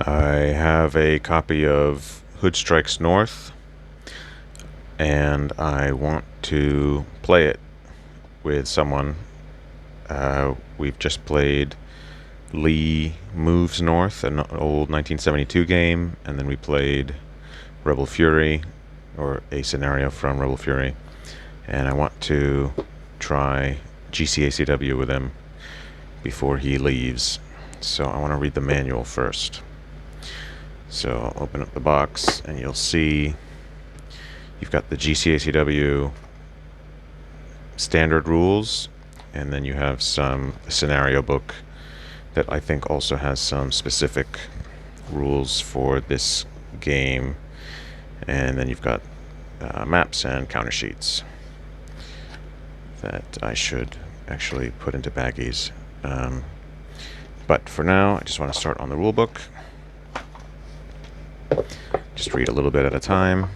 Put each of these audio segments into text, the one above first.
I have a copy of Hood Strikes North, and I want to play it with someone. We've just played Lee Moves North, an old 1972 game, and then we played Rebel Fury, or a scenario from Rebel Fury, and I want to try GCACW with him before he leaves. So I want to read the manual first. So I'll open up the box and you'll see you've got the GCACW standard rules, and then you have some scenario book that I think also has some specific rules for this game, and then you've got maps and counter sheets that I should actually put into baggies. But for now, I just want to start on the rule book. Just read a little bit at a time.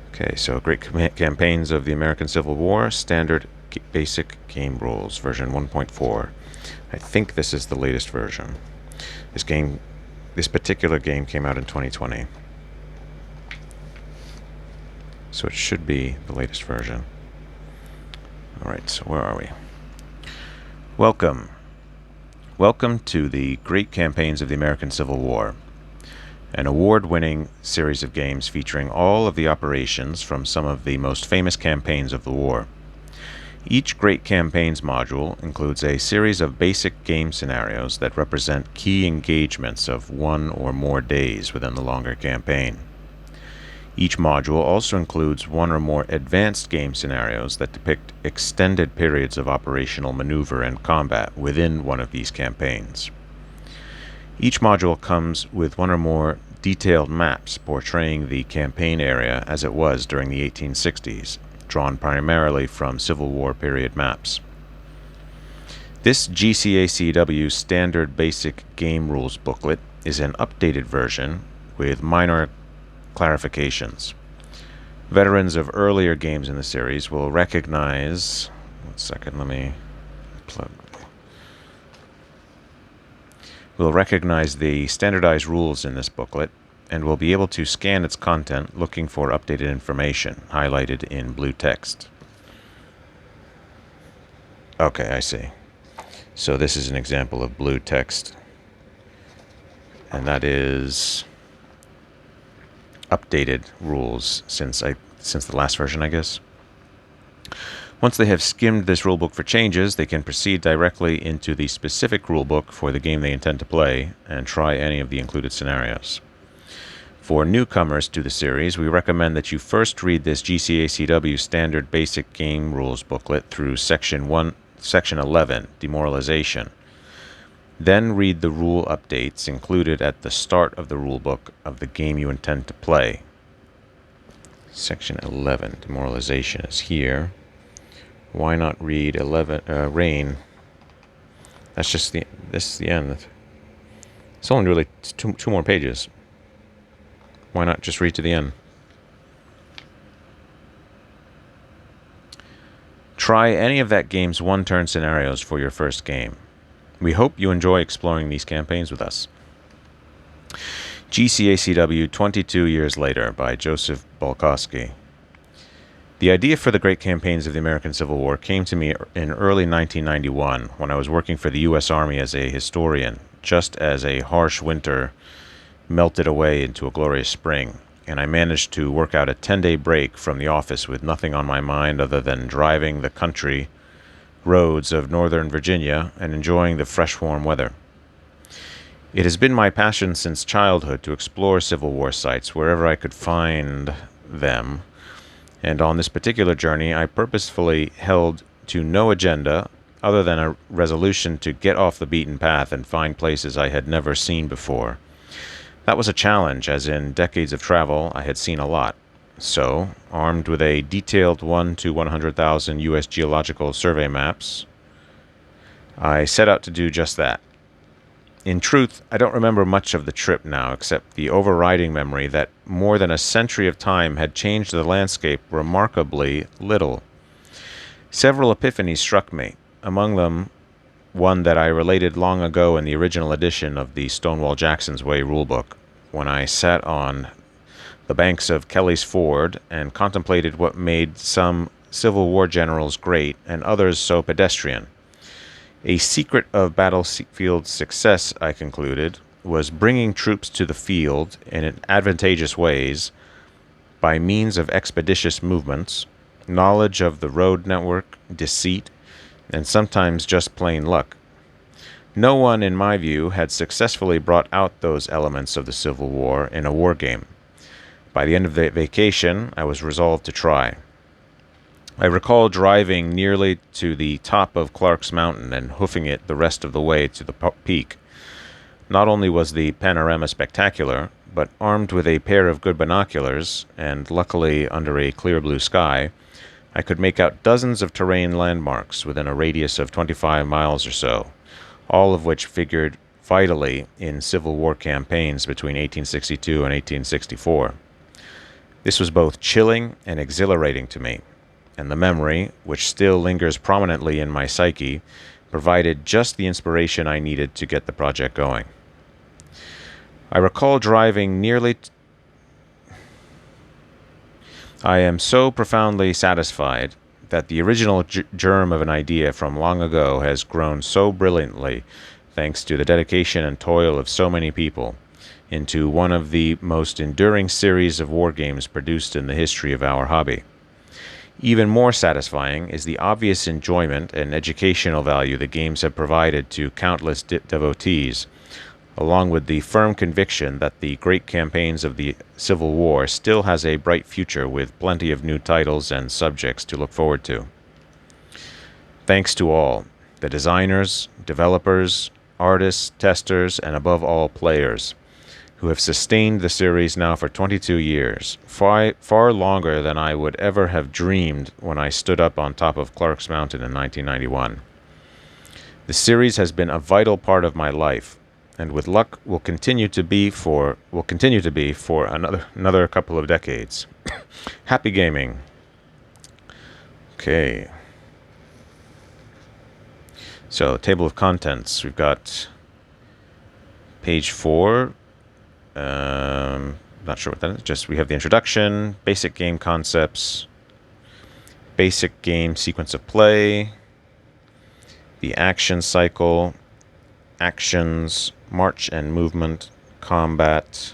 Okay, so Great Campaigns of the American Civil War, Standard Basic Game Rules, version 1.4. I think this is the latest version. This particular game came out in 2020. So it should be the latest version. Alright, so where are we? Welcome. Welcome to the Great Campaigns of the American Civil War, an award-winning series of games featuring all of the operations from some of the most famous campaigns of the war. Each Great Campaigns module includes a series of basic game scenarios that represent key engagements of one or more days within the longer campaign. Each module also includes one or more advanced game scenarios that depict extended periods of operational maneuver and combat within one of these campaigns. Each module comes with one or more detailed maps portraying the campaign area as it was during the 1860s, drawn primarily from Civil War period maps. This GCACW Standard Basic Game Rules booklet is an updated version with minor clarifications. Veterans of earlier games in the series will recognize... One second, let me plug... will recognize the standardized rules in this booklet and will be able to scan its content looking for updated information, highlighted in blue text. Okay, I see. So this is an example of blue text, and that is updated rules since the last version, I guess. Once they have skimmed this rulebook for changes, they can proceed directly into the specific rulebook for the game they intend to play and try any of the included scenarios. For newcomers to the series, we recommend that you first read this GCACW Standard Basic Game Rules booklet through Section 11, Demoralization. Then read the rule updates included at the start of the rulebook of the game you intend to play. Section 11, Demoralization, is here. Why not read 11, Rain? That's just this is the end. It's only really two more pages. Why not just read to the end? Try any of that game's one-turn scenarios for your first game. We hope you enjoy exploring these campaigns with us. GCACW 22 Years Later by Joseph Balkowski. The idea for the Great Campaigns of the American Civil War came to me in early 1991 when I was working for the U.S. Army as a historian, just as a harsh winter melted away into a glorious spring, and I managed to work out a 10-day break from the office with nothing on my mind other than driving the country roads of Northern Virginia and enjoying the fresh, warm weather. It has been my passion since childhood to explore Civil War sites wherever I could find them, and on this particular journey I purposefully held to no agenda other than a resolution to get off the beaten path and find places I had never seen before. That was a challenge, as in decades of travel I had seen a lot. So, armed with a detailed 1 to 100,000 U.S. Geological Survey maps, I set out to do just that. In truth, I don't remember much of the trip now, except the overriding memory that more than a century of time had changed the landscape remarkably little. Several epiphanies struck me. among them one that I related long ago in the original edition of the Stonewall Jackson's Way rulebook, when I sat on the banks of Kelly's Ford and contemplated what made some Civil War generals great and others so pedestrian. A secret of battlefield success, I concluded, was bringing troops to the field in advantageous ways by means of expeditious movements, knowledge of the road network, deceit, and sometimes just plain luck. No one, in my view, had successfully brought out those elements of the Civil War in a war game. By the end of the vacation, I was resolved to try. I recall driving nearly to the top of Clark's Mountain and hoofing it the rest of the way to the peak. Not only was the panorama spectacular, but armed with a pair of good binoculars, and luckily under a clear blue sky, I could make out dozens of terrain landmarks within a radius of 25 miles or so, all of which figured vitally in Civil War campaigns between 1862 and 1864. This was both chilling and exhilarating to me, and the memory, which still lingers prominently in my psyche, provided just the inspiration I needed to get the project going. I recall driving nearly I am so profoundly satisfied that the original germ of an idea from long ago has grown so brilliantly, thanks to the dedication and toil of so many people, into one of the most enduring series of war games produced in the history of our hobby. Even more satisfying is the obvious enjoyment and educational value the games have provided to countless devotees, along with the firm conviction that the great campaigns of the Civil War still has a bright future with plenty of new titles and subjects to look forward to. Thanks to all, the designers, developers, artists, testers, and above all players, who have sustained the series now for 22 years, far longer than I would ever have dreamed when I stood up on top of Clark's Mountain in 1991. The series has been a vital part of my life, and with luck will continue to be for another couple of decades. Happy gaming. Okay. So, table of contents. We've got page 4. Not sure what that is. Just we have the introduction, basic game concepts, basic game sequence of play, the action cycle, actions, march and movement, combat.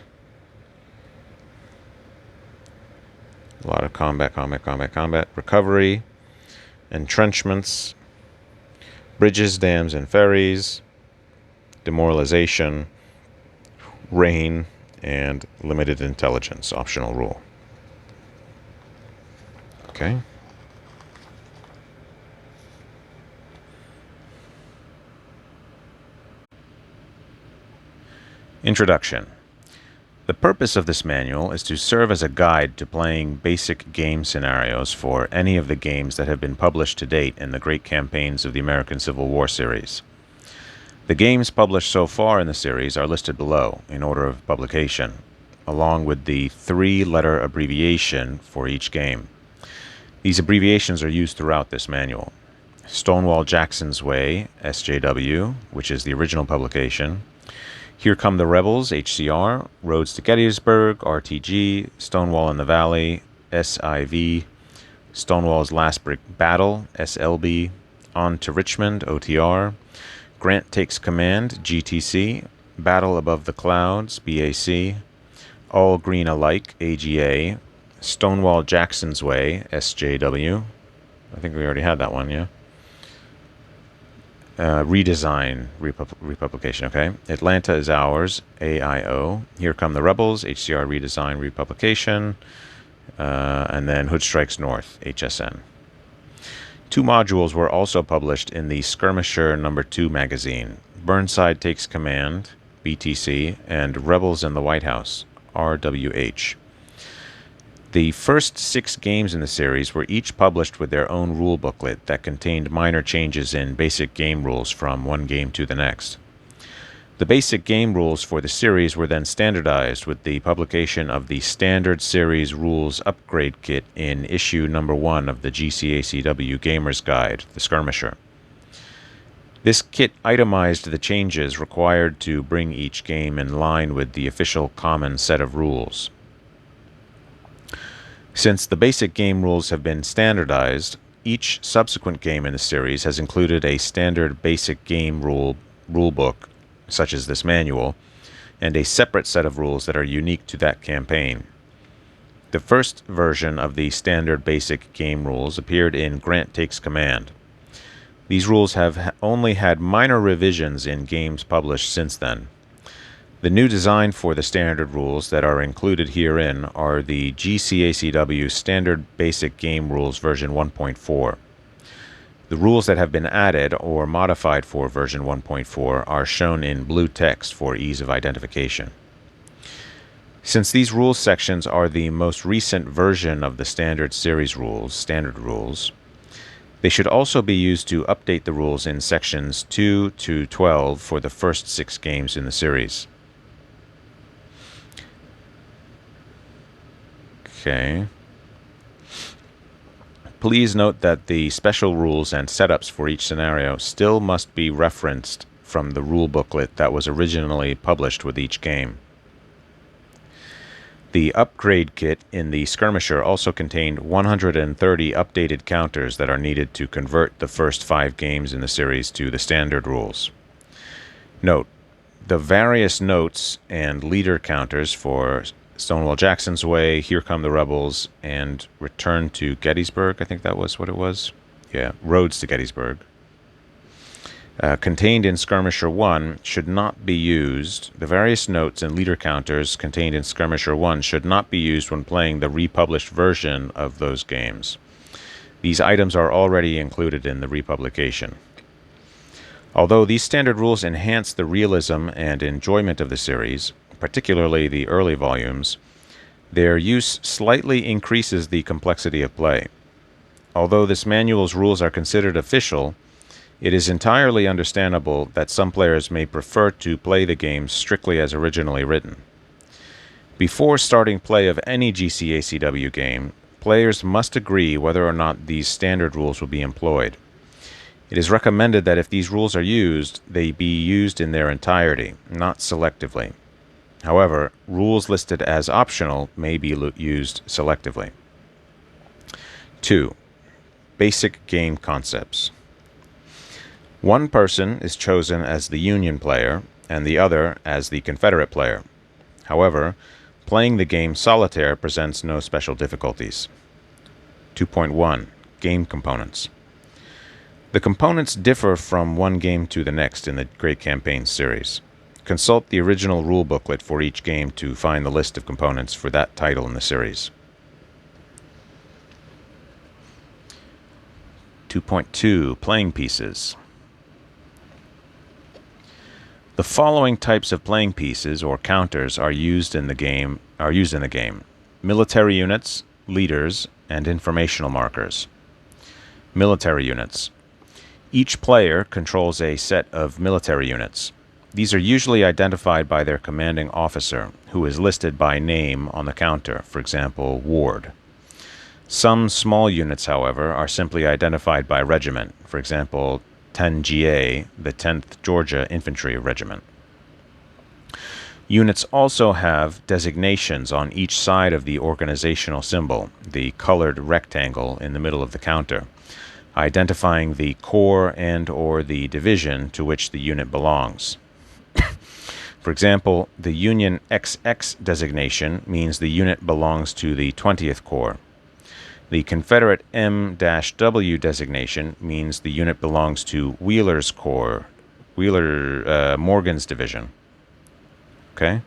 A lot of combat, recovery, entrenchments, bridges, dams, and ferries, demoralization, rain, and limited intelligence, optional rule. Okay. Introduction. The purpose of this manual is to serve as a guide to playing basic game scenarios for any of the games that have been published to date in the Great Campaigns of the American Civil War series. The games published so far in the series are listed below in order of publication, along with the 3-letter abbreviation for each game. These abbreviations are used throughout this manual. Stonewall Jackson's Way, SJW, which is the original publication. Here Come the Rebels, HCR, Roads to Gettysburg, RTG, Stonewall in the Valley, SIV, Stonewall's Last Brick Battle, SLB, On to Richmond, OTR, Grant Takes Command, GTC, Battle Above the Clouds, BAC, All Green Alike, AGA, Stonewall Jackson's Way, SJW. I think we already had that one, yeah? Redesign, republication, okay? Atlanta is Ours, AIO. Here Come the Rebels, HCR Redesign, republication. And then Hood Strikes North, HSN. 2 modules were also published in the Skirmisher No. 2 magazine, Burnside Takes Command, BTC, and Rebels in the White House, RWH. The first 6 games in the series were each published with their own rule booklet that contained minor changes in basic game rules from one game to the next. The basic game rules for the series were then standardized with the publication of the Standard Series Rules Upgrade Kit in issue number 1 of the GCACW Gamer's Guide, The Skirmisher. This kit itemized the changes required to bring each game in line with the official common set of rules. Since the basic game rules have been standardized, each subsequent game in the series has included a standard basic game rulebook, such as this manual, and a separate set of rules that are unique to that campaign. The first version of the standard basic game rules appeared in Grant Takes Command. These rules have only had minor revisions in games published since then. The new design for the standard rules that are included herein are the GCACW Standard Basic Game Rules version 1.4. The rules that have been added or modified for version 1.4 are shown in blue text for ease of identification. Since these rules sections are the most recent version of the standard series rules, they should also be used to update the rules in sections 2 to 12 for the first 6 games in the series. Okay. Please note that the special rules and setups for each scenario still must be referenced from the rule booklet that was originally published with each game. The upgrade kit in the Skirmisher also contained 130 updated counters that are needed to convert the first 5 games in the series to the standard rules. Note, the various notes and leader counters for Stonewall Jackson's Way, Here Come the Rebels, and Return to Gettysburg, I think that was what it was. Yeah, Roads to Gettysburg. Contained in Skirmisher 1 should not be used. The various notes and leader counters contained in Skirmisher 1 should not be used when playing the republished version of those games. These items are already included in the republication. Although these standard rules enhance the realism and enjoyment of the series, particularly the early volumes, their use slightly increases the complexity of play. Although this manual's rules are considered official, it is entirely understandable that some players may prefer to play the game strictly as originally written. Before starting play of any GCACW game, players must agree whether or not these standard rules will be employed. It is recommended that if these rules are used, they be used in their entirety, not selectively. However, rules listed as optional may be used selectively. 2. Basic game concepts. One person is chosen as the Union player and the other as the Confederate player. However, playing the game solitaire presents no special difficulties. 2.1. Game components. The components differ from one game to the next in the Great Campaigns series. Consult the original rule booklet for each game to find the list of components for that title in the series. 2.2. Playing pieces. The following types of playing pieces or counters are used in the game. Military units, leaders, and informational markers. Military units. Each player controls a set of military units. These are usually identified by their commanding officer, who is listed by name on the counter, for example, Ward. Some small units, however, are simply identified by regiment, for example, 10GA, the 10th Georgia Infantry Regiment. Units also have designations on each side of the organizational symbol, the colored rectangle in the middle of the counter, identifying the corps and/or the division to which the unit belongs. For example, the Union XX designation means the unit belongs to the 20th Corps. The Confederate M-W designation means the unit belongs to Wheeler's Corps, Morgan's division. Okay?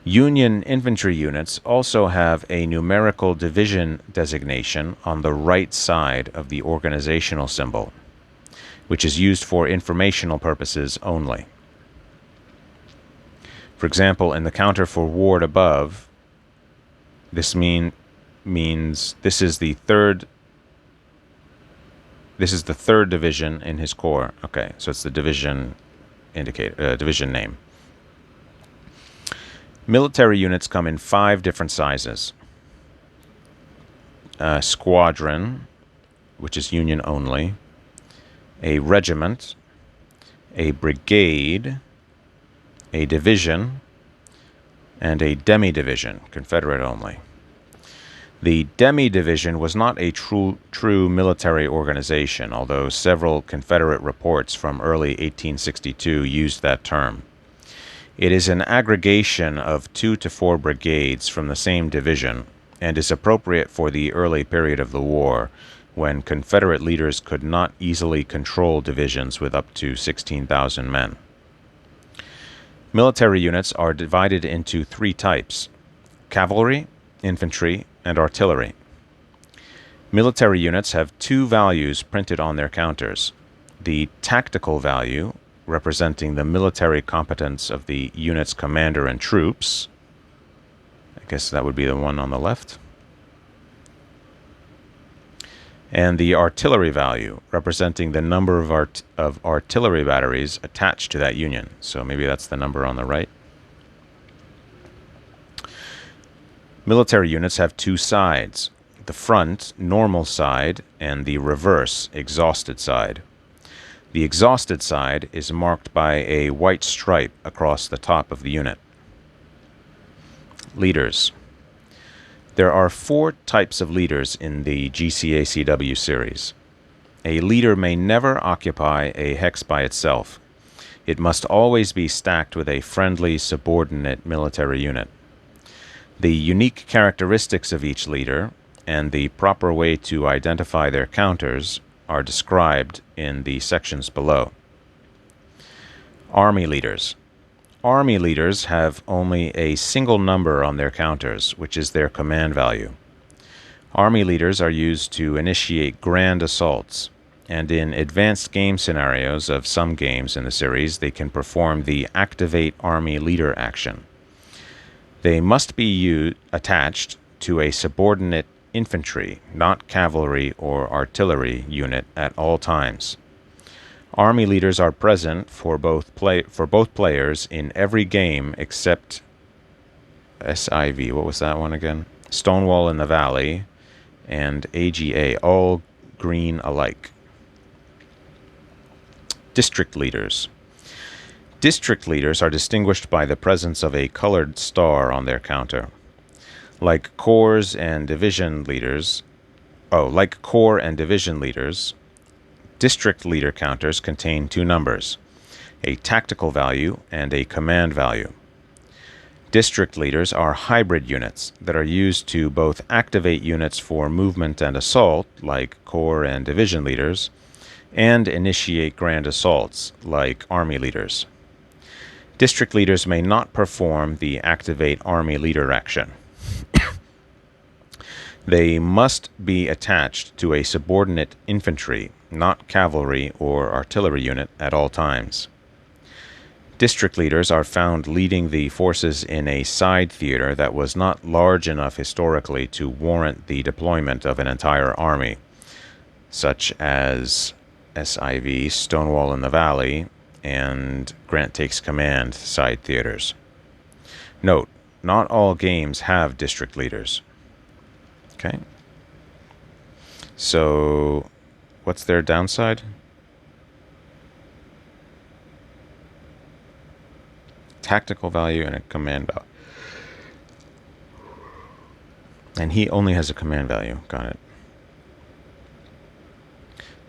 Union infantry units also have a numerical division designation on the right side of the organizational symbol, which is used for informational purposes only. For example, in the counter for Ward above, this means this is the third division in his corps. Okay, so it's the division division name. Military units come in 5 different sizes. Squadron, which is Union only. a regiment, a brigade, a division, and a demi-division, Confederate only. The demi-division was not a true military organization, although several Confederate reports from early 1862 used that term. It is an aggregation of 2 to 4 brigades from the same division, and is appropriate for the early period of the war, when Confederate leaders could not easily control divisions with up to 16,000 men. Military units are divided into 3 types: cavalry, infantry, and artillery. Military units have 2 values printed on their counters: the tactical value, representing the military competence of the unit's commander and troops. I guess that would be the one on the left. And the artillery value, representing the number of artillery batteries attached to that union. So maybe that's the number on the right. Military units have 2 sides: the front, normal side, and the reverse, exhausted side. The exhausted side is marked by a white stripe across the top of the unit. Leaders. There are 4 types of leaders in the GCACW series. A leader may never occupy a hex by itself. It must always be stacked with a friendly subordinate military unit. The unique characteristics of each leader and the proper way to identify their counters are described in the sections below. Army leaders. Army leaders have only a single number on their counters, which is their command value. Army leaders are used to initiate grand assaults, and in advanced game scenarios of some games in the series, they can perform the Activate Army Leader action. They must be attached to a subordinate infantry, not cavalry or artillery unit at all times. Army leaders are present for both players in every game except SIV. What was that one again? Stonewall in the Valley and AGA, all green alike. District leaders. District leaders are distinguished by the presence of a colored star on their counter. Like corps and division leaders, district leader counters contain 2 numbers: a tactical value and a command value. District leaders are hybrid units that are used to both activate units for movement and assault, like corps and division leaders, and initiate grand assaults, like army leaders. District leaders may not perform the Activate Army Leader action. They must be attached to a subordinate infantry, not cavalry or artillery unit at all times. District leaders are found leading the forces in a side theater that was not large enough historically to warrant the deployment of an entire army, such as SIV, Stonewall in the Valley, and Grant Takes Command side theaters. Note, not all games have district leaders. Okay. So, what's their downside? Tactical value and a command value. And he only has a command value. Got it.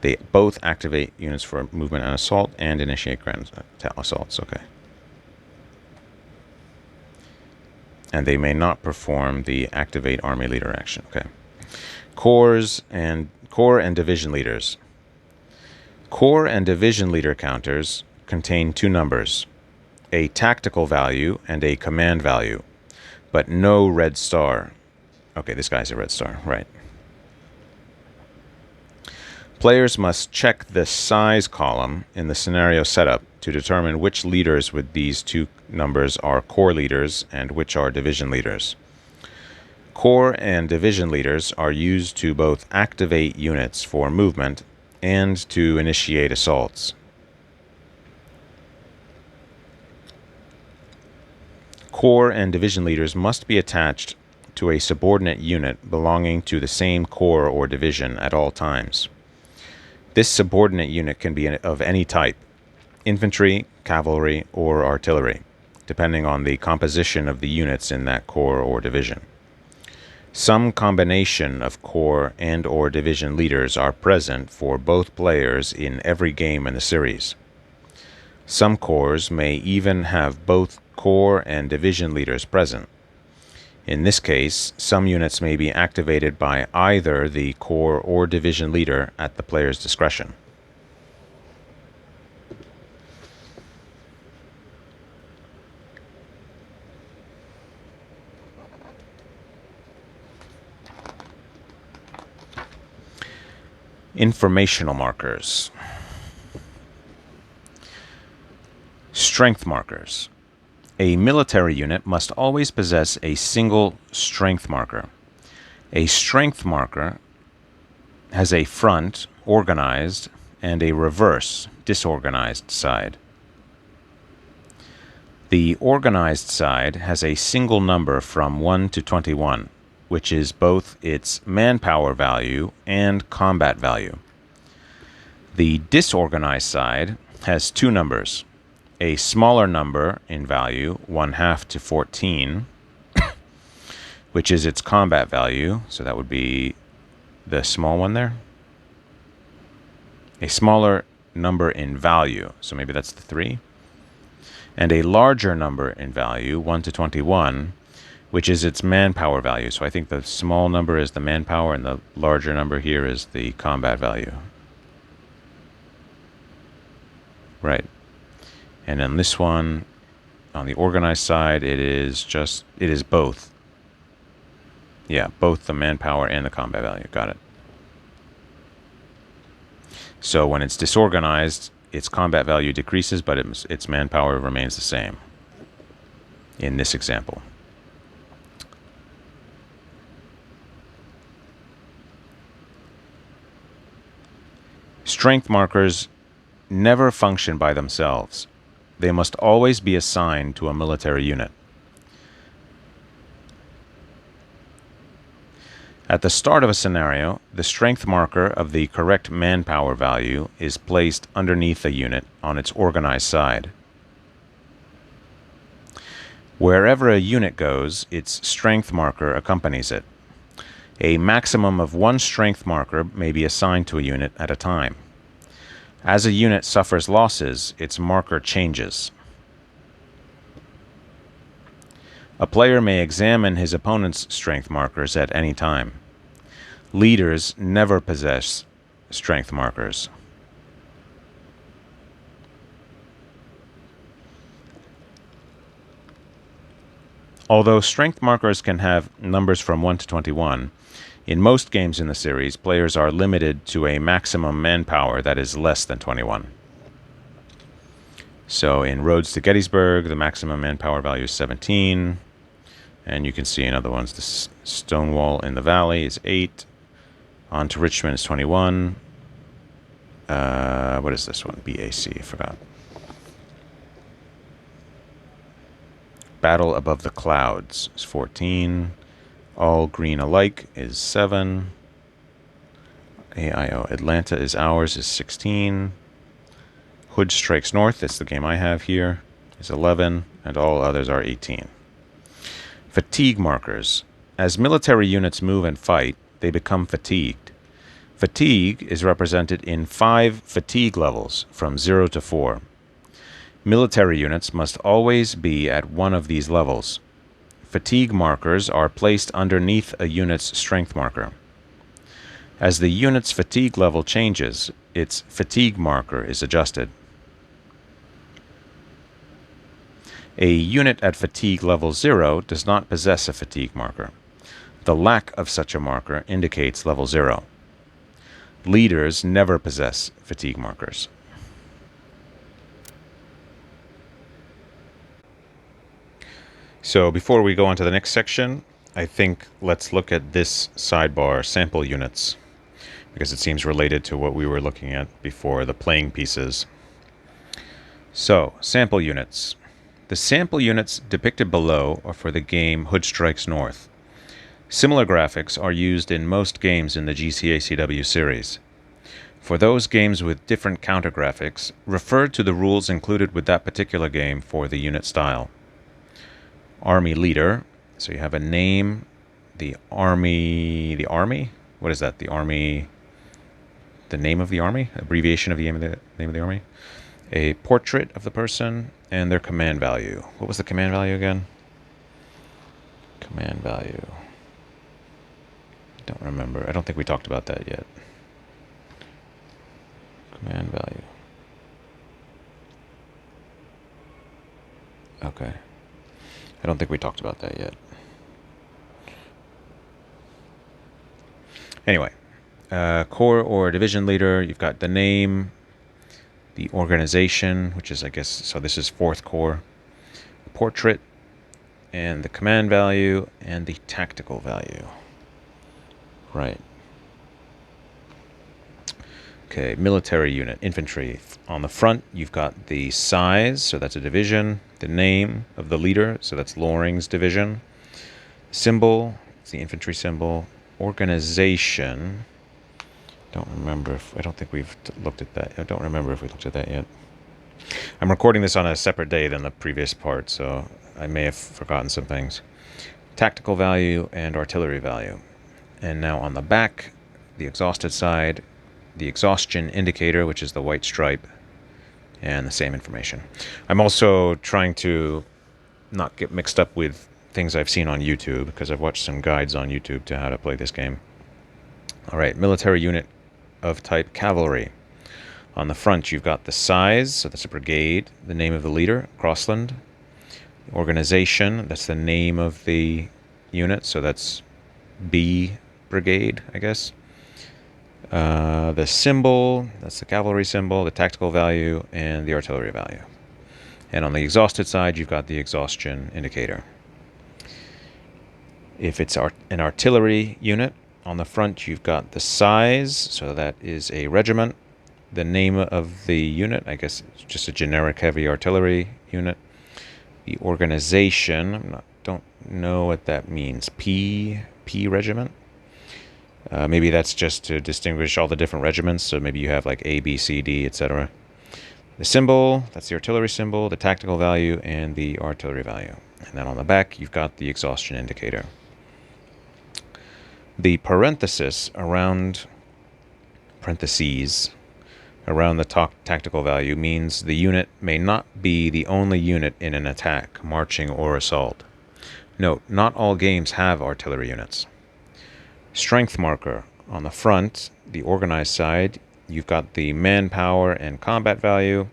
They both activate units for movement and assault and initiate grand assaults. Okay. And they may not perform the Activate Army Leader action. Okay. Corps and division leaders. Corps and division leader counters contain 2 numbers: a tactical value and a command value, but no red star. Okay, this guy's a red star, right. Players must check the size column in the scenario setup to determine which leaders with these 2 numbers are corps leaders and which are division leaders. Corps and division leaders are used to both activate units for movement and to initiate assaults. Corps and division leaders must be attached to a subordinate unit belonging to the same corps or division at all times. This subordinate unit can be of any type: infantry, cavalry, or artillery, depending on the composition of the units in that corps or division. Some combination of corps and or division leaders are present for both players in every game in the series. Some corps may even have both corps and division leaders present. In this case, some units may be activated by either the corps or division leader at the player's discretion. Informational markers. Strength markers. A military unit must always possess a single strength marker. A strength marker has a front, organized, and a reverse, disorganized side. The organized side has a single number from 1 to 21, which is both its manpower value and combat value. The disorganized side has two numbers: a smaller number in value, 1/2 to 14, which is its combat value, so that would be the small one there. A smaller number in value, so maybe that's the 3. And a larger number in value, 1 to 21, which is its manpower value. So I think the small number is the manpower and the larger number here is the combat value. Right. And on this one, on the organized side, it is both. Yeah, both the manpower and the combat value. Got it. So when it's disorganized, its combat value decreases, but its manpower remains the same in this example. Strength markers never function by themselves. They must always be assigned to a military unit. At the start of a scenario, the strength marker of the correct manpower value is placed underneath a unit on its organized side. Wherever a unit goes, its strength marker accompanies it. A maximum of one strength marker may be assigned to a unit at a time. As a unit suffers losses, its marker changes. A player may examine his opponent's strength markers at any time. Leaders never possess strength markers. Although strength markers can have numbers from 1 to 21, in most games in the series, players are limited to a maximum manpower that is less than 21. So in Roads to Gettysburg, the maximum manpower value is 17. And you can see in other ones, the Stonewall in the Valley is 8. On to Richmond is 21. What is this one? BAC, I forgot. Battle Above the Clouds is 14. All Green Alike is 7. AIO Atlanta is Ours is 16. Hood Strikes North, that's the game I have here, is 11. And all others are 18. Fatigue markers. As military units move and fight, they become fatigued. Fatigue is represented in 5 fatigue levels, from 0 to 4. Military units must always be at one of these levels. Fatigue markers are placed underneath a unit's strength marker. As the unit's fatigue level changes, its fatigue marker is adjusted. A unit at fatigue level 0 does not possess a fatigue marker. The lack of such a marker indicates level 0. Leaders never possess fatigue markers. So before we go on to the next section, I think let's look at this sidebar, sample units, because it seems related to what we were looking at before, the playing pieces. So, sample units. The sample units depicted below are for the game Hood Strikes North. Similar graphics are used in most games in the GCACW series. For those games with different counter graphics, refer to the rules included with that particular game for the unit style. Army leader. So you have a name, the army. What is that? The army. The name of the army? Abbreviation of the name of the army? A portrait of the person, and their command value. What was the command value again? Command value. Don't remember. I don't think we talked about that yet. Command value. Okay. I don't think we talked about that yet. Anyway, corps or division leader, you've got the name, the organization, which is, I guess, so this is 4th Corps, portrait, and the command value, and the tactical value. Right. Okay, military unit, infantry. On the front, you've got the size, so that's a division, the name of the leader, so that's Loring's division, symbol, it's the infantry symbol, organization. I don't think we've looked at that. I don't remember if we looked at that yet. I'm recording this on a separate day than the previous part, so I may have forgotten some things. Tactical value and artillery value. And now on the back, the exhausted side, the exhaustion indicator, which is the white stripe, and the same information. I'm also trying to not get mixed up with things I've seen on YouTube, because I've watched some guides on YouTube to how to play this game. All right, military unit of type cavalry. On the front, you've got the size, so that's a brigade, the name of the leader, Crossland. Organization, that's the name of the unit, so that's B Brigade, I guess. The symbol, that's the cavalry symbol, the tactical value, and the artillery value. And on the exhausted side, you've got the exhaustion indicator. If it's an artillery unit, on the front, you've got the size, so that is a regiment. The name of the unit, I guess it's just a generic heavy artillery unit. The organization, don't know what that means. P regiment? Maybe that's just to distinguish all the different regiments, so maybe you have like A, B, C, D, etc. The symbol, that's the artillery symbol, the tactical value, and the artillery value. And then on the back, you've got the exhaustion indicator. The parentheses around the tactical value means the unit may not be the only unit in an attack, marching, or assault. Note, not all games have artillery units. Strength marker. On the front, the organized side, you've got the manpower and combat value.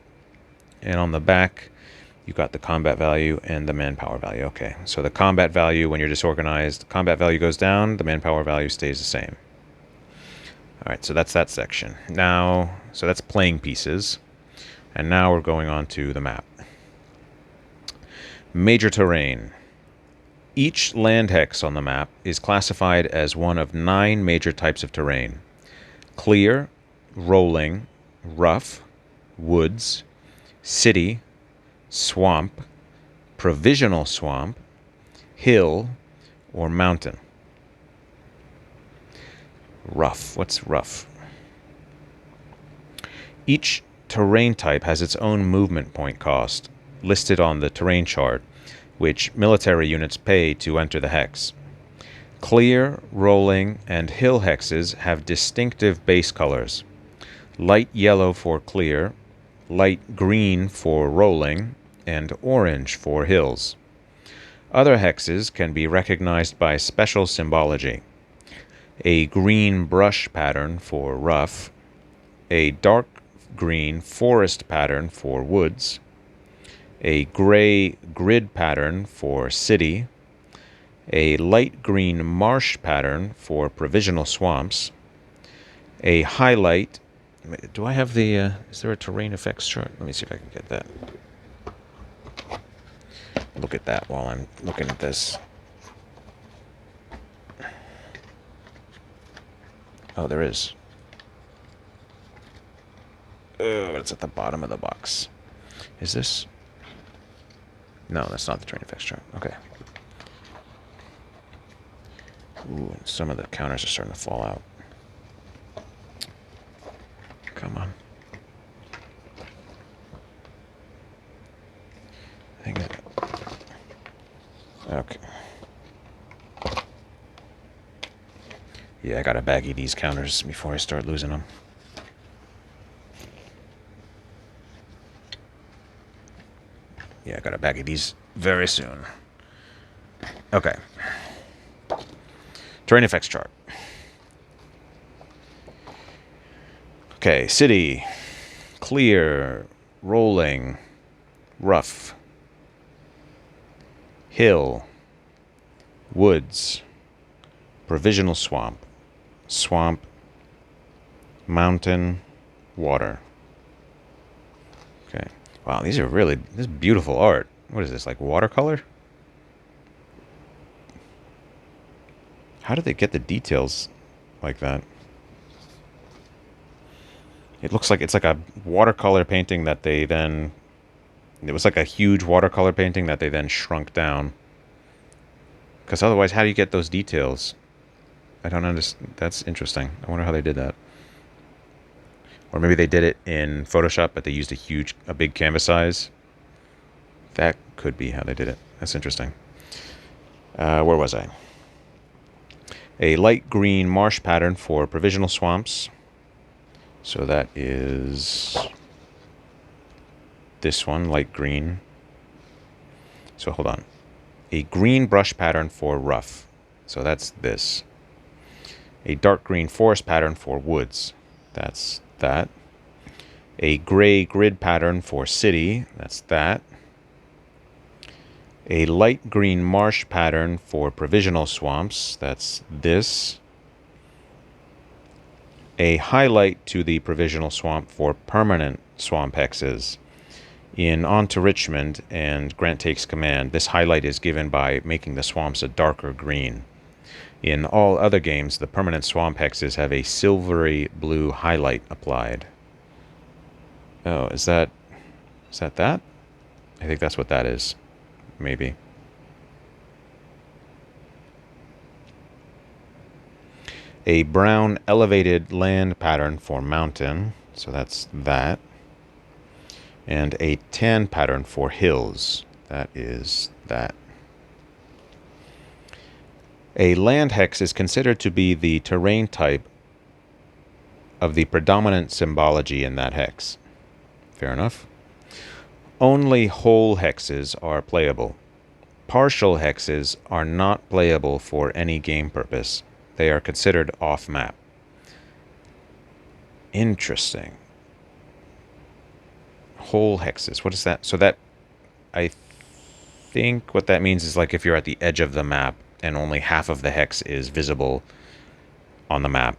And on the back, you've got the combat value and the manpower value. Okay, so the combat value, when you're disorganized, the combat value goes down, the manpower value stays the same. All right, so that's that section. Now, so that's playing pieces. And now we're going on to the map. Major terrain. Each land hex on the map is classified as one of 9 major types of terrain: clear, rolling, rough, woods, city, swamp, provisional swamp, hill, or mountain. Rough. What's rough? Each terrain type has its own movement point cost, listed on the terrain chart, which military units pay to enter the hex. Clear, rolling, and hill hexes have distinctive base colors: light yellow for clear, light green for rolling, and orange for hills. Other hexes can be recognized by special symbology: a green brush pattern for rough, a dark green forest pattern for woods, a gray grid pattern for city, a light green marsh pattern for provisional swamps, a highlight. Do I have the, is there a terrain effects chart? Let me see if I can get that. Look at that while I'm looking at this. Oh, there is. Oh, it's at the bottom of the box. Is this? No, that's not the terrain effects chart. Okay. Ooh, some of the counters are starting to fall out. Yeah, I gotta baggy these counters before I start losing them. Yeah, I gotta baggy these very soon. Okay. Terrain effects chart. Okay, city. Clear. Rolling. Rough. Hill. Woods. Provisional swamp. Swamp. Mountain. Water. Okay. Wow, these are really... This is beautiful art. What is this, like watercolor? How did they get the details like that? It looks like it's like a watercolor painting that they then... It was like a huge watercolor painting that they then shrunk down. Because otherwise, how do you get those details? I don't understand. That's interesting. I wonder how they did that. Or maybe they did it in Photoshop, but they used a big canvas size. That could be how they did it. That's interesting. Where was I? A light green marsh pattern for provisional swamps. So that is this one, light green. So hold on. A green brush pattern for rough. So that's this. A dark green forest pattern for woods. That's that. A gray grid pattern for city. That's that. A light green marsh pattern for provisional swamps. That's this. A highlight to the provisional swamp for permanent swamp hexes. In On to Richmond and Grant Takes Command, this highlight is given by making the swamps a darker green. In all other games, the permanent swamp hexes have a silvery blue highlight applied. Oh, is that that? I think that's what that is. Maybe. A brown elevated land pattern for mountain. So that's that. And a tan pattern for hills. That is that. A land hex is considered to be the terrain type of the predominant symbology in that hex. Fair enough. Only whole hexes are playable. Partial hexes are not playable for any game purpose. They are considered off-map. Interesting. Whole hexes. What is that? So that, I think what that means is like if you're at the edge of the map and only half of the hex is visible on the map.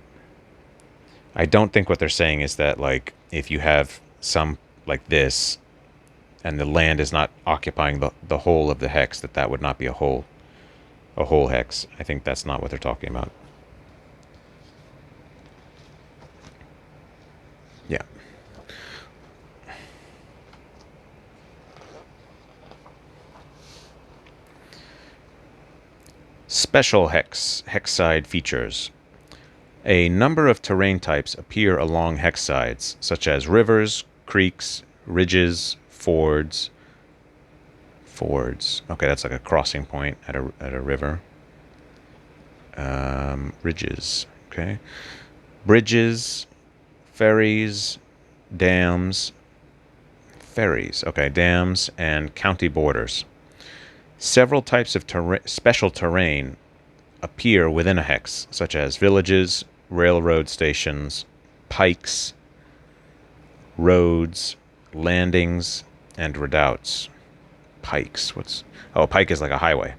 I don't think what they're saying is that like if you have some like this and the land is not occupying the whole of the hex, that would not be a whole hex. I think that's not what they're talking about. Yeah. Special hex side features. A number of terrain types appear along hex sides, such as rivers, creeks, ridges, fords. Okay, that's like a crossing point at a river. Ridges. Okay. Bridges, ferries, dams. Ferries. Okay, dams and county borders. Several types of special terrain appear within a hex, such as villages, railroad stations, pikes, roads, landings, and redoubts. Pikes. A pike is like a highway.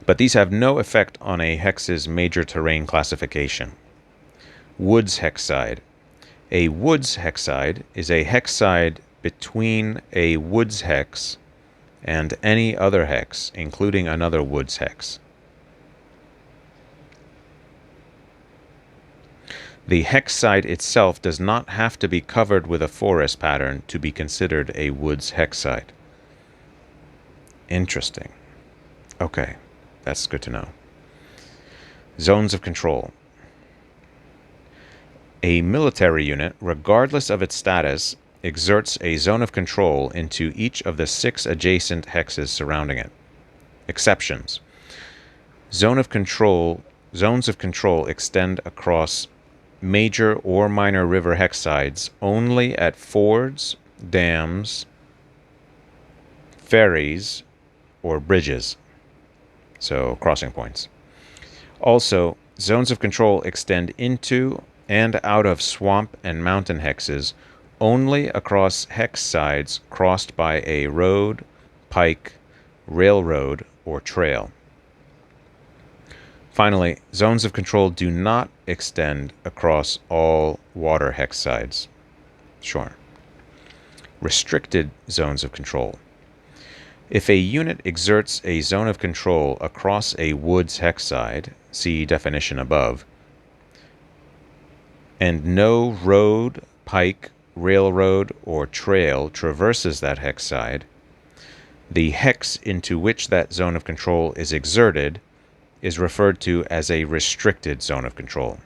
But these have no effect on a hex's major terrain classification. Woods hex side. A woods hex side is a hex side between a woods hex and any other hex, including another woods hex. The hex side itself does not have to be covered with a forest pattern to be considered a woods hex side. Interesting. Okay, that's good to know. Zones of control. A military unit, regardless of its status, exerts a zone of control into each of the 6 adjacent hexes surrounding it. Exceptions. Zones of control zones of control extend across major or minor river hex sides only at fords, dams, ferries, or bridges, so crossing points. Also, zones of control extend into and out of swamp and mountain hexes only across hex sides crossed by a road, pike, railroad, or trail. Finally, zones of control do not extend across all water hex sides. Sure. Restricted zones of control. If a unit exerts a zone of control across a woods hex side, see definition above, and no road, pike, railroad, or trail traverses that hex side, the hex into which that zone of control is exerted is referred to as a restricted zone of control.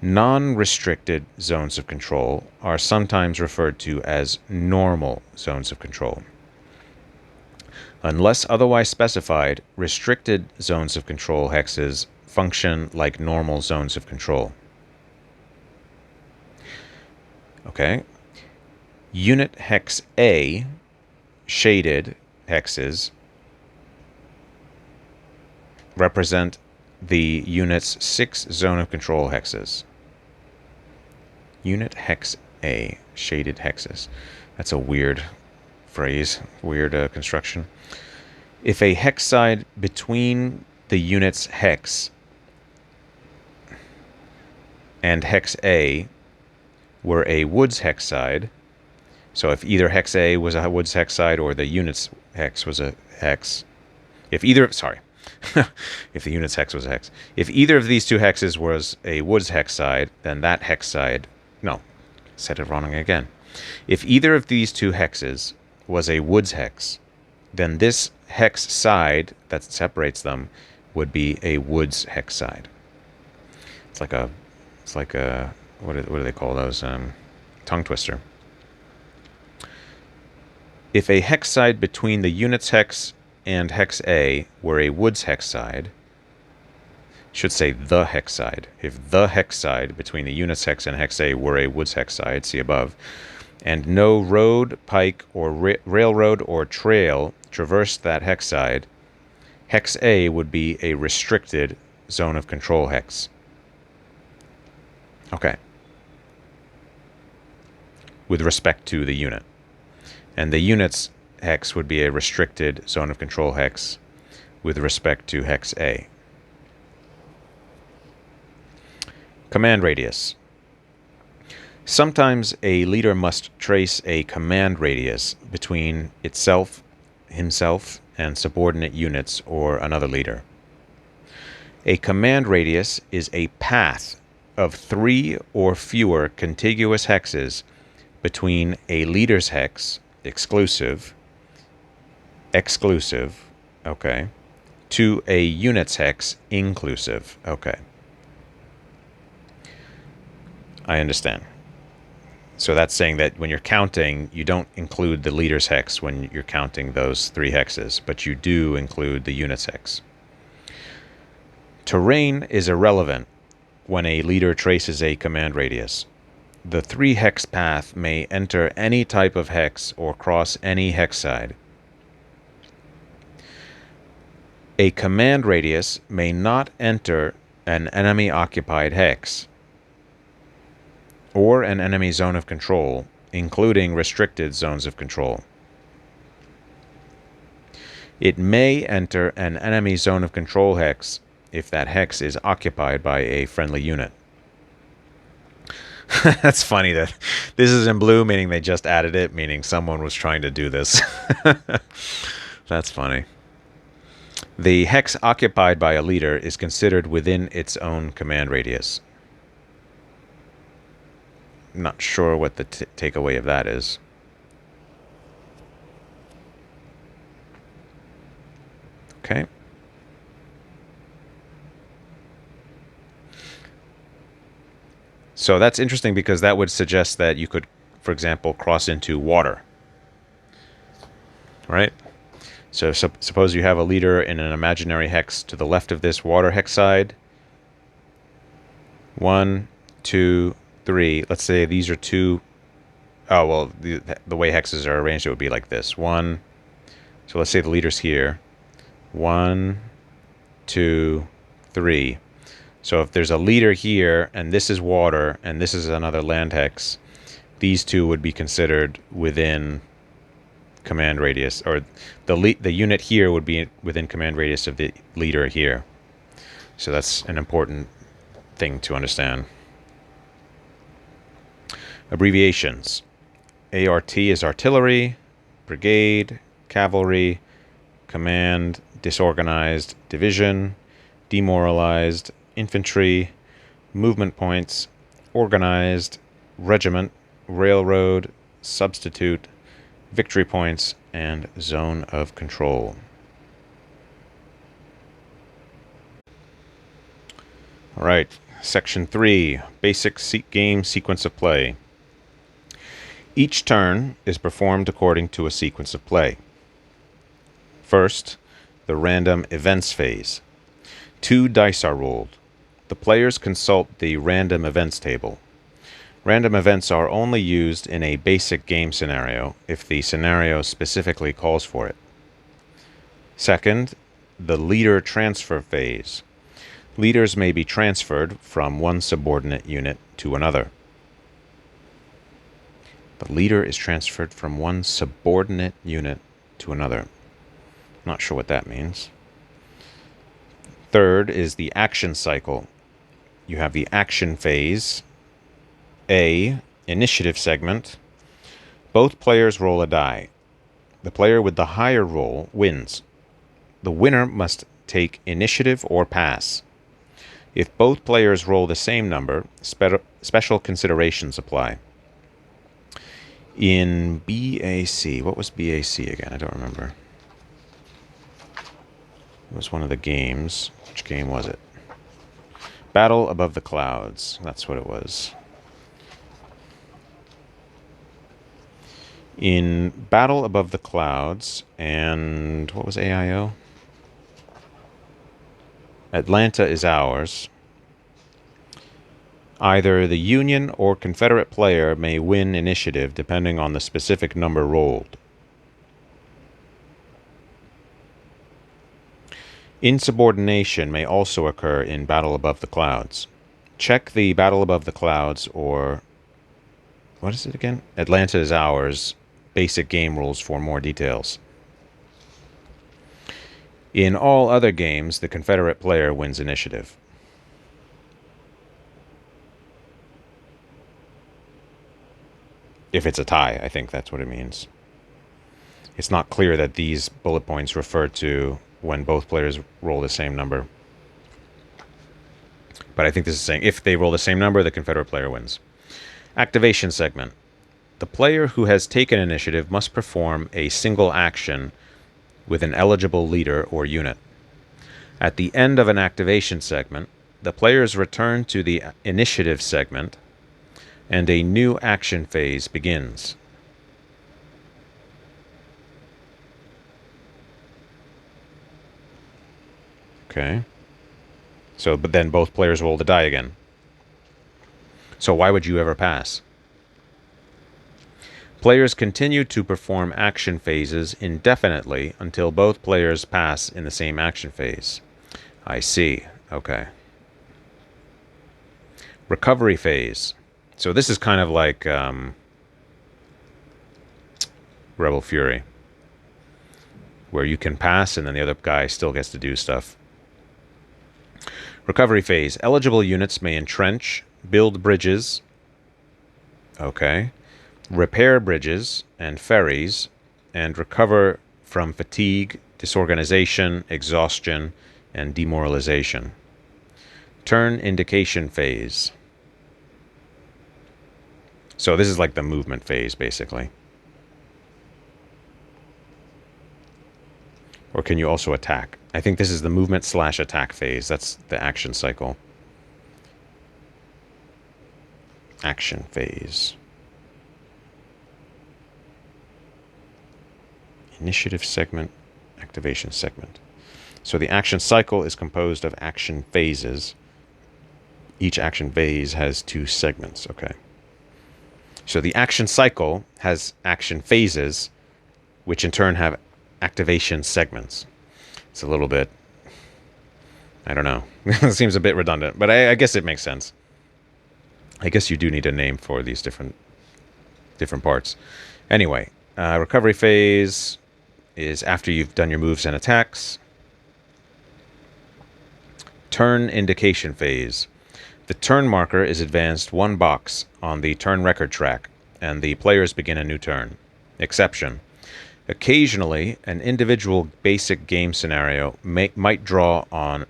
Non-restricted zones of control are sometimes referred to as normal zones of control. Unless otherwise specified, restricted zones of control hexes function like normal zones of control. Okay. Unit hex A, shaded hexes, represent the unit's 6 zone of control hexes. Unit hex A, shaded hexes. That's a weird phrase, weird construction. If a hex side between the unit's hex and hex A were a woods hex side, so if either hex A was a woods hex side or the unit's hex was a hex, if the unit's hex was a hex, if either of these two hexes was a woods hex side, then that hex side, no, said it wrong again. If either of these two hexes was a woods hex, then this hex side that separates them would be a woods hex side. It's like a what do they call those? Tongue twister. If a hex side between the unit's hex and hex A were a woods hex side, should say the hex side. If the hex side between the unit's hex and hex A were a woods hex side, see above, and no road, pike, or railroad or trail traversed that hex side, hex A would be a restricted zone of control hex. Okay. With respect to the unit. And the unit's hex would be a restricted zone of control hex with respect to hex A. Command radius. Sometimes a leader must trace a command radius between itself, himself, and subordinate units or another leader. A command radius is a path of 3 or fewer contiguous hexes between a leader's hex, exclusive, okay, to a unit's hex, inclusive, okay. I understand. So that's saying that when you're counting, you don't include the leader's hex when you're counting those 3 hexes, but you do include the unit's hex. Terrain is irrelevant when a leader traces a command radius. The 3 hex path may enter any type of hex or cross any hex side. A command radius may not enter an enemy-occupied hex or an enemy zone of control, including restricted zones of control. It may enter an enemy zone of control hex if that hex is occupied by a friendly unit. That's funny that this is in blue, meaning they just added it, meaning someone was trying to do this. That's funny. The hex occupied by a leader is considered within its own command radius. Not sure what the takeaway of that is. Okay. So that's interesting because that would suggest that you could, for example, cross into water. Right? So suppose you have a leader in an imaginary hex to the left of this water hex side. 1, 2, 3. Let's say these are two. Oh, well, the way hexes are arranged, it would be like this. 1. So let's say the leader's here. 1, 2, 3. So if there's a leader here, and this is water, and this is another land hex, these two would be considered within command radius, or the unit here would be within command radius of the leader here. So that's an important thing to understand. Abbreviations. ART is artillery, brigade, cavalry, command, disorganized, division, demoralized, infantry, movement points, organized, regiment, railroad, substitute, victory points, and zone of control. All right, Section 3, Basic Game Sequence of Play. Each turn is performed according to a sequence of play. First, the random events phase. 2 dice are rolled. The players consult the random events table. Random events are only used in a basic game scenario if the scenario specifically calls for it. Second, the leader transfer phase. Leaders may be transferred from one subordinate unit to another. The leader is transferred from one subordinate unit to another. Not sure what that means. Third is the action cycle. You have the action phase. A, initiative segment. Both players roll a die. The player with the higher roll wins. The winner must take initiative or pass. If both players roll the same number, special considerations apply. In BAC, what was BAC again? I don't remember. It was one of the games. Which game was it? Battle Above the Clouds. That's what it was. In Battle Above the Clouds, and what was AIO? Atlanta is Ours. Either the Union or Confederate player may win initiative depending on the specific number rolled. Insubordination may also occur in Battle Above the Clouds. Check the Battle Above the Clouds, or what is it again? Atlanta is Ours basic game rules for more details. In all other games, the Confederate player wins initiative. If it's a tie, I think that's what it means. It's not clear that these bullet points refer to when both players roll the same number. But I think this is saying if they roll the same number, the Confederate player wins. Activation segment. The player who has taken initiative must perform a single action with an eligible leader or unit. At the end of an activation segment, the players return to the initiative segment and a new action phase begins. Okay. So, but then both players roll the die again. So why would you ever pass? Players continue to perform action phases indefinitely until both players pass in the same action phase. I see. Okay. Recovery phase. So this is kind of like Rebel Fury, where you can pass and then the other guy still gets to do stuff. Recovery phase. Eligible units may entrench, build bridges. Okay. Repair bridges and ferries, and recover from fatigue, disorganization, exhaustion, and demoralization. Turn indication phase. So this is like the movement phase, basically. Or can you also attack? I think this is the movement/attack phase. That's the action cycle. Action phase. Initiative segment, activation segment. So the action cycle is composed of action phases. Each action phase has 2 segments. Okay. So the action cycle has action phases, which in turn have activation segments. It's a little bit, I don't know. It seems a bit redundant, but I guess it makes sense. I guess you do need a name for these different parts. Anyway, recovery phase is after you've done your moves and attacks. Turn indication phase. The turn marker is advanced 1 box on the turn record track, and the players begin a new turn. Exception. Occasionally, an individual basic game scenario might draw on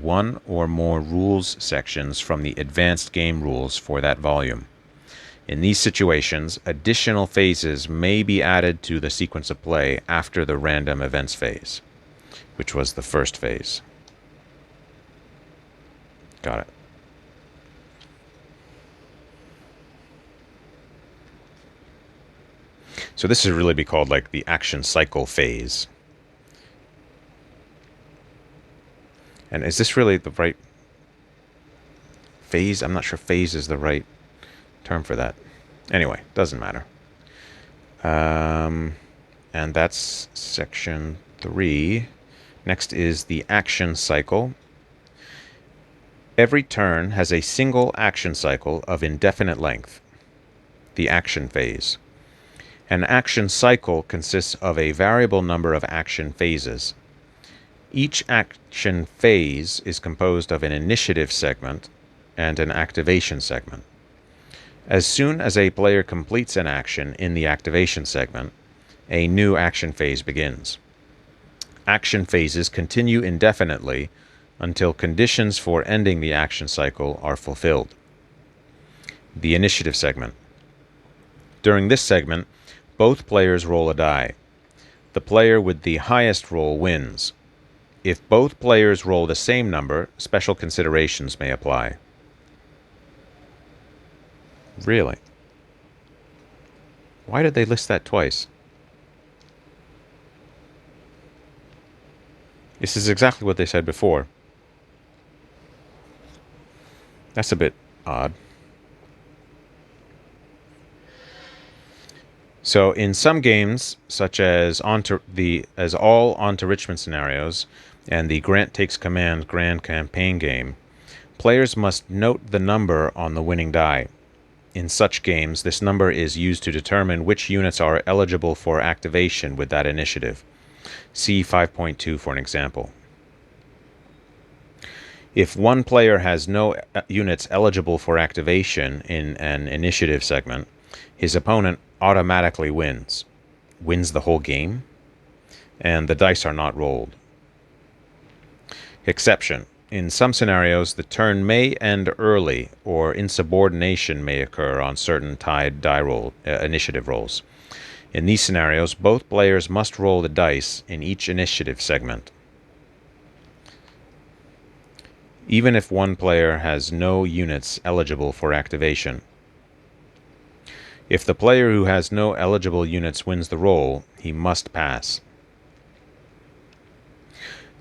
one or more rules sections from the advanced game rules for that volume. In these situations, additional phases may be added to the sequence of play after the random events phase, which was the first phase. Got it. So this should really be called like the action cycle phase. And is this really the right phase? I'm not sure phase is the right term for that. Anyway, doesn't matter. And that's section 3. Next is the action cycle. Every turn has a single action cycle of indefinite length, the action phase. An action cycle consists of a variable number of action phases. Each action phase is composed of an initiative segment and an activation segment. As soon as a player completes an action in the activation segment, a new action phase begins. Action phases continue indefinitely until conditions for ending the action cycle are fulfilled. The initiative segment. During this segment, both players roll a die. The player with the highest roll wins. If both players roll the same number, special considerations may apply. Really? Why did they list that twice? This is exactly what they said before. That's a bit odd. So in some games, such as all On to Richmond scenarios and the Grant Takes Command Grand Campaign game, players must note the number on the winning die. In such games, this number is used to determine which units are eligible for activation with that initiative. See 5.2 for an example. If one player has no units eligible for activation in an initiative segment, his opponent automatically wins. Wins the whole game? And the dice are not rolled. Exception. In some scenarios, the turn may end early, or insubordination may occur on certain tied initiative rolls. In these scenarios, both players must roll the dice in each initiative segment. Even if one player has no units eligible for activation. If the player who has no eligible units wins the roll, he must pass.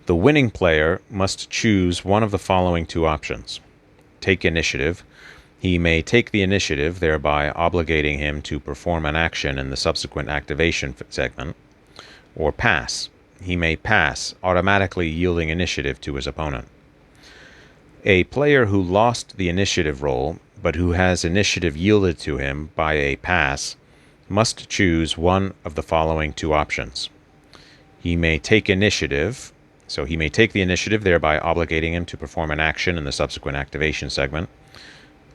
The winning player must choose one of the following 2 options. Take initiative. He may take the initiative, thereby obligating him to perform an action in the subsequent activation segment. Or pass. He may pass, automatically yielding initiative to his opponent. A player who lost the initiative roll, but who has initiative yielded to him by a pass, must choose one of the following 2 options. He may take initiative, so he may take the initiative, thereby obligating him to perform an action in the subsequent activation segment.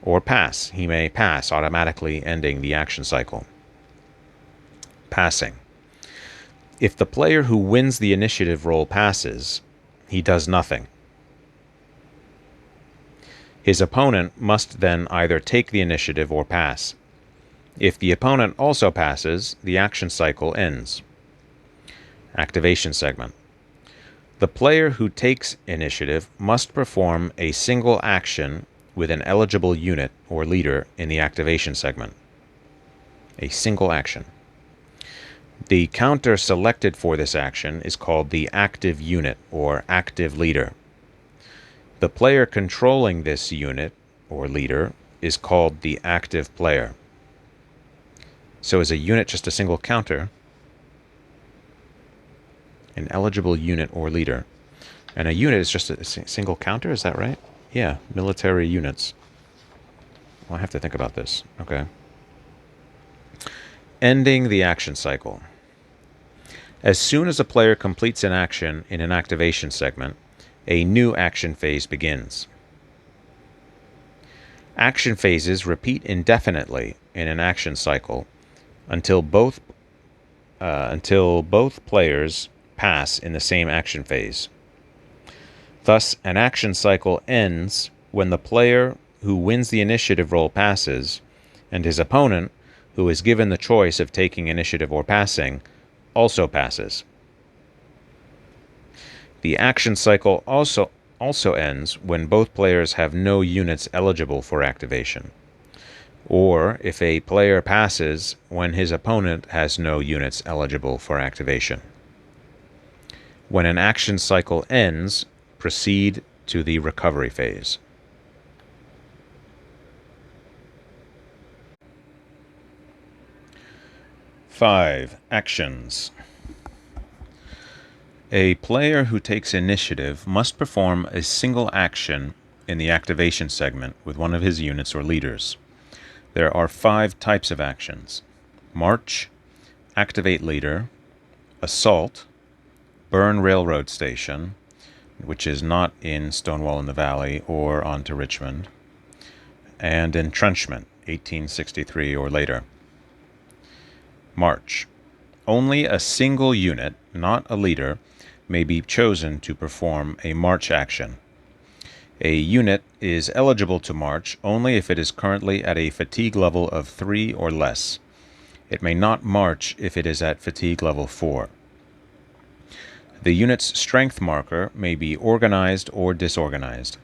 Or pass. He may pass, automatically ending the action cycle. Passing. If the player who wins the initiative roll passes, he does nothing. His opponent must then either take the initiative or pass. If the opponent also passes, the action cycle ends. Activation segment. The player who takes initiative must perform a single action with an eligible unit or leader in the activation segment. a single action. The counter selected for this action is called the active unit or active leader. The player controlling this unit or leader is called the active player. So is a unit just a single counter? An eligible unit or leader. And a unit is just a single counter, is that right? Yeah, military units. Well, I have to think about this. Okay. Ending the action cycle. As soon as a player completes an action in an activation segment, a new action phase begins. Action phases repeat indefinitely in an action cycle until both players pass in the same action phase. Thus, an action cycle ends when the player who wins the initiative roll passes, and his opponent, who is given the choice of taking initiative or passing, also passes. The action cycle also ends when both players have no units eligible for activation, or if a player passes when his opponent has no units eligible for activation. When an action cycle ends, proceed to the recovery phase. Five, actions. A player who takes initiative must perform a single action in the activation segment with one of his units or leaders. There are 5 types of actions: march, activate leader, assault, burn railroad station, which is not in Stonewall in the Valley or on to Richmond, and entrenchment, 1863 or later. March. Only a single unit, not a leader, may be chosen to perform a march action. A unit is eligible to march only if it is currently at a fatigue level of 3 or less. It may not march if it is at fatigue level 4. The unit's strength marker may be organized or disorganized.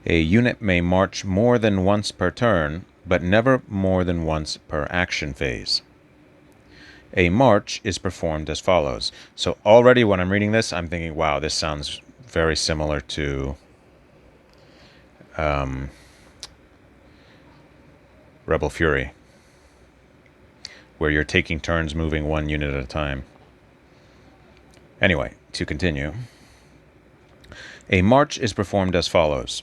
A unit may march more than once per turn, but never more than once per action phase. A march is performed as follows. So already when I'm reading this, I'm thinking, wow, this sounds very similar to Rebel Fury, where you're taking turns moving one unit at a time. Anyway, to continue. A march is performed as follows.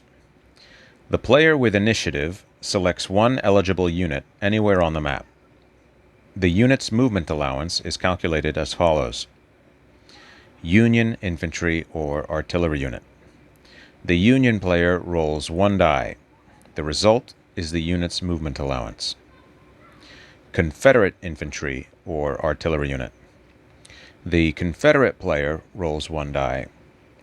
The player with initiative selects one eligible unit anywhere on the map. The unit's movement allowance is calculated as follows. Union infantry or artillery unit. The Union player rolls 1 die. The result is the unit's movement allowance. Confederate infantry or artillery unit. The Confederate player rolls 1 die.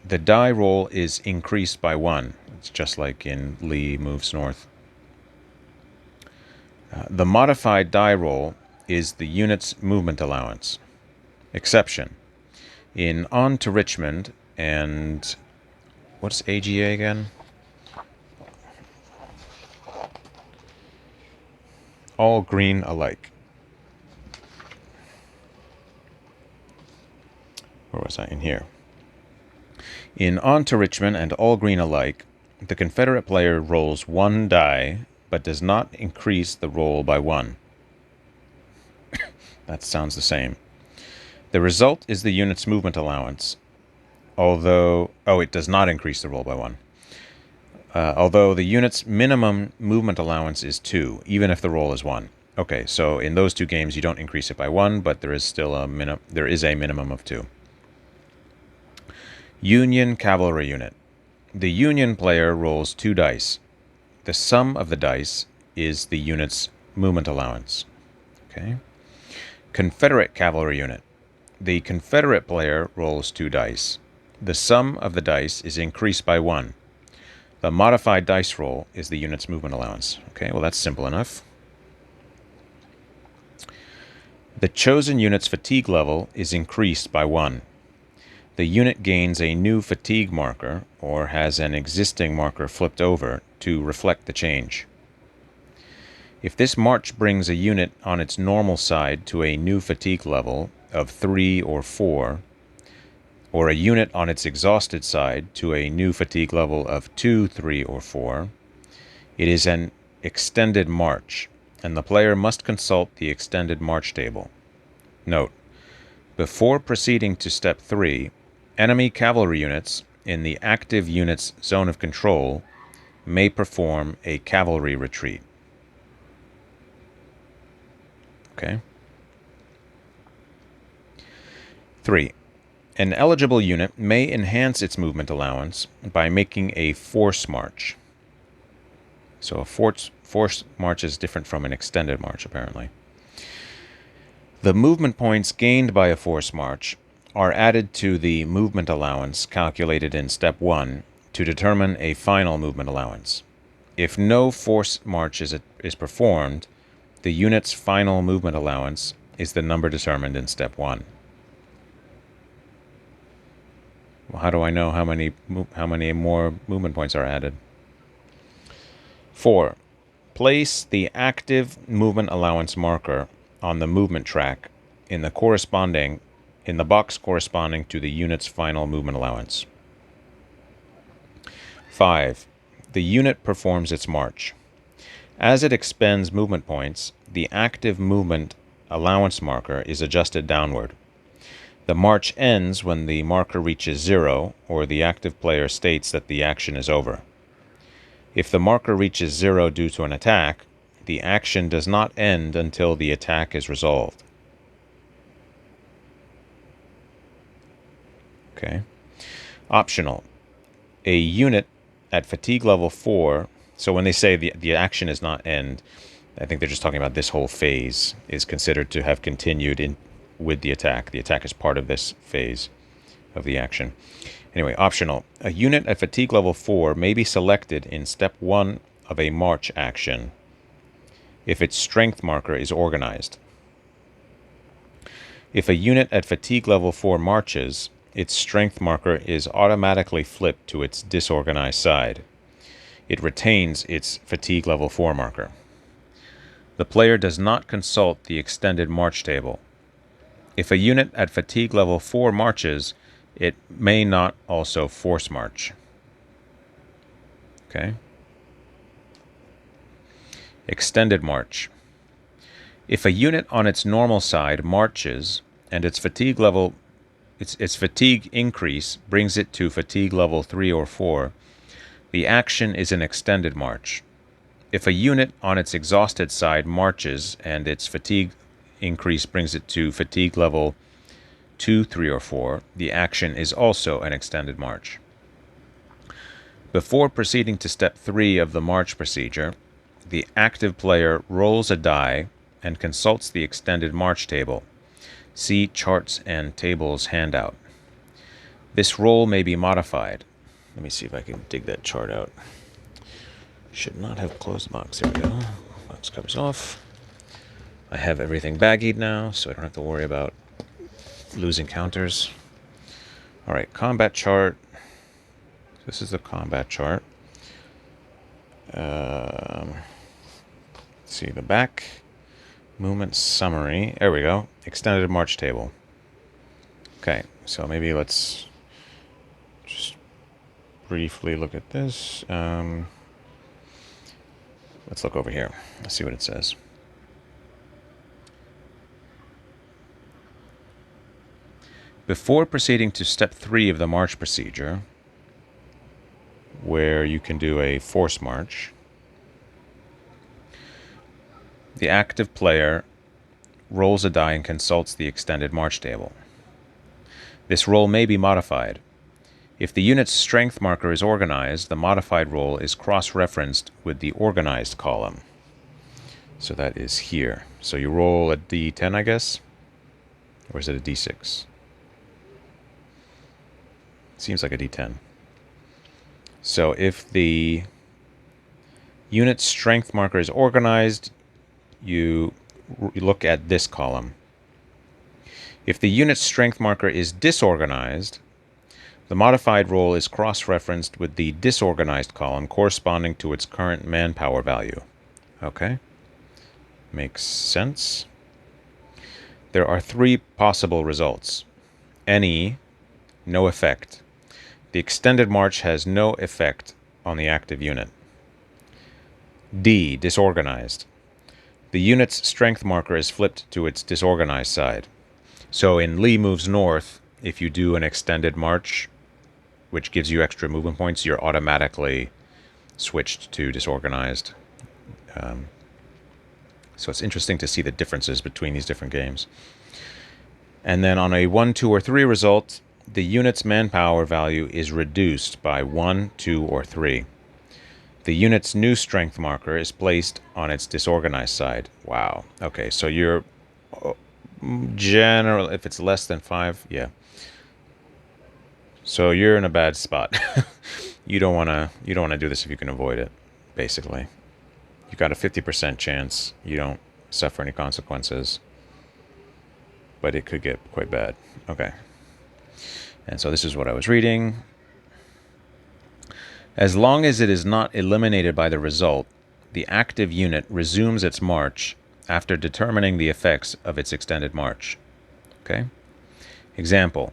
The die roll is increased by 1. It's just like in Lee Moves North. The modified die roll is the unit's movement allowance. Exception. In On to Richmond and... what's AGA again? All green alike. Where was I? In here. In On to Richmond and All Green alike, the Confederate player rolls 1 die, but does not increase the roll by 1. That sounds the same. The result is the unit's movement allowance, although... oh, it does not increase the roll by 1. Although the unit's minimum movement allowance is 2, even if the roll is 1. Okay, so in those 2 games you don't increase it by 1, but there is still a minimum of 2. Union cavalry unit. The Union player rolls 2 dice. The sum of the dice is the unit's movement allowance. Okay. Confederate cavalry unit. The Confederate player rolls 2 dice. The sum of the dice is increased by 1. The modified dice roll is the unit's movement allowance. Okay, well that's simple enough. The chosen unit's fatigue level is increased by 1. The unit gains a new fatigue marker, or has an existing marker flipped over to reflect the change. If this march brings a unit on its normal side to a new fatigue level of 3 or 4, or a unit on its exhausted side to a new fatigue level of 2, 3, or 4, it is an extended march, and the player must consult the extended march table. Note: before proceeding to Step 3, enemy cavalry units in the active unit's zone of control may perform a cavalry retreat. Okay. 3. An eligible unit may enhance its movement allowance by making a force march. So a force march is different from an extended march, apparently. The movement points gained by a force march are added to the movement allowance calculated in Step 1 to determine a final movement allowance. If no force march is performed, the unit's final movement allowance is the number determined in Step 1. Well, how do I know how many more movement points are added? 4. Place the active movement allowance marker on the movement track in the box corresponding to the unit's final movement allowance. 5. The unit performs its march. As it expends movement points, the active movement allowance marker is adjusted downward. The march ends when the marker reaches 0, or the active player states that the action is over. If the marker reaches 0 due to an attack, the action does not end until the attack is resolved. Okay. Optional. A unit at fatigue level 4, so when they say the action is not end, I think they're just talking about this whole phase is considered to have continued with the attack. The attack is part of this phase of the action. Anyway, optional. A unit at fatigue level 4 may be selected in Step 1 of a march action if its strength marker is organized. If a unit at fatigue level 4 marches, its strength marker is automatically flipped to its disorganized side. It retains its fatigue level 4 marker. The player does not consult the extended march table. If a unit at fatigue level 4 marches, it may not also force march. Okay. Extended march. If a unit on its normal side marches and its fatigue increase brings it to fatigue level 3 or 4, the action is an extended march. If a unit on its exhausted side marches and its fatigue increase brings it to fatigue level 2, 3, or 4, the action is also an extended march. Before proceeding to Step 3 of the march procedure, the active player rolls a die and consults the extended march table. See Charts and Tables handout. This roll may be modified. Let me see if I can dig that chart out. Should not have closed the box. There we go. Box covers off. I have everything baggied now, so I don't have to worry about losing counters. All right, combat chart. This is the combat chart. See the back. Movement summary. There we go. Extended march table. Okay, so maybe let's just briefly look at this. Let's look over here. Let's see what it says. Before proceeding to Step 3 of the march procedure, where you can do a force march, the active player rolls a die and consults the extended march table. This roll may be modified. If the unit's strength marker is organized, the modified roll is cross-referenced with the organized column. So that is here. So you roll a d10, I guess? Or is it a d6? Seems like a d10. So if the unit's strength marker is organized, you look at this column. If the unit's strength marker is disorganized, the modified roll is cross-referenced with the disorganized column corresponding to its current manpower value. Okay? makes sense. There are three possible results. Any, no effect. The extended march has no effect on the active unit. D, disorganized. The unit's strength marker is flipped to its disorganized side. So in Lee Moves North, if you do an extended march, which gives you extra movement points, you're automatically switched to disorganized. So it's interesting to see the differences between these different games. And then on a 1, 2, or 3 result, the unit's manpower value is reduced by 1, 2, or 3. The unit's new strength marker is placed on its disorganized side. Wow. Okay, so you're general, if it's less than 5, yeah. So you're in a bad spot. You don't want to do this if you can avoid it, basically. You got a 50% chance you don't suffer any consequences, but it could get quite bad. Okay. And so this is what I was reading. As long as it is not eliminated by the result, the active unit resumes its march after determining the effects of its extended march. Okay? Example.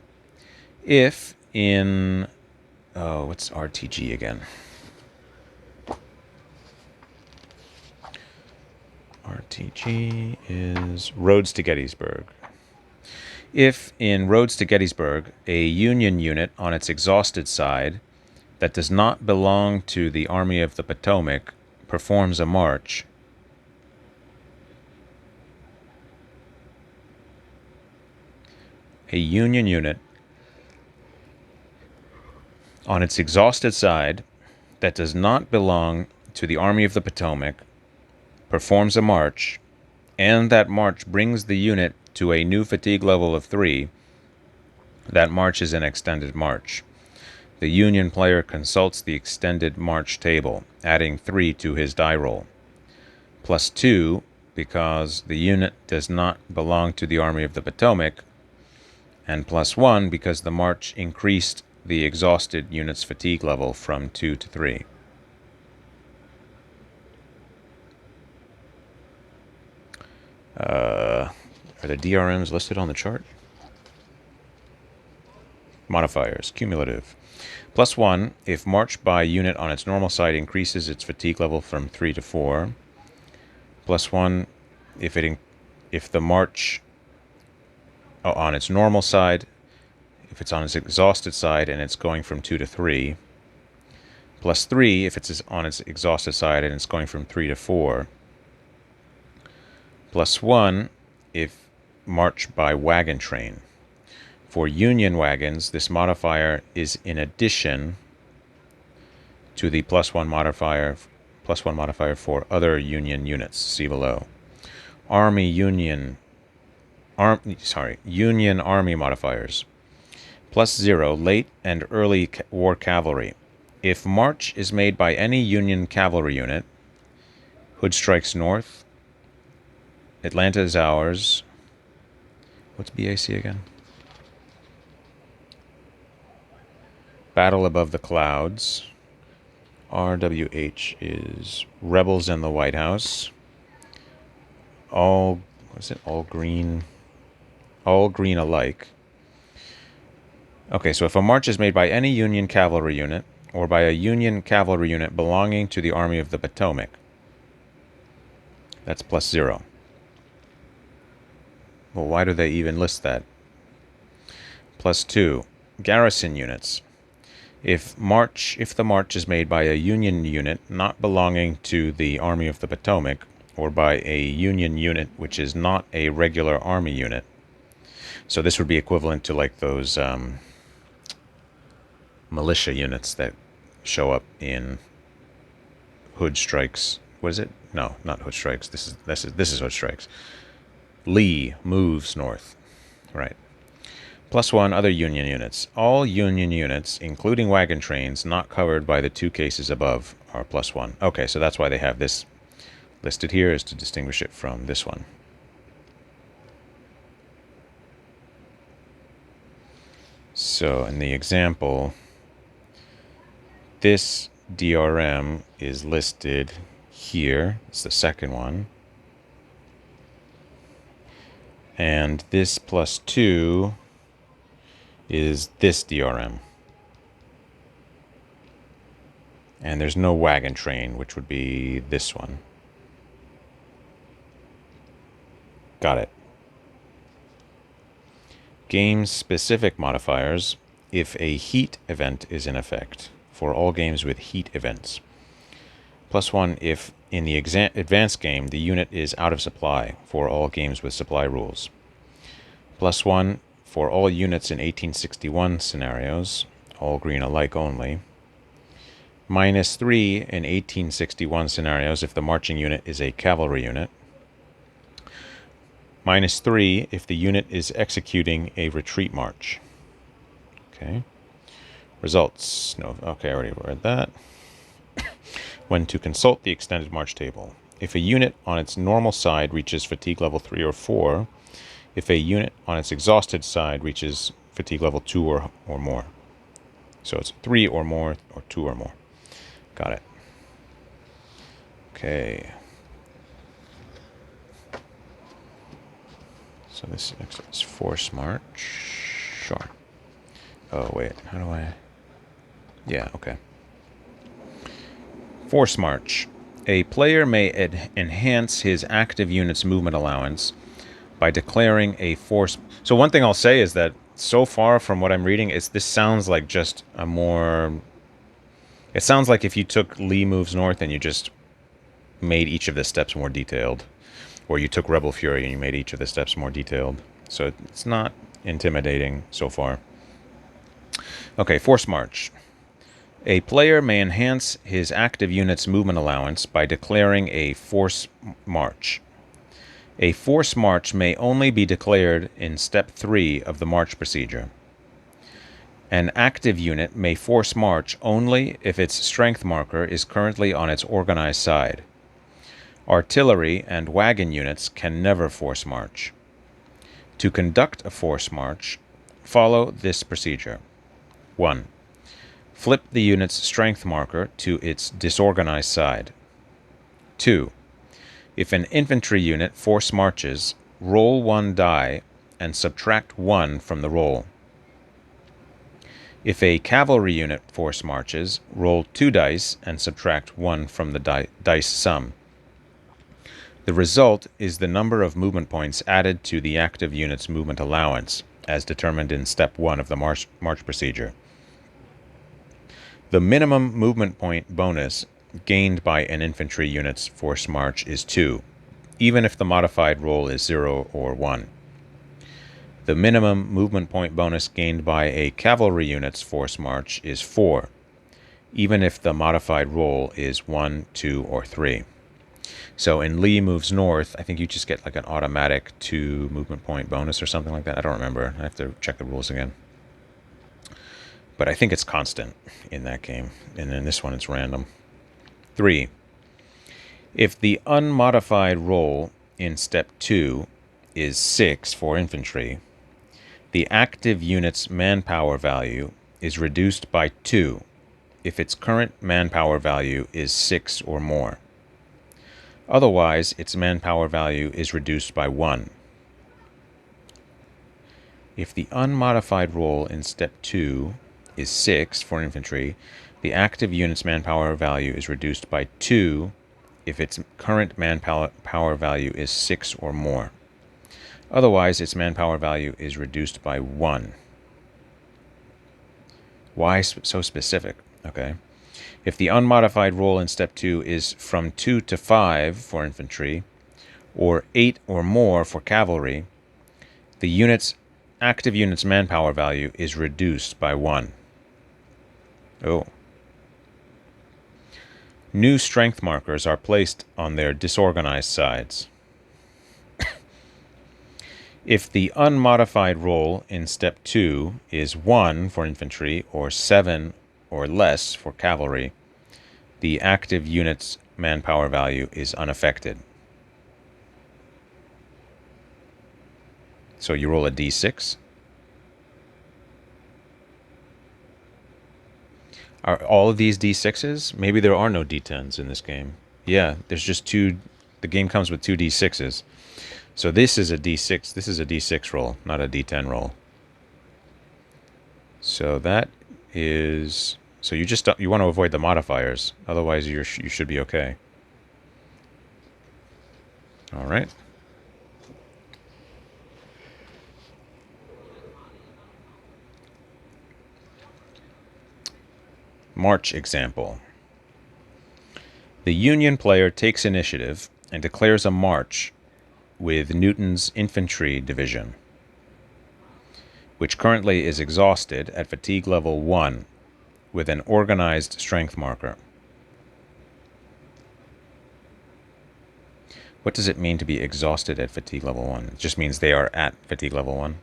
If in... Oh, what's RTG again? RTG is Roads to Gettysburg. If in Roads to Gettysburg, a Union unit on its exhausted side that does not belong to the Army of the Potomac performs a march, a Union unit on its exhausted side that does not belong to the Army of the Potomac performs a march, and that march brings the unit to a new fatigue level of 3, that march is an extended march. The Union player consults the extended march table, adding 3 to his die roll. +2 because the unit does not belong to the Army of the Potomac, and +1 because the march increased the exhausted unit's fatigue level from 2 to 3. Are the DRMs listed on the chart? Modifiers, cumulative. +1 if march by unit on its normal side increases its fatigue level from 3 to 4. +1 if the march on its normal side, if it's on its exhausted side and it's going from 2 to 3. +3 if it's on its exhausted side and it's going from 3 to 4. +1 if march by wagon train. For Union wagons, this modifier is in addition to the +1 modifier for other Union units. See below. Union Army modifiers. +0 late and early war cavalry. If march is made by any Union cavalry unit, Hood strikes north. Atlanta is ours. What's BAC again? Battle Above the Clouds. RWH is Rebels in the White House. All green alike. Okay, so if a march is made by any Union cavalry unit or by a Union cavalry unit belonging to the Army of the Potomac, that's +0. Well, why do they even list that? +2, garrison units. If the march is made by a Union unit not belonging to the Army of the Potomac, or by a Union unit which is not a regular Army unit, so this would be equivalent to like those militia units that show up in Hood Strikes. What is it? No, not Hood Strikes. This is Hood Strikes. Lee Moves North. Right. +1 other Union units. All Union units, including wagon trains, not covered by the 2 cases above, are +1. Okay, so that's why they have this listed here, is to distinguish it from this one. So in the example, this DRM is listed here. It's the second one. And this plus 2 is this DRM. And there's no wagon train, which would be this one. Got it. Game-specific modifiers if a heat event is in effect for all games with heat events. +1 if in the advanced game the unit is out of supply for all games with supply rules. +1 for all units in 1861 scenarios, all green alike only. -3 in 1861 scenarios if the marching unit is a cavalry unit. -3 if the unit is executing a retreat march. Okay. Results. No. Okay, I already read that. When to consult the extended march table. If a unit on its normal side reaches fatigue level 3 or 4, if a unit on its exhausted side reaches fatigue level 2 or more. So it's 3 or more or 2 or more. Got it. Okay. So this is force march. Sure. Oh, wait. How do I... Yeah, okay. Force march. A player may enhance his active unit's movement allowance by declaring a force... So one thing I'll say is that so far from what I'm reading, this sounds like just a more... It sounds like if you took Lee Moves North and you just made each of the steps more detailed. Or you took Rebel Fury and you made each of the steps more detailed. So it's not intimidating so far. Okay, force march. A player may enhance his active unit's movement allowance by declaring a force march. A force march may only be declared in Step 3 of the march procedure. An active unit may force march only if its strength marker is currently on its organized side. Artillery and wagon units can never force march. To conduct a force march, follow this procedure. 1. Flip the unit's strength marker to its disorganized side. 2. If an infantry unit force marches, roll 1 die and subtract 1 from the roll. If a cavalry unit force marches, roll 2 dice and subtract 1 from the dice sum. The result is the number of movement points added to the active unit's movement allowance, as determined in Step 1 of the march procedure. The minimum movement point bonus gained by an infantry unit's force march is 2, even if the modified roll is 0 or 1. The minimum movement point bonus gained by a cavalry unit's force march is 4, even if the modified roll is 1, 2, or 3. So in Lee Moves North, I think you just get like an automatic 2 movement point bonus or something like that. I don't remember. I have to check the rules again. But I think it's constant in that game. And in this one, it's random. 3. If the unmodified roll in Step 2 is 6 for infantry, the active unit's manpower value is reduced by 2 if its current manpower value is 6 or more. Otherwise, its manpower value is reduced by 1. If the unmodified roll in Step 2 is 6 for infantry, the active unit's manpower value is reduced by 2 if its current manpower value is 6 or more. Otherwise, its manpower value is reduced by 1. Why so specific? Okay. If the unmodified roll in Step 2 is from 2 to 5 for infantry, or 8 or more for cavalry, the active unit's manpower value is reduced by 1. Oh. New strength markers are placed on their disorganized sides. If the unmodified roll in Step 2 is 1 for infantry or 7 or less for cavalry, the active unit's manpower value is unaffected. So you roll a d6. Are all of these d6s? Maybe there are no d10s in this game. Yeah, there's just 2. The game comes with 2 d6s. So this is a D6. This is a D6 roll, not a D10 roll. So that is... So you just you want to avoid the modifiers. Otherwise, you should be okay. All right. March example. The Union player takes initiative and declares a march with Newton's infantry division, which currently is exhausted at fatigue level 1 with an organized strength marker. What does it mean to be exhausted at fatigue level 1? It just means they are at fatigue level 1.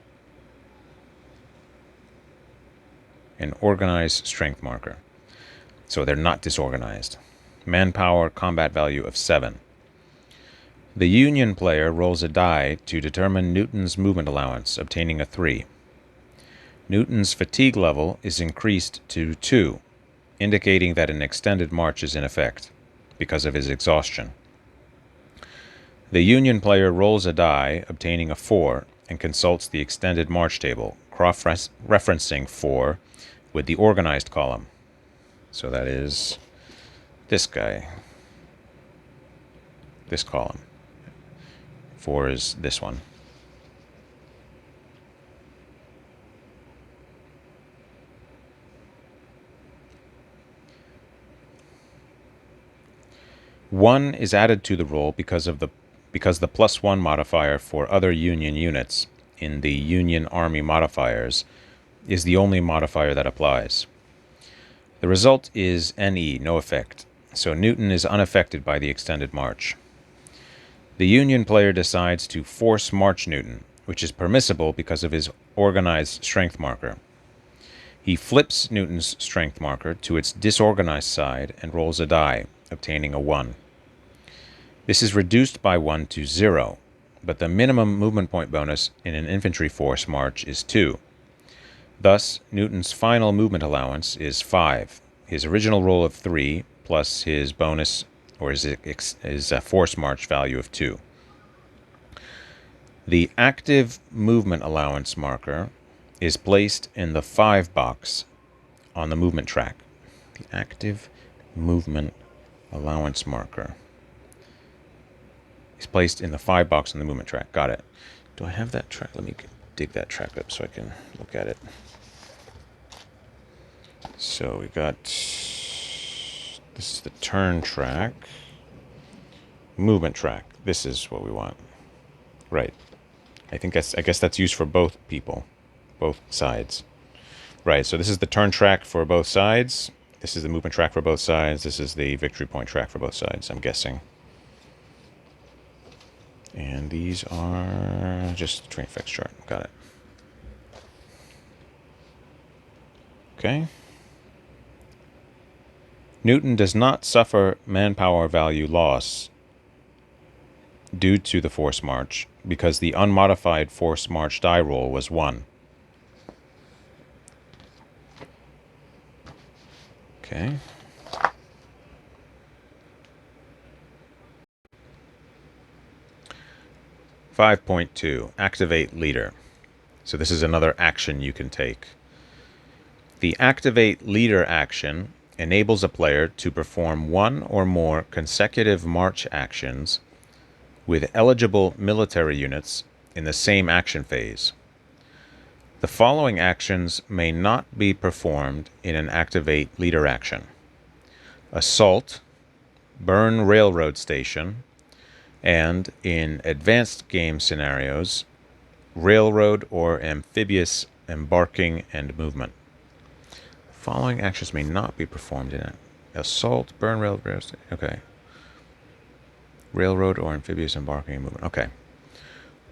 An organized strength marker. So they're not disorganized. Manpower combat value of 7. The Union player rolls a die to determine Newton's movement allowance, obtaining a 3. Newton's fatigue level is increased to 2, indicating that an extended march is in effect because of his exhaustion. The Union player rolls a die, obtaining a 4, and consults the extended march table, cross-referencing 4 with the organized column. So that is this guy. This column. 4 is this one. One is added to the roll because the +1 modifier for other Union units in the Union Army modifiers is the only modifier that applies. The result is NE, no effect, so Newton is unaffected by the extended march. The Union player decides to force march Newton, which is permissible because of his organized strength marker. He flips Newton's strength marker to its disorganized side and rolls a die, obtaining a 1. This is reduced by 1 to 0, but the minimum movement point bonus in an infantry force march is 2. Thus, Newton's final movement allowance is 5, his original roll of 3 plus his bonus or his force march value of 2. The active movement allowance marker is placed in the 5 box on the movement track. The active movement allowance marker is placed in the 5 box on the movement track. Got it. Do I have that track? Let me dig that track up so I can look at it. So we got, this is the turn track, movement track. This is what we want. Right. I guess that's used for both people, both sides. Right, so this is the turn track for both sides. This is the movement track for both sides. This is the victory point track for both sides, I'm guessing. And these are just train effects chart. Got it. Okay. Newton does not suffer manpower value loss due to the force march because the unmodified force march die roll was 1. Okay. (5.2) Activate leader. So this is another action you can take. The activate leader action enables a player to perform 1 or more consecutive march actions with eligible military units in the same action phase. The following actions may not be performed in an activate leader action: assault, burn railroad station, and, in advanced game scenarios, railroad or amphibious embarking and movement. Following actions may not be performed in it: assault, burn railroad station. Okay. Railroad or amphibious embarking and movement. Okay.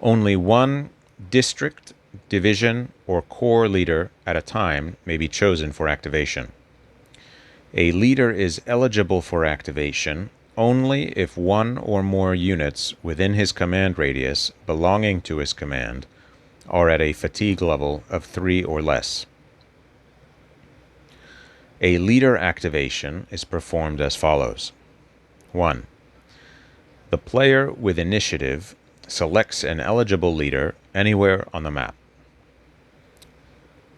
Only one district, division, or corps leader at a time may be chosen for activation. A leader is eligible for activation only if 1 or more units within his command radius belonging to his command are at a fatigue level of 3 or less. A leader activation is performed as follows. 1. The player with initiative selects an eligible leader anywhere on the map.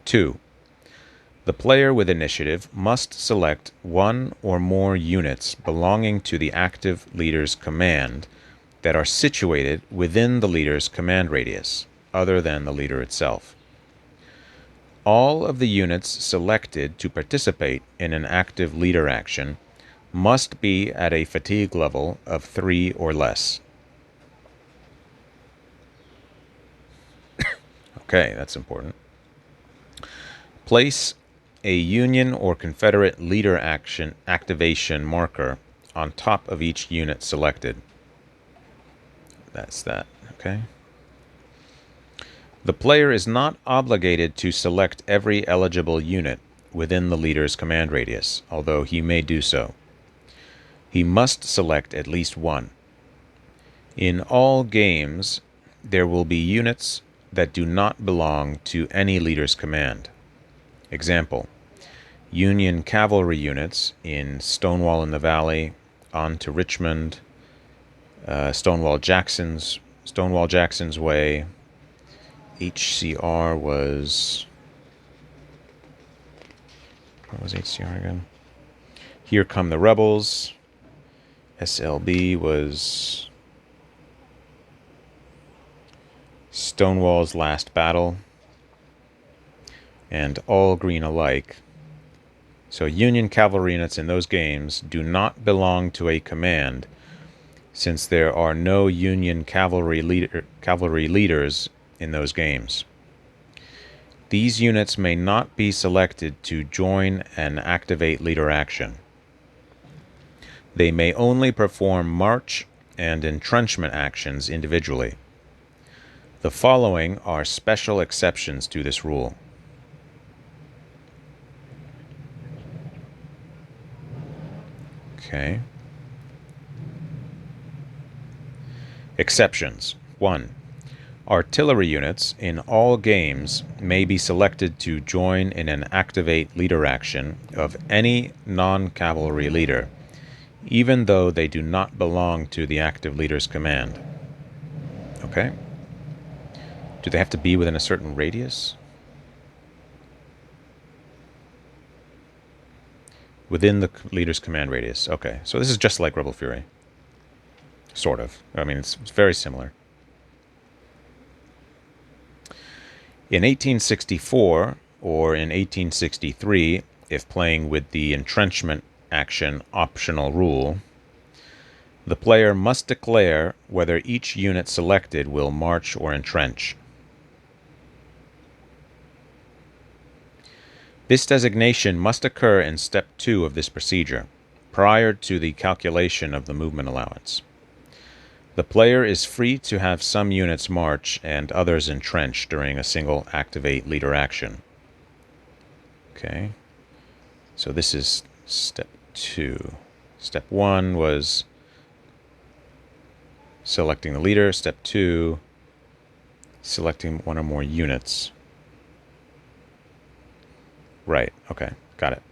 2. The player with initiative must select one or more units belonging to the active leader's command that are situated within the leader's command radius, other than the leader itself. All of the units selected to participate in an active leader action must be at a fatigue level of 3 or less. Okay, that's important. Place a Union or Confederate leader action activation marker on top of each unit selected. That's that, okay? The player is not obligated to select every eligible unit within the leader's command radius, although he may do so. He must select at least one. In all games, there will be units that do not belong to any leader's command. Example, Union cavalry units in Stonewall in the Valley, on to Richmond, Stonewall Jackson's Way. HCR was... What was HCR again? Here Come the Rebels. SLB was Stonewall's Last Battle. And all green alike. So Union cavalry units in those games do not belong to a command, since there are no Union cavalry leaders in those games. These units may not be selected to join and activate leader action. They may only perform march and entrenchment actions individually. The following are special exceptions to this rule. Okay. Exceptions. 1. Artillery units in all games may be selected to join in an activate leader action of any non-cavalry leader, even though they do not belong to the active leader's command. Okay. Do they have to be within a certain radius? Within the leader's command radius. Okay, so this is just like Rebel Fury. Sort of. I mean, it's very similar. In 1864 or in 1863, if playing with the entrenchment action optional rule, the player must declare whether each unit selected will march or entrench. This designation must occur in Step 2 of this procedure, prior to the calculation of the movement allowance. The player is free to have some units march and others entrench during a single activate leader action. Okay, so this is Step 2. Step 1 was selecting the leader. Step 2, selecting one or more units. Right, okay, got it.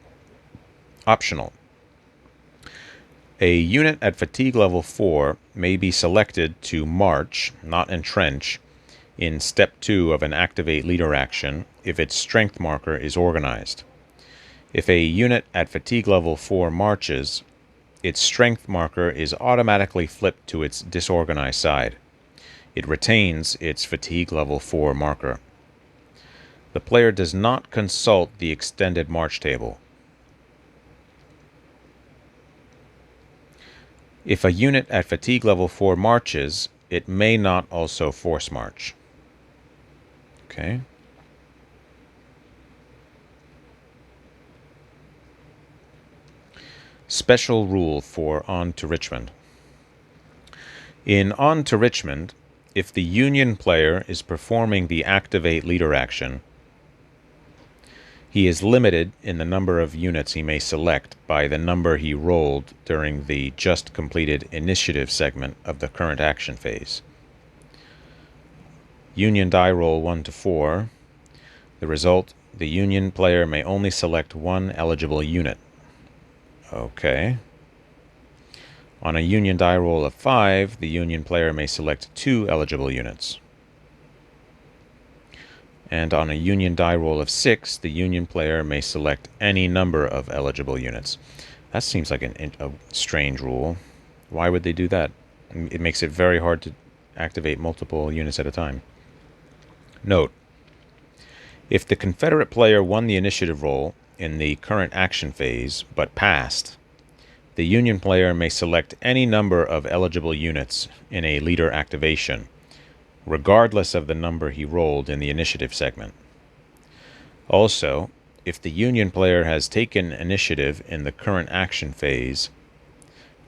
Optional. A unit at fatigue level 4 may be selected to march, not entrench, in Step 2 of an activate leader action if its strength marker is organized. If a unit at fatigue level 4 marches, its strength marker is automatically flipped to its disorganized side. It retains its fatigue level 4 marker. The player does not consult the extended march table. If a unit at fatigue level 4 marches, it may not also force march. Okay. Special rule for On to Richmond. In On to Richmond, if the Union player is performing the activate leader action, he is limited in the number of units he may select by the number he rolled during the just completed initiative segment of the current action phase. Union die roll 1 to 4. The result, the Union player may only select one eligible unit. Okay. On a union die roll of 5, the union player may select 2 eligible units. And on a union die roll of 6, the union player may select any number of eligible units. That seems like a strange rule. Why would they do that? It makes it very hard to activate multiple units at a time. Note: if the Confederate player won the initiative roll in the current action phase but passed, the Union player may select any number of eligible units in a leader activation, regardless of the number he rolled in the initiative segment. Also, if the Union player has taken initiative in the current action phase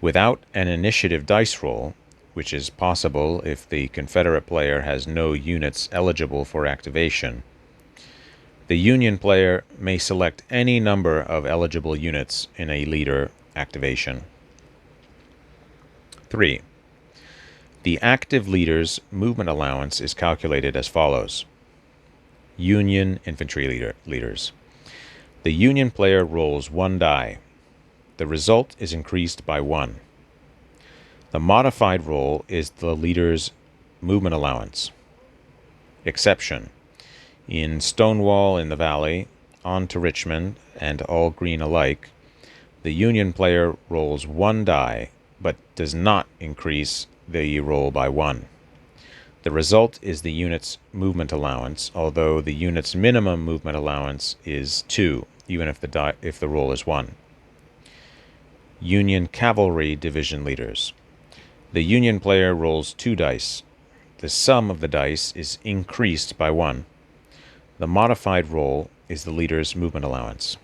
without an initiative dice roll, which is possible if the Confederate player has no units eligible for activation, the Union player may select any number of eligible units in a leader activation. 3. The active leader's movement allowance is calculated as follows. Union infantry leaders. The Union player rolls 1 die. The result is increased by 1. The modified roll is the leader's movement allowance. Exception: in Stonewall in the Valley, On to Richmond, and All Green alike, the Union player rolls 1 die, but does not increase the roll by 1. The result is the unit's movement allowance, although the unit's minimum movement allowance is 2, even if the roll is 1. Union Cavalry Division Leaders. The Union player rolls 2 dice. The sum of the dice is increased by 1. The modified roll is the leader's movement allowance.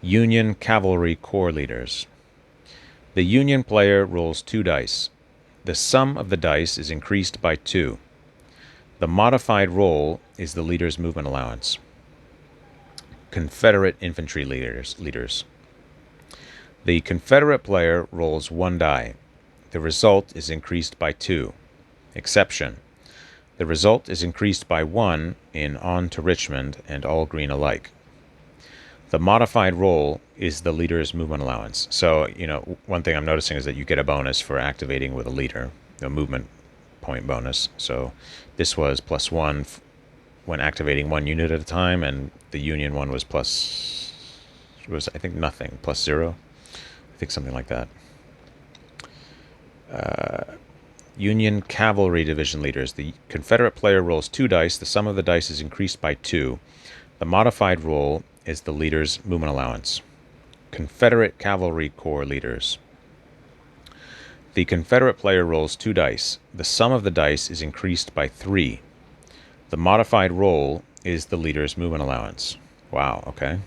Union Cavalry Corps Leaders. The Union player rolls 2 dice. The sum of the dice is increased by 2. The modified roll is the leader's movement allowance. Confederate Infantry Leaders. The Confederate player rolls 1 die. The result is increased by 2. Exception: the result is increased by 1 in On to Richmond and All Green alike. The modified roll is the leader's movement allowance. So, one thing I'm noticing is that you get a bonus for activating with a leader, a movement point bonus. So this was +1 when activating 1 unit at a time, and the Union one was I think nothing, +0. I think something like that. Union Cavalry Division Leaders. The Confederate player rolls 2 dice. The sum of the dice is increased by 2. The modified roll is the leader's movement allowance. Confederate Cavalry Corps Leaders. The Confederate player rolls 2 dice. The sum of the dice is increased by 3. The modified roll is the leader's movement allowance. Wow, okay.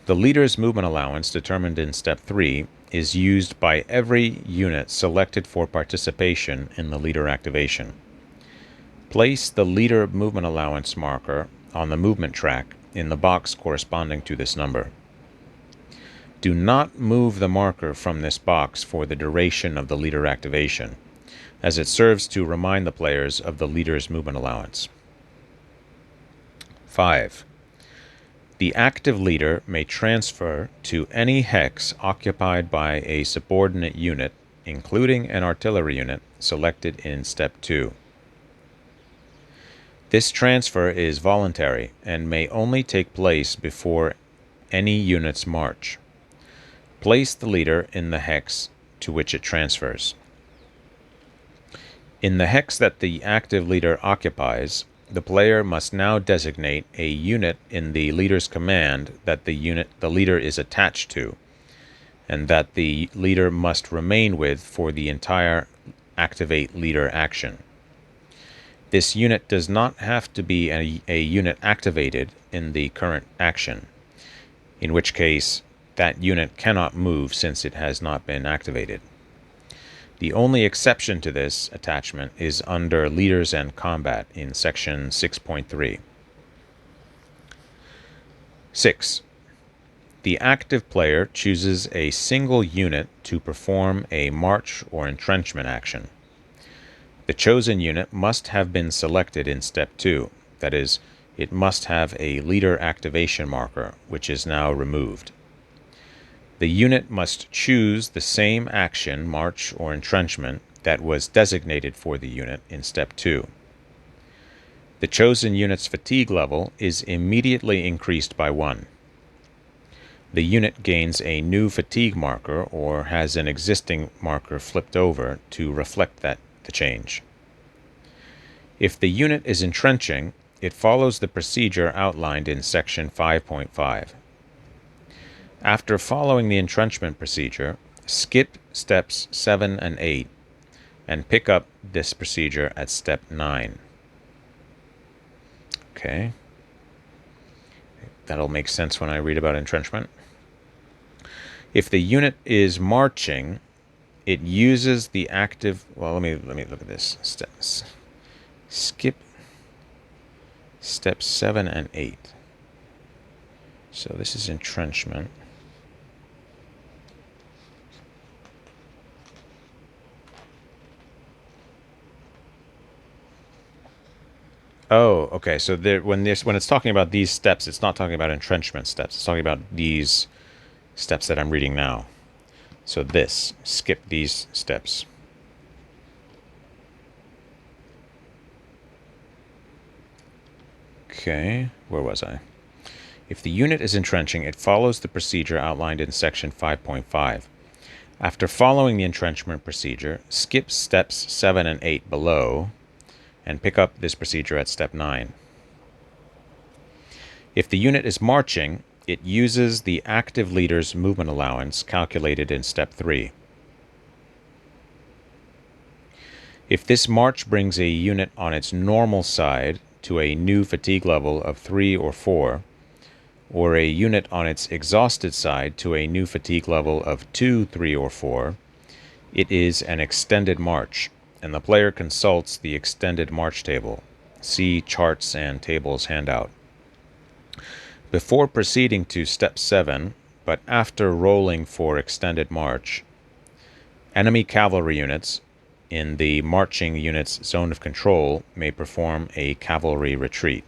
The leader's movement allowance, determined in Step 3, is used by every unit selected for participation in the leader activation. Place the leader movement allowance marker on the movement track in the box corresponding to this number. Do not move the marker from this box for the duration of the leader activation, as it serves to remind the players of the leader's movement allowance. 5. The active leader may transfer to any hex occupied by a subordinate unit, including an artillery unit, selected in Step 2. This transfer is voluntary and may only take place before any unit's march. Place the leader in the hex to which it transfers. In the hex that the active leader occupies, the player must now designate a unit in the leader's command that the leader is attached to, and that the leader must remain with for the entire activate leader action. This unit does not have to be a unit activated in the current action, in which case that unit cannot move since it has not been activated. The only exception to this attachment is under Leaders and Combat in Section 6.3. 6. The active player chooses a single unit to perform a march or entrenchment action. The chosen unit must have been selected in Step 2, that is, it must have a leader activation marker, which is now removed. The unit must choose the same action, march or entrenchment, that was designated for the unit in Step 2. The chosen unit's fatigue level is immediately increased by 1. The unit gains a new fatigue marker or has an existing marker flipped over to reflect the change. If the unit is entrenching, it follows the procedure outlined in Section 5.5. After following the entrenchment procedure, skip Steps 7 and 8 and pick up this procedure at Step 9. Okay. That'll make sense when I read about entrenchment. If the unit is marching, it uses the active... Well, let me look at this. Steps. Skip Steps 7 and 8. So this is entrenchment. Oh, okay. So when it's talking about these steps, it's not talking about entrenchment steps. It's talking about these steps that I'm reading now. So skip these steps. Okay, where was I? If the unit is entrenching, it follows the procedure outlined in Section 5.5. After following the entrenchment procedure, skip Steps 7 and 8 below and pick up this procedure at Step 9. If the unit is marching, it uses the active leader's movement allowance calculated in Step 3. If this march brings a unit on its normal side to a new fatigue level of 3 or 4, or a unit on its exhausted side to a new fatigue level of 2, 3, or 4, it is an extended march, and the player consults the extended march table. See Charts and Tables handout. Before proceeding to Step 7, but after rolling for extended march, enemy cavalry units in the marching unit's zone of control may perform a cavalry retreat.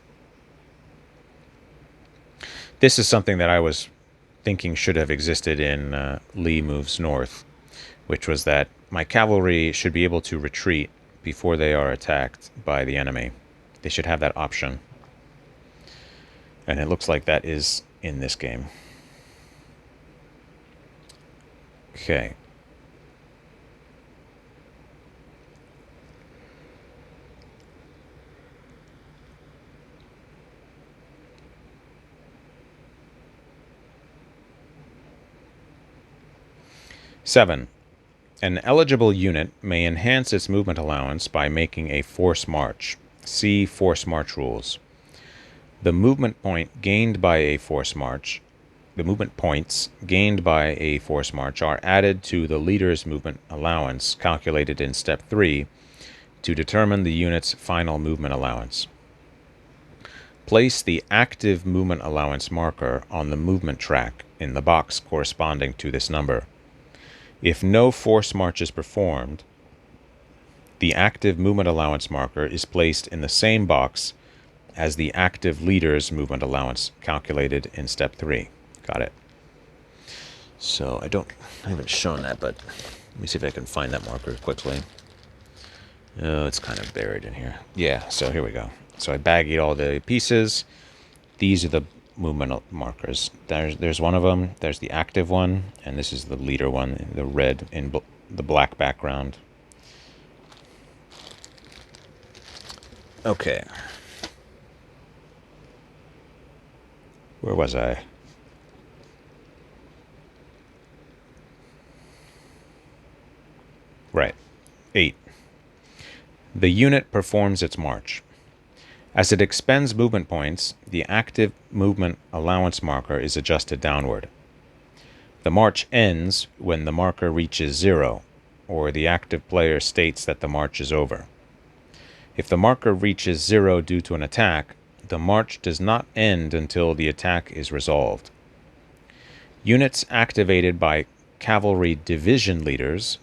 This is something that I was thinking should have existed in Lee Moves North, which was that my cavalry should be able to retreat before they are attacked by the enemy. They should have that option. And it looks like that is in this game. Okay. Seven. An eligible unit may enhance its movement allowance by making a force march. See Force March rules. The movement points gained by a force march are added to the leader's movement allowance calculated in Step 3 to determine the unit's final movement allowance. Place the active movement allowance marker on the movement track in the box corresponding to this number. If no force march is performed, the active movement allowance marker is placed in the same box as the active leader's movement allowance calculated in Step 3. Got it. So I haven't shown that, but let me see if I can find that marker quickly. Oh, it's kind of buried in here. Yeah, so here we go. So I baggied all the pieces. These are the movement markers. There's one of them. There's the active one, and this is the leader one, the red in the black background. Okay. Where was I? Right. 8. The unit performs its march. As it expends movement points, the active movement allowance marker is adjusted downward. The march ends when the marker reaches 0, or the active player states that the march is over. If the marker reaches 0 due to an attack, the march does not end until the attack is resolved. Units activated by cavalry division leaders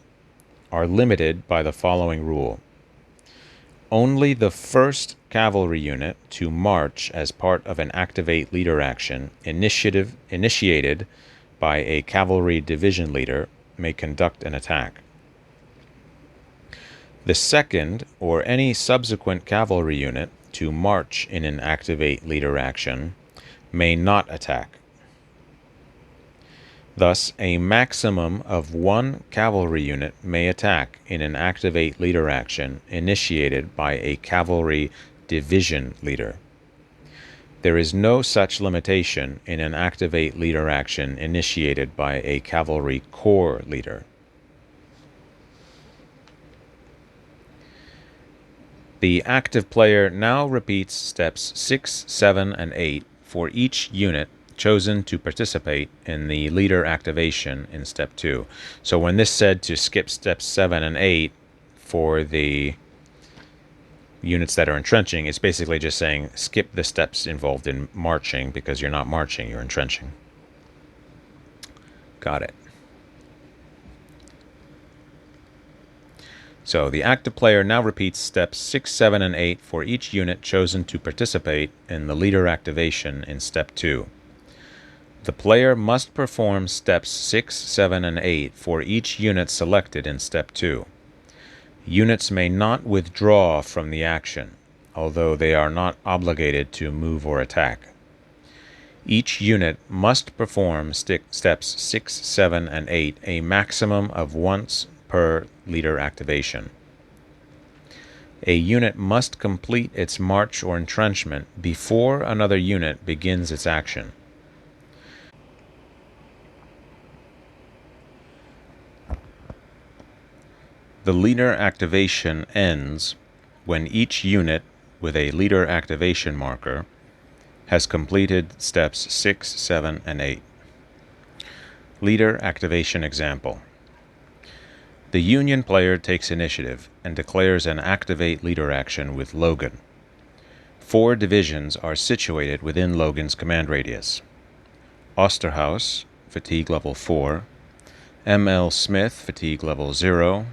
are limited by the following rule. Only the first cavalry unit to march as part of an activate leader action initiated by a cavalry division leader may conduct an attack. The second or any subsequent cavalry unit to march in an activate leader action may not attack. Thus, a maximum of one cavalry unit may attack in an activate leader action initiated by a cavalry division leader. There is no such limitation in an activate leader action initiated by a cavalry corps leader. The active player now repeats steps 6, 7, and 8 for each unit chosen to participate in the leader activation in step 2. So when this said to skip steps 7 and 8 for the units that are entrenching, it's basically just saying skip the steps involved in marching because you're not marching, you're entrenching. Got it. So the active player now repeats steps 6, 7, and 8 for each unit chosen to participate in the leader activation in step 2. The player must perform steps 6, 7, and 8 for each unit selected in step 2. Units may not withdraw from the action, although they are not obligated to move or attack. Each unit must perform steps 6, 7, and 8 a maximum of once per leader activation. A unit must complete its march or entrenchment before another unit begins its action. The leader activation ends when each unit with a leader activation marker has completed steps 6, 7, and 8. Leader activation example. The Union player takes initiative and declares an activate leader action with Logan. 4 divisions are situated within Logan's command radius: Osterhaus, fatigue level 4, M.L. Smith, fatigue level 0,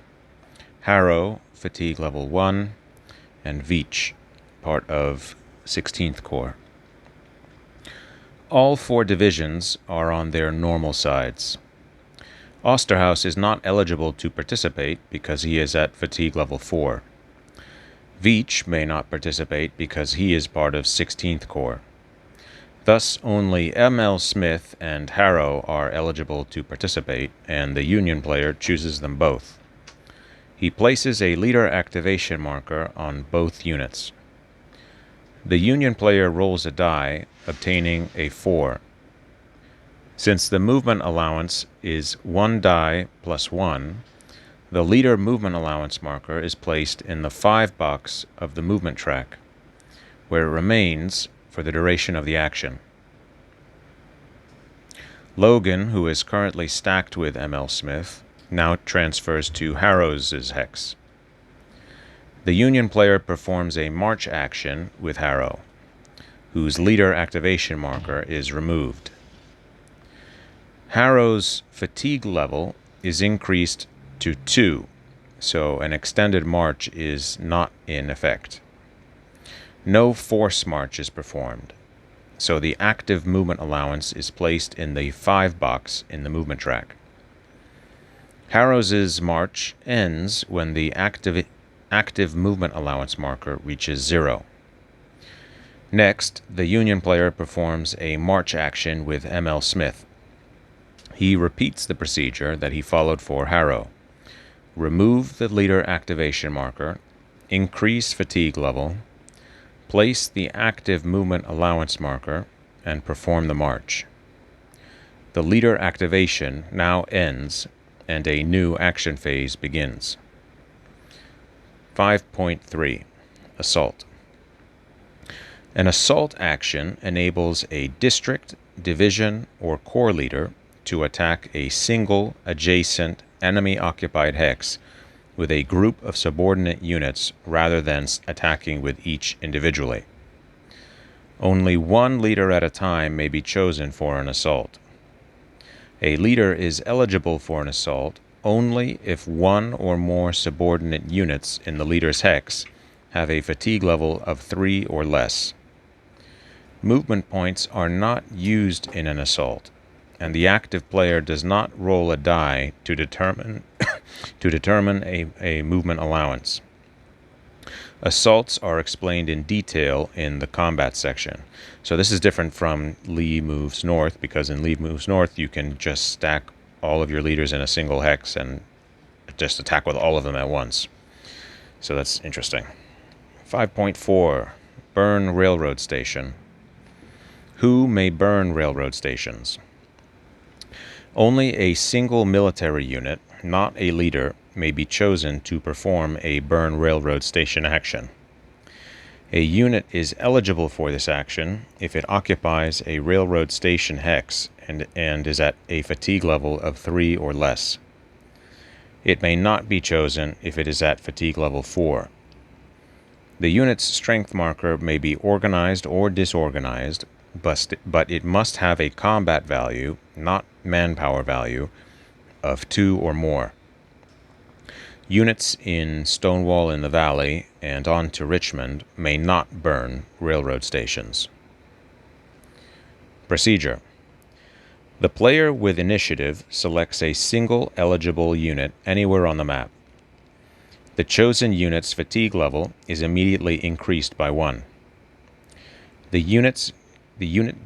Harrow, fatigue level 1, and Veitch, part of 16th Corps. All 4 divisions are on their normal sides. Osterhaus is not eligible to participate because he is at fatigue level 4. Veitch may not participate because he is part of 16th Corps. Thus, only M.L. Smith and Harrow are eligible to participate, and the Union player chooses them both. He places a leader activation marker on both units. The Union player rolls a die, obtaining a 4. Since the movement allowance is 1 die plus 1, the leader movement allowance marker is placed in the 5 box of the movement track, where it remains for the duration of the action. Logan, who is currently stacked with M.L. Smith, now transfers to Harrow's hex. The Union player performs a march action with Harrow, whose leader activation marker is removed. Harrow's fatigue level is increased to 2, so an extended march is not in effect. No force march is performed, so the active movement allowance is placed in the 5 box in the movement track. Harrow's march ends when the active movement allowance marker reaches 0. Next, the Union player performs a march action with M.L. Smith. He repeats the procedure that he followed for Harrow. Remove the leader activation marker, increase fatigue level, place the active movement allowance marker, and perform the march. The leader activation now ends, and a new action phase begins. 5.3. Assault. An assault action enables a district, division, or corps leader to attack a single adjacent enemy-occupied hex with a group of subordinate units rather than attacking with each individually. Only one leader at a time may be chosen for an assault. A leader is eligible for an assault only if one or more subordinate units in the leader's hex have a fatigue level of 3 or less. Movement points are not used in an assault, and the active player does not roll a die to determine a movement allowance. Assaults are explained in detail in the combat section. So this is different from Lee Moves North, because in Lee Moves North you can just stack all of your leaders in a single hex and just attack with all of them at once. So that's interesting. 5.4, burn railroad station. Who may burn railroad stations? Only a single military unit, not a leader, may be chosen to perform a burn railroad station action. A unit is eligible for this action if it occupies a railroad station hex and is at a fatigue level of 3 or less. It may not be chosen if it is at fatigue level 4. The unit's strength marker may be organized or disorganized, but it must have a combat value, not manpower value, of 2 or more. Units in Stonewall in the Valley and on to Richmond may not burn railroad stations. Procedure. The player with initiative selects a single eligible unit anywhere on the map. The chosen unit's fatigue level is immediately increased by 1. The unit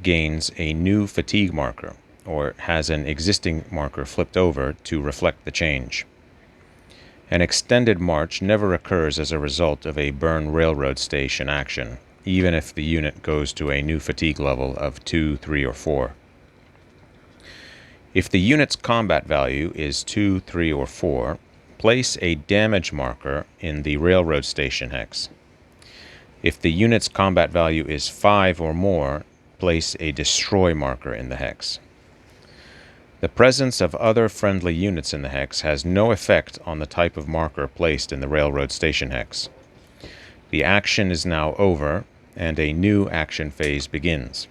gains a new fatigue marker, or has an existing marker flipped over to reflect the change. An extended march never occurs as a result of a burn railroad station action, even if the unit goes to a new fatigue level of 2, 3, or 4. If the unit's combat value is 2, 3, or 4, place a damage marker in the railroad station hex. If the unit's combat value is 5 or more, place a destroy marker in the hex. The presence of other friendly units in the hex has no effect on the type of marker placed in the railroad station hex. The action is now over, and a new action phase begins.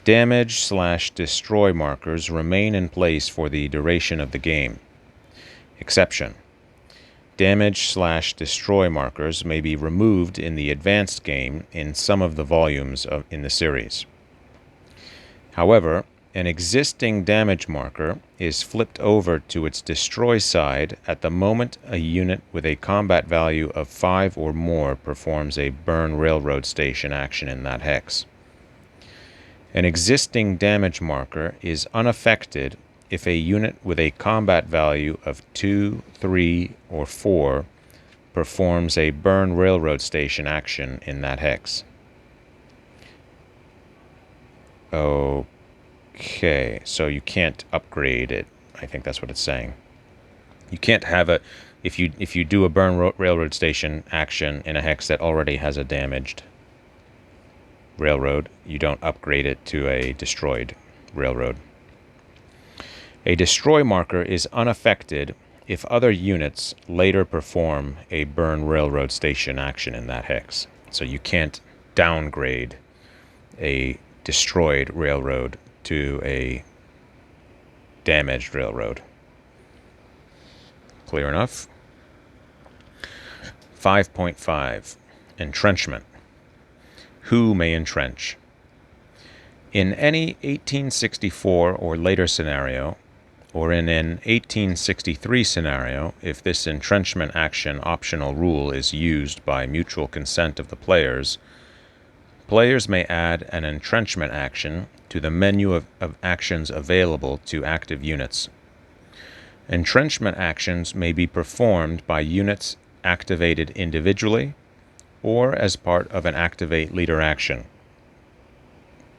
Damage/destroy markers remain in place for the duration of the game. Exception. Damage/destroy markers may be removed in the advanced game in some of the volumes in the series. However, an existing damage marker is flipped over to its destroy side at the moment a unit with a combat value of 5 or more performs a burn railroad station action in that hex. An existing damage marker is unaffected if a unit with a combat value of 2, 3, or 4 performs a burn railroad station action in that hex. Okay, so you can't upgrade it. I think that's what it's saying. You can't have a if you do a burn railroad station action in a hex that already has a damaged railroad, you don't upgrade it to a destroyed railroad. A destroy marker is unaffected if other units later perform a burn railroad station action in that hex. So you can't downgrade a destroyed railroad to a damaged railroad. Clear enough? 5.5. Entrenchment. Who may entrench? In any 1864 or later scenario, or in an 1863 scenario, if this entrenchment action optional rule is used by mutual consent of the players, players may add an entrenchment action to the menu of actions available to active units. Entrenchment actions may be performed by units activated individually or as part of an activate leader action.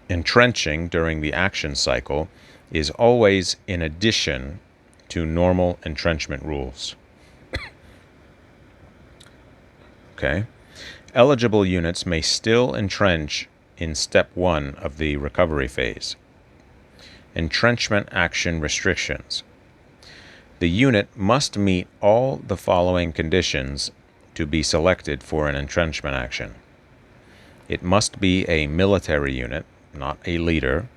Entrenching during the action cycle is always in addition to normal entrenchment rules. Okay. Eligible units may still entrench in Step 1 of the recovery phase. Entrenchment action restrictions. The unit must meet all the following conditions to be selected for an entrenchment action. It must be a military unit, not a leader.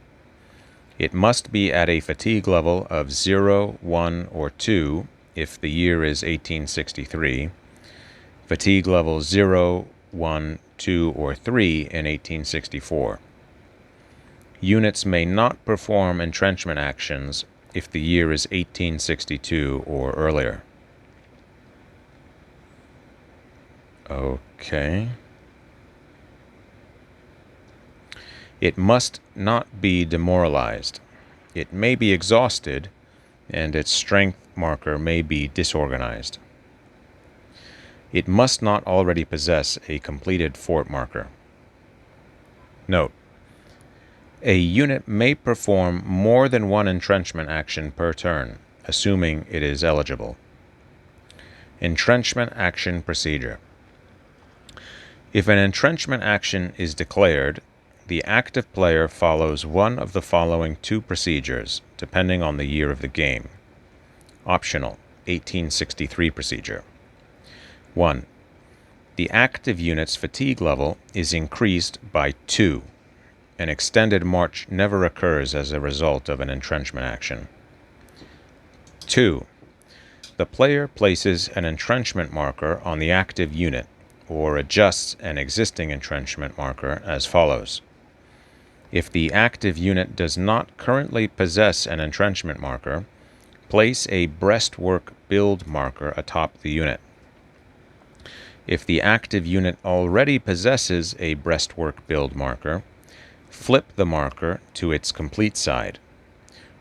It must be at a fatigue level of 0, 1, or 2 if the year is 1863, fatigue level 0, 1, 2, or 3 in 1864. Units may not perform entrenchment actions if the year is 1862 or earlier. Okay. It must not be demoralized. It may be exhausted, and its strength marker may be disorganized. It must not already possess a completed fort marker. Note: a unit may perform more than one entrenchment action per turn, assuming it is eligible. Entrenchment action procedure. If an entrenchment action is declared, the active player follows one of the following two procedures, depending on the year of the game. Optional, 1863 procedure. 1. The active unit's fatigue level is increased by 2. An extended march never occurs as a result of an entrenchment action. 2. The player places an entrenchment marker on the active unit, or adjusts an existing entrenchment marker as follows. If the active unit does not currently possess an entrenchment marker, place a breastwork build marker atop the unit. If the active unit already possesses a breastwork build marker, flip the marker to its complete side.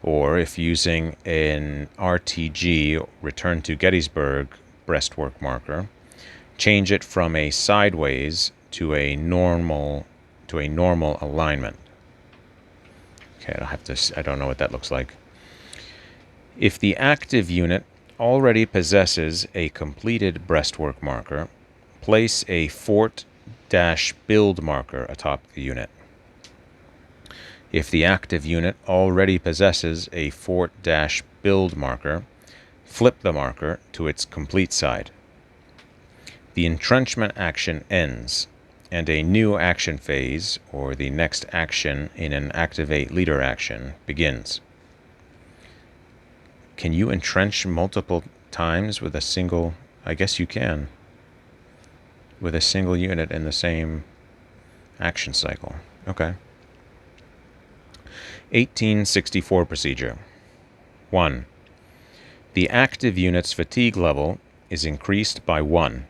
Or if using an RTG, Return to Gettysburg, breastwork marker, change it from a sideways to a normal alignment. Okay, I don't know what that looks like. If the active unit already possesses a completed breastwork marker, place a fort-build marker atop the unit. If the active unit already possesses a fort-build marker, flip the marker to its complete side. The entrenchment action ends, and a new action phase, or the next action in an Activate Leader action, begins. Can you entrench multiple times with a single... I guess you can. With a single unit in the same action cycle. Okay. 1864 procedure. 1. The active unit's fatigue level is increased by 1.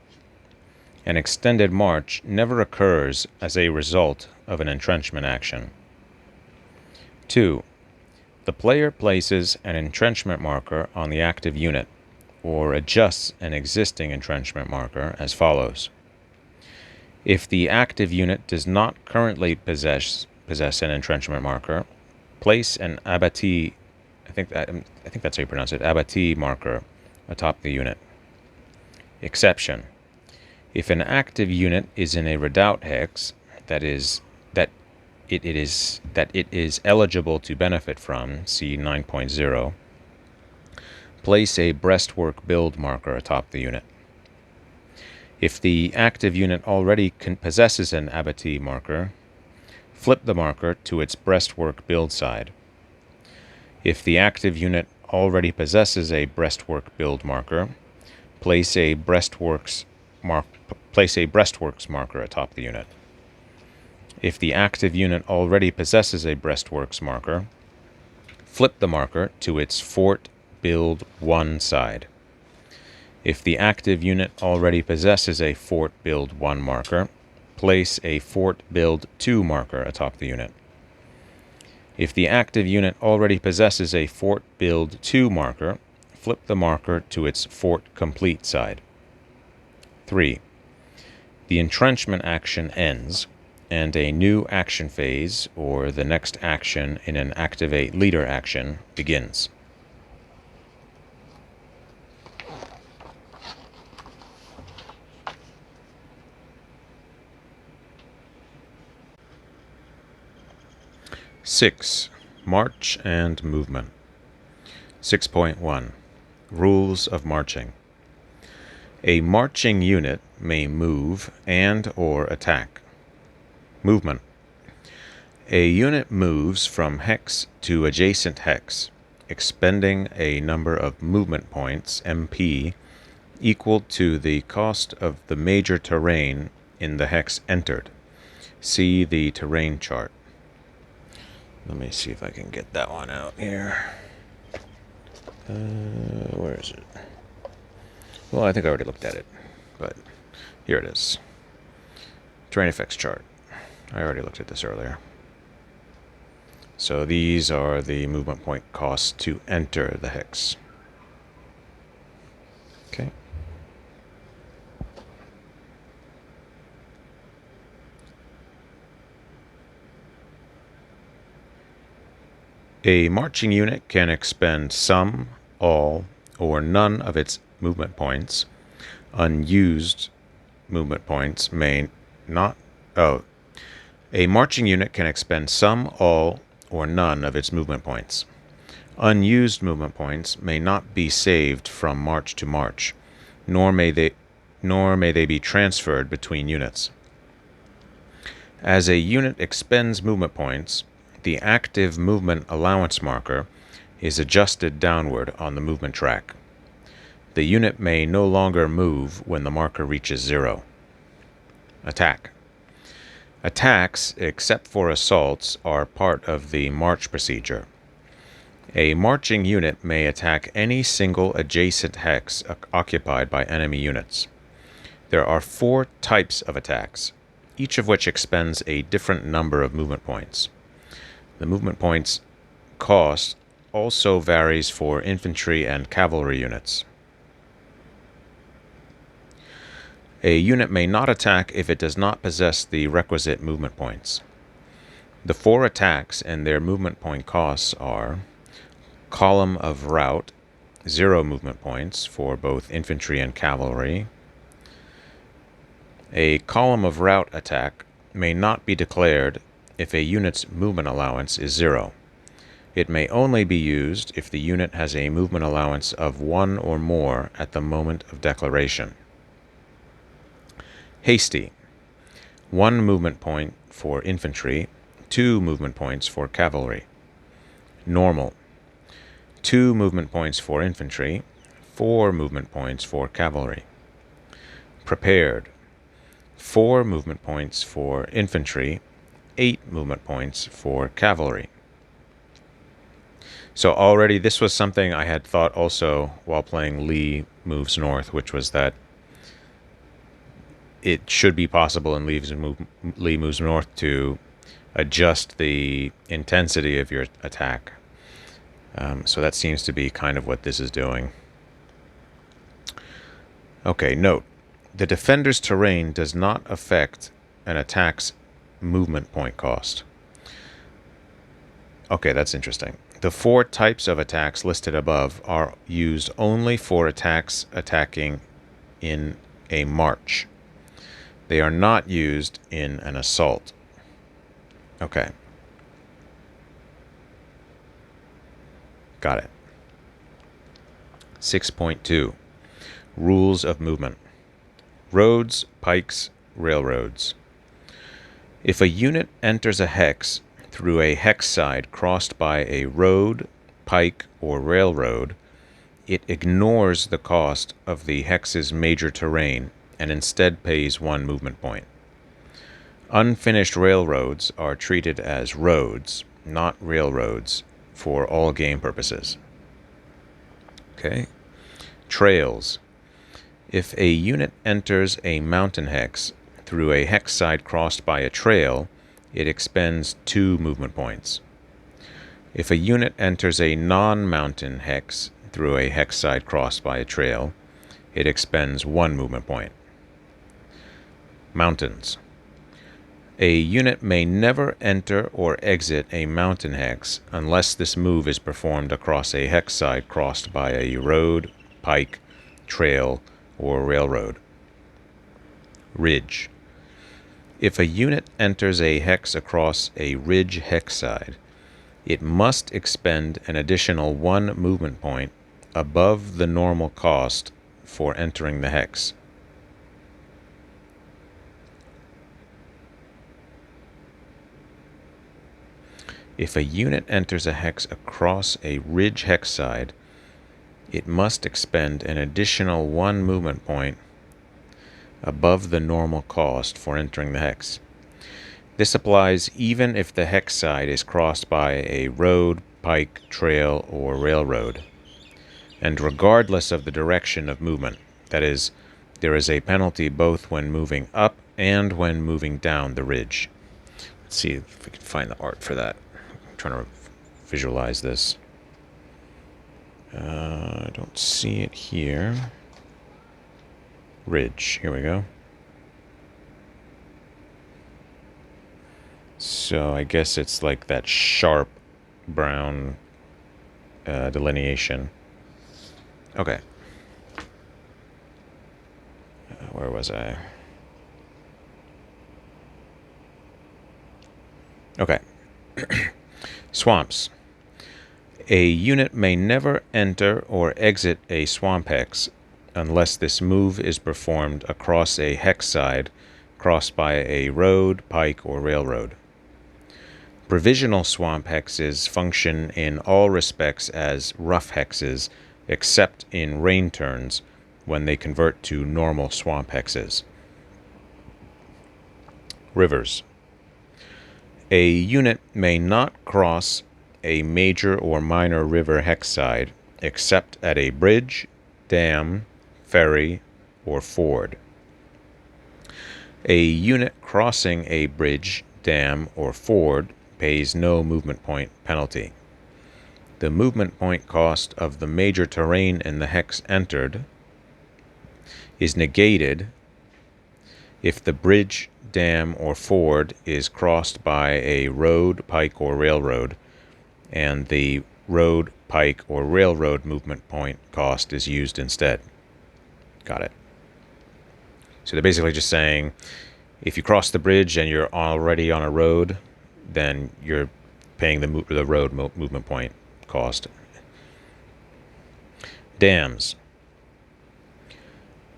An extended march never occurs as a result of an entrenchment action. 2. The player places an entrenchment marker on the active unit, or adjusts an existing entrenchment marker as follows. If the active unit does not currently possess an entrenchment marker, place an abatis, I think that's how you pronounce it, abatis marker atop the unit. Exception. If an active unit is in a redoubt hex that it is eligible to benefit from, see 9.0, place a breastwork build marker atop the unit. If the active unit already possesses an abatis marker, flip the marker to its breastwork build side. If the active unit already possesses a breastwork build marker, place a breastworks marker atop the unit. If the active unit already possesses a breastworks marker, flip the marker to its fort build 1 side. If the active unit already possesses a fort build 1 marker, place a fort build 2 marker atop the unit. If the active unit already possesses a fort build 2 marker, flip the marker to its fort complete side. 3. The entrenchment action ends, and a new action phase, or the next action in an Activate Leader action, begins. Six, March and Movement. 6.1 Rules of Marching. A marching unit may move and or attack. Movement. A unit moves from hex to adjacent hex, expending a number of movement points, MP, equal to the cost of the major terrain in the hex entered. See the terrain chart. Let me see if I can get that one out here. Where is it? Well, I think I already looked at it, but here it is. Terrain effects chart. I already looked at this earlier. So these are the movement point costs to enter the hex. Okay. A marching unit can expend some, all, or none of its movement points. Unused movement points may not... Oh. A marching unit can expend some, all, or none of its movement points. Unused movement points may not be saved from march to march, nor may they be transferred between units. As a unit expends movement points, the active movement allowance marker is adjusted downward on the movement track. The unit may no longer move when the marker reaches 0. Attack. Attacks, except for assaults, are part of the march procedure. A marching unit may attack any single adjacent hex occupied by enemy units. There are 4 types of attacks, each of which expends a different number of movement points. The movement points cost also varies for infantry and cavalry units. A unit may not attack if it does not possess the requisite movement points. The 4 attacks and their movement point costs are column of route, 0 movement points for both infantry and cavalry. A column of route attack may not be declared if a unit's movement allowance is 0. It may only be used if the unit has a movement allowance of 1 or more at the moment of declaration. Hasty. 1 movement point for infantry, 2 movement points for cavalry. Normal. 2 movement points for infantry, 4 movement points for cavalry. Prepared. 4 movement points for infantry, 8 movement points for cavalry. So already this was something I had thought also while playing Lee Moves North, which was that it should be possible in Lee Moves North to adjust the intensity of your attack. So that seems to be kind of what this is doing. Okay, note. The defender's terrain does not affect an attack's movement point cost. Okay, that's interesting. The 4 types of attacks listed above are used only for attacks attacking in a march. They are not used in an assault. Okay. Got it. 6.2. Rules of movement. Roads, pikes, railroads. If a unit enters a hex through a hex side crossed by a road, pike, or railroad, it ignores the cost of the hex's major terrain and instead pays 1 movement point. Unfinished railroads are treated as roads, not railroads, for all game purposes. Okay. Trails. If a unit enters a mountain hex through a hex side crossed by a trail, it expends 2 movement points. If a unit enters a non-mountain hex through a hex side crossed by a trail, it expends 1 movement point. Mountains. A unit may never enter or exit a mountain hex unless this move is performed across a hex side crossed by a road, pike, trail, or railroad. Ridge. If a unit enters a hex across a ridge hex side, it must expend an additional 1 movement point above the normal cost for entering the hex. If a unit enters a hex across a ridge hex side, it must expend an additional 1 movement point above the normal cost for entering the hex. This applies even if the hex side is crossed by a road, pike, trail, or railroad, and regardless of the direction of movement. That is, there is a penalty both when moving up and when moving down the ridge. Let's see if we can find the art for that. I'm trying to visualize this. I don't see it here. Ridge. Here we go. So I guess it's like that sharp brown delineation. Okay. Where was I? Okay. Swamps. A unit may never enter or exit a swamp hex unless this move is performed across a hex side crossed by a road, pike, or railroad. Provisional swamp hexes function in all respects as rough hexes, except in rain turns, when they convert to normal swamp hexes. Rivers. A unit may not cross a major or minor river hex side except at a bridge, dam, ferry, or ford. A unit crossing a bridge, dam, or ford pays no movement point penalty. The movement point cost of the major terrain in the hex entered is negated if the bridge, dam, or ford is crossed by a road, pike, or railroad, and the road, pike, or railroad movement point cost is used instead. Got it. So they're basically just saying, if you cross the bridge and you're already on a road, then you're paying the road movement point cost. Dams.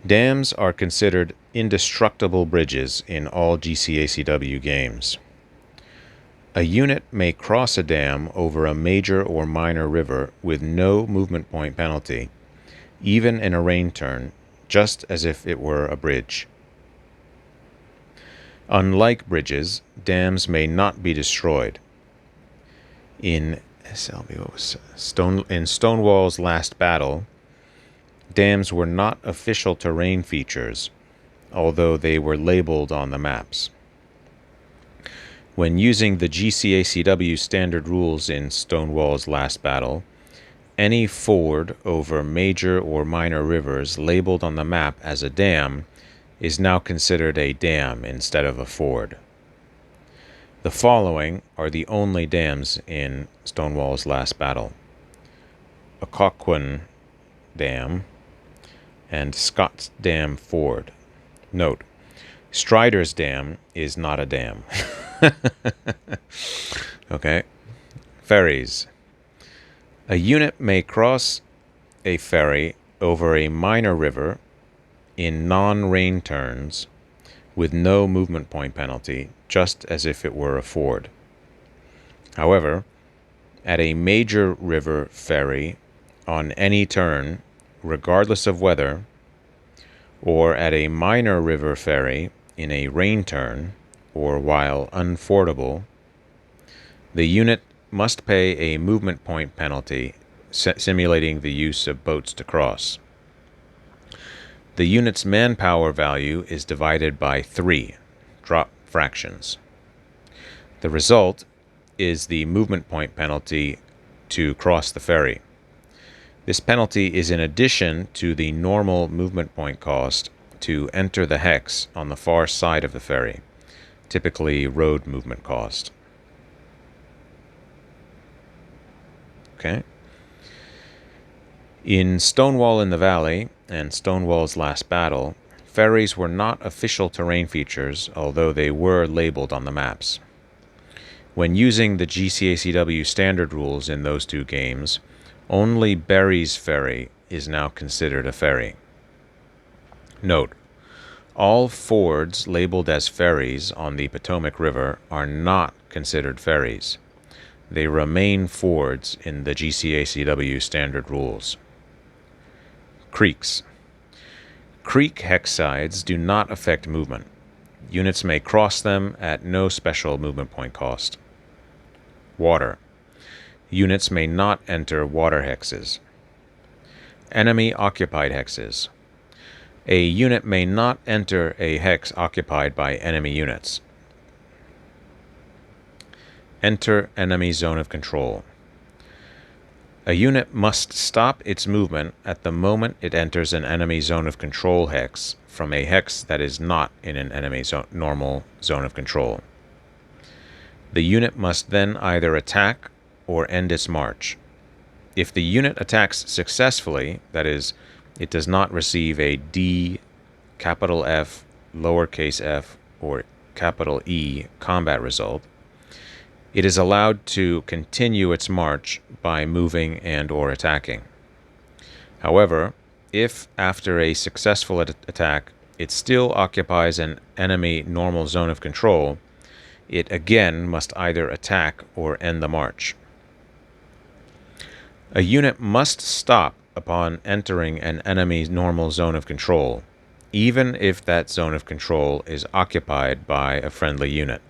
Dams are considered indestructible bridges in all GCACW games. A unit may cross a dam over a major or minor river with no movement point penalty, even in a rain turn, just as if it were a bridge. Unlike bridges, dams may not be destroyed. In Stonewall's Last Battle, dams were not official terrain features, although they were labeled on the maps. When using the GCACW standard rules in Stonewall's Last Battle, any ford over major or minor rivers labeled on the map as a dam is now considered a dam instead of a ford. The following are the only dams in Stonewall's Last Battle: Occoquan Dam and Scott's Dam Ford. Note, Strider's Dam is not a dam. Okay. Ferries. A unit may cross a ferry over a minor river in non-rain turns with no movement point penalty, just as if it were a ford. However, at a major river ferry on any turn, regardless of weather, or at a minor river ferry in a rain turn, or while unfordable, the unit must pay a movement point penalty, simulating the use of boats to cross. The unit's manpower value is divided by 3, drop fractions. The result is the movement point penalty to cross the ferry. This penalty is in addition to the normal movement point cost to enter the hex on the far side of the ferry, typically road movement cost. Okay. In Stonewall in the Valley and Stonewall's Last Battle, ferries were not official terrain features, although they were labeled on the maps. When using the GCACW standard rules in those two games, only Berry's Ferry is now considered a ferry. Note, all fords labeled as ferries on the Potomac River are not considered ferries. They remain fords in the GCACW standard rules. Creeks. Creek hex sides do not affect movement. Units may cross them at no special movement point cost. Water. Units may not enter water hexes. Enemy occupied hexes. A unit may not enter a hex occupied by enemy units. Enter enemy zone of control. A unit must stop its movement at the moment it enters an enemy zone of control hex from a hex that is not in an enemy normal zone of control. The unit must then either attack or end its march. If the unit attacks successfully, that is, it does not receive a D, capital F, lowercase f, or capital E combat result, it is allowed to continue its march by moving and or attacking. However, if after a successful attack it still occupies an enemy normal zone of control, it again must either attack or end the march. A unit must stop upon entering an enemy normal zone of control, even if that zone of control is occupied by a friendly unit.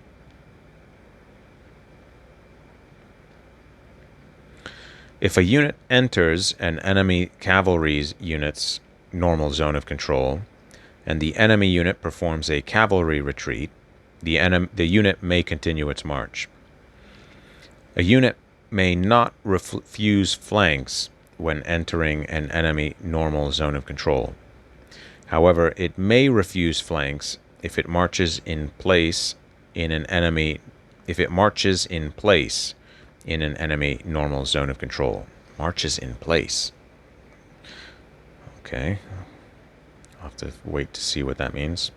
If a unit enters an enemy cavalry unit's normal zone of control, and the enemy unit performs a cavalry retreat, the unit may continue its march. A unit may not refuse flanks when entering an enemy normal zone of control. However, it may refuse flanks if it marches in place in an enemy normal zone of control. Marches in place. Okay. I'll have to wait to see what that means.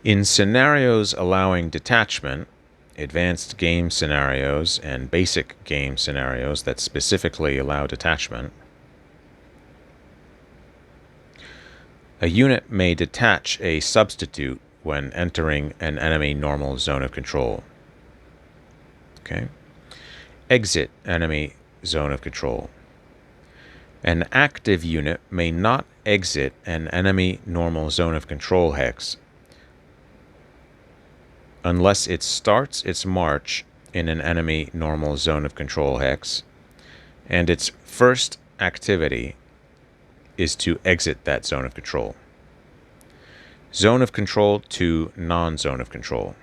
In scenarios allowing detachment, advanced game scenarios, and basic game scenarios that specifically allow detachment, a unit may detach a substitute when entering an enemy normal zone of control. Okay. Exit enemy zone of control. An active unit may not exit an enemy normal zone of control hex unless it starts its march in an enemy normal zone of control hex, and its first activity is to exit that zone of control. Zone of control to non-zone of control.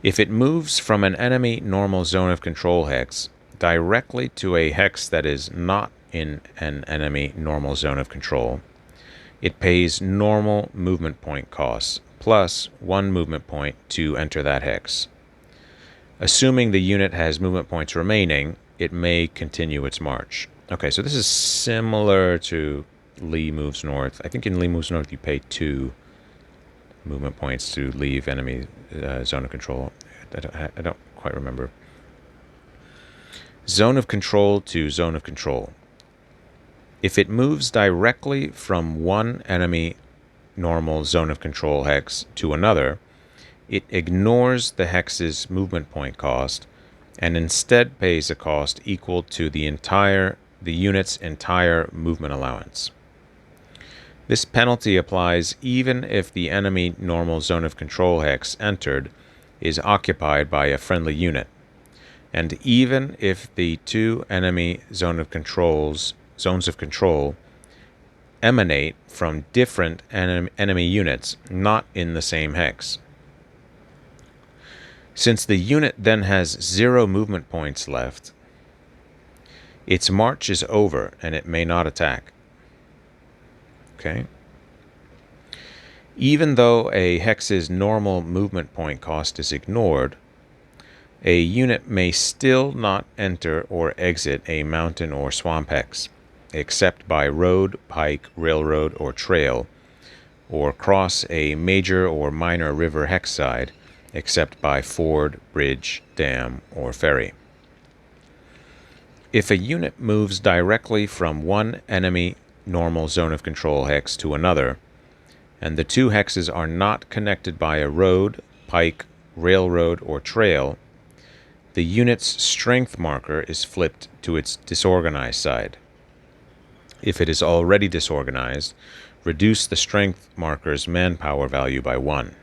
If it moves from an enemy normal zone of control hex directly to a hex that is not in an enemy normal zone of control, it pays normal movement point costs plus 1 movement point to enter that hex. Assuming the unit has movement points remaining, it may continue its march. Okay, so this is similar to Lee Moves North. I think in Lee Moves North you pay 2 movement points to leave enemy zone of control. I don't quite remember. Zone of control to zone of control. If it moves directly from one enemy normal zone of control hex to another, it ignores the hex's movement point cost and instead pays a cost equal to the unit's entire movement allowance. This penalty applies even if the enemy normal zone of control hex entered is occupied by a friendly unit, and even if the 2 enemy zones of control emanate from different enemy units not in the same hex. Since the unit then has 0 movement points left, its march is over and it may not attack. Okay? Even though a hex's normal movement point cost is ignored, a unit may still not enter or exit a mountain or swamp hex, except by road, pike, railroad, or trail, or cross a major or minor river hex side, except by ford, bridge, dam, or ferry. If a unit moves directly from one enemy normal zone of control hex to another, and the 2 hexes are not connected by a road, pike, railroad, or trail, the unit's strength marker is flipped to its disorganized side. If it is already disorganized, reduce the strength marker's manpower value by 1.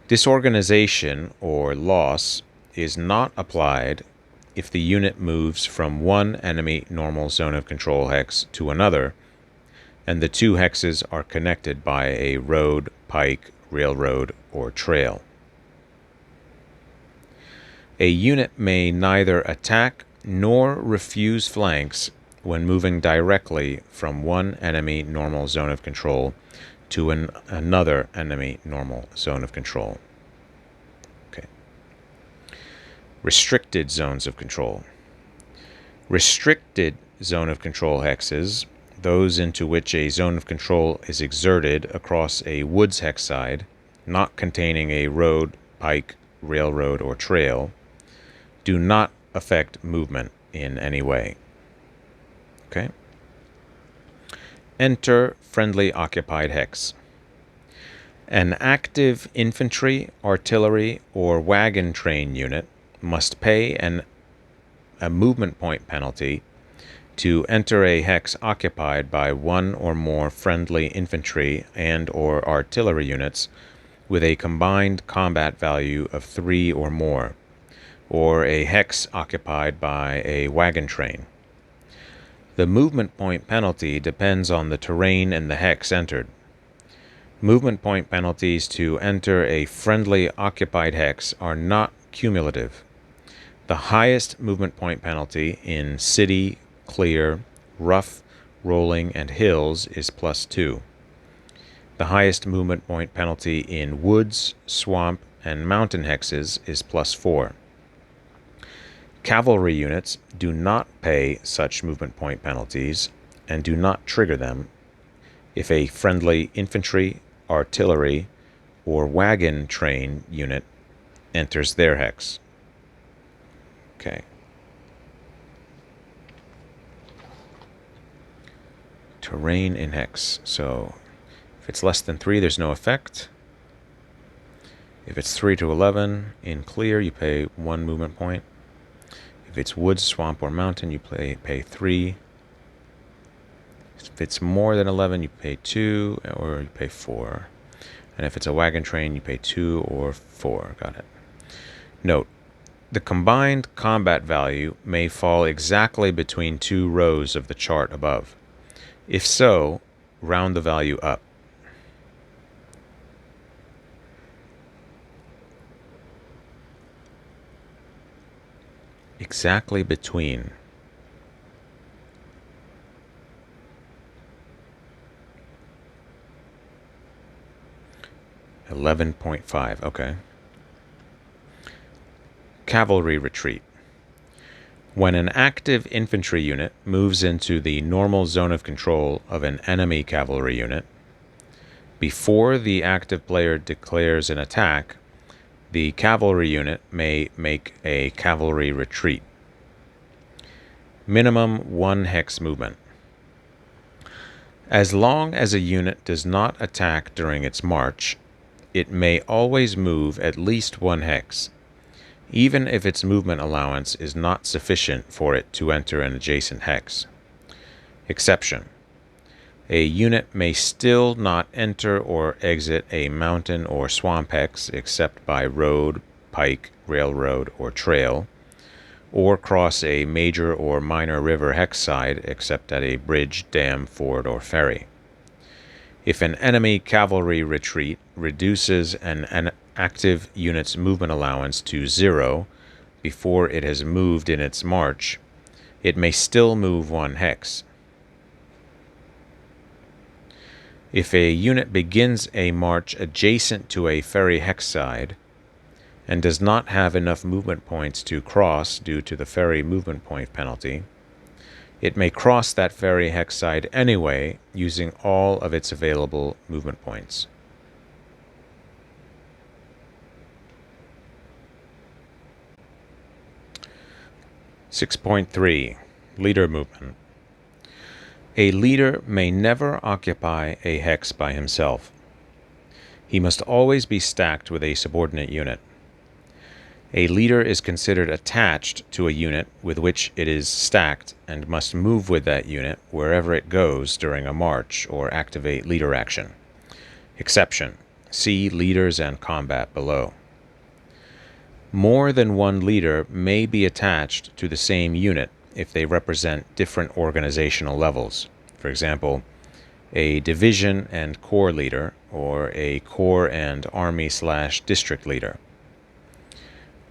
Disorganization or loss is not applied if the unit moves from one enemy normal zone of control hex to another, and the two hexes are connected by a road, pike, railroad, or trail. A unit may neither attack nor refuse flanks when moving directly from one enemy normal zone of control to another enemy normal zone of control. Okay. Restricted zones of control. Restricted zone of control hexes, those into which a zone of control is exerted across a woods hex side, not containing a road, pike, railroad, or trail, do not affect movement in any way. Okay. Enter friendly occupied hex. An active infantry, artillery, or wagon train unit must pay a movement point penalty to enter a hex occupied by one or more friendly infantry and or artillery units with a combined combat value of 3 or more, or a hex occupied by a wagon train. The movement point penalty depends on the terrain and the hex entered. Movement point penalties to enter a friendly occupied hex are not cumulative. The highest movement point penalty in city, clear, rough, rolling, and hills is +2. The highest movement point penalty in woods, swamp, and mountain hexes is +4. Cavalry units do not pay such movement point penalties and do not trigger them if a friendly infantry, artillery, or wagon train unit enters their hex. Okay. Terrain in hex. So if it's less than 3, there's no effect. If it's 3 to 11 in clear, you pay 1 movement point. If it's woods, swamp, or mountain, you pay 3. If it's more than 11, you pay 2, or you pay 4. And if it's a wagon train, you pay 2 or 4. Got it. Note, the combined combat value may fall exactly between 2 rows of the chart above. If so, round the value up. Exactly between. $11.5. Okay. Cavalry retreat. When an active infantry unit moves into the normal zone of control of an enemy cavalry unit, before the active player declares an attack, the cavalry unit may make a cavalry retreat. Minimum 1 hex movement. As long as a unit does not attack during its march, it may always move at least 1 hex, even if its movement allowance is not sufficient for it to enter an adjacent hex. Exception. A unit may still not enter or exit a mountain or swamp hex except by road, pike, railroad, or trail, or cross a major or minor river hex side except at a bridge, dam, ford, or ferry. If an enemy cavalry retreat reduces an active unit's movement allowance to 0 before it has moved in its march, it may still move 1 hex. If a unit begins a march adjacent to a ferry hex side and does not have enough movement points to cross due to the ferry movement point penalty, it may cross that ferry hex side anyway using all of its available movement points. (6.3) Leader movement. A leader may never occupy a hex by himself. He must always be stacked with a subordinate unit. A leader is considered attached to a unit with which it is stacked and must move with that unit wherever it goes during a march or activate leader action. Exception: see leaders and combat below. More than one leader may be attached to the same unit if they represent different organizational levels. For example, a division and corps leader, or a corps and army/district leader.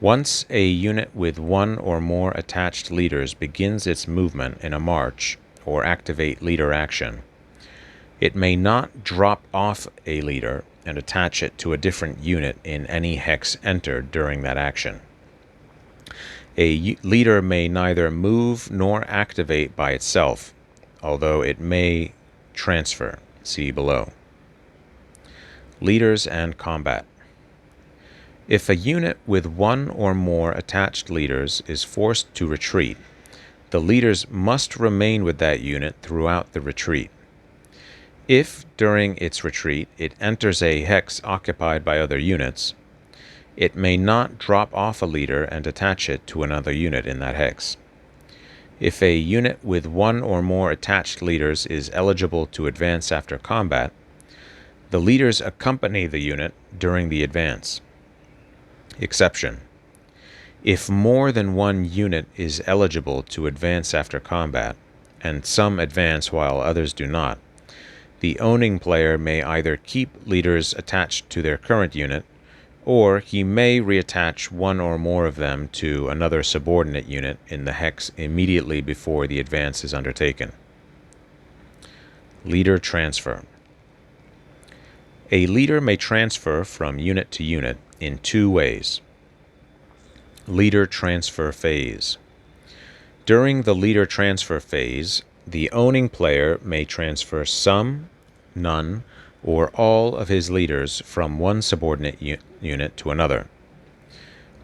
Once a unit with one or more attached leaders begins its movement in a march or activate leader action, it may not drop off a leader and attach it to a different unit in any hex entered during that action. A leader may neither move nor activate by itself, although it may transfer. See below. Leaders and combat. If a unit with one or more attached leaders is forced to retreat, the leaders must remain with that unit throughout the retreat. If, during its retreat, it enters a hex occupied by other units, it may not drop off a leader and attach it to another unit in that hex. If a unit with one or more attached leaders is eligible to advance after combat, the leaders accompany the unit during the advance. Exception: if more than one unit is eligible to advance after combat, and some advance while others do not, the owning player may either keep leaders attached to their current unit, or he may reattach one or more of them to another subordinate unit in the hex immediately before the advance is undertaken. Leader transfer. A leader may transfer from unit to unit in two ways. Leader transfer phase. During the leader transfer phase, the owning player may transfer some, none, or all of his leaders from one subordinate unit to another.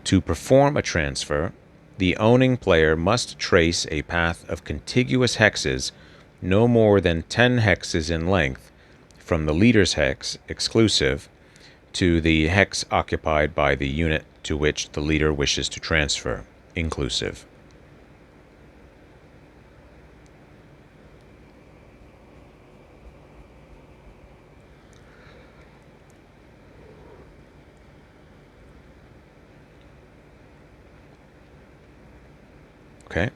To perform a transfer, the owning player must trace a path of contiguous hexes no more than 10 hexes in length from the leader's hex, exclusive, to the hex occupied by the unit to which the leader wishes to transfer, inclusive. Okay.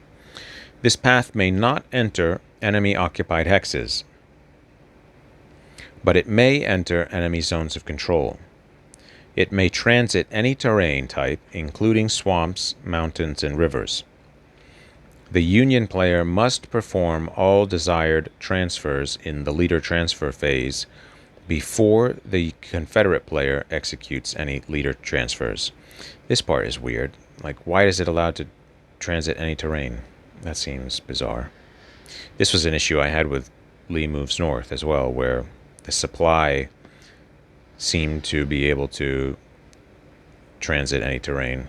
This path may not enter enemy-occupied hexes, but it may enter enemy zones of control. It may transit any terrain type, including swamps, mountains, and rivers. The Union player must perform all desired transfers in the leader transfer phase before the Confederate player executes any leader transfers. This part is weird. Like, why is it allowed to transit any terrain? That seems bizarre. This was an issue I had with Lee Moves North as well, where the supply seemed to be able to transit any terrain,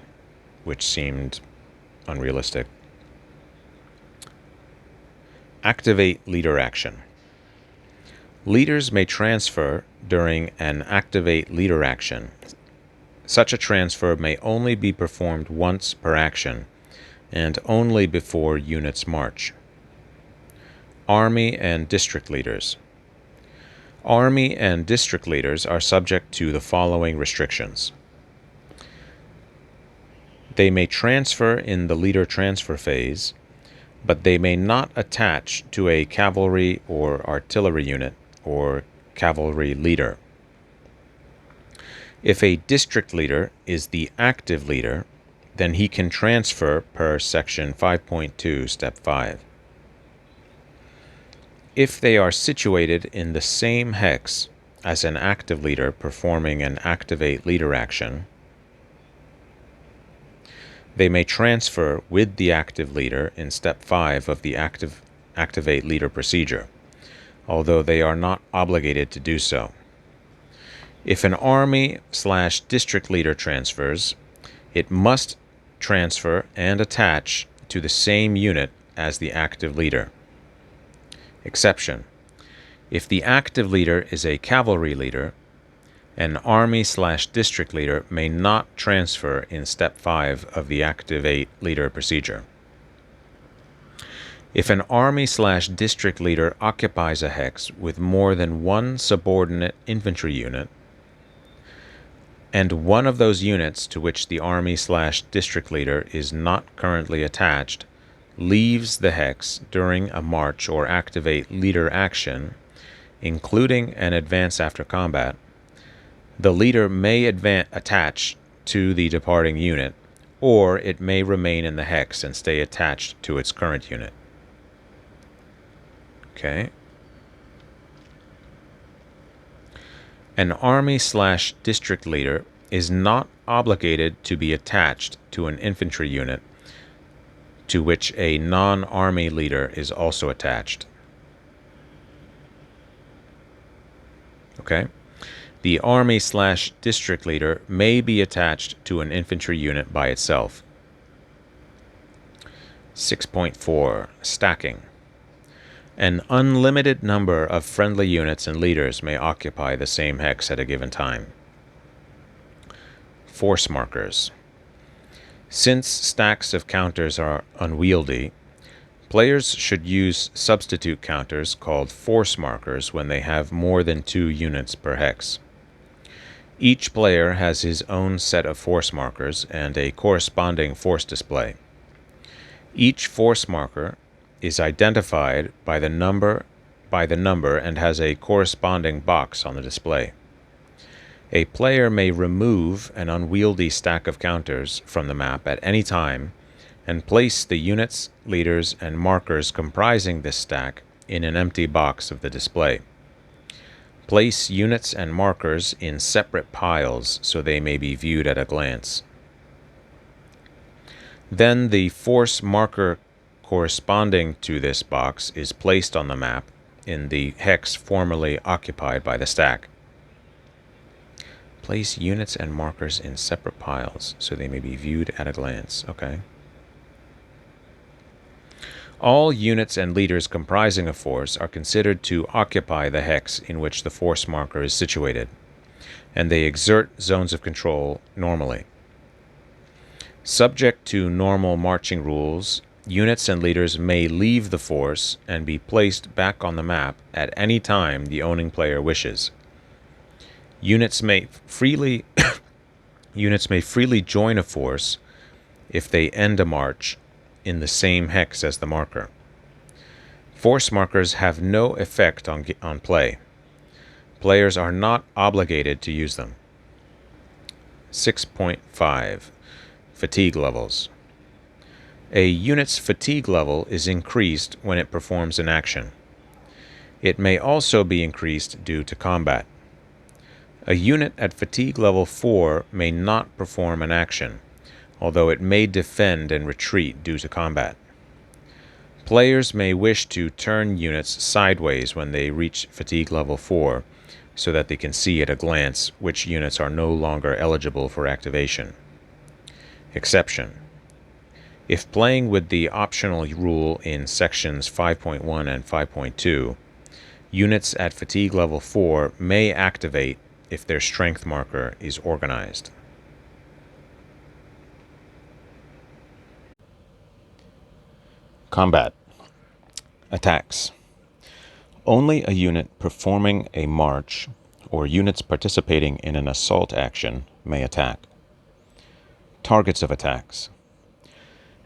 which seemed unrealistic. Activate leader action. Leaders may transfer during an activate leader action. Such a transfer may only be performed once per action, and only before units march. Army and district leaders. Army and district leaders are subject to the following restrictions. They may transfer in the leader transfer phase, but they may not attach to a cavalry or artillery unit or cavalry leader. If a district leader is the active leader, then he can transfer per section 5.2, step 5. If they are situated in the same hex as an active leader performing an activate leader action, they may transfer with the active leader in step 5 of the activate leader procedure, although they are not obligated to do so. If an army/district leader transfers, it must transfer and attach to the same unit as the active leader. Exception: if the active leader is a cavalry leader, An Army/District Leader may not transfer in Step 5 of the Activate Leader procedure. If an Army/District Leader occupies a hex with more than one subordinate infantry unit, and one of those units to which the Army/District Leader is not currently attached leaves the hex during a march or activate leader action, including an advance after combat, the leader may attach to the departing unit, or it may remain in the hex and stay attached to its current unit. Okay. An Army/District Leader is not obligated to be attached to an infantry unit to which a non-Army leader is also attached. Okay? The Army/District Leader may be attached to an infantry unit by itself. 6.4. Stacking. An unlimited number of friendly units and leaders may occupy the same hex at a given time. Force markers. Since stacks of counters are unwieldy, players should use substitute counters called force markers when they have more than 2 units per hex. Each player has his own set of force markers and a corresponding force display. Each force marker is identified by the number and has a corresponding box on the display. A player may remove an unwieldy stack of counters from the map at any time and place the units, leaders, and markers comprising this stack in an empty box of the display. Place units and markers in separate piles so they may be viewed at a glance. Then the force marker corresponding to this box is placed on the map in the hex formerly occupied by the stack. Place units and markers in separate piles so they may be viewed at a glance. Okay. All units and leaders comprising a force are considered to occupy the hex in which the force marker is situated, and they exert zones of control normally. Subject to normal marching rules, units and leaders may leave the force and be placed back on the map at any time the owning player wishes. Units may freely join a force if they end a march in the same hex as the marker. Force markers have no effect on play. Players are not obligated to use them. 6.5. Fatigue levels. A unit's fatigue level is increased when it performs an action. It may also be increased due to combat. A unit at fatigue level 4 may not perform an action, although it may defend and retreat due to combat. Players may wish to turn units sideways when they reach fatigue level 4 so that they can see at a glance which units are no longer eligible for activation. Exception. If playing with the optional rule in sections 5.1 and 5.2, units at fatigue level 4 may activate if their strength marker is organized. Combat. Attacks. Only a unit performing a march or units participating in an assault action may attack. Targets of attacks.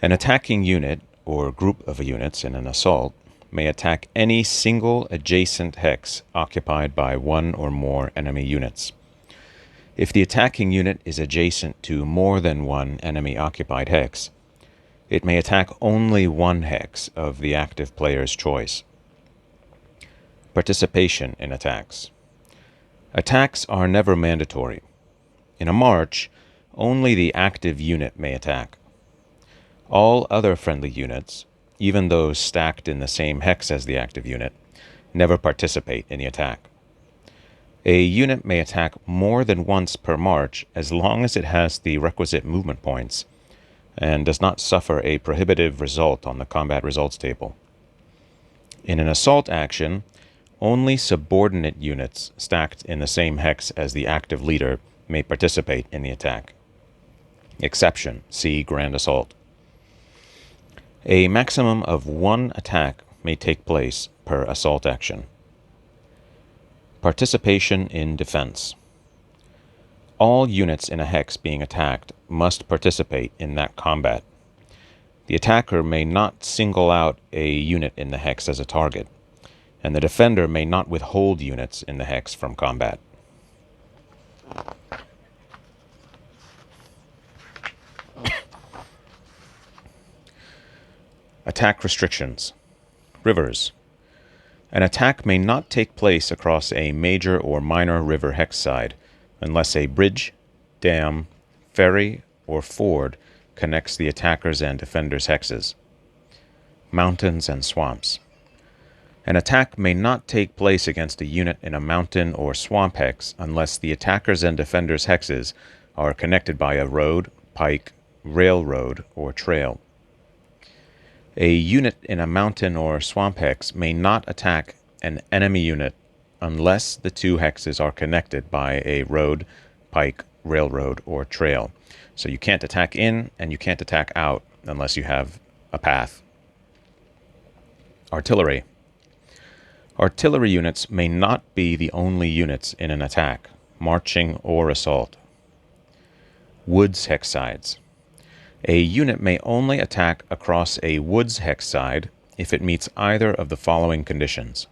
An attacking unit or group of units in an assault may attack any single adjacent hex occupied by one or more enemy units. If the attacking unit is adjacent to more than one enemy-occupied hex, it may attack only one hex of the active player's choice. Participation in attacks. Attacks are never mandatory. In a march, only the active unit may attack. All other friendly units, even those stacked in the same hex as the active unit, never participate in the attack. A unit may attack more than once per march as long as it has the requisite movement points and does not suffer a prohibitive result on the combat results table. In an assault action, Only subordinate units stacked in the same hex as the active leader may participate in the attack. Exception: see Grand Assault. A maximum of 1 attack may take place per assault action. Participation in defense. All units in a hex being attacked must participate in that combat. The attacker may not single out a unit in the hex as a target, and the defender may not withhold units in the hex from combat. Attack restrictions. Rivers. An attack may not take place across a major or minor river hex side unless a bridge, dam, ferry, or ford connects the attackers' and defenders' hexes. Mountains and swamps. An attack may not take place against a unit in a mountain or swamp hex unless the attackers' and defenders' hexes are connected by a road, pike, railroad, or trail. A unit in a mountain or swamp hex may not attack an enemy unit unless the two hexes are connected by a road, pike, railroad, or trail. So you can't attack in and you can't attack out unless you have a path. Artillery. Artillery units may not be the only units in an attack, marching or assault. Woods hex sides. A unit may only attack across a woods hex side if it meets either of the following conditions.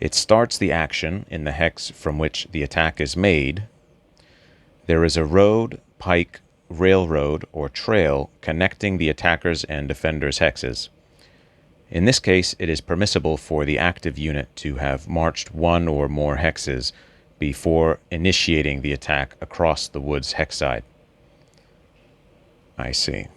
It starts the action in the hex from which the attack is made. There is a road, pike, railroad, or trail connecting the attackers' and defenders' hexes. In this case, it is permissible for the active unit to have marched one or more hexes before initiating the attack across the woods hex side. I see.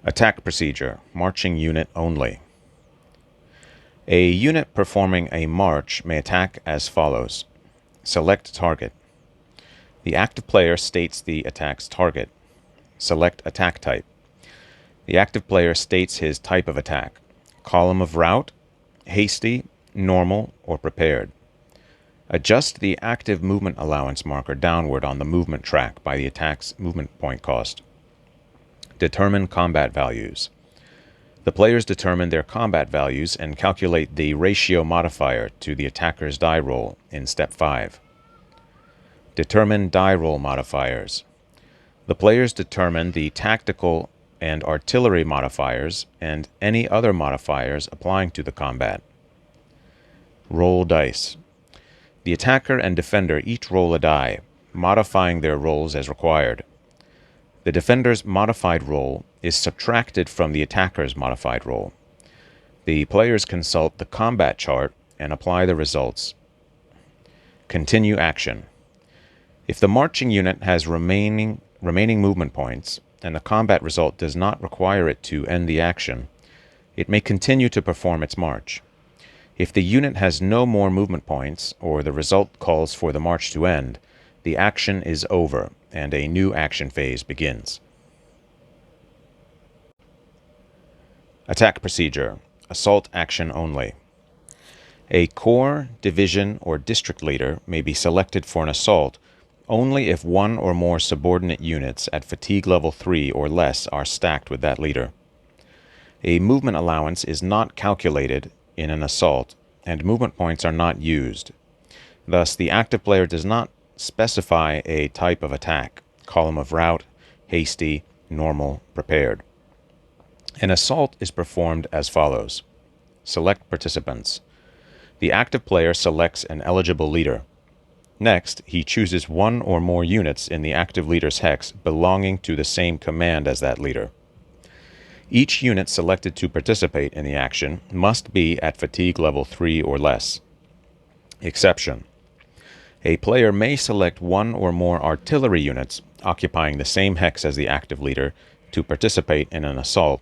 Attack procedure. Marching unit only. A unit performing a march may attack as follows. Select target. The active player states the attack's target. Select attack type. The active player states his type of attack. Column of route, hasty, normal, or prepared. Adjust the active movement allowance marker downward on the movement track by the attack's movement point cost. Determine combat values. The players determine their combat values and calculate the ratio modifier to the attacker's die roll in Step 5. Determine die roll modifiers. The players determine the tactical and artillery modifiers and any other modifiers applying to the combat. Roll dice. The attacker and defender each roll a die, modifying their rolls as required. The defender's modified roll is subtracted from the attacker's modified roll. The players consult the combat chart and apply the results. Continue action. If the marching unit has remaining movement points and the combat result does not require it to end the action, it may continue to perform its march. If the unit has no more movement points or the result calls for the march to end, the action is over and a new action phase begins. Attack procedure. Assault action only. A corps, division, or district leader may be selected for an assault only if one or more subordinate units at fatigue level 3 or less are stacked with that leader. A movement allowance is not calculated in an assault, and movement points are not used. Thus, the active player does not specify a type of attack, column of route, hasty, normal, prepared. An assault is performed as follows. Select participants. The active player selects an eligible leader. Next, he chooses one or more units in the active leader's hex belonging to the same command as that leader. Each unit selected to participate in the action must be at fatigue level 3 or less. Exception. A player may select one or more artillery units occupying the same hex as the active leader to participate in an assault,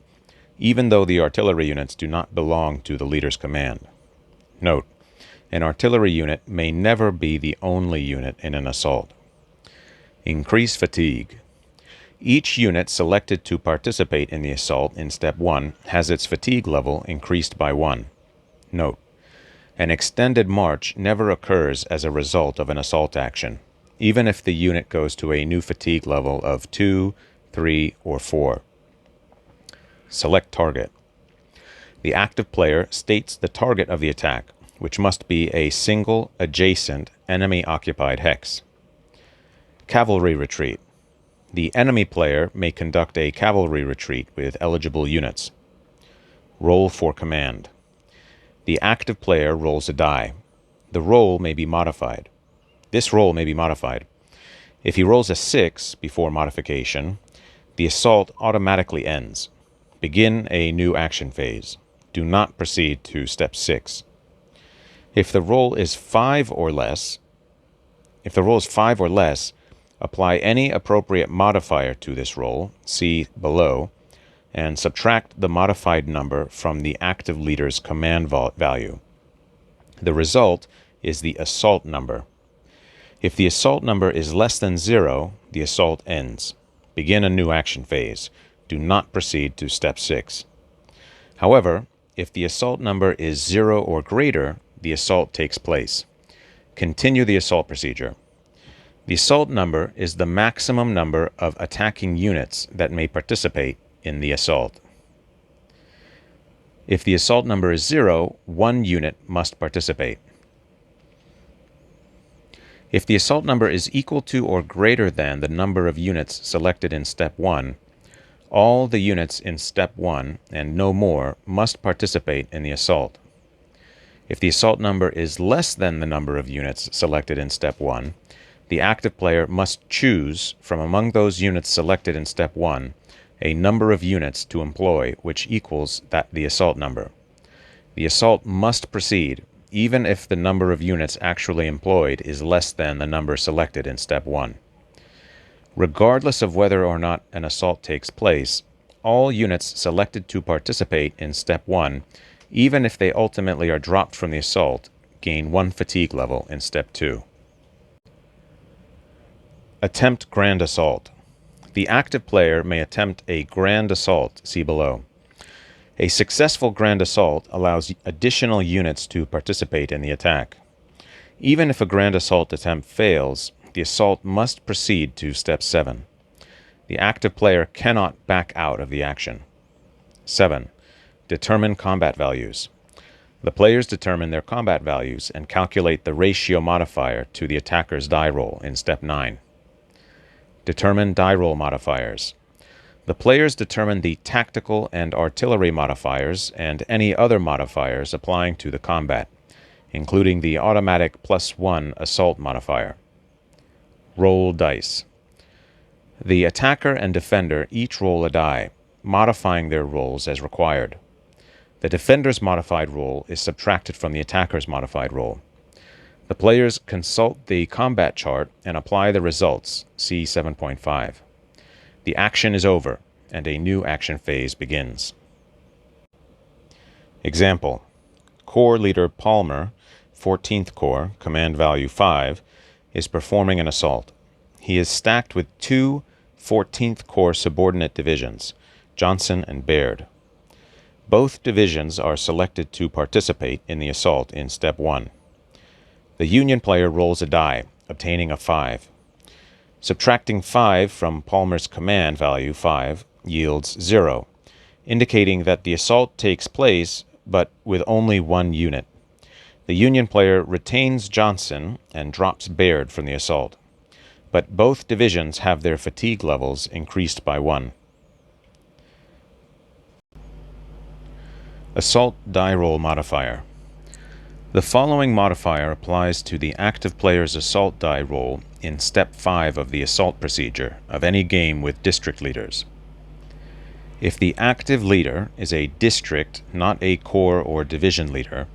even though the artillery units do not belong to the leader's command. Note: an artillery unit may never be the only unit in an assault. Increase fatigue. Each unit selected to participate in the assault in Step 1 has its fatigue level increased by 1. Note: an extended march never occurs as a result of an assault action, even if the unit goes to a new fatigue level of 2, 3, or 4. Select target. The active player states the target of the attack, which must be a single adjacent enemy-occupied hex. Cavalry retreat. The enemy player may conduct a cavalry retreat with eligible units. Roll for command. The active player rolls a die. The roll may be modified. This roll may be modified. If he rolls a 6 before modification, the assault automatically ends. Begin a new action phase. Do not proceed to Step 6. If the roll is 5 or less, apply any appropriate modifier to this roll, see below, and subtract the modified number from the active leader's command value. The result is the assault number. If the assault number is less than 0, the assault ends. Begin a new action phase. Do not proceed to Step 6. However, if the assault number is 0 or greater, the assault takes place. Continue the assault procedure. The assault number is the maximum number of attacking units that may participate in the assault. If the assault number is 0, 1 unit must participate. If the assault number is equal to or greater than the number of units selected in Step 1, all the units in Step 1 and no more must participate in the assault. If the assault number is less than the number of units selected in Step 1, the active player must choose from among those units selected in Step 1 a number of units to employ which equals the assault number. The assault must proceed even if the number of units actually employed is less than the number selected in Step 1. Regardless of whether or not an assault takes place, all units selected to participate in Step 1, even if they ultimately are dropped from the assault, gain 1 fatigue level in Step 2. Attempt Grand Assault. The active player may attempt a Grand Assault, see below. A successful Grand Assault allows additional units to participate in the attack. Even if a Grand Assault attempt fails, the assault must proceed to Step 7. The active player cannot back out of the action. 7. Determine combat values. The players determine their combat values and calculate the ratio modifier to the attacker's die roll in Step 9. Determine die roll modifiers. The players determine the tactical and artillery modifiers and any other modifiers applying to the combat, including the automatic +1 assault modifier. Roll dice. The attacker and defender each roll a die, modifying their rolls as required. The defender's modified roll is subtracted from the attacker's modified roll. The players consult the combat chart and apply the results, see 7.5. The action is over, and a new action phase begins. Example: Corps Leader Palmer, 14th Corps, command value 5, is performing an assault. He is stacked with 2 14th Corps subordinate divisions, Johnson and Baird. Both divisions are selected to participate in the assault in Step 1. The Union player rolls a die, obtaining a 5. Subtracting 5 from Palmer's command value 5 yields 0, indicating that the assault takes place, but with only 1 unit. The Union player retains Johnson and drops Baird from the assault, but both divisions have their fatigue levels increased by 1. Assault die roll modifier. The following modifier applies to the active player's assault die roll in Step 5 of the assault procedure of any game with district leaders. If the active leader is a district, not a corps or division leader,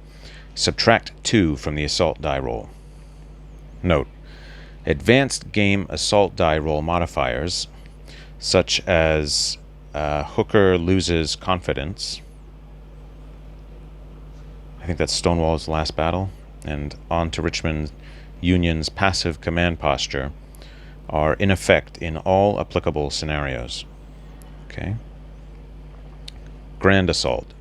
subtract 2 from the assault die roll. Note: advanced game assault die roll modifiers, such as Hooker loses confidence, I think that's Stonewall's last battle, and on to Richmond Union's passive command posture, are in effect in all applicable scenarios. Okay. Grand assault.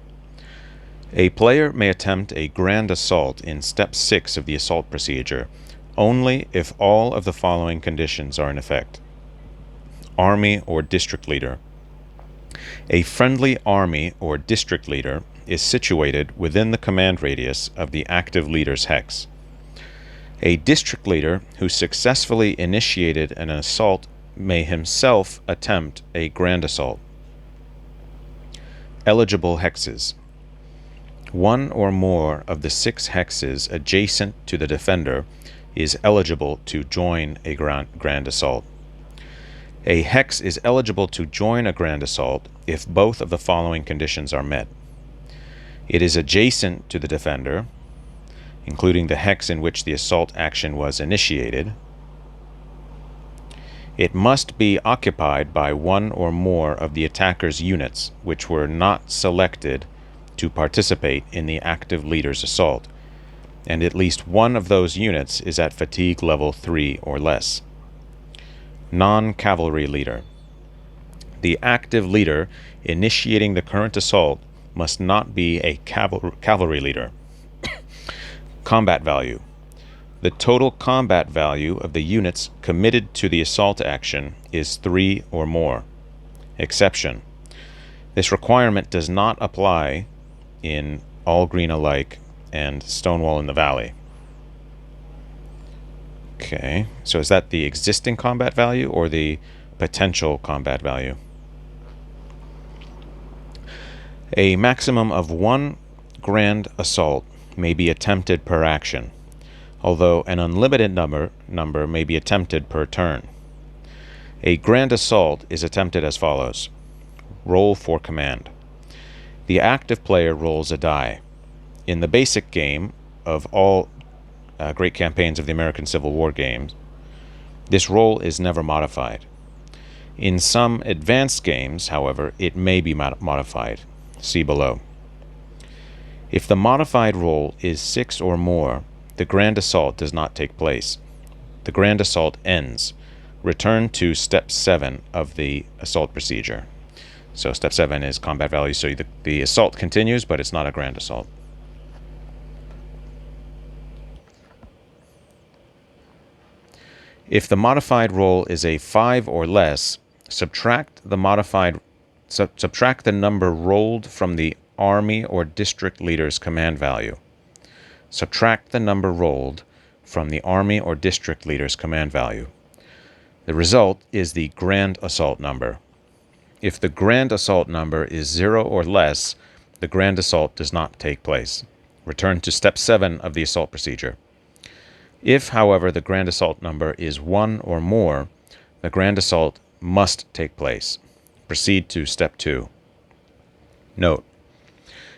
A player may attempt a grand assault in step 6 of the assault procedure only if all of the following conditions are in effect. Army or district leader. A friendly army or district leader is situated within the command radius of the active leader's hex. A district leader who successfully initiated an assault may himself attempt a grand assault. Eligible hexes. One or more of the 6 hexes adjacent to the defender is eligible to join a grand assault. A hex is eligible to join a grand assault if both of the following conditions are met. It is adjacent to the defender, including the hex in which the assault action was initiated. It must be occupied by one or more of the attacker's units which were not selected to participate in the active leader's assault, and at least one of those units is at fatigue level 3 or less. Non-cavalry leader. The active leader initiating the current assault must not be a cavalry leader. Combat value. The total combat value of the units committed to the assault action is 3 or more. Exception. This requirement does not apply in All Green Alike and Stonewall in the Valley. Okay, so is that the existing combat value or the potential combat value? A maximum of 1 grand assault may be attempted per action, although an unlimited number may be attempted per turn. A grand assault is attempted as follows. Roll for command. The active player rolls a die. In the basic game of all great campaigns of the American Civil War games, this roll is never modified. In some advanced games, however, it may be modified. See below. If the modified roll is 6 or more, the grand assault does not take place. The grand assault ends. Return to step 7 of the assault procedure. So step 7 is combat value, so the assault continues, but it's not a grand assault. If the modified roll is a 5 or less, subtract the number rolled from the army or district leader's command value. Subtract the number rolled from the army or district leader's command value. The result is the grand assault number. If the grand assault number is 0 or less, the grand assault does not take place. Return to step 7 of the assault procedure. If, however, the grand assault number is 1 or more, the grand assault must take place. Proceed to step 2. Note: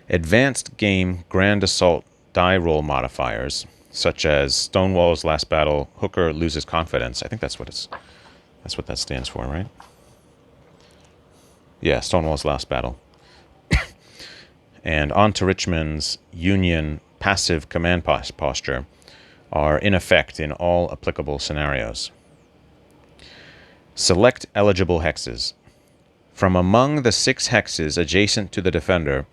advanced game grand assault die roll modifiers, such as Stonewall's Last Battle, Hooker loses confidence. I think that's what that stands for, right? Yeah, Stonewall's Last Battle. And On to Richmond's Union passive command posture are in effect in all applicable scenarios. Select eligible hexes. From among the 6 hexes adjacent to the defender,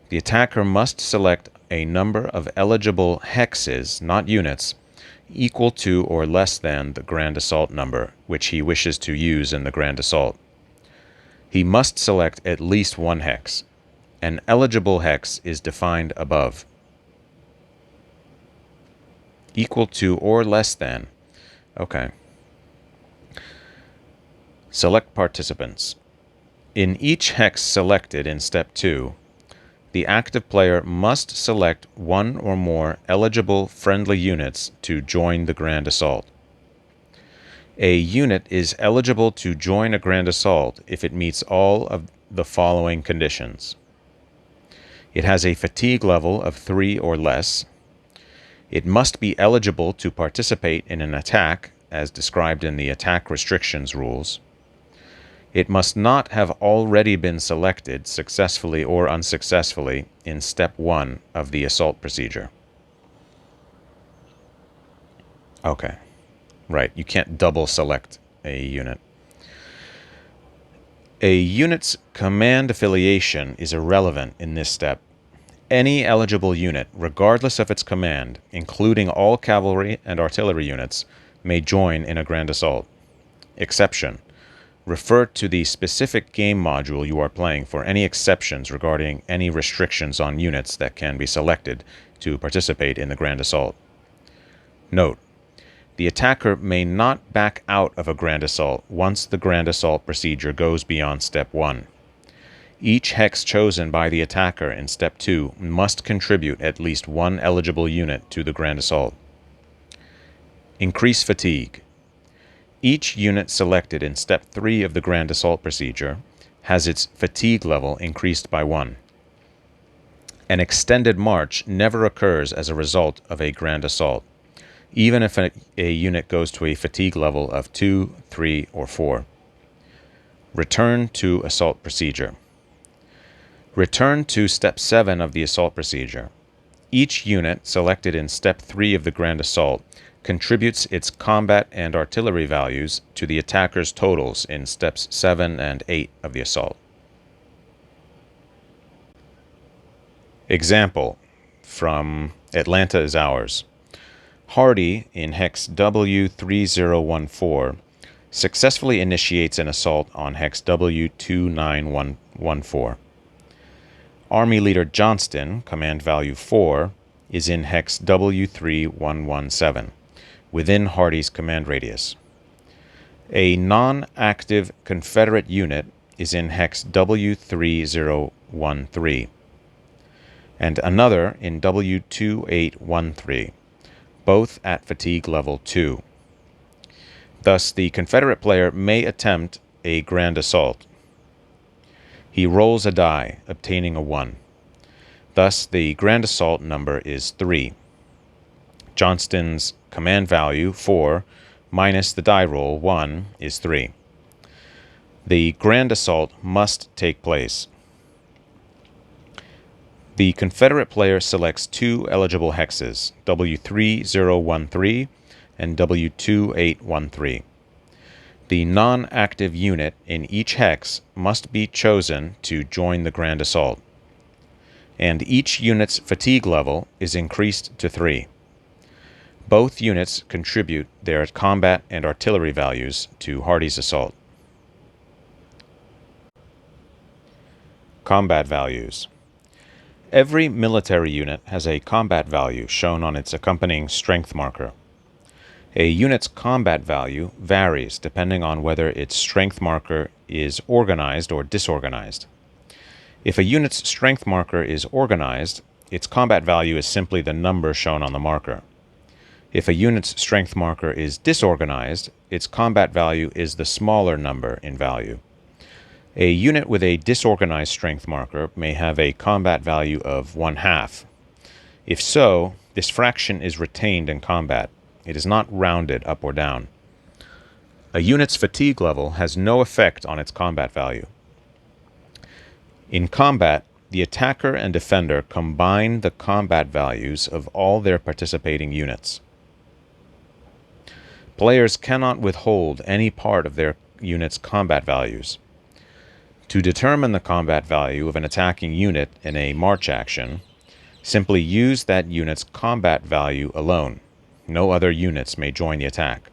the attacker must select a number of eligible hexes, not units, equal to or less than the grand assault number, which he wishes to use in the grand assault. He must select at least 1 hex. An eligible hex is defined above. Equal to or less than. Okay. Select participants. In each hex selected in step 2, the active player must select 1 or more eligible friendly units to join the grand assault. A unit is eligible to join a grand assault if it meets all of the following conditions. It has a fatigue level of 3 or less. It must be eligible to participate in an attack, as described in the attack restrictions rules. It must not have already been selected, successfully or unsuccessfully, in step 1 of the assault procedure. Okay. Right, you can't double select a unit. A unit's command affiliation is irrelevant in this step. Any eligible unit, regardless of its command, including all cavalry and artillery units, may join in a grand assault. Exception: refer to the specific game module you are playing for any exceptions regarding any restrictions on units that can be selected to participate in the grand assault. Note: the attacker may not back out of a grand assault once the grand assault procedure goes beyond Step 1. Each hex chosen by the attacker in Step 2 must contribute at least one eligible unit to the grand assault. Increase fatigue. Each unit selected in Step 3 of the grand assault procedure has its fatigue level increased by 1. An extended march never occurs as a result of a grand assault, even if a unit goes to a fatigue level of 2, 3, or 4. Return to assault procedure. Return to Step 7 of the assault procedure. Each unit selected in Step 3 of the grand assault contributes its combat and artillery values to the attacker's totals in Steps 7 and 8 of the assault. Example from Atlanta is Ours. Hardy, in hex W3014, successfully initiates an assault on hex W29114. Army Leader Johnston, command value 4, is in hex W3117, within Hardy's command radius. A non-active Confederate unit is in hex W3013, and another in W2813, both at fatigue level 2. Thus, the Confederate player may attempt a grand assault. He rolls a die, obtaining a 1. Thus, the grand assault number is 3. Johnston's command value, 4, minus the die roll, 1, is 3. The grand assault must take place. The Confederate player selects two eligible hexes, W3013 and W2813. The non-active unit in each hex must be chosen to join the grand assault, and each unit's fatigue level is increased to 3. Both units contribute their combat and artillery values to Hardy's assault. Combat values. Every military unit has a combat value shown on its accompanying strength marker. A unit's combat value varies depending on whether its strength marker is organized or disorganized. If a unit's strength marker is organized, its combat value is simply the number shown on the marker. If a unit's strength marker is disorganized, its combat value is the smaller number in value. A unit with a disorganized strength marker may have a combat value of 1/2. If so, this fraction is retained in combat. It is not rounded up or down. A unit's fatigue level has no effect on its combat value. In combat, the attacker and defender combine the combat values of all their participating units. Players cannot withhold any part of their unit's combat values. To determine the combat value of an attacking unit in a march action, simply use that unit's combat value alone. No other units may join the attack.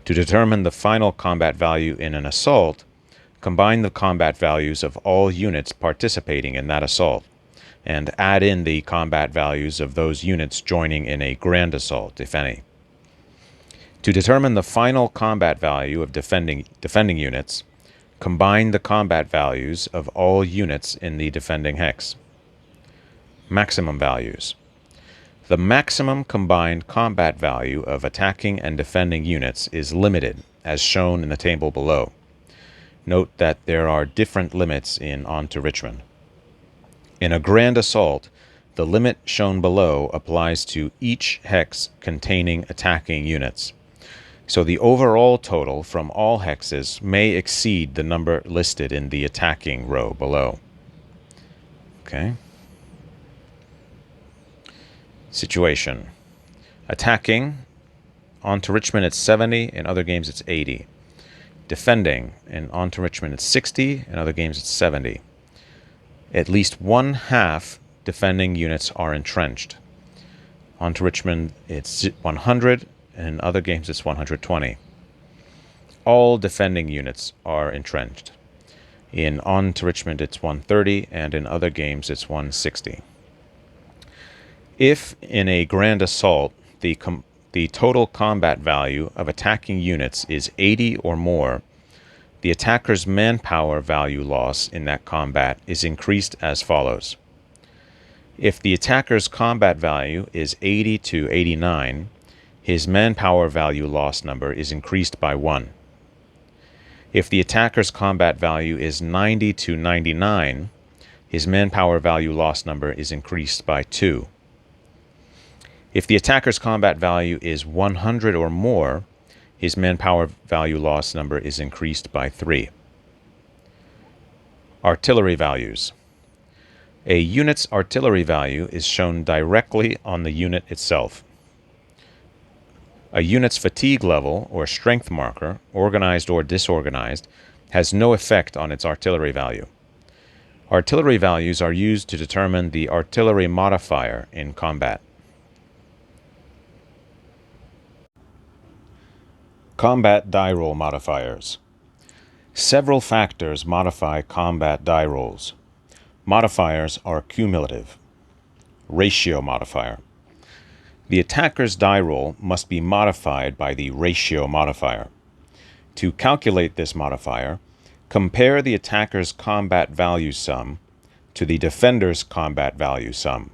To determine the final combat value in an assault, combine the combat values of all units participating in that assault, and add in the combat values of those units joining in a grand assault, if any. To determine the final combat value of defending units, combine the combat values of all units in the defending hex. Maximum values. The maximum combined combat value of attacking and defending units is limited, as shown in the table below. Note that there are different limits in On to Richmond. In a grand assault, the limit shown below applies to each hex containing attacking units. So the overall total from all hexes may exceed the number listed in the attacking row below. Okay. Situation. Attacking. On to Richmond, it's 70. In other games, it's 80. Defending, and on to Richmond it's 60, in other games it's 70. At least 1/2 defending units are entrenched. On to Richmond it's 100, and in other games it's 120. All defending units are entrenched. In On to Richmond it's 130, and in other games it's 160. If in a grand assault the total combat value of attacking units is 80 or more, the attacker's manpower value loss in that combat is increased as follows. If the attacker's combat value is 80 to 89, his manpower value loss number is increased by 1. If the attacker's combat value is 90 to 99, his manpower value loss number is increased by 2. If the attacker's combat value is 100 or more, his manpower value loss number is increased by 3. Artillery values. A unit's artillery value is shown directly on the unit itself. A unit's fatigue level or strength marker, organized or disorganized, has no effect on its artillery value. Artillery values are used to determine the artillery modifier in combat. Combat die roll modifiers. Several factors modify combat die rolls. Modifiers are cumulative. Ratio modifier. The attacker's die roll must be modified by the ratio modifier. To calculate this modifier, compare the attacker's combat value sum to the defender's combat value sum,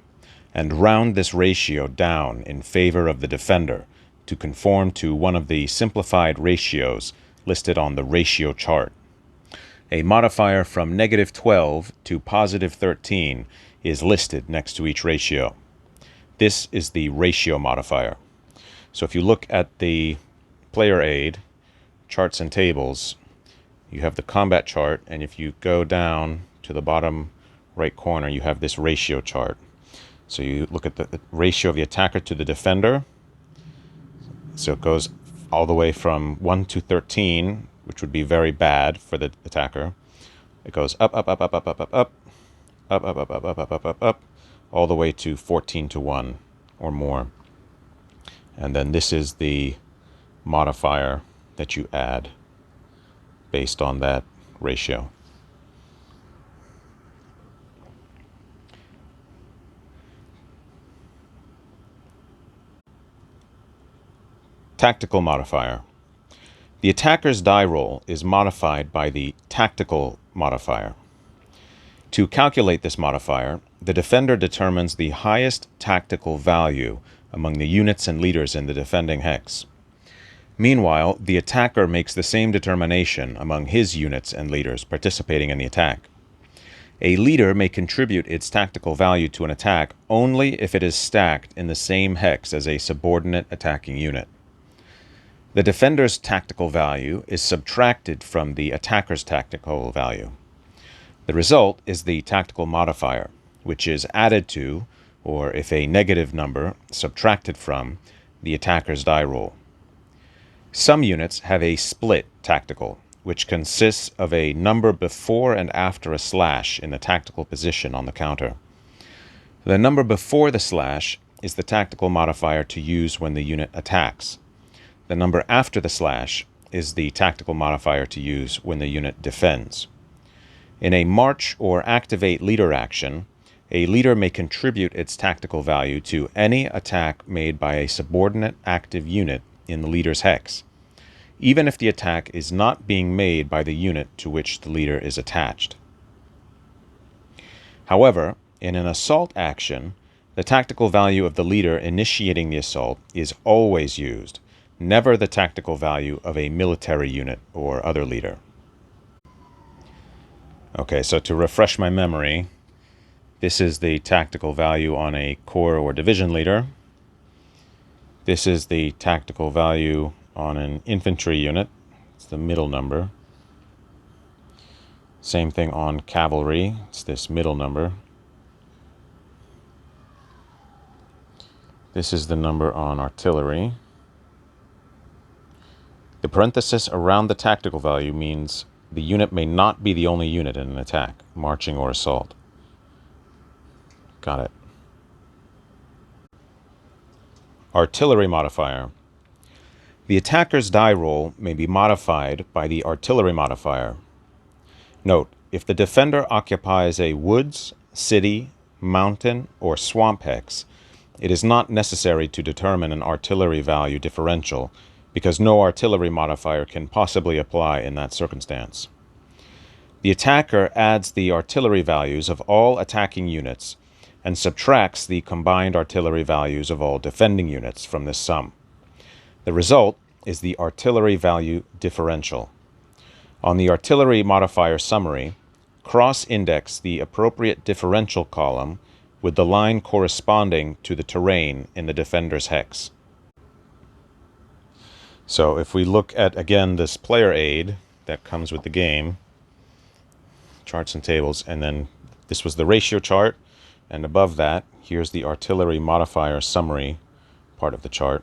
and round this ratio down in favor of the defender to conform to one of the simplified ratios listed on the ratio chart. A modifier from -12 to +13 is listed next to each ratio. This is the ratio modifier. So if you look at the player aid, charts and tables, you have the combat chart, and if you go down to the bottom right corner, you have this ratio chart. So you look at the ratio of the attacker to the defender. So it goes all the way from 1 to 13, which would be very bad for the attacker. It goes up, up, up, up, up, up, up, up, up, up, up, up, up, up, up, up, up, all the way to 14 to 1 or more. And then this is the modifier that you add based on that ratio. Tactical modifier. The attacker's die roll is modified by the tactical modifier. To calculate this modifier, the defender determines the highest tactical value among the units and leaders in the defending hex. Meanwhile, the attacker makes the same determination among his units and leaders participating in the attack. A leader may contribute its tactical value to an attack only if it is stacked in the same hex as a subordinate attacking unit. The defender's tactical value is subtracted from the attacker's tactical value. The result is the tactical modifier, which is added to, or if a negative number, subtracted from, the attacker's die roll. Some units have a split tactical, which consists of a number before and after a slash in the tactical position on the counter. The number before the slash is the tactical modifier to use when the unit attacks. The number after the slash is the tactical modifier to use when the unit defends. In a march or activate leader action, a leader may contribute its tactical value to any attack made by a subordinate active unit in the leader's hex, even if the attack is not being made by the unit to which the leader is attached. However, in an assault action, the tactical value of the leader initiating the assault is always used, never the tactical value of a military unit or other leader. Okay, so to refresh my memory, this is the tactical value on a corps or division leader. This is the tactical value on an infantry unit. It's the middle number. Same thing on cavalry. It's this middle number. This is the number on artillery. The parenthesis around the tactical value means the unit may not be the only unit in an attack, marching or assault. Got it. Artillery modifier. The attacker's die roll may be modified by the artillery modifier. Note, if the defender occupies a woods, city, mountain, or swamp hex, it is not necessary to determine an artillery value differential because no artillery modifier can possibly apply in that circumstance. The attacker adds the artillery values of all attacking units and subtracts the combined artillery values of all defending units from this sum. The result is the artillery value differential. On the artillery modifier summary, cross-index the appropriate differential column with the line corresponding to the terrain in the defender's hex. So if we look at, again, this player aid that comes with the game, charts and tables, and then this was the ratio chart, and above that, here's the artillery modifier summary part of the chart.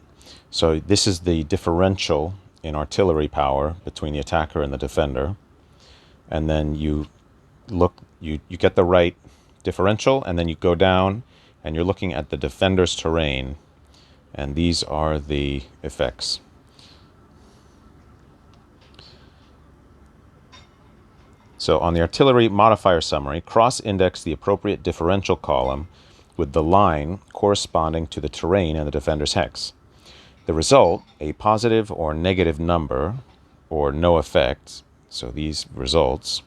So this is the differential in artillery power between the attacker and the defender. And then you look, you get the right differential, and then you go down and you're looking at the defender's terrain, and these are the effects. So on the artillery modifier summary, cross-index the appropriate differential column with the line corresponding to the terrain in the defender's hex. The result, a positive or negative number, or no effect, so these results,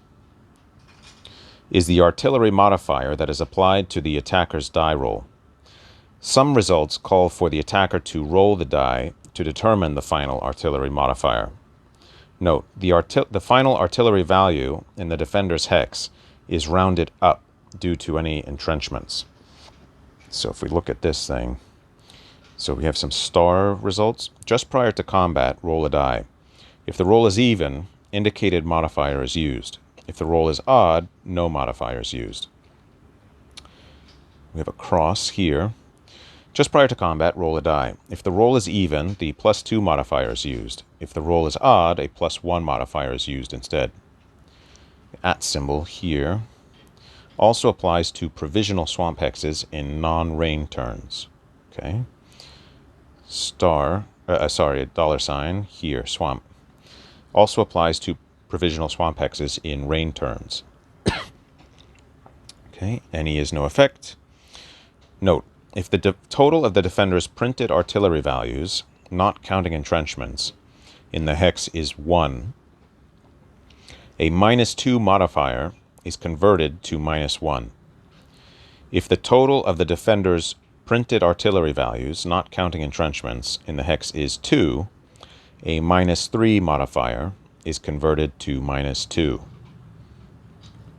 is the artillery modifier that is applied to the attacker's die roll. Some results call for the attacker to roll the die to determine the final artillery modifier. Note, the final artillery value in the defender's hex is rounded up due to any entrenchments. So if we look at this thing, so we have some star results. Just prior to combat, roll a die. If the roll is even, indicated modifier is used. If the roll is odd, no modifier is used. We have a cross here. Just prior to combat, roll a die. If the roll is even, the +2 modifier is used. If the roll is odd, a +1 modifier is used instead. The @ symbol here also applies to provisional swamp hexes in non-rain turns. Okay. $, here, swamp, also applies to provisional swamp hexes in rain turns. Okay, any is no effect. Note, if the total of the defender's printed artillery values, not counting entrenchments, in the hex is 1, a -2 modifier is converted to -1. If the total of the defender's printed artillery values, not counting entrenchments, in the hex is 2, a -3 modifier is converted to -2.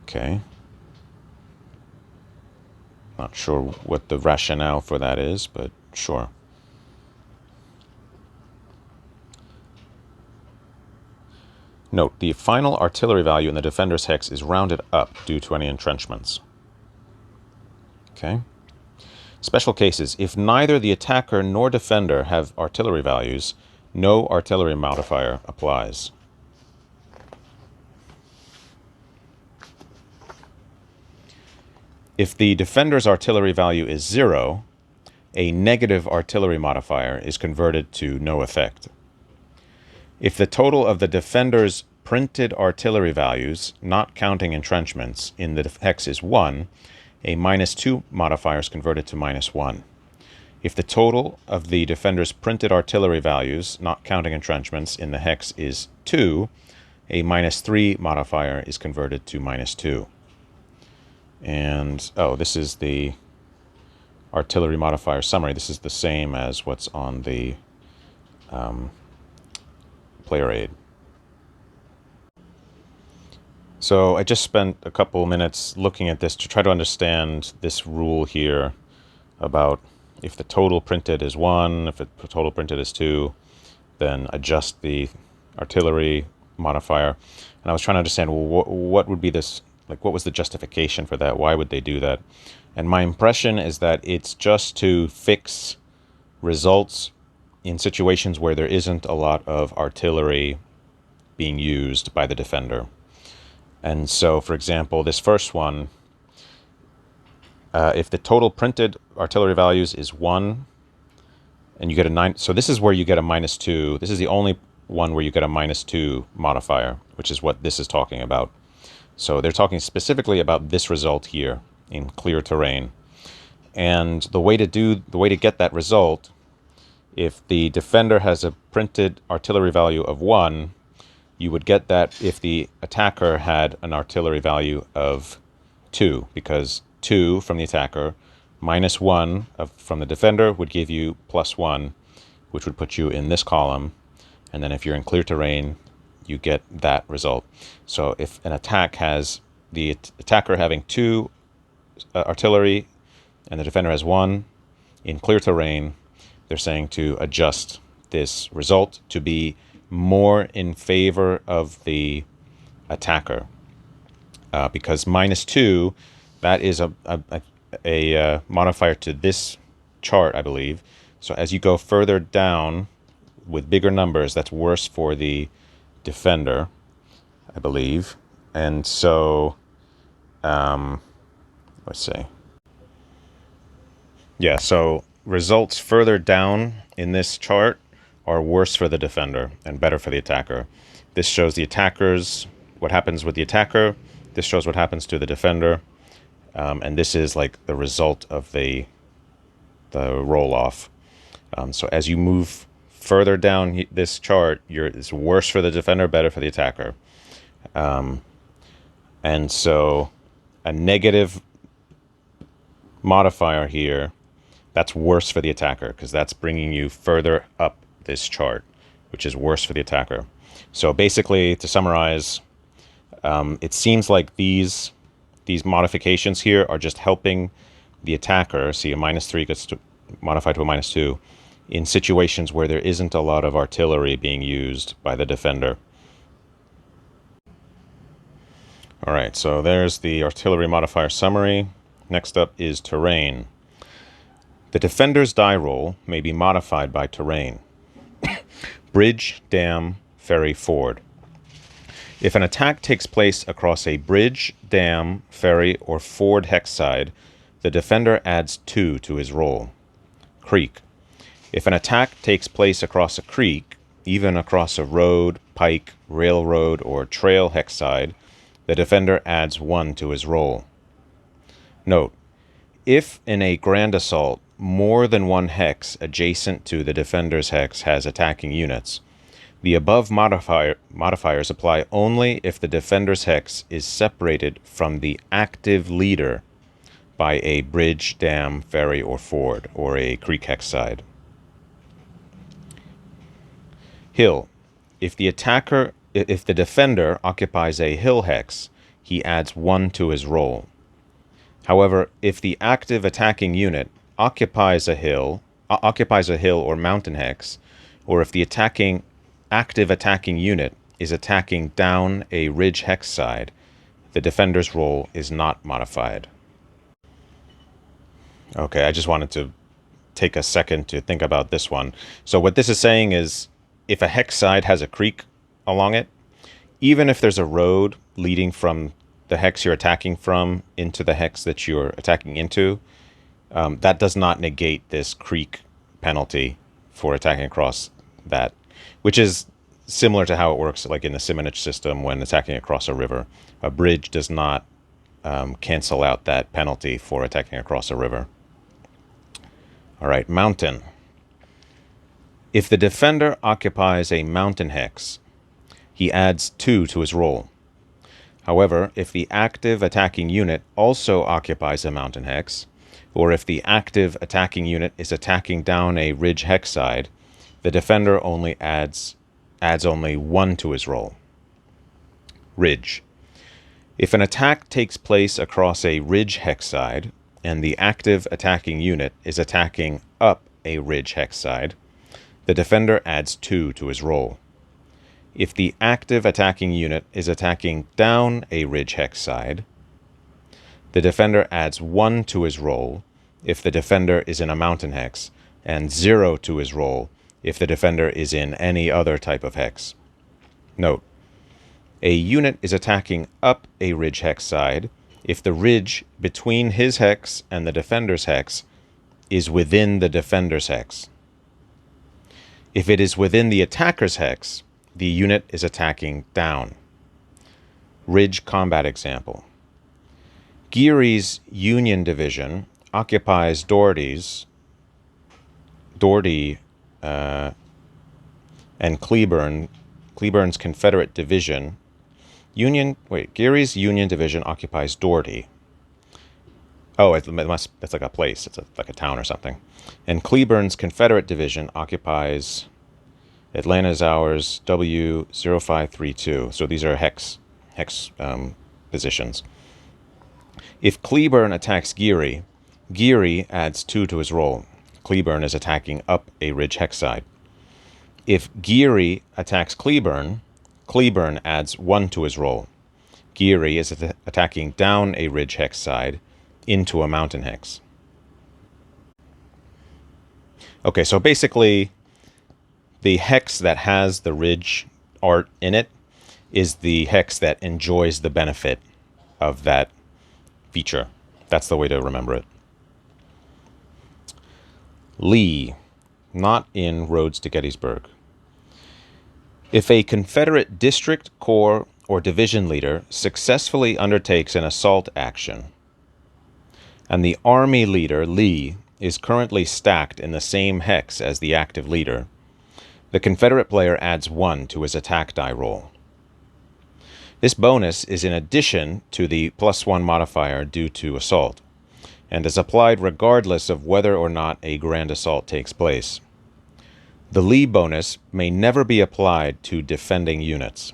Okay. Not sure what the rationale for that is, but sure. Note, the final artillery value in the defender's hex is rounded up due to any entrenchments. Okay. Special cases. If neither the attacker nor defender have artillery values, no artillery modifier applies. If the defender's artillery value is 0, a negative artillery modifier is converted to no effect. If the total of the defender's printed artillery values, not counting entrenchments, in the hex is 1, a -2 modifier is converted to -1. If the total of the defender's printed artillery values, not counting entrenchments, in the hex is 2, a -3 modifier is converted to -2. And, oh, this is the artillery modifier summary. This is the same as what's on the player aid. So I just spent a couple minutes looking at this to try to understand this rule here about if the total printed is 1, if the total printed is 2, then adjust the artillery modifier. And I was trying to understand, well, what would be this, like, what was the justification for that? Why would they do that? And my impression is that it's just to fix results in situations where there isn't a lot of artillery being used by the defender. And so, for example, this first one, if the total printed artillery values is 1, and you get a 9, so this is where you get a -2. This is the only one where you get a -2 modifier, which is what this is talking about. So they're talking specifically about this result here in clear terrain. And the way to get that result, if the defender has a printed artillery value of 1, you would get that if the attacker had an artillery value of 2, because 2 from the attacker minus 1 from the defender would give you +1, which would put you in this column. And then if you're in clear terrain, you get that result. So if an attack has the attacker having 2 artillery and the defender has 1, in clear terrain, they're saying to adjust this result to be more in favor of the attacker. Because -2, that is a modifier to this chart, I believe. So as you go further down with bigger numbers, that's worse for the defender, I believe. And so, let's see. Yeah, so results further down in this chart are worse for the defender and better for the attacker. This shows the attackers, what happens with the attacker. This shows what happens to the defender. And this is like the result of the roll-off. So as you move further down this chart, it's worse for the defender, better for the attacker. And so a negative modifier here, that's worse for the attacker because that's bringing you further up this chart, which is worse for the attacker. So basically, to summarize, it seems like these modifications here are just helping the attacker. See, a -3 gets modified to a -2 in situations where there isn't a lot of artillery being used by the defender. All right, so there's the artillery modifier summary. Next up is terrain. The defender's die roll may be modified by terrain. Bridge, dam, ferry, ford. If an attack takes place across a bridge, dam, ferry, or ford hex side, the defender adds 2 to his roll. Creek. If an attack takes place across a creek, even across a road, pike, railroad, or trail hex side, the defender adds 1 to his roll. Note, if in a grand assault, more than one hex adjacent to the defender's hex has attacking units, the above modifiers apply only if the defender's hex is separated from the active leader by a bridge, dam, ferry, or ford, or a creek hex side. Hill. If the defender occupies a hill hex, he adds 1 to his roll. However, if the active attacking unit occupies a hill or mountain hex, or if the active attacking unit is attacking down a ridge hex side, the defender's roll is not modified. Okay, I just wanted to take a second to think about this one. So what this is saying is, if a hex side has a creek along it, even if there's a road leading from the hex you're attacking from into the hex that you're attacking into, that does not negate this creek penalty for attacking across that, which is similar to how it works like in the Simonich system when attacking across a river. A bridge does not cancel out that penalty for attacking across a river. All right, mountain. If the defender occupies a mountain hex, he adds 2 to his roll. However, if the active attacking unit also occupies a mountain hex, or if the active attacking unit is attacking down a ridge hex side, the defender only adds only 1 to his roll. Ridge. If an attack takes place across a ridge hex side, and the active attacking unit is attacking up a ridge hex side, the defender adds 2 to his roll. If the active attacking unit is attacking down a ridge hex side, the defender adds 1 to his roll if the defender is in a mountain hex, and 0 to his roll if the defender is in any other type of hex. Note: a unit is attacking up a ridge hex side if the ridge between his hex and the defender's hex is within the defender's hex. If it is within the attacker's hex, the unit is attacking down. Ridge combat example. Geary's Union Division occupies Doherty's and Cleburne's Confederate Division. Geary's Union Division occupies Doherty. Oh, that's like a place. It's like a town or something. And Cleburne's Confederate Division occupies Atlanta's ours W0532. So these are hex positions. If Cleburne attacks Geary, Geary adds 2 to his roll. Cleburne is attacking up a ridge hex side. If Geary attacks Cleburne, Cleburne adds 1 to his roll. Geary is attacking down a ridge hex side into a mountain hex. Okay, so basically the hex that has the ridge art in it is the hex that enjoys the benefit of that feature. That's the way to remember it. Lee, not in Roads to Gettysburg. If a Confederate district, corps, or division leader successfully undertakes an assault action, and the Army leader, Lee, is currently stacked in the same hex as the active leader, the Confederate player adds 1 to his attack die roll. This bonus is in addition to the +1 modifier due to assault, and is applied regardless of whether or not a grand assault takes place. The Lee bonus may never be applied to defending units.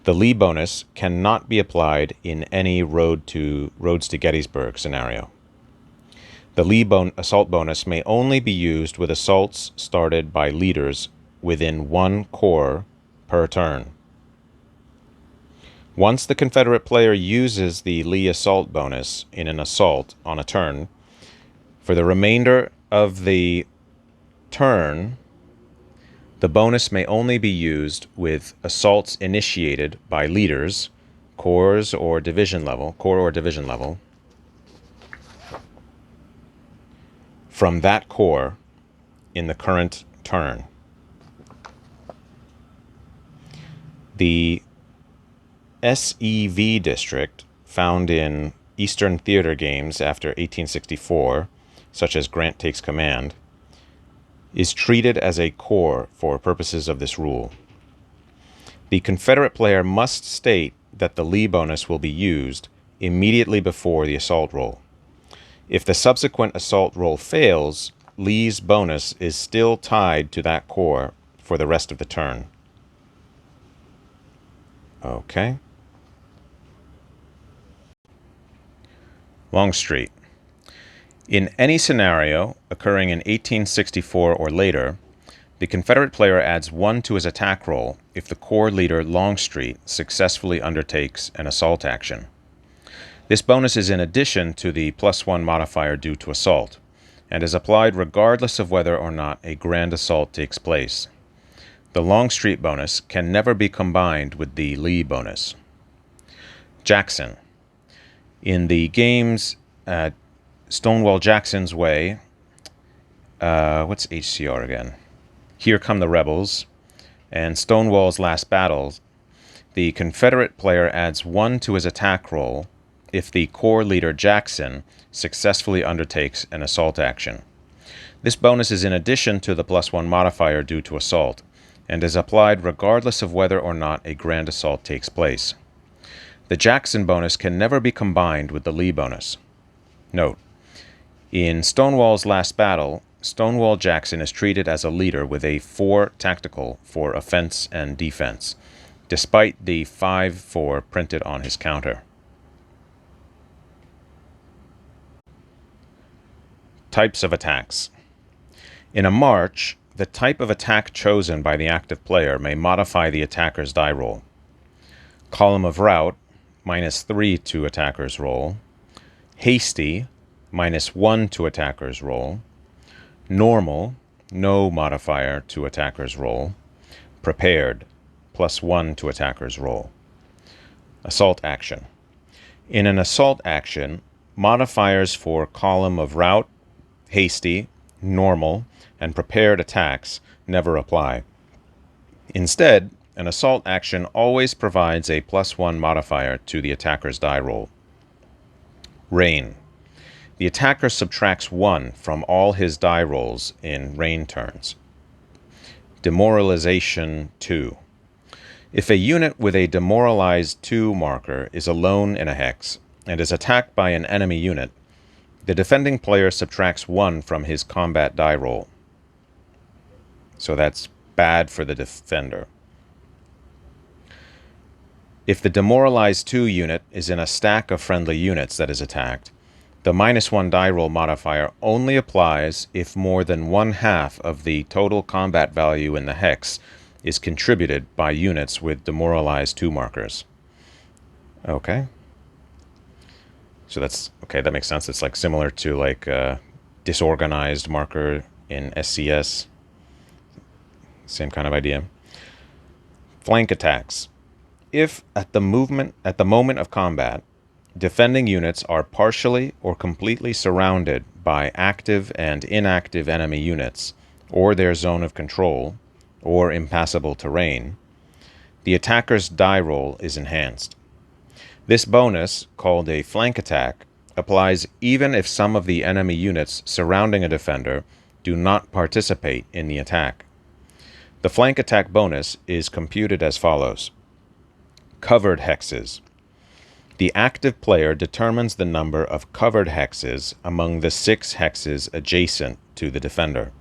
The Lee bonus cannot be applied in any Roads to Gettysburg scenario. The Lee assault bonus may only be used with assaults started by leaders within 1 corps per turn. Once the Confederate player uses the Lee assault bonus in an assault on a turn, for the remainder of the turn, the bonus may only be used with assaults initiated by leaders, corps or division level, from that corps in the current turn. The SEV district found in Eastern Theater games after 1864, such as Grant Takes Command, is treated as a corps for purposes of this rule. The Confederate player must state that the Lee bonus will be used immediately before the assault roll. If the subsequent assault roll fails, Lee's bonus is still tied to that corps for the rest of the turn. Okay. Longstreet. In any scenario occurring in 1864 or later, the Confederate player adds 1 to his attack roll if the corps leader Longstreet successfully undertakes an assault action. This bonus is in addition to the +1 modifier due to assault, and is applied regardless of whether or not a grand assault takes place. The Longstreet bonus can never be combined with the Lee bonus. Jackson. In the games Stonewall Jackson's Way, what's HCR again? Here Come the Rebels, and Stonewall's Last Battle, the Confederate player adds 1 to his attack roll if the corps leader Jackson successfully undertakes an assault action. This bonus is in addition to the +1 modifier due to assault, and is applied regardless of whether or not a grand assault takes place. The Jackson bonus can never be combined with the Lee bonus. Note: in Stonewall's Last Battle, Stonewall Jackson is treated as a leader with a 4 tactical for offense and defense, despite the 5-4 printed on his counter. Types of attacks. In a march, the type of attack chosen by the active player may modify the attacker's die roll. Column of route, -3 to attacker's roll. Hasty, -1 to attacker's roll. Normal, no modifier to attacker's roll. Prepared, +1 to attacker's roll. Assault action. In an assault action, modifiers for column of route, hasty, normal, and prepared attacks never apply. Instead, an assault action always provides a +1 modifier to the attacker's die roll. Rain. The attacker subtracts 1 from all his die rolls in rain turns. Demoralization 2. If a unit with a demoralized 2 marker is alone in a hex and is attacked by an enemy unit, the defending player subtracts 1 from his combat die roll. So that's bad for the defender. If the demoralized 2 unit is in a stack of friendly units that is attacked, the -1 die roll modifier only applies if more than 1/2 of the total combat value in the hex is contributed by units with demoralized 2 markers. Okay. So that's, okay, that makes sense. It's like similar to like a disorganized marker in SCS. Same kind of idea. Flank attacks. If at the moment of combat, defending units are partially or completely surrounded by active and inactive enemy units, or their zone of control, or impassable terrain, the attacker's die roll is enhanced. This bonus, called a flank attack, applies even if some of the enemy units surrounding a defender do not participate in the attack. The flank attack bonus is computed as follows. Covered hexes. The active player determines the number of covered hexes among the 6 hexes adjacent to the defender.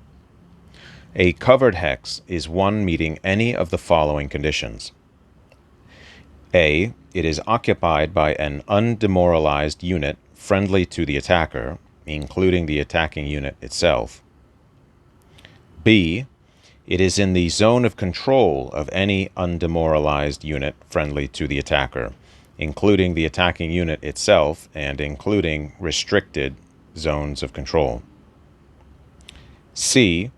A covered hex is one meeting any of the following conditions. A. It is occupied by an undemoralized unit friendly to the attacker, including the attacking unit itself. B. It is in the zone of control of any undemoralized unit friendly to the attacker, including the attacking unit itself and including restricted zones of control. C.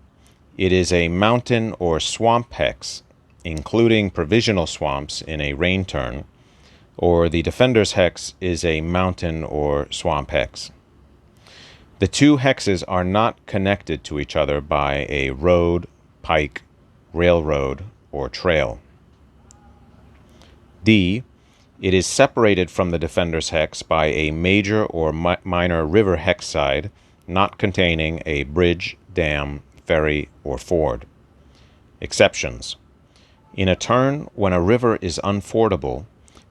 It is a mountain or swamp hex, including provisional swamps in a rain turn, or the defender's hex is a mountain or swamp hex. The 2 hexes are not connected to each other by a road, pike, railroad, or trail. D. It is separated from the defender's hex by a major or minor river hex side not containing a bridge, dam, ferry, or ford. Exceptions. In a turn when a river is unfordable,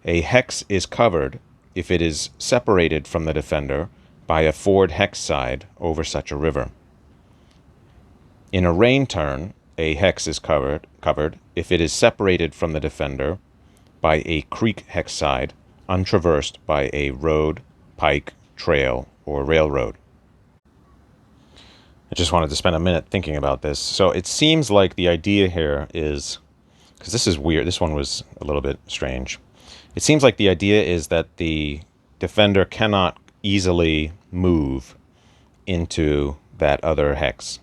a hex is covered if it is separated from the defender by a ford hex side over such a river. In a rain turn, a hex is covered if it is separated from the defender by a creek hex side untraversed by a road, pike, trail, or railroad. I just wanted to spend a minute thinking about this. So it seems like the idea here is, because this is weird, this one was a little bit strange. It seems like the idea is that the defender cannot easily move into that other hex.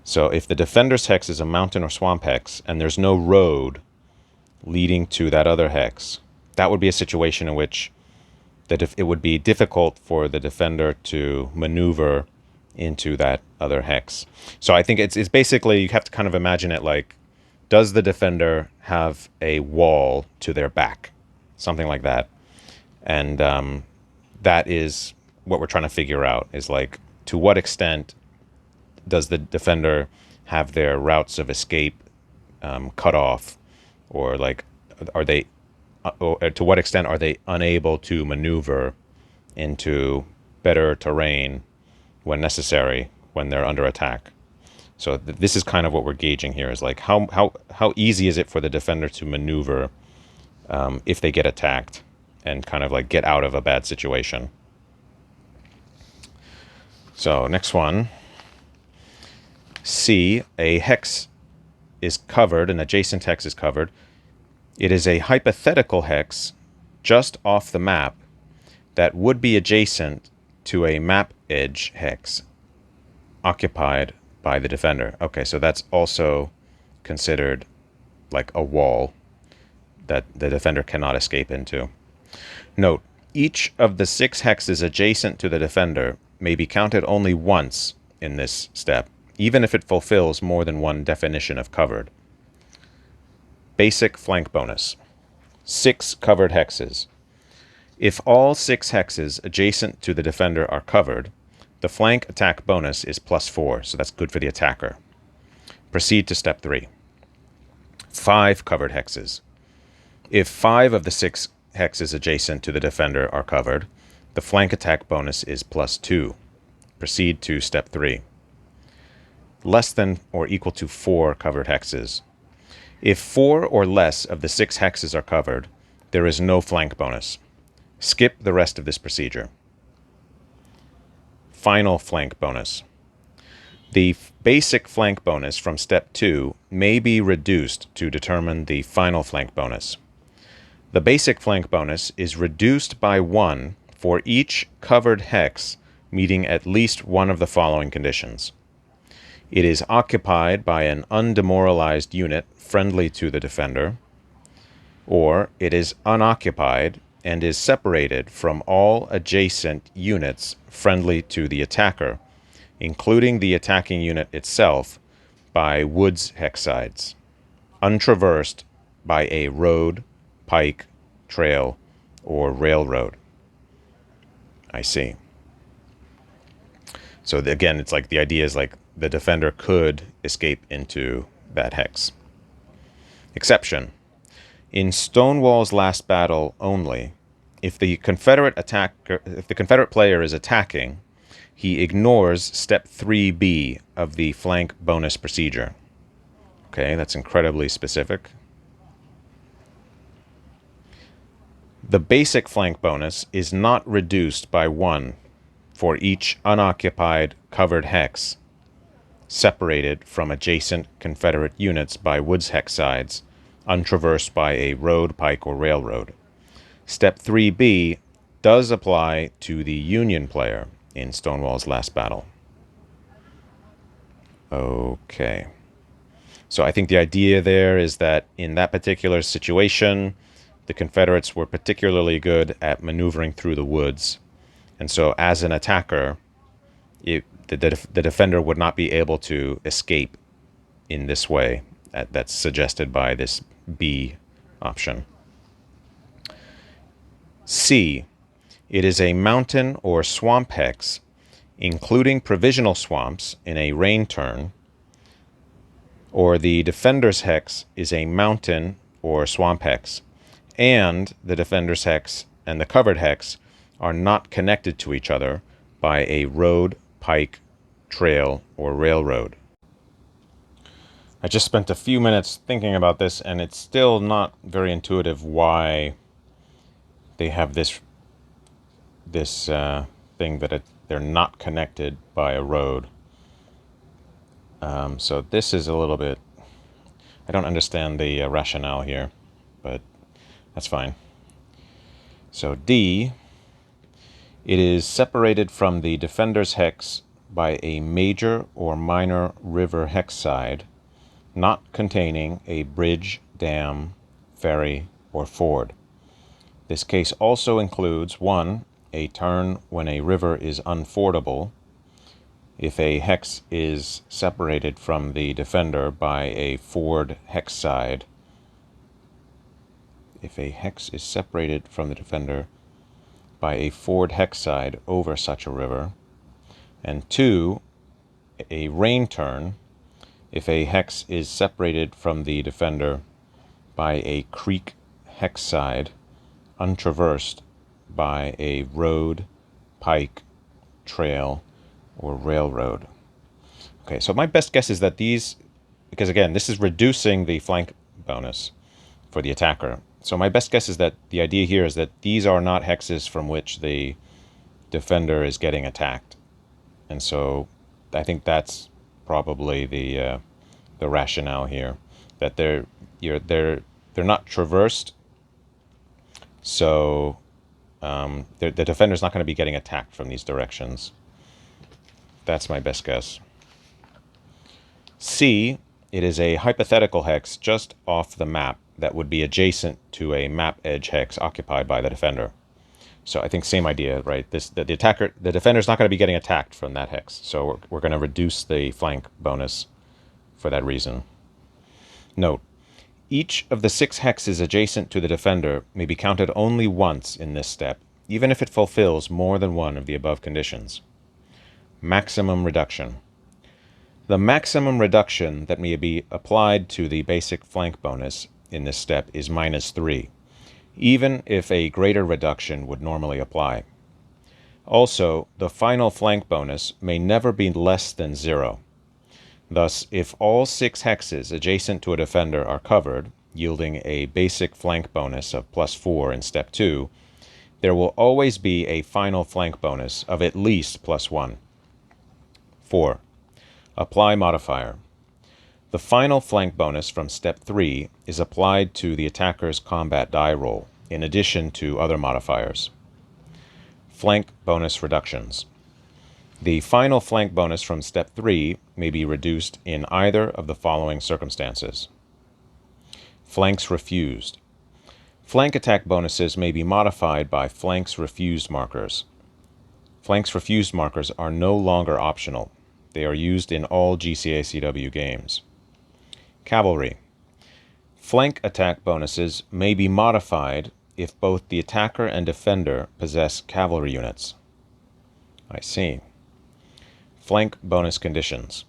So if the defender's hex is a mountain or swamp hex and there's no road leading to that other hex, that would be a situation in which it would be difficult for the defender to maneuver into that other hex. So I think it's basically, you have to kind of imagine it like, does the defender have a wall to their back? Something like that. And that is what we're trying to figure out, is like, to what extent does the defender have their routes of escape cut off, or like, are they, or to what extent are they unable to maneuver into better terrain when necessary, when they're under attack? So this is kind of what we're gauging here, is like how easy is it for the defender to maneuver if they get attacked and kind of like get out of a bad situation. So next one. C, a hex is covered, an adjacent hex is covered. It is a hypothetical hex just off the map that would be adjacent to a map edge hex occupied by the defender. Okay, so that's also considered like a wall that the defender cannot escape into. Note, each of the 6 hexes adjacent to the defender may be counted only once in this step, even if it fulfills more than one definition of covered. Basic flank bonus. 6 covered hexes. If all 6 hexes adjacent to the defender are covered, the flank attack bonus is +4, so that's good for the attacker. Proceed to step 3. 5 covered hexes. If 5 of the 6 hexes adjacent to the defender are covered, the flank attack bonus is +2. Proceed to step 3. Less than or equal to 4 covered hexes. If 4 or less of the 6 hexes are covered, there is no flank bonus. Skip the rest of this procedure. Final flank bonus. The basic flank bonus from step 2 may be reduced to determine the final flank bonus. The basic flank bonus is reduced by 1 for each covered hex meeting at least one of the following conditions. It is occupied by an undemoralized unit friendly to the defender, or it is unoccupied and is separated from all adjacent units friendly to the attacker, including the attacking unit itself, by woods hex sides, untraversed by a road, pike, trail, or railroad. I see. So again, it's like the idea is like the defender could escape into that hex. Exception. In Stonewall's last battle only, if the Confederate player is attacking, he ignores step 3B of the flank bonus procedure. Okay, that's incredibly specific. The basic flank bonus is not reduced by 1 for each unoccupied covered hex separated from adjacent Confederate units by woods hex sides, untraversed by a road, pike, or railroad. Step 3B does apply to the Union player in Stonewall's last battle. Okay. So I think the idea there is that in that particular situation, the Confederates were particularly good at maneuvering through the woods. And so as an attacker, the defender would not be able to escape in this way that's suggested by this B option. C. It is a mountain or swamp hex, including provisional swamps in a rain turn, or the defender's hex is a mountain or swamp hex, and the defender's hex and the covered hex are not connected to each other by a road, pike, trail, or railroad. I just spent a few minutes thinking about this, and it's still not very intuitive why they have this thing that they're not connected by a road. So this is a little bit, I don't understand the rationale here, but that's fine. So D, it is separated from the defender's hex by a major or minor river hex side, not containing a bridge, dam, ferry, or ford. This case also includes 1. A turn when a river is unfordable, if a hex is separated from the defender by a ford hex side. If a hex is separated from the defender by a ford hex side over such a river. And 2. A rain turn, if a hex is separated from the defender by a creek hex side, untraversed by a road, pike, trail, or railroad. Okay, so my best guess is that these, because again, this is reducing the flank bonus for the attacker. So my best guess is that the idea here is that these are not hexes from which the defender is getting attacked. And so I think that's probably the rationale here, that they're not traversed. So the defender's not going to be getting attacked from these directions. That's my best guess. C, it is a hypothetical hex just off the map that would be adjacent to a map edge hex occupied by the defender. So I think same idea, right? The defender's not going to be getting attacked from that hex. So we're going to reduce the flank bonus for that reason. Note, each of the 6 hexes adjacent to the defender may be counted only once in this step, even if it fulfills more than one of the above conditions. Maximum reduction. The maximum reduction that may be applied to the basic flank bonus in this step is -3, even if a greater reduction would normally apply. Also, the final flank bonus may never be less than 0. Thus, if all 6 hexes adjacent to a defender are covered, yielding a basic flank bonus of +4 in step 2, there will always be a final flank bonus of at least +1. 4. Apply modifier. The final flank bonus from step 3 is applied to the attacker's combat die roll, in addition to other modifiers. Flank bonus reductions. The final flank bonus from step 3 may be reduced in either of the following circumstances. Flanks refused. Flank attack bonuses may be modified by flanks refused markers. Flanks refused markers are no longer optional. They are used in all GCACW games. Cavalry. Flank attack bonuses may be modified if both the attacker and defender possess cavalry units. I see. Flank bonus conditions.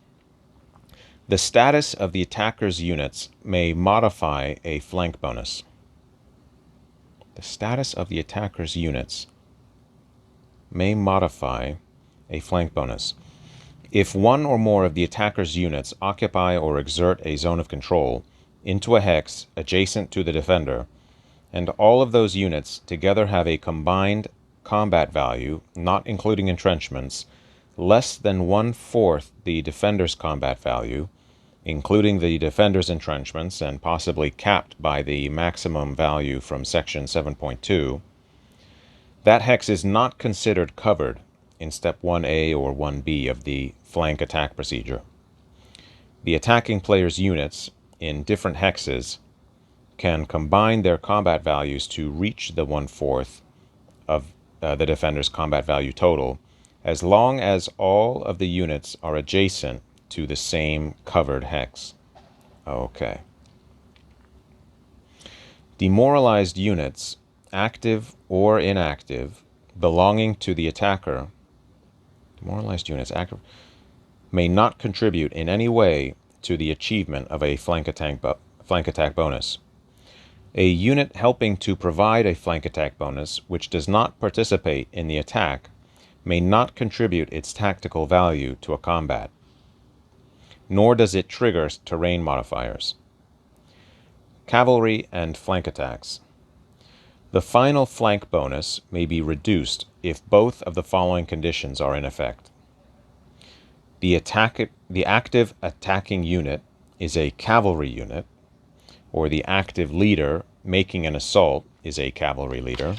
The status of the attacker's units may modify a flank bonus. The status of the attacker's units may modify a flank bonus. If one or more of the attacker's units occupy or exert a zone of control into a hex adjacent to the defender, and all of those units together have a combined combat value, not including entrenchments, less than 1/4 the defender's combat value, including the defender's entrenchments and possibly capped by the maximum value from section 7.2, that hex is not considered covered in step 1A or 1B of the flank attack procedure. The attacking player's units in different hexes can combine their combat values to reach the 1/4 of the defender's combat value total, as long as all of the units are adjacent to the same covered hex. Okay. Demoralized units, active or inactive, belonging to the attacker, may not contribute in any way to the achievement of a flank attack bonus. A unit helping to provide a flank attack bonus which does not participate in the attack may not contribute its tactical value to a combat, nor does it trigger terrain modifiers. Cavalry and flank attacks. The final flank bonus may be reduced if both of the following conditions are in effect. The active attacking unit is a cavalry unit, or the active leader making an assault is a cavalry leader.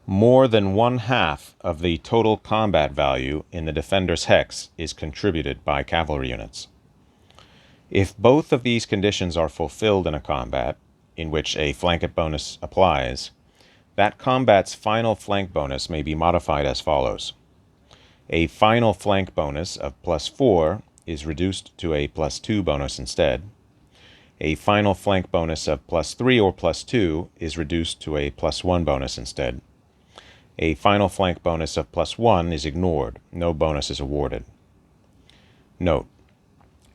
More than 1/2 of the total combat value in the defender's hex is contributed by cavalry units. If both of these conditions are fulfilled in a combat in which a flank bonus applies, that combat's final flank bonus may be modified as follows. A final flank bonus of +4 is reduced to a +2 bonus instead. A final flank bonus of +3 or +2 is reduced to a +1 bonus instead. A final flank bonus of +1 is ignored. No bonus is awarded. Note,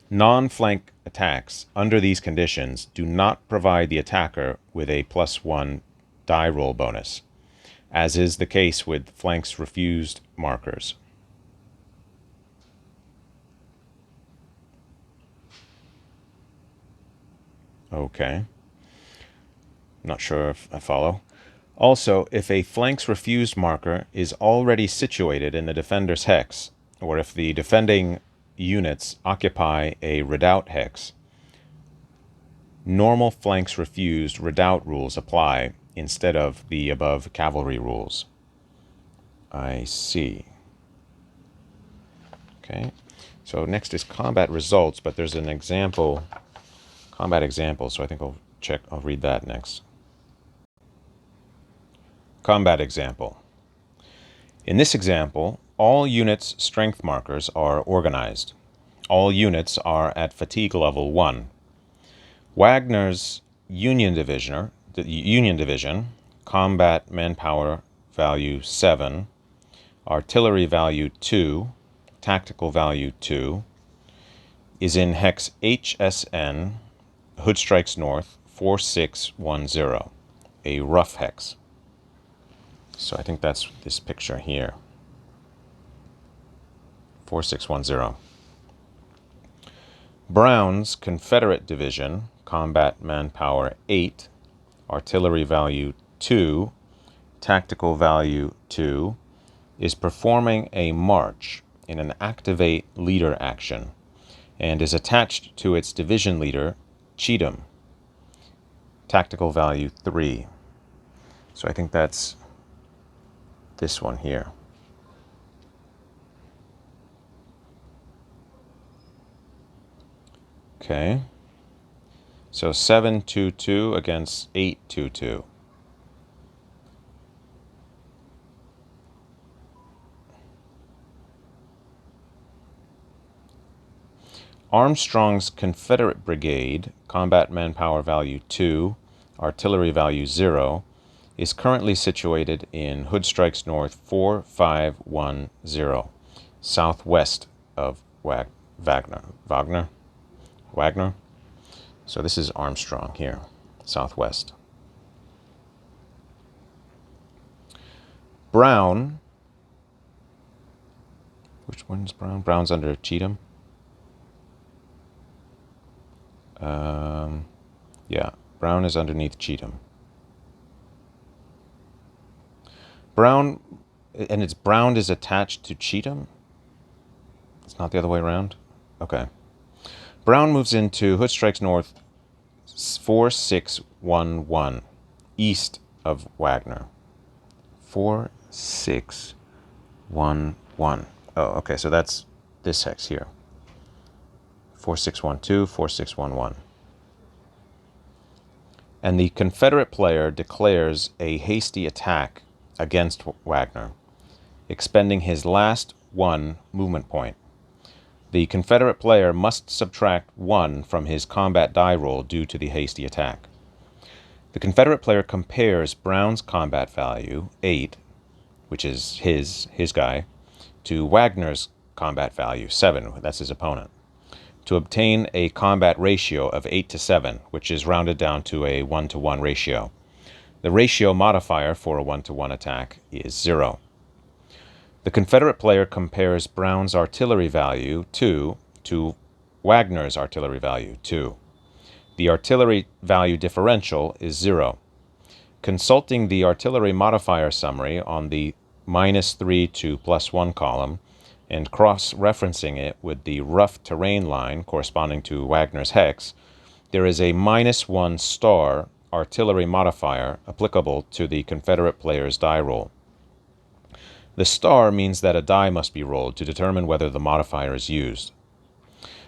non-flank attacks under these conditions do not provide the attacker with a +1 die roll bonus, as is the case with flanks refused markers. Okay. Not sure if I follow. Also, if a flanks refused marker is already situated in the defender's hex, or if the defending units occupy a redoubt hex, normal flanks refused redoubt rules apply instead of the above cavalry rules. I see. Okay, so next is combat results, but there's an example, combat example, so I think I'll read that next. Combat example. In this example, all units' strength markers are organized. All units are at fatigue level 1. Wagner's Union Division, combat manpower value 7, artillery value 2, tactical value 2, is in hex HSN, Hood Strikes North, 4610, a rough hex. So I think that's this picture here, 4610. Brown's Confederate Division, combat manpower 8, artillery value 2, tactical value 2, is performing a march in an activate leader action and is attached to its division leader, Cheatham, tactical value 3. So I think that's this one here. Okay. So 722 against 822. Armstrong's Confederate Brigade, combat manpower value 2, artillery value 0, is currently situated in Hood Strikes North 4510, southwest of Wagner. So this is Armstrong here, southwest. Brown, which one's Brown? Brown's under Cheatham. Yeah, Brown is underneath Cheatham. Brown is attached to Cheatham? It's not the other way around? Okay. Brown moves into Hood Strikes North 4611, east of Wagner. 4611. Oh, okay, so that's this hex here. 4612, 4611. And the Confederate player declares a hasty attack against Wagner, expending his last 1 movement point. The Confederate player must subtract 1 from his combat die roll due to the hasty attack. The Confederate player compares Brown's combat value, 8, which is his guy, to Wagner's combat value, 7, that's his opponent, to obtain a combat ratio of 8-7, which is rounded down to a 1-to-1 ratio. The ratio modifier for a 1-to-1 attack is 0. The Confederate player compares Brown's artillery value 2 to Wagner's artillery value 2. The artillery value differential is 0. Consulting the artillery modifier summary on the -3 to +1 column and cross-referencing it with the rough terrain line corresponding to Wagner's hex, there is a -1 star artillery modifier applicable to the Confederate player's die roll. The star means that a die must be rolled to determine whether the modifier is used.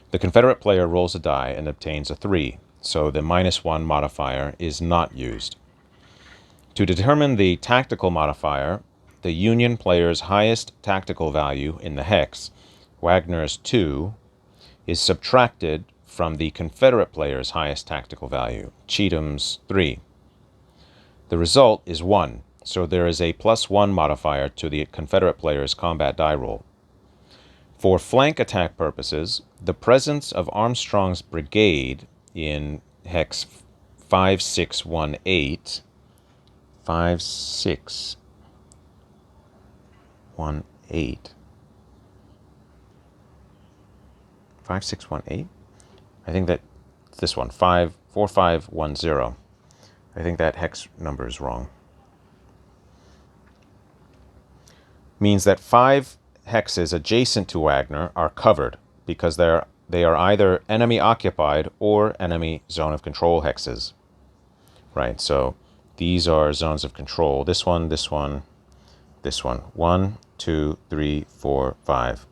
The Confederate player rolls a die and obtains a 3, so the -1 modifier is not used. To determine the tactical modifier, the Union player's highest tactical value in the hex, Wagner's 2, is subtracted from the Confederate player's highest tactical value, Cheatham's 3. The result is 1, so there is a +1 modifier to the Confederate player's combat die roll. For flank attack purposes, the presence of Armstrong's brigade in hex 5618, 5618. I think that this one, 4510. I think that hex number is wrong. Means that 5 hexes adjacent to Wagner are covered because they are either enemy occupied or enemy zone of control hexes. Right, so these are zones of control. This one, this one. 1, 2, 3, 4, 5.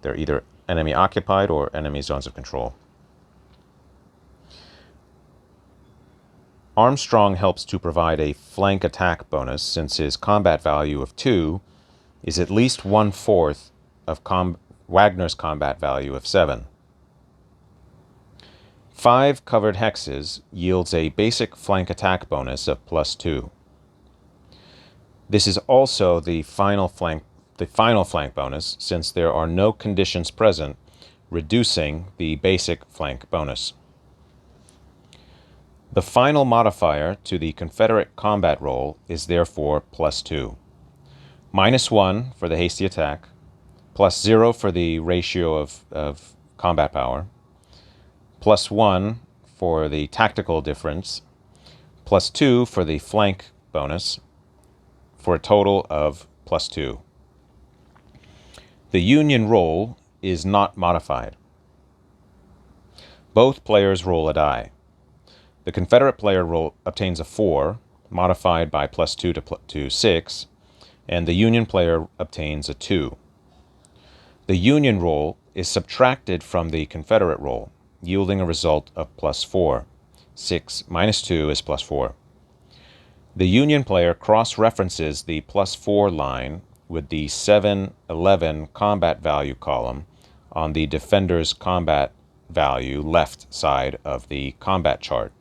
They're either enemy occupied or enemy zones of control. Armstrong helps to provide a flank attack bonus since his combat value of 2 is at least 1/4 of Wagner's combat value of 7. 5 covered hexes yields a basic flank attack bonus of +2. This is also the final flank bonus since there are no conditions present reducing the basic flank bonus. The final modifier to the Confederate combat roll is therefore +2. -1 for the hasty attack, +0 for the ratio of combat power, +1 for the tactical difference, +2 for the flank bonus, for a total of +2. The Union roll is not modified. Both players roll a die. The Confederate player obtains a 4, modified by +2 to 6, and the Union player obtains a 2. The Union roll is subtracted from the Confederate roll, yielding a result of +4. 6 minus 2 is +4. The Union player cross-references the +4 line with the 7-11 combat value column on the defender's combat value left side of the combat chart.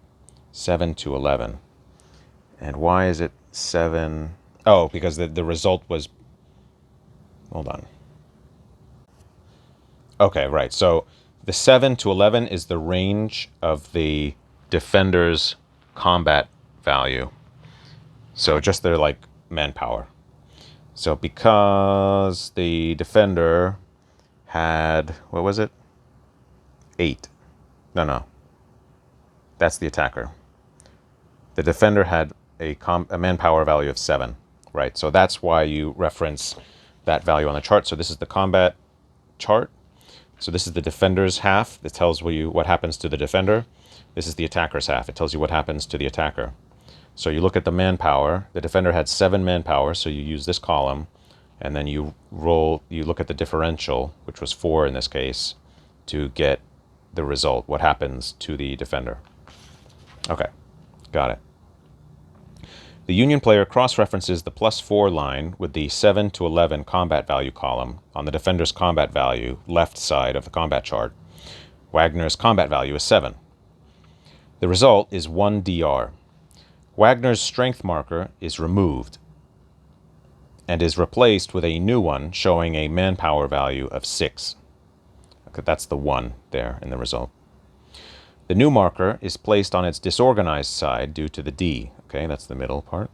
7 to 11. And why is it 7? Oh, because the result was... Hold on. Okay, right. So the 7 to 11 is the range of the defender's combat value. So just their, like, manpower. So because the defender had... What was it? 8. No. That's the attacker. The defender had a manpower value of 7, right? So that's why you reference that value on the chart. So this is the combat chart. So this is the defender's half that tells you what happens to the defender. This is the attacker's half. It tells you what happens to the attacker. So you look at the manpower. The defender had 7 manpower, so you use this column, and then you look at the differential, which was 4 in this case, to get the result, what happens to the defender. Okay, got it. The Union player cross-references the +4 line with the 7 to 11 combat value column on the defender's combat value left side of the combat chart. Wagner's combat value is 7. The result is 1 DR. Wagner's strength marker is removed and is replaced with a new one showing a manpower value of 6. Okay, that's the 1 there in the result. The new marker is placed on its disorganized side due to the D. Okay, that's the middle part.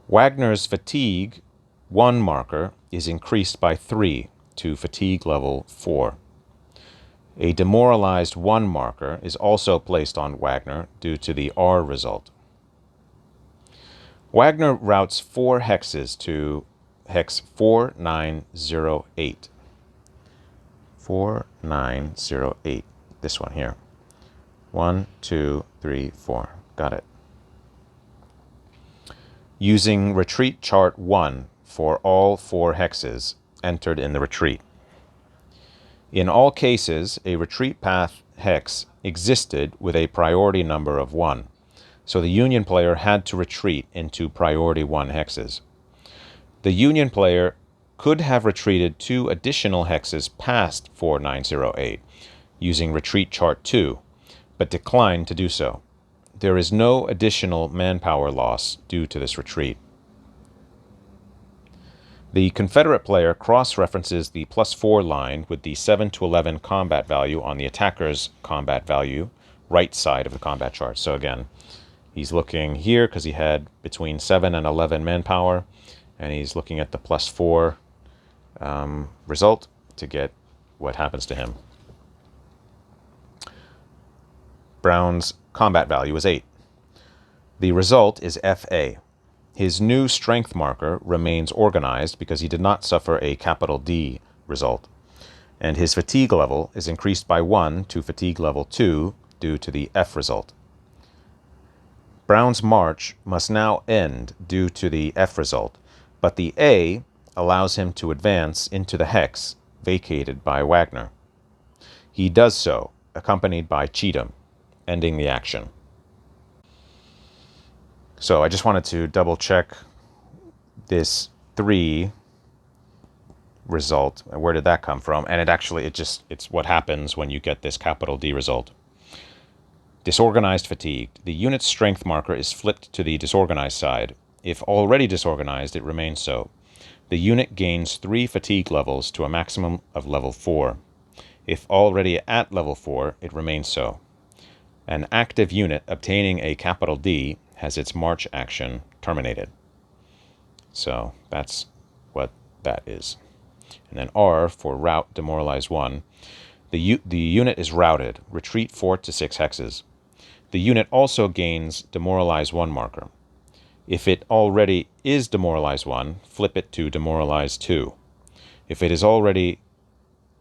Wagner's fatigue 1 marker is increased by 3 to fatigue level 4. A demoralized 1 marker is also placed on Wagner due to the R result. Wagner routes 4 hexes to hex 4908. 4908. This one here. 1, 2, 3, 4. Got it. Using retreat chart 1 for all 4 hexes entered in the retreat. In all cases, a retreat path hex existed with a priority number of 1, so the Union player had to retreat into priority 1 hexes. The Union player could have retreated 2 additional hexes past 4908 using retreat chart 2, but declined to do so. There is no additional manpower loss due to this retreat. The Confederate player cross-references the +4 line with the 7 to 11 combat value on the attacker's combat value right side of the combat chart. So again, he's looking here because he had between 7 and 11 manpower, and he's looking at the +4 result to get what happens to him. Brown's combat value is 8. The result is FA. His new strength marker remains organized because he did not suffer a capital D result, and his fatigue level is increased by 1 to fatigue level 2 due to the F result. Brown's march must now end due to the F result, but the A allows him to advance into the hex vacated by Wagner. He does so, accompanied by Cheatham, ending the action. So I just wanted to double check this 3 result. Where did that come from? And it's what happens when you get this capital D result. Disorganized fatigued. The unit's strength marker is flipped to the disorganized side. If already disorganized, it remains so. The unit gains 3 fatigue levels to a maximum of level 4. If already at level 4, it remains so. An active unit obtaining a capital D has its march action terminated. So that's what that is. And then R for route demoralize 1. The unit is routed. Retreat 4 to 6 hexes. The unit also gains demoralize 1 marker. If it already is demoralize 1, flip it to demoralize 2. If it already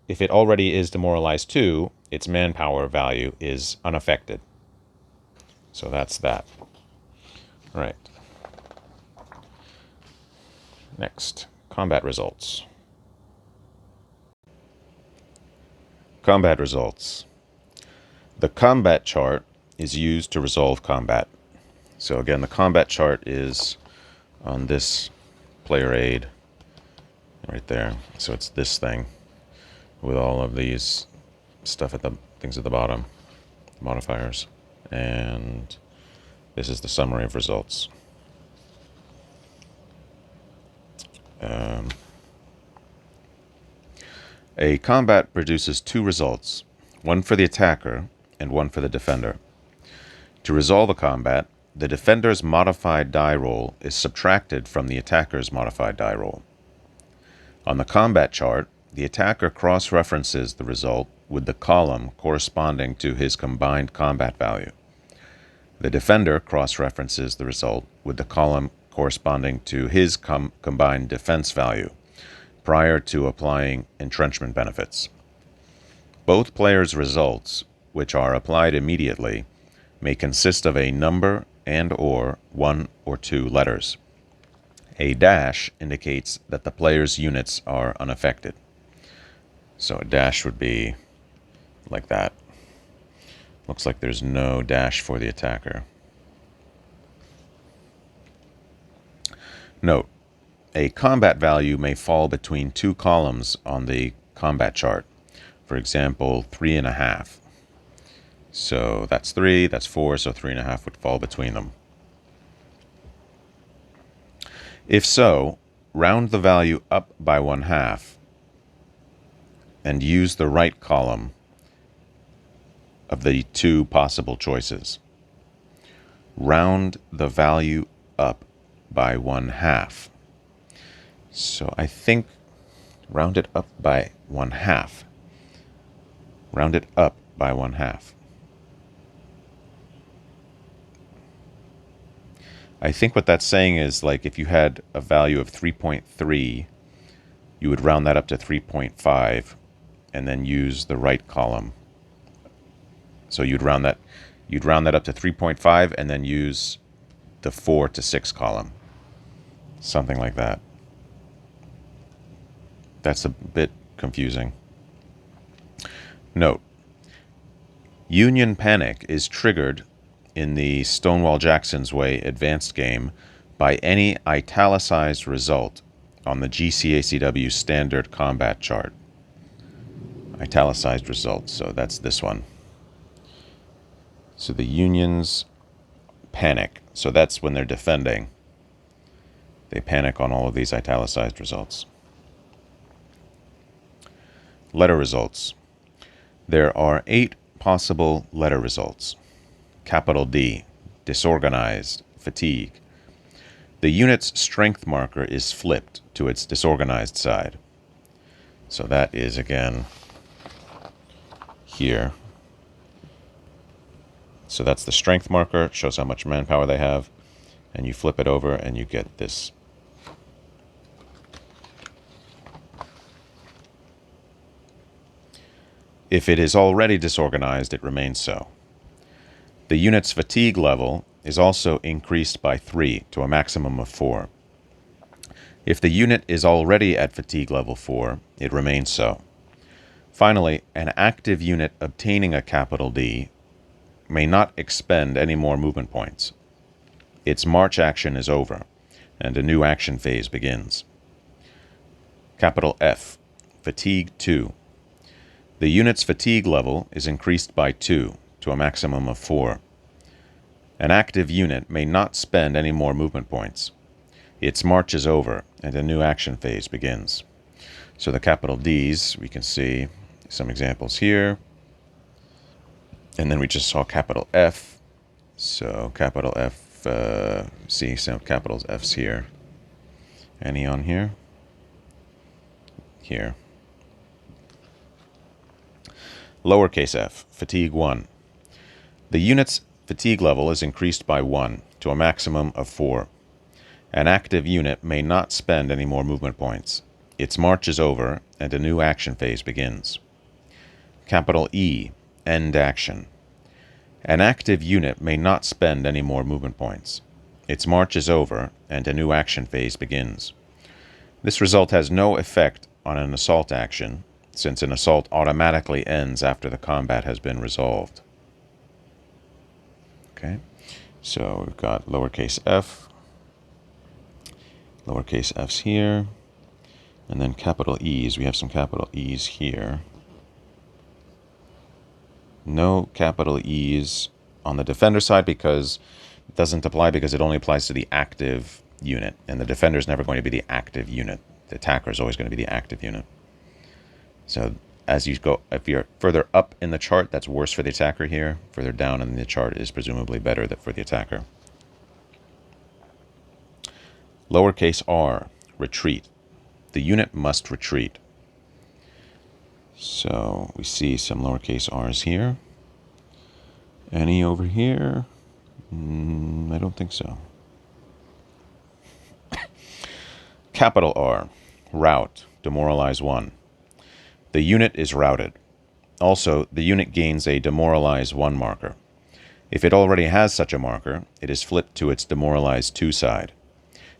is demoralized 2, its manpower value is unaffected. So that's that. All right. Next, combat results. Combat results. The combat chart is used to resolve combat. So again, the combat chart is on this player aid right there. So it's this thing with all of these things at the bottom, modifiers, and this is the summary of results. A combat produces 2 results, one for the attacker and one for the defender. To resolve a combat, the defender's modified die roll is subtracted from the attacker's modified die roll. On the combat chart, the attacker cross-references the result with the column corresponding to his combined combat value. The defender cross-references the result with the column corresponding to his combined defense value prior to applying entrenchment benefits. Both players' results, which are applied immediately, may consist of a number and/or 1 or 2 letters. A dash indicates that the player's units are unaffected. So a dash would be like that. Looks like there's no dash for the attacker. Note, a combat value may fall between 2 columns on the combat chart. For example, 3.5. So that's 3, that's 4, so 3.5 would fall between them. If so, round the value up by 1/2 and use the right column of the 2 possible choices. Round the value up by 1/2. So I think round it up by 1/2. Round it up by 1/2. I think what that's saying is, like, if you had a value of 3.3, you would round that up to 3.5 and then use the right column. So you'd round that up to 3.5 and then use the 4 to 6 column. Something like that. That's a bit confusing. Note, Union Panic is triggered in the Stonewall Jackson's Way advanced game by any italicized result on the GCACW standard combat chart. Italicized results, so that's this one. So the Union's panic, so that's when they're defending. They panic on all of these italicized results. Letter results. There are 8 possible letter results. Capital D, disorganized, fatigue. The unit's strength marker is flipped to its disorganized side. So that is, again, here. So that's the strength marker. It shows how much manpower they have. And you flip it over and you get this. If it is already disorganized, it remains so. The unit's fatigue level is also increased by 3 to a maximum of 4. If the unit is already at fatigue level 4, it remains so. Finally, an active unit obtaining a capital D may not expend any more movement points. Its march action is over, and a new action phase begins. Capital F, Fatigue 2. The unit's fatigue level is increased by 2 to a maximum of 4. An active unit may not spend any more movement points. Its march is over, and a new action phase begins. So the capital Ds, we can see some examples here. And then we just saw capital F. So capital F, see some capital Fs here. Any on here? Here. Lowercase f, fatigue 1. The unit's fatigue level is increased by 1 to a maximum of 4. An active unit may not spend any more movement points. Its march is over, and a new action phase begins. Capital E, end action. An active unit may not spend any more movement points. Its march is over, and a new action phase begins. This result has no effect on an assault action, since an assault automatically ends after the combat has been resolved. Okay, so we've got lowercase f, lowercase f's here, and then capital E's. We have some capital E's here. No capital E's on the defender side because it doesn't apply, because it only applies to the active unit, and the defender is never going to be the active unit. The attacker is always going to be the active unit. So as you go, if you're further up in the chart, that's worse for the attacker here. Further down in the chart is presumably better for the attacker. Lowercase r, retreat. The unit must retreat. So we see some lowercase r's here. Any over here? I don't think so. Capital R, rout, demoralize 1. The unit is routed. Also, the unit gains a demoralize 1 marker. If it already has such a marker, it is flipped to its demoralize 2 side.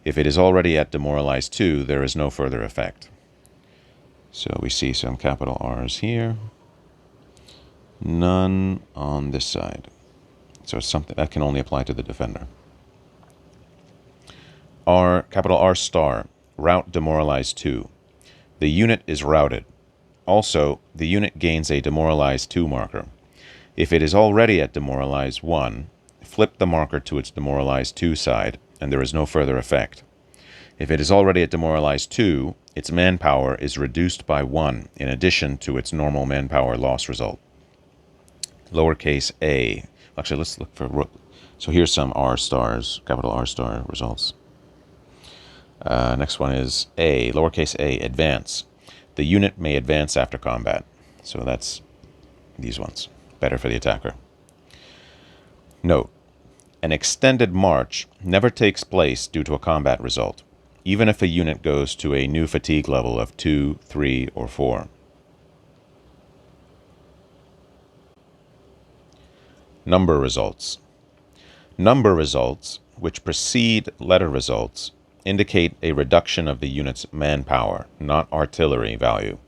If it is already at demoralize 2, there is no further effect. So we see some capital R's here. None on this side. So it's something that can only apply to the defender. R, capital R star, rout demoralize 2. The unit is routed. Also, the unit gains a demoralize 2 marker. If it is already at demoralize 1, flip the marker to its demoralize 2 side, and there is no further effect. If it is already at demoralize 2, its manpower is reduced by 1 in addition to its normal manpower loss result. Lowercase a. Actually, let's look for... So here's some R stars, capital R star results. Next one is A, lowercase a, advance. The unit may advance after combat. So that's these ones. Better for the attacker. Note, an extended march never takes place due to a combat result, even if a unit goes to a new fatigue level of 2, 3, or 4. Number results. Number results, which precede letter results, indicate a reduction of the unit's manpower, not artillery value.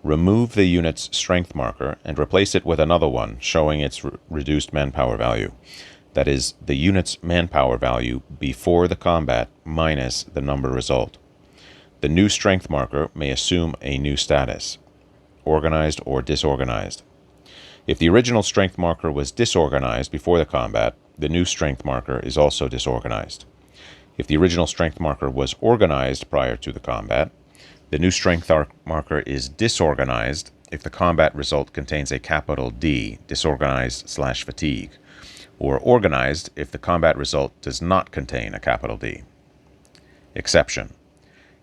Remove the unit's strength marker and replace it with another one showing its reduced manpower value. That is, the unit's manpower value before the combat minus the number result. The new strength marker may assume a new status, organized or disorganized. If the original strength marker was disorganized before the combat, the new strength marker is also disorganized. If the original strength marker was organized prior to the combat, the new strength marker is disorganized if the combat result contains a capital D, disorganized/fatigue, or organized if the combat result does not contain a capital D. Exception.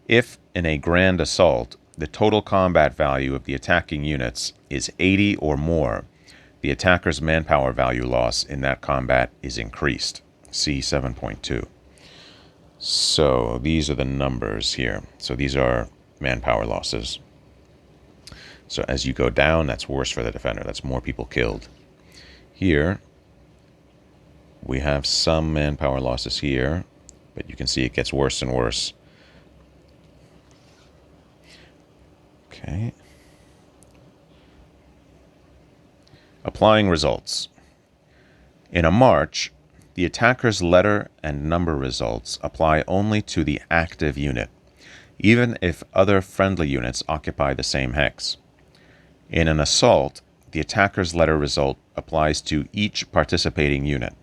If, in a grand assault, the total combat value of the attacking units is 80 or more, the attacker's manpower value loss in that combat is increased. See 7.2. So these are the numbers here. So these are manpower losses. So as you go down, that's worse for the defender. That's more people killed. Here, we have some manpower losses here, but you can see it gets worse and worse Okay. Applying results. In a march, the attacker's letter and number results apply only to the active unit, even if other friendly units occupy the same hex. In an assault, the attacker's letter result applies to each participating unit,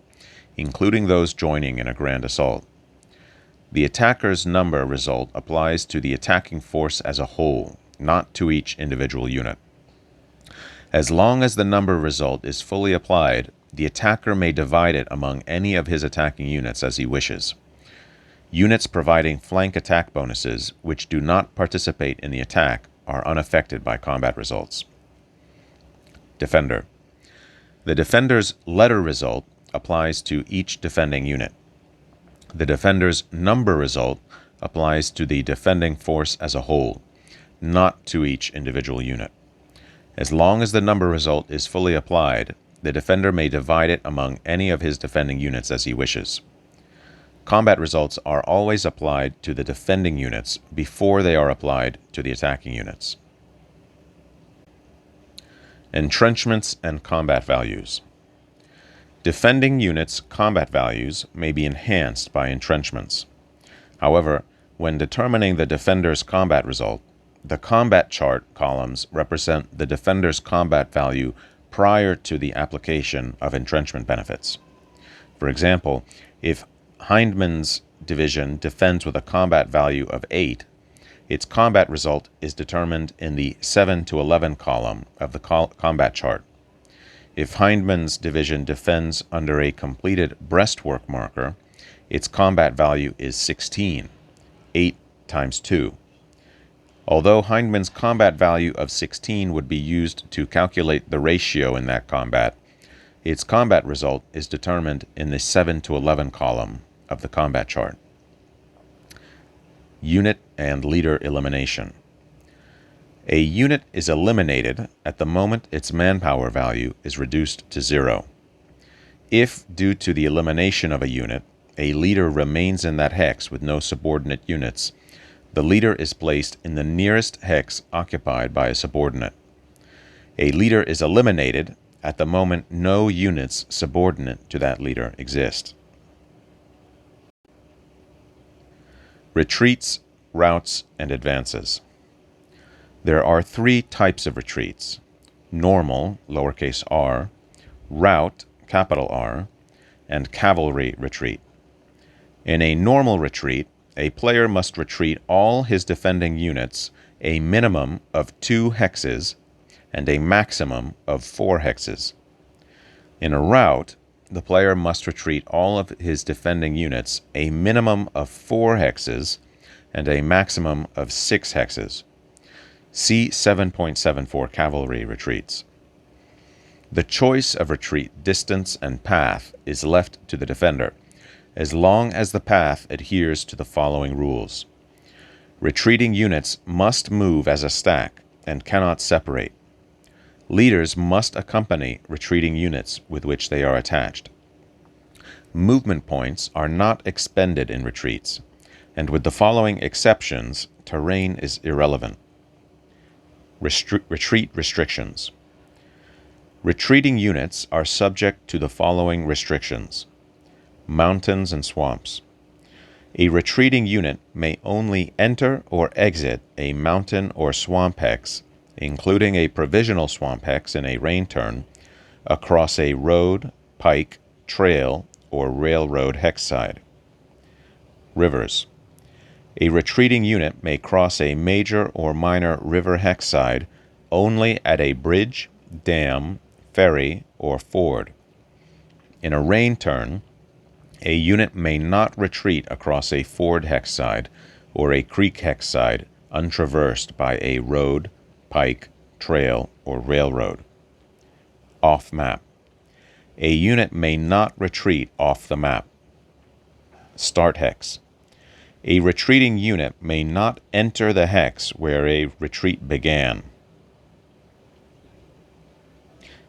including those joining in a grand assault. The attacker's number result applies to the attacking force as a whole, not to each individual unit. As long as the number result is fully applied, the attacker may divide it among any of his attacking units as he wishes. Units providing flank attack bonuses, which do not participate in the attack, are unaffected by combat results. Defender. The defender's letter result applies to each defending unit. The defender's number result applies to the defending force as a whole, not to each individual unit. As long as the number result is fully applied, the defender may divide it among any of his defending units as he wishes. Combat results are always applied to the defending units before they are applied to the attacking units. Entrenchments and combat values. Defending units' combat values may be enhanced by entrenchments. However, when determining the defender's combat result, the combat chart columns represent the defender's combat value prior to the application of entrenchment benefits. For example, if Hindman's division defends with a combat value of 8, its combat result is determined in the 7 to 11 column of the combat chart. If Hindman's division defends under a completed breastwork marker, its combat value is 16, 8 times 2. Although Hindman's combat value of 16 would be used to calculate the ratio in that combat, its combat result is determined in the 7 to 11 column of the combat chart. Unit and leader elimination. A unit is eliminated at the moment its manpower value is reduced to 0. If, due to the elimination of a unit, a leader remains in that hex with no subordinate units, the leader is placed in the nearest hex occupied by a subordinate. A leader is eliminated at the moment no units subordinate to that leader exist. Retreats, routes, and advances. There are 3 types of retreats: normal, lowercase r, route, capital R, and cavalry retreat. In a normal retreat, a player must retreat all his defending units a minimum of 2 hexes and a maximum of 4 hexes. In a route, the player must retreat all of his defending units a minimum of 4 hexes and a maximum of 6 hexes. See 7.74 Cavalry Retreats. The choice of retreat distance and path is left to the defender, as long as the path adheres to the following rules. Retreating units must move as a stack and cannot separate. Leaders must accompany retreating units with which they are attached. Movement points are not expended in retreats, and with the following exceptions, terrain is irrelevant. Retreat restrictions. Retreating units are subject to the following restrictions. Mountains and swamps. A retreating unit may only enter or exit a mountain or swamp hex, including a provisional swamp hex in a rain turn, across a road, pike, trail, or railroad hex side. Rivers. A retreating unit may cross a major or minor river hex side only at a bridge, dam, ferry, or ford. In a rain turn, a unit may not retreat across a ford hex side or a creek hex side untraversed by a road, pike, trail, or railroad. Off map. A unit may not retreat off the map. Start hex. A retreating unit may not enter the hex where a retreat began.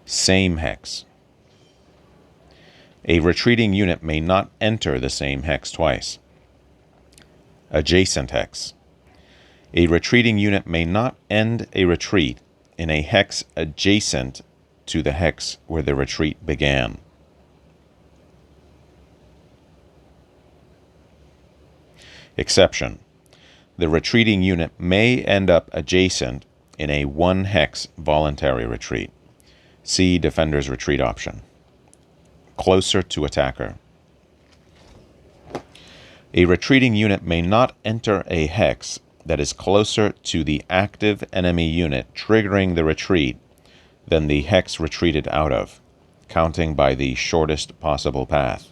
Same hex. A retreating unit may not enter the same hex twice. Adjacent hex. A retreating unit may not end a retreat in a hex adjacent to the hex where the retreat began. Exception. The retreating unit may end up adjacent in a 1-hex voluntary retreat. See Defender's Retreat option. Closer to attacker. A retreating unit may not enter a hex that is closer to the active enemy unit triggering the retreat than the hex retreated out of, counting by the shortest possible path.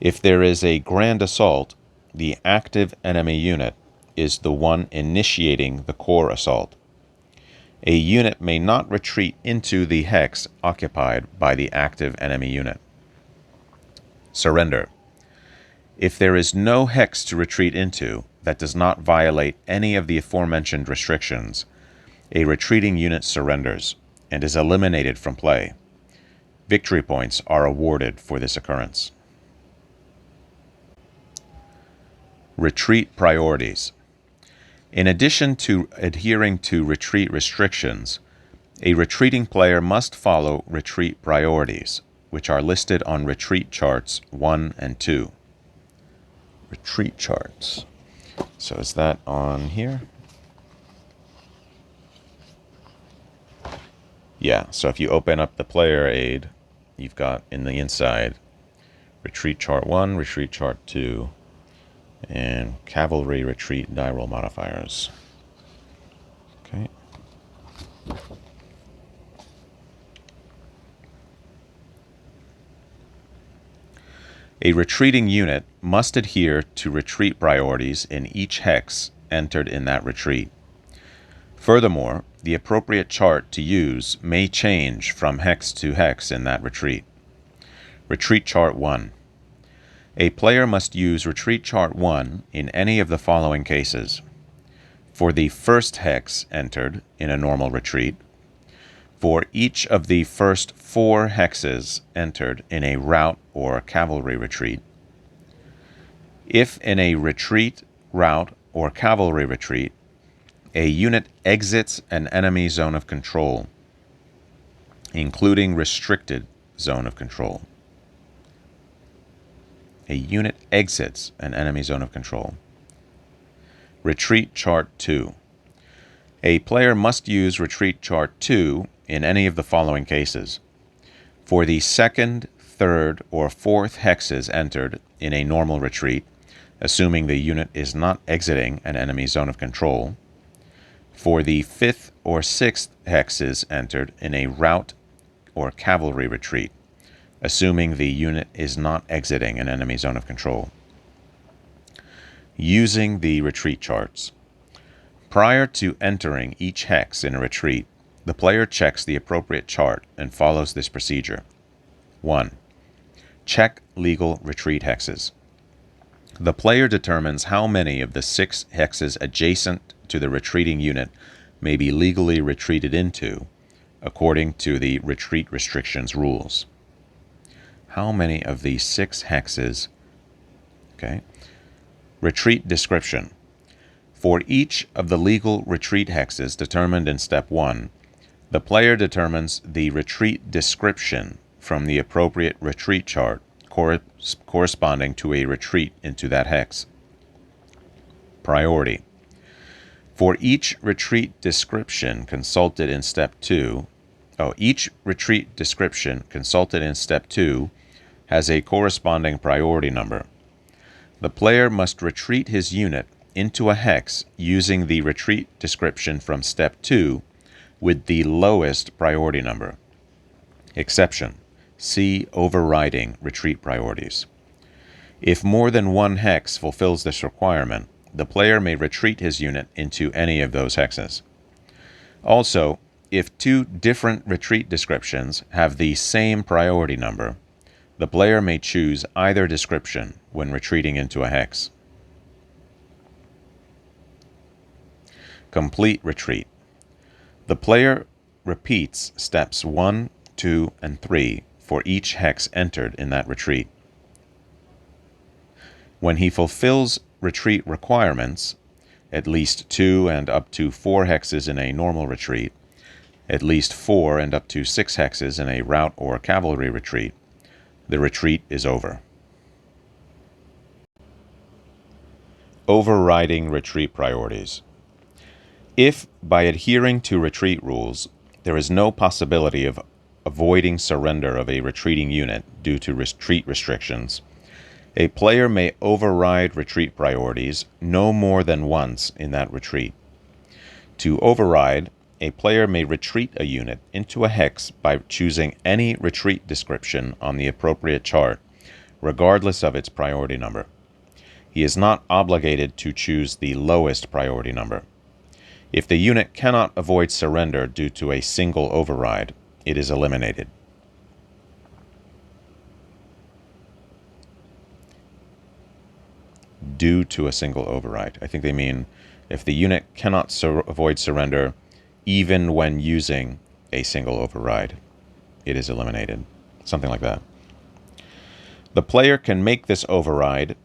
If there is a grand assault, the active enemy unit is the one initiating the core assault. A unit may not retreat into the hex occupied by the active enemy unit. Surrender. If there is no hex to retreat into that does not violate any of the aforementioned restrictions, a retreating unit surrenders and is eliminated from play. Victory points are awarded for this occurrence. Retreat priorities. In addition to adhering to retreat restrictions, a retreating player must follow retreat priorities, which are listed on retreat charts 1 and 2. Retreat charts. So is that on here? Yeah, so if you open up the player aid, you've got in the inside retreat chart 1, retreat chart 2, and cavalry retreat die roll modifiers. Okay. A retreating unit must adhere to retreat priorities in each hex entered in that retreat. Furthermore, the appropriate chart to use may change from hex to hex in that retreat. Retreat chart 1. A player must use retreat chart 1 in any of the following cases. For the first hex entered in a normal retreat, for each of the first 4 hexes entered in a rout or cavalry retreat, if in a retreat, rout, or cavalry retreat, a unit exits an enemy zone of control, including restricted zone of control. A unit exits an enemy zone of control. Retreat chart 2. A player must use retreat chart 2 in any of the following cases. For the second, third, or fourth hexes entered in a normal retreat, assuming the unit is not exiting an enemy zone of control. For the fifth or sixth hexes entered in a rout or cavalry retreat, assuming the unit is not exiting an enemy zone of control. Using the retreat charts. Prior to entering each hex in a retreat, the player checks the appropriate chart and follows this procedure. 1. Check legal retreat hexes. The player determines how many of the 6 hexes adjacent to the retreating unit may be legally retreated into, according to the retreat restrictions rules. How many of these 6 hexes? Okay. Retreat description. For each of the legal retreat hexes determined in step 1, the player determines the retreat description from the appropriate retreat chart corresponding to a retreat into that hex. Priority. For each retreat description consulted in step 2, each retreat description consulted in step 2 has a corresponding priority number. The player must retreat his unit into a hex using the retreat description from step 2 with the lowest priority number. Exception. See overriding retreat priorities. If more than one hex fulfills this requirement, the player may retreat his unit into any of those hexes. Also, if 2 different retreat descriptions have the same priority number, the player may choose either description when retreating into a hex. Complete retreat. The player repeats steps 1, 2, and 3 for each hex entered in that retreat. When he fulfills retreat requirements, at least 2 and up to 4 hexes in a normal retreat, at least 4 and up to 6 hexes in a rout or cavalry retreat, the retreat is over. Overriding retreat priorities. If, by adhering to retreat rules, there is no possibility of avoiding surrender of a retreating unit due to retreat restrictions, a player may override retreat priorities no more than once in that retreat. To override, a player may retreat a unit into a hex by choosing any retreat description on the appropriate chart, regardless of its priority number. He is not obligated to choose the lowest priority number. If the unit cannot avoid surrender due to a single override, it is eliminated. Due to a single override. I think they mean if the unit cannot avoid surrender even when using a single override, it is eliminated. Something like that. The player can make this override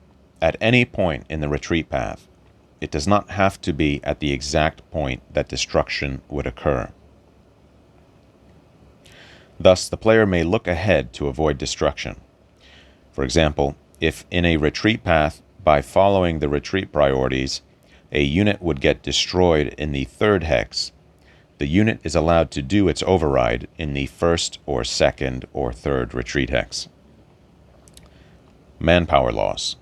at any point in the retreat path. It does not have to be at the exact point that destruction would occur. Thus, the player may look ahead to avoid destruction. For example, if in a retreat path, by following the retreat priorities, a unit would get destroyed in the 3rd hex, the unit is allowed to do its override in the 1st or 2nd or 3rd retreat hex. Manpower loss.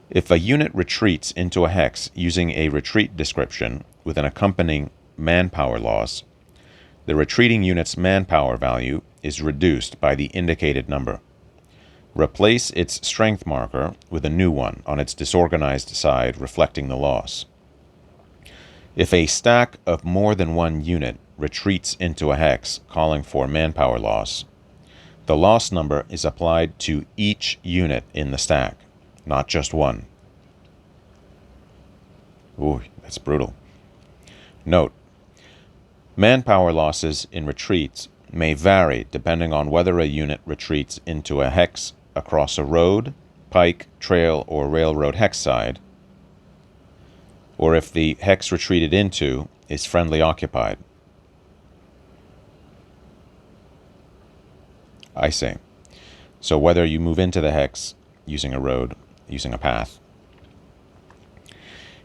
If a unit retreats into a hex using a retreat description with an accompanying manpower loss, the retreating unit's manpower value is reduced by the indicated number. Replace its strength marker with a new one on its disorganized side reflecting the loss. If a stack of more than one unit retreats into a hex calling for manpower loss, the loss number is applied to each unit in the stack, not just one. Ooh, that's brutal. Note, manpower losses in retreats may vary depending on whether a unit retreats into a hex across a road, pike, trail, or railroad hex side, or if the hex retreated into is friendly occupied. I see. So whether you move into the hex using a road, using a path.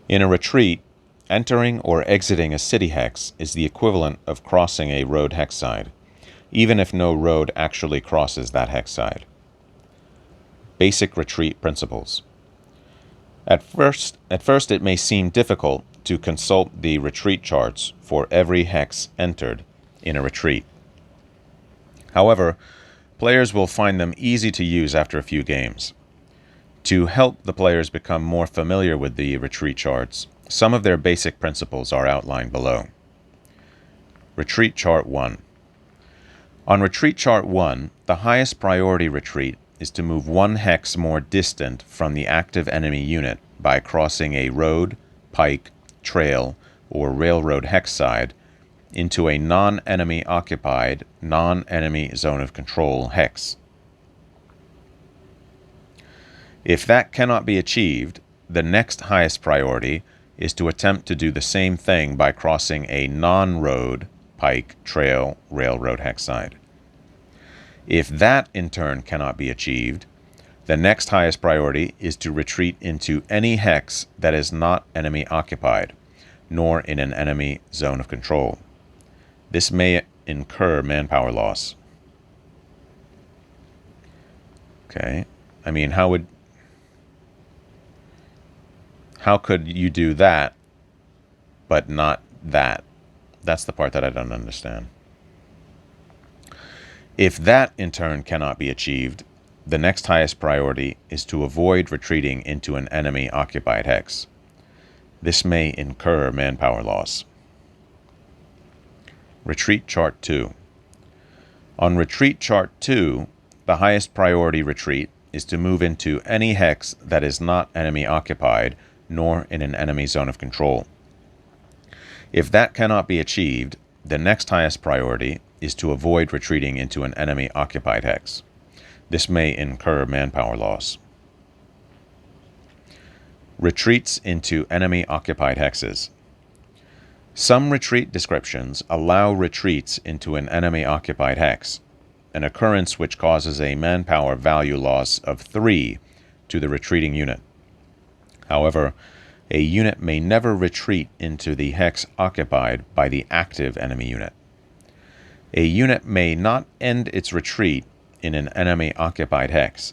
In a retreat, entering or exiting a city hex is the equivalent of crossing a road hex side, even if no road actually crosses that hex side. Basic retreat principles. At first it may seem difficult to consult the retreat charts for every hex entered in a retreat. However, players will find them easy to use after a few games. To help the players become more familiar with the retreat charts, some of their basic principles are outlined below. Retreat Chart 1. On Retreat Chart 1, the highest priority retreat is to move 1 hex more distant from the active enemy unit by crossing a road, pike, trail, or railroad hex side into a non-enemy occupied, non-enemy zone of control hex. If that cannot be achieved, the next highest priority is to attempt to do the same thing by crossing a non-road, pike, trail, railroad hex side. If that in turn cannot be achieved, the next highest priority is to retreat into any hex that is not enemy occupied, nor in an enemy zone of control. This may incur manpower loss. Okay, I mean, how could you do that, but not that? That's the part that I don't understand. If that in turn cannot be achieved, the next highest priority is to avoid retreating into an enemy occupied hex. This may incur manpower loss. Retreat Chart 2. On Retreat Chart 2, the highest priority retreat is to move into any hex that is not enemy occupied, nor in an enemy zone of control. If that cannot be achieved, the next highest priority is to avoid retreating into an enemy occupied hex. This may incur manpower loss. Retreats into enemy-occupied hexes. Some retreat descriptions allow retreats into an enemy-occupied hex, an occurrence which causes a manpower value loss of 3 to the retreating unit. However, a unit may never retreat into the hex occupied by the active enemy unit. A unit may not end its retreat in an enemy-occupied hex.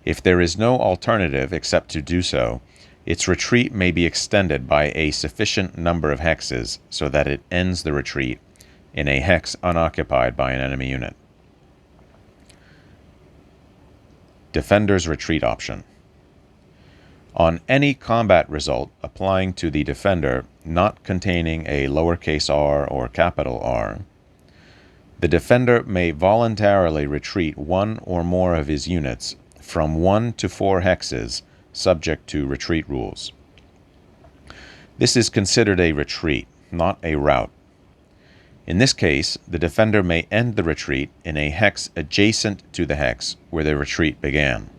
If there is no alternative except to do so, its retreat may be extended by a sufficient number of hexes so that it ends the retreat in a hex unoccupied by an enemy unit. Defender's retreat option. On any combat result applying to the defender not containing a lowercase r or capital R, the defender may voluntarily retreat one or more of his units from 1 to 4 hexes subject to retreat rules. This is considered a retreat, not a rout. In this case, the defender may end the retreat in a hex adjacent to the hex where the retreat began.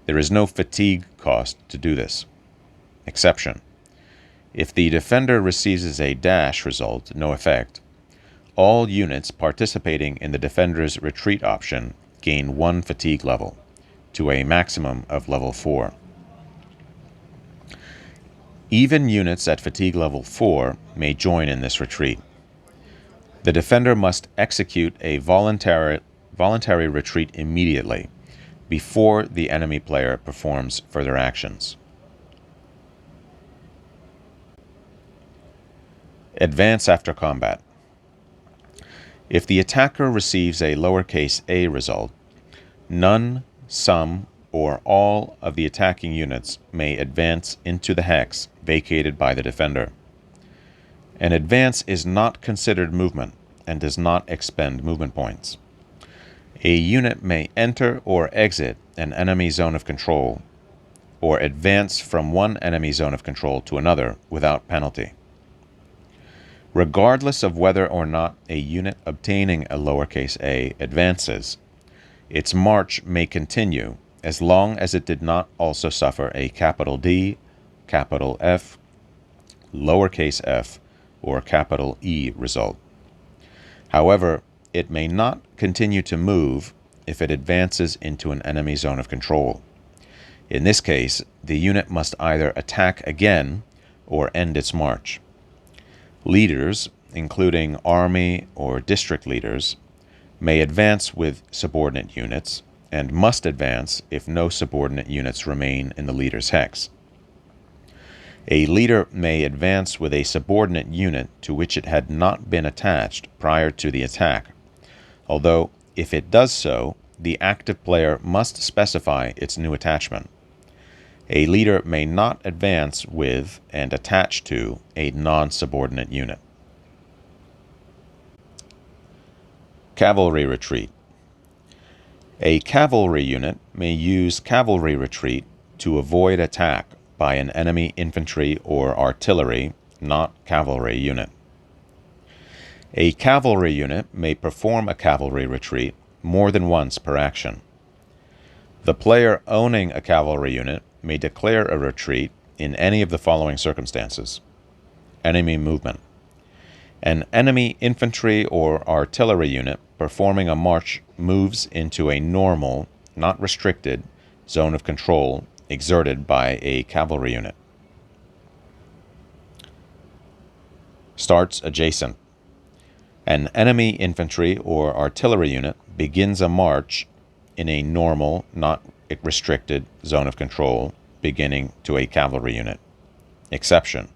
There is no fatigue cost to do this. Exception: if the defender receives a dash result, no effect, all units participating in the defender's retreat option gain 1 fatigue level, to a maximum of level 4. Even units at fatigue level 4 may join in this retreat. The defender must execute a voluntary retreat immediately, before the enemy player performs further actions. Advance after combat. If the attacker receives a lowercase a result, none, some, or all of the attacking units may advance into the hex vacated by the defender. An advance is not considered movement and does not expend movement points. A unit may enter or exit an enemy zone of control, or advance from one enemy zone of control to another without penalty. Regardless of whether or not a unit obtaining a lowercase a advances, its march may continue as long as it did not also suffer a capital D, capital F, lowercase f, or capital E result. However, it may not continue to move if it advances into an enemy zone of control. In this case, the unit must either attack again or end its march. Leaders, including army or district leaders, may advance with subordinate units and must advance if no subordinate units remain in the leader's hex. A leader may advance with a subordinate unit to which it had not been attached prior to the attack, although if it does so, the active player must specify its new attachment. A leader may not advance with and attach to a non-subordinate unit. Cavalry retreat. A cavalry unit may use cavalry retreat to avoid attack by an enemy infantry or artillery, not cavalry unit. A cavalry unit may perform a cavalry retreat more than once per action. The player owning a cavalry unit may declare a retreat in any of the following circumstances. Enemy movement. An enemy infantry or artillery unit performing a march moves into a normal, not restricted, zone of control exerted by a cavalry unit. Starts adjacent. An enemy infantry or artillery unit begins a march in a normal, not restricted, zone of control beginning to a cavalry unit. Exception: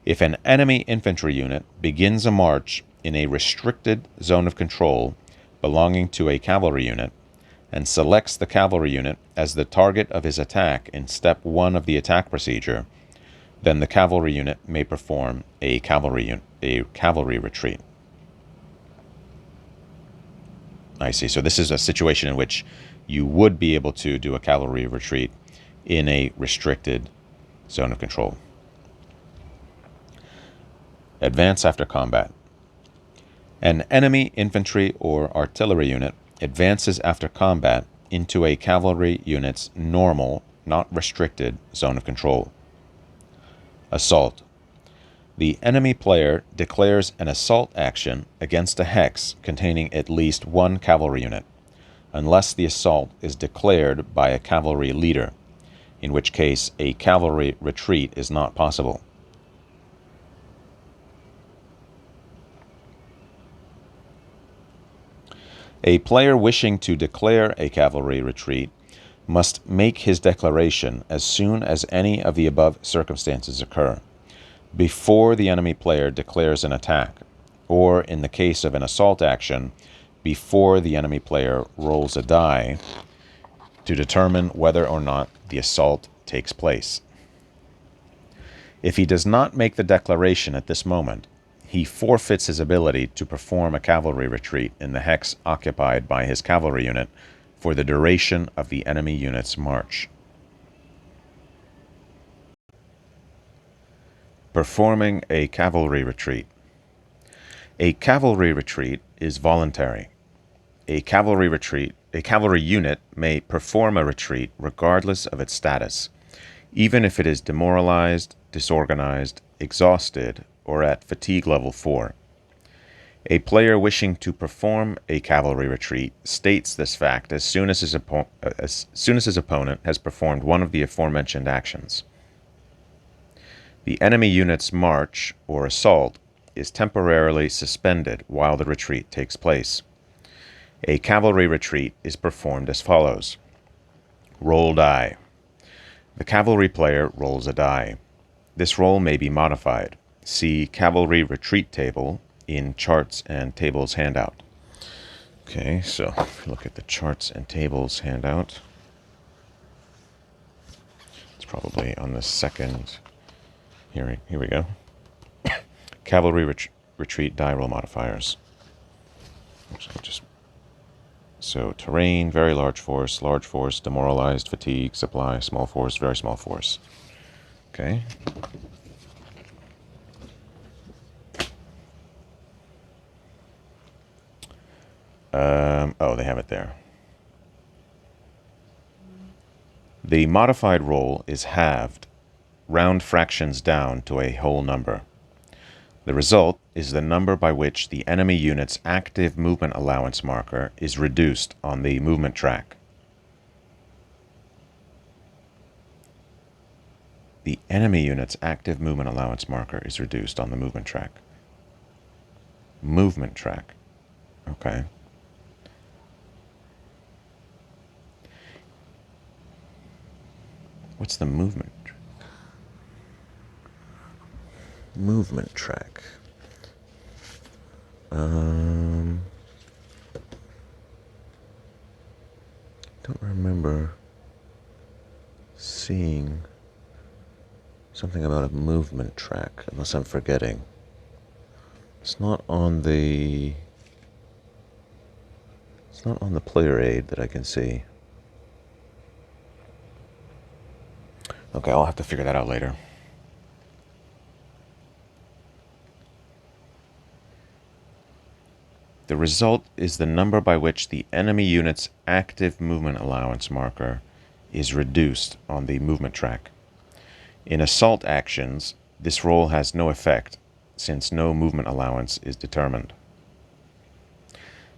if an enemy infantry unit begins a march in a restricted zone of control belonging to a cavalry unit and selects the cavalry unit as the target of his attack in step 1 of the attack procedure, then the cavalry unit may perform a cavalry retreat. I see. So this is a situation in which you would be able to do a cavalry retreat in a restricted zone of control. Advance after combat. An enemy infantry or artillery unit advances after combat into a cavalry unit's normal, not restricted, zone of control. Assault. The enemy player declares an assault action against a hex containing at least one cavalry unit, unless the assault is declared by a cavalry leader, in which case a cavalry retreat is not possible. A player wishing to declare a cavalry retreat must make his declaration as soon as any of the above circumstances occur, before the enemy player declares an attack, or in the case of an assault action, before the enemy player rolls a die to determine whether or not the assault takes place. If he does not make the declaration at this moment, he forfeits his ability to perform a cavalry retreat in the hex occupied by his cavalry unit for the duration of the enemy unit's march. Performing a cavalry retreat. A cavalry retreat is voluntary. A cavalry unit may perform a retreat regardless of its status, even if it is demoralized, disorganized, exhausted, or at fatigue level 4. A player wishing to perform a cavalry retreat states this fact as soon as his opponent has performed one of the aforementioned actions. The enemy unit's march or assault is temporarily suspended while the retreat takes place. A cavalry retreat is performed as follows. Roll die. The cavalry player rolls a die. This roll may be modified. See Cavalry Retreat Table in Charts and Tables handout. Okay, so if you look at the Charts and Tables handout, it's probably on the second. Here we go. Cavalry Retreat Die Roll Modifiers. So terrain, very large force, demoralized, fatigue, supply, small force, very small force. Okay. They have it there. The modified roll is halved, round fractions down to a whole number. The result is the number by which the enemy unit's active movement allowance marker is reduced on the movement track. The enemy unit's active movement allowance marker is reduced on the movement track. Movement track. Okay. What's the movement? Movement track. Don't remember seeing something about a movement track, unless I'm forgetting. It's not on the player aid that I can see. Okay, I'll have to figure that out later. The result is the number by which the enemy unit's active movement allowance marker is reduced on the movement track. In assault actions, this roll has no effect, since no movement allowance is determined.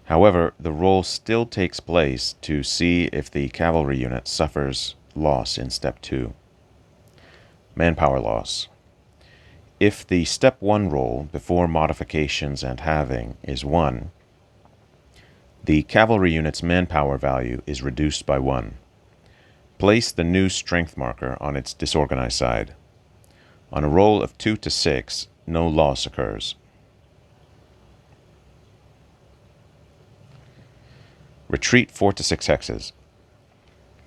However, the roll still takes place to see if the cavalry unit suffers loss in Step 2. Manpower loss. If the Step 1 roll before modifications and halving is 1, the cavalry unit's manpower value is reduced by 1. Place the new strength marker on its disorganized side. On a roll of 2 to 6, no loss occurs. Retreat 4 to 6 hexes.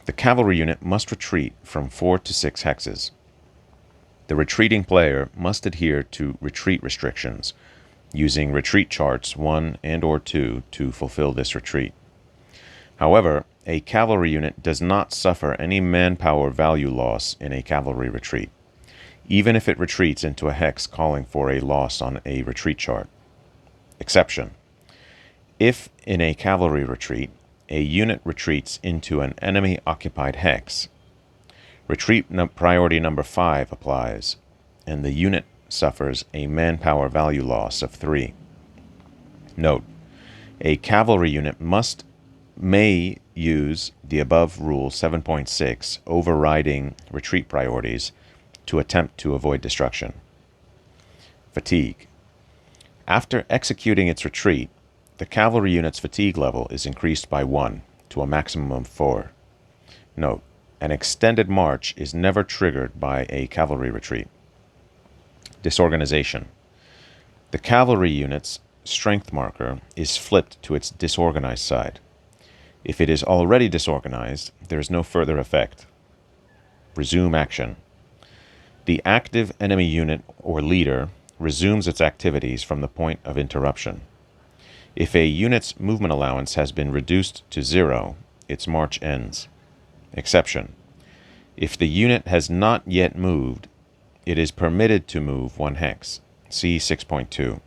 The cavalry unit must retreat from 4 to 6 hexes. The retreating player must adhere to retreat restrictions, using retreat charts 1 and or 2 to fulfill this retreat. However, a cavalry unit does not suffer any manpower value loss in a cavalry retreat, even if it retreats into a hex calling for a loss on a retreat chart. Exception. If, in a cavalry retreat, a unit retreats into an enemy-occupied hex, Priority number 5 applies, and the unit suffers a manpower value loss of 3. Note, a cavalry unit may use the above rule 7.6, overriding retreat priorities, to attempt to avoid destruction. Fatigue. After executing its retreat, the cavalry unit's fatigue level is increased by 1 to a maximum of 4. Note, an extended march is never triggered by a cavalry retreat. Disorganization. The cavalry unit's strength marker is flipped to its disorganized side. If it is already disorganized, there is no further effect. Resume action. The active enemy unit or leader resumes its activities from the point of interruption. If a unit's movement allowance has been reduced to 0, its march ends. Exception. If the unit has not yet moved, it is permitted to move 1 hex. See 6.2.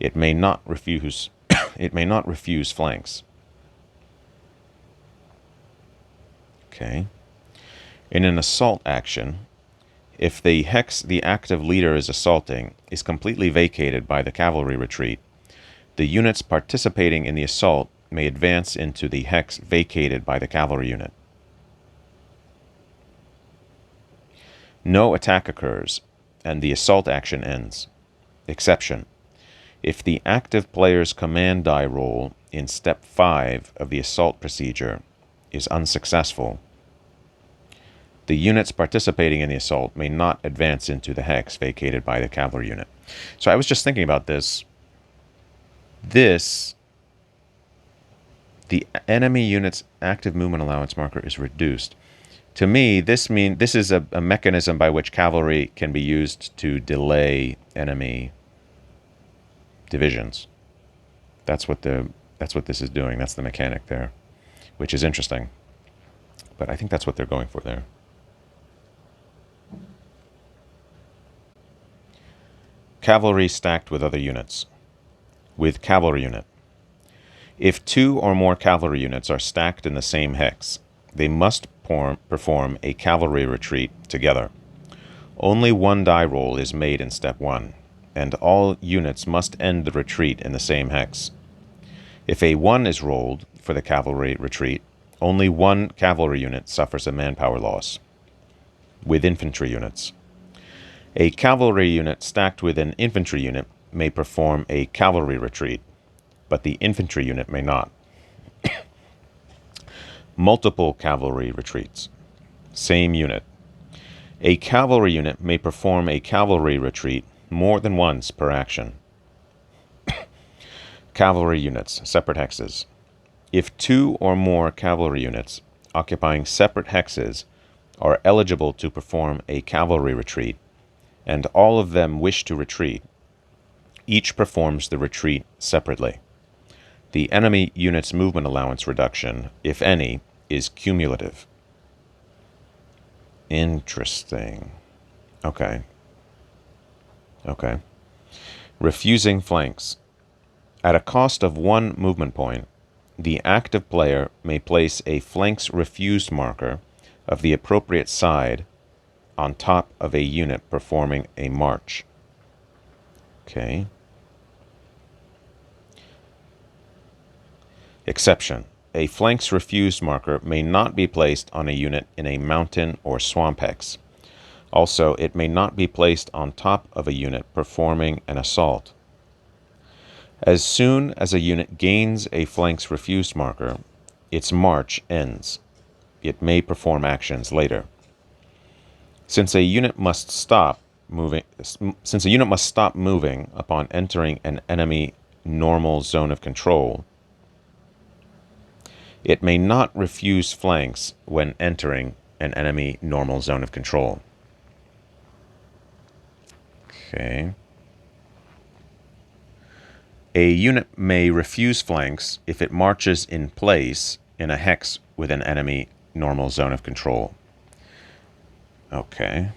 It may not refuse flanks. Okay. In an assault action, if the hex the active leader is assaulting is completely vacated by the cavalry retreat, the units participating in the assault may advance into the hex vacated by the cavalry unit. No attack occurs, and the assault action ends. Exception. If the active player's command die roll in step 5 of the assault procedure is unsuccessful, the units participating in the assault may not advance into the hex vacated by the cavalry unit. So I was just thinking about this. The enemy unit's active movement allowance marker is reduced. To me, this is a mechanism by which cavalry can be used to delay enemy divisions. That's what this is doing. That's the mechanic there, which is interesting. But I think that's what they're going for there. Cavalry stacked with other units. With cavalry unit. If 2 or more cavalry units are stacked in the same hex, they must perform a cavalry retreat together. Only 1 die roll is made in step 1, and all units must end the retreat in the same hex. If a 1 is rolled for the cavalry retreat, only 1 cavalry unit suffers a manpower loss. With infantry units. A cavalry unit stacked with an infantry unit may perform a cavalry retreat, but the infantry unit may not. Multiple cavalry retreats. Same unit. A cavalry unit may perform a cavalry retreat more than once per action. Cavalry units, separate hexes. If 2 or more cavalry units occupying separate hexes are eligible to perform a cavalry retreat, and all of them wish to retreat, each performs the retreat separately. The enemy unit's movement allowance reduction, if any, is cumulative. Interesting. Okay. Refusing flanks. At a cost of 1 movement point, the active player may place a flanks refused marker of the appropriate side on top of a unit performing a march. Okay. Exception. A flanks refused marker may not be placed on a unit in a mountain or swamp hex. Also, it may not be placed on top of a unit performing an assault. As soon as a unit gains a flanks refused marker, its march ends. It may perform actions later. Since a unit must stop moving upon entering an enemy normal zone of control, it may not refuse flanks when entering an enemy normal zone of control. Okay. A unit may refuse flanks if it marches in place in a hex with an enemy normal zone of control. Okay.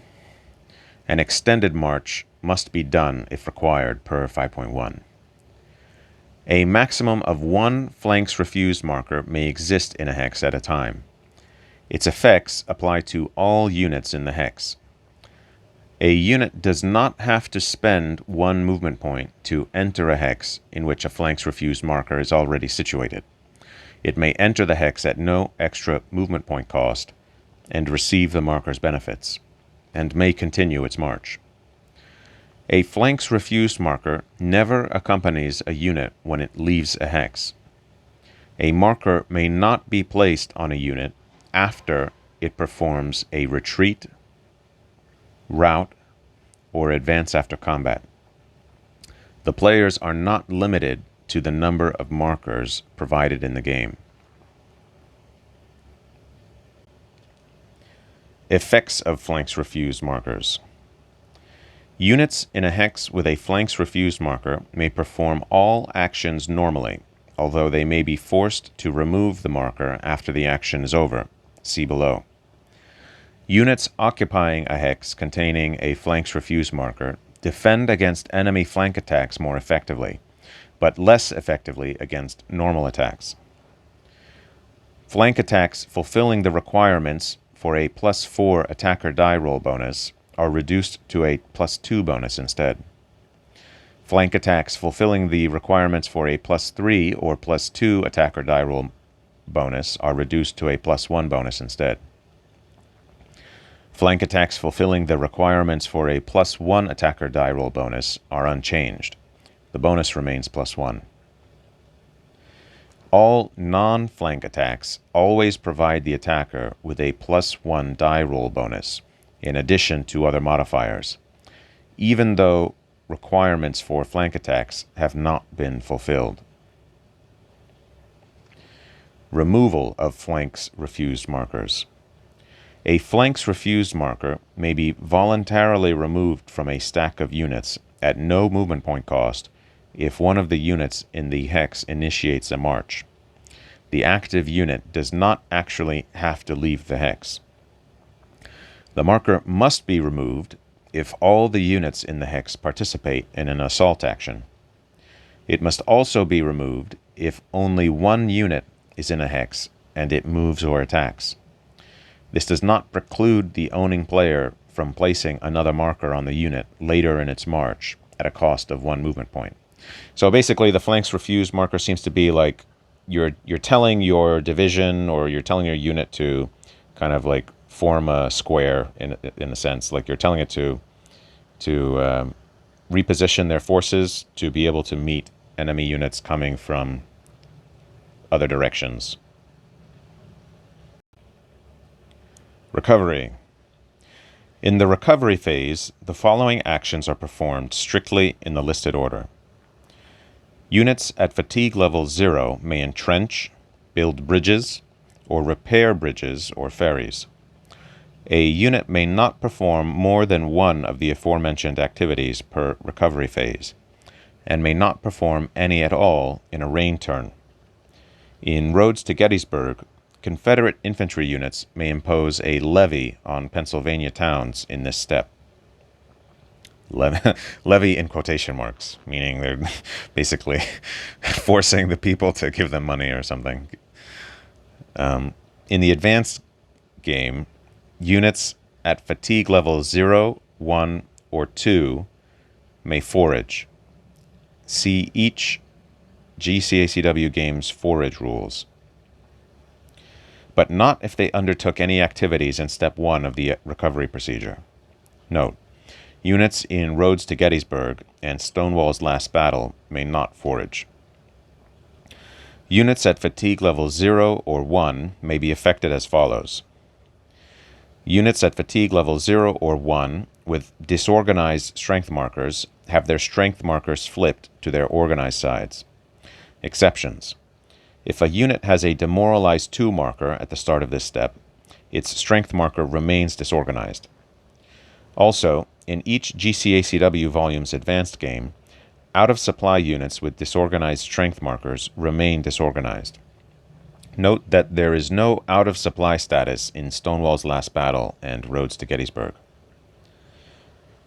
An extended march must be done if required per 5.1. A maximum of 1 flanks refused marker may exist in a hex at a time. Its effects apply to all units in the hex. A unit does not have to spend one movement point to enter a hex in which a flanks refused marker is already situated. It may enter the hex at no extra movement point cost and receive the marker's benefits, and may continue its march. A flanks refused marker never accompanies a unit when it leaves a hex. A marker may not be placed on a unit after it performs a retreat, rout, or advance after combat. The players are not limited to the number of markers provided in the game. Effects of flanks refused markers. Units in a hex with a flanks refused marker may perform all actions normally, although they may be forced to remove the marker after the action is over. See below. Units occupying a hex containing a flanks refused marker defend against enemy flank attacks more effectively, but less effectively against normal attacks. Flank attacks fulfilling the requirements for a +4 attacker die roll bonus are reduced to a +2 bonus instead. Flank attacks fulfilling the requirements for a +3 or +2 attacker die roll bonus are reduced to a +1 bonus instead. Flank attacks fulfilling the requirements for a +1 attacker die roll bonus are unchanged. The bonus remains +1. All non-flank attacks always provide the attacker with a +1 die roll bonus, in addition to other modifiers, even though requirements for flank attacks have not been fulfilled. Removal of flanks refused markers. A flanks refused marker may be voluntarily removed from a stack of units at no movement point cost if one of the units in the hex initiates a march. The active unit does not actually have to leave the hex. The marker must be removed if all the units in the hex participate in an assault action. It must also be removed if only one unit is in a hex and it moves or attacks. This does not preclude the owning player from placing another marker on the unit later in its march at a cost of 1 movement point. So basically the flanks refused marker seems to be like you're telling your division or you're telling your unit to kind of like form a square in a sense, like you're telling it to reposition their forces to be able to meet enemy units coming from other directions. Recovery. In the recovery phase, the following actions are performed strictly in the listed order. Units at fatigue level 0 may entrench, build bridges, or repair bridges or ferries. A unit may not perform more than one of the aforementioned activities per recovery phase, and may not perform any at all in a rain turn. In Roads to Gettysburg, Confederate infantry units may impose a levy on Pennsylvania towns in this step. Levy in quotation marks, meaning they're basically forcing the people to give them money or something. In the advanced game, units at fatigue level 0, 1, or 2 may forage. See each GCACW game's forage rules, but not if they undertook any activities in Step 1 of the recovery procedure. Note, units in Roads to Gettysburg and Stonewall's Last Battle may not forage. Units at fatigue level 0 or 1 may be affected as follows. Units at fatigue level 0 or 1 with disorganized strength markers have their strength markers flipped to their organized sides. Exceptions. If a unit has a demoralized 2 marker at the start of this step, its strength marker remains disorganized. Also, in each GCACW volume's advanced game, out-of-supply units with disorganized strength markers remain disorganized. Note that there is no out-of-supply status in Stonewall's Last Battle and Roads to Gettysburg.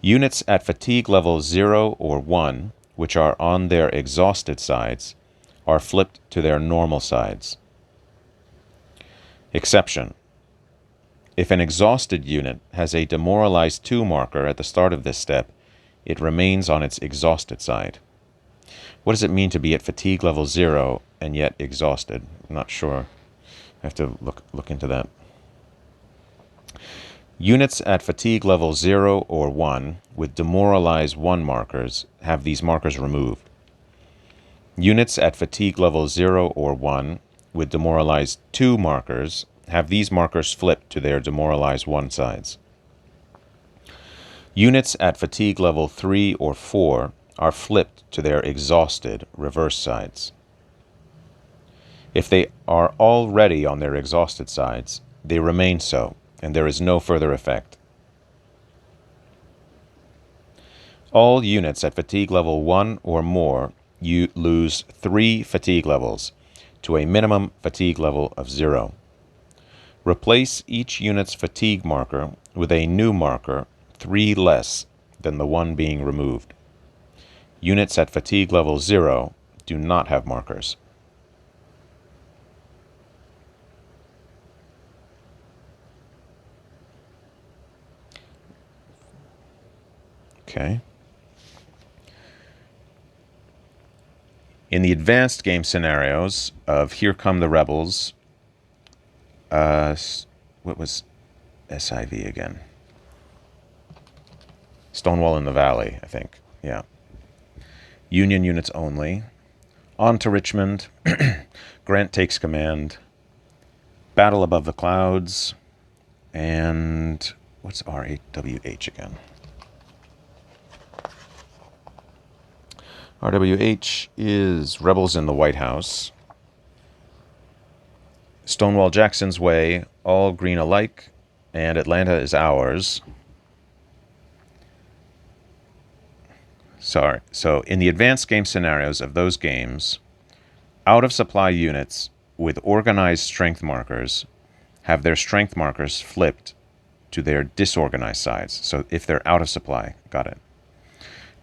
Units at fatigue level 0 or 1, which are on their exhausted sides, are flipped to their normal sides. Exception. If an exhausted unit has a demoralized 2 marker at the start of this step, it remains on its exhausted side. What does it mean to be at fatigue level 0 and yet exhausted? I'm not sure. I have to look into that. Units at fatigue level 0 or 1 with demoralized 1 markers have these markers removed. Units at fatigue level 0 or 1 with demoralized 2 markers have these markers flipped to their demoralized 1 sides. Units at fatigue level 3 or 4 are flipped to their exhausted reverse sides. If they are already on their exhausted sides, they remain so, and there is no further effect. All units at fatigue level 1 or more you lose 3 fatigue levels to a minimum fatigue level of 0. Replace each unit's fatigue marker with a new marker 3 less than the one being removed. Units at fatigue level 0 do not have markers. Okay. In the advanced game scenarios of Here Come the Rebels, what was SIV again? Stonewall in the Valley, I think. Yeah. Union units only. On to Richmond. Grant takes command. Battle above the clouds. And what's RWH again? RWH is Rebels in the White House. Stonewall Jackson's Way, all green alike, and Atlanta is ours. Sorry. So in the advanced game scenarios of those games, out-of-supply units with organized strength markers have their strength markers flipped to their disorganized sides. So if they're out of supply, got it.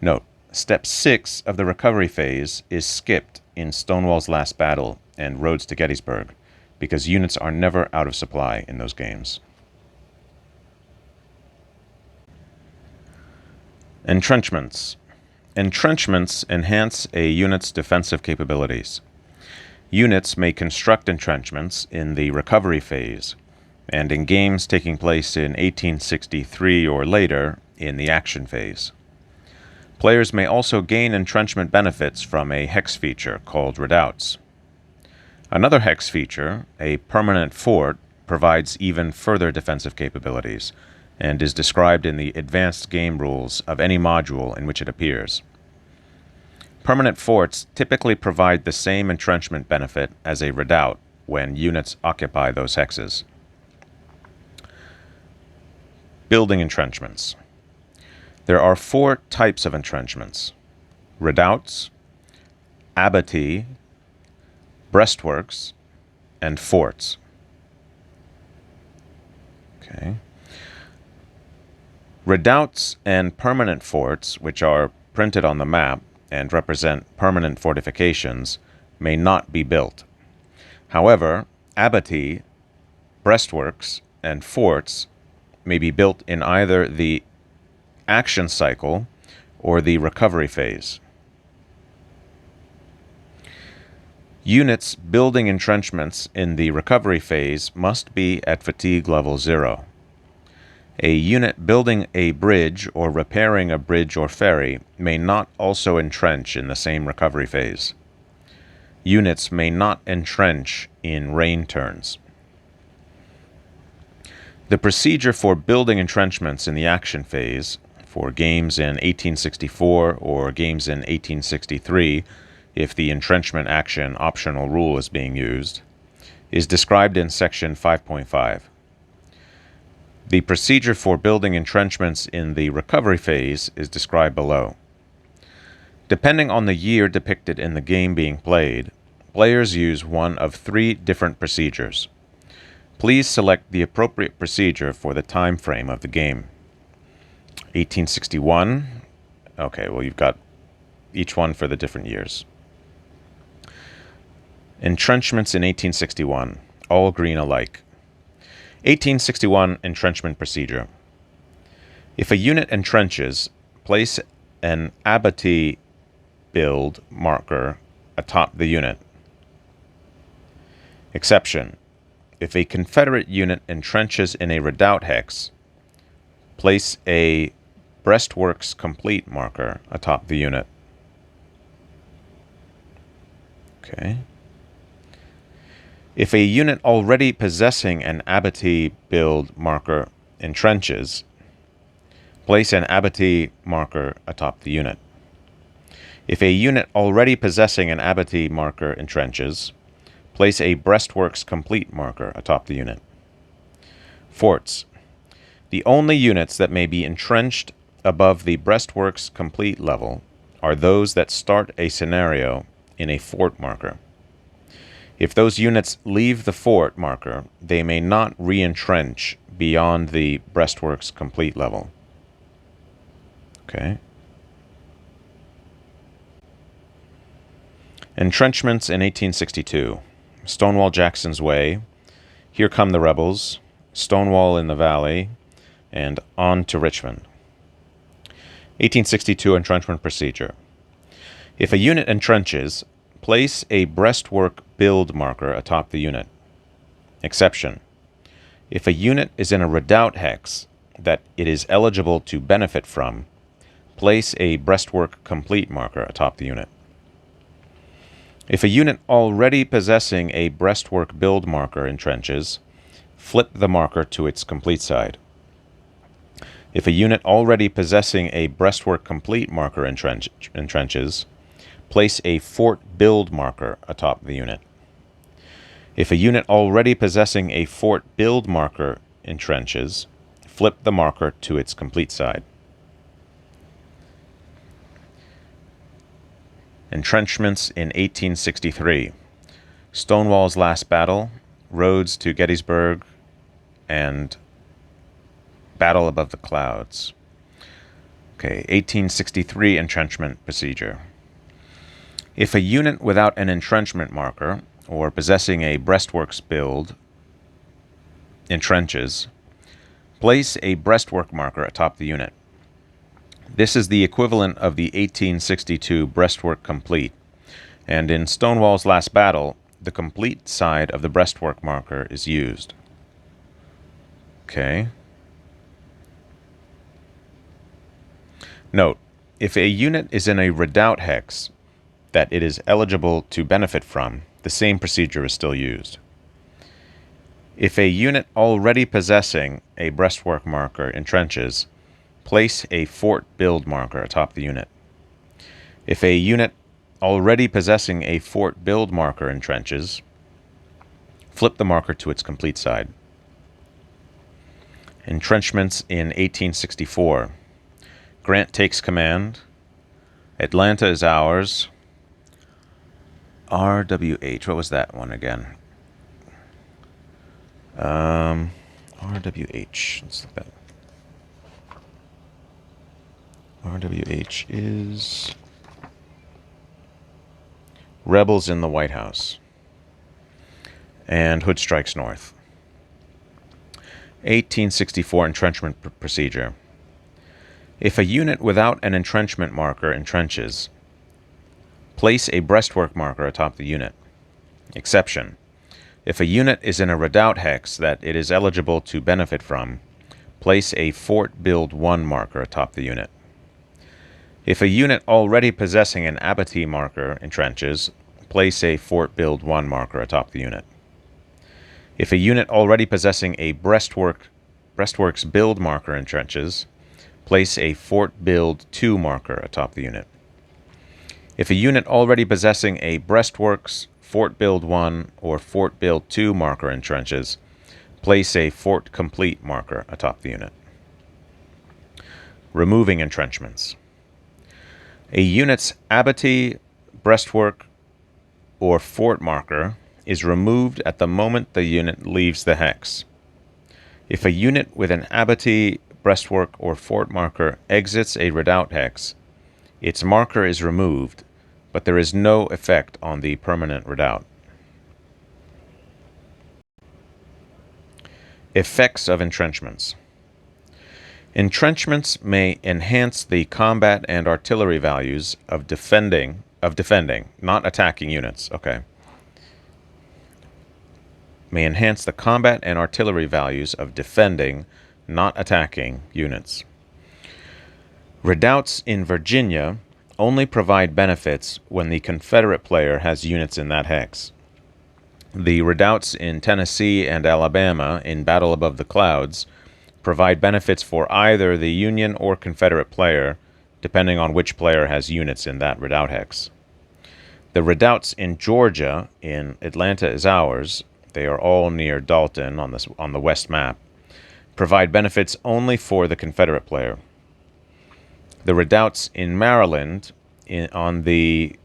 Note, Step 6 of the recovery phase is skipped in Stonewall's Last Battle and Roads to Gettysburg because units are never out of supply in those games. Entrenchments. Entrenchments enhance a unit's defensive capabilities. Units may construct entrenchments in the recovery phase and in games taking place in 1863 or later in the action phase. Players may also gain entrenchment benefits from a hex feature called redoubts. Another hex feature, a permanent fort, provides even further defensive capabilities and is described in the advanced game rules of any module in which it appears. Permanent forts typically provide the same entrenchment benefit as a redoubt when units occupy those hexes. Building entrenchments. There are 4 types of entrenchments: redoubts, abattis, breastworks, and forts. Okay. Redoubts and permanent forts, which are printed on the map and represent permanent fortifications, may not be built. However, abattis, breastworks, and forts may be built in either the action cycle or the recovery phase. Units building entrenchments in the recovery phase must be at fatigue level 0. A unit building a bridge or repairing a bridge or ferry may not also entrench in the same recovery phase. Units may not entrench in rain turns. The procedure for building entrenchments in the action phase, for games in 1864 or games in 1863, if the entrenchment action optional rule is being used, is described in section 5.5. The procedure for building entrenchments in the recovery phase is described below. Depending on the year depicted in the game being played, players use one of 3 different procedures. Please select the appropriate procedure for the time frame of the game. 1861. Okay, well, you've got each one for the different years. Entrenchments in 1861, all green alike. 1861 Entrenchment Procedure. If a unit entrenches, place an abattis build marker atop the unit. Exception: if a Confederate unit entrenches in a redoubt hex, place a breastworks complete marker atop the unit. Okay. If a unit already possessing an abattis build marker entrenches, place an abattis marker atop the unit. If a unit already possessing an abattis marker entrenches, place a breastworks complete marker atop the unit. Forts. The only units that may be entrenched above the breastworks complete level are those that start a scenario in a fort marker. If those units leave the fort marker, they may not re-entrench beyond the breastworks complete level. Okay. Entrenchments in 1862. Stonewall Jackson's Way, Here Come the Rebels, Stonewall in the Valley, and On to Richmond. 1862 Entrenchment Procedure. If a unit entrenches, place a breastwork build marker atop the unit. Exception: if a unit is in a redoubt hex that it is eligible to benefit from, place a breastwork complete marker atop the unit. If a unit already possessing a breastwork build marker entrenches, flip the marker to its complete side. If a unit already possessing a breastwork complete marker entrenches, place a fort build marker atop the unit. If a unit already possessing a fort build marker entrenches, flip the marker to its complete side. Entrenchments in 1863. Stonewall's Last Battle, Roads to Gettysburg, and Battle Above the Clouds. Okay, 1863 Entrenchment Procedure. If a unit without an entrenchment marker, or possessing a breastworks build, entrenches, place a breastwork marker atop the unit. This is the equivalent of the 1862 breastwork complete, and in Stonewall's Last Battle, the complete side of the breastwork marker is used. Okay. Note, if a unit is in a redoubt hex that it is eligible to benefit from, the same procedure is still used. If a unit already possessing a breastwork marker entrenches, place a fort build marker atop the unit. If a unit already possessing a fort build marker entrenches, flip the marker to its complete side. Entrenchments in 1864. Grant takes command. Atlanta is ours. RWH. What was that one again? RWH. Let's look at that. RWH is Rebels in the White House. And Hood Strikes North. 1864 Entrenchment Procedure. If a unit without an entrenchment marker entrenches, place a breastwork marker atop the unit. Exception: if a unit is in a redoubt hex that it is eligible to benefit from, place a fort build 1 marker atop the unit. If a unit already possessing an abattis marker entrenches, place a fort build 1 marker atop the unit. If a unit already possessing a breastworks build marker entrenches, place a fort build 2 marker atop the unit. If a unit already possessing a breastworks, fort build 1, or fort build 2 marker entrenches, place a fort complete marker atop the unit. Removing entrenchments. A unit's abattis, breastwork, or fort marker is removed at the moment the unit leaves the hex. If a unit with an abattis, breastwork, or fort marker exits a redoubt hex, its marker is removed, but there is no effect on the permanent redoubt. Effects of entrenchments. Entrenchments may enhance the combat and artillery values of defending, not attacking units. Okay. May enhance the combat and artillery values of defending, not attacking units. Redoubts in Virginia only provide benefits when the Confederate player has units in that hex. The redoubts in Tennessee and Alabama in Battle Above the Clouds provide benefits for either the Union or Confederate player, depending on which player has units in that redoubt hex. The redoubts in Georgia in Atlanta Is Ours, they are all near Dalton on the west map, provide benefits only for the Confederate player. The redoubts in Maryland on the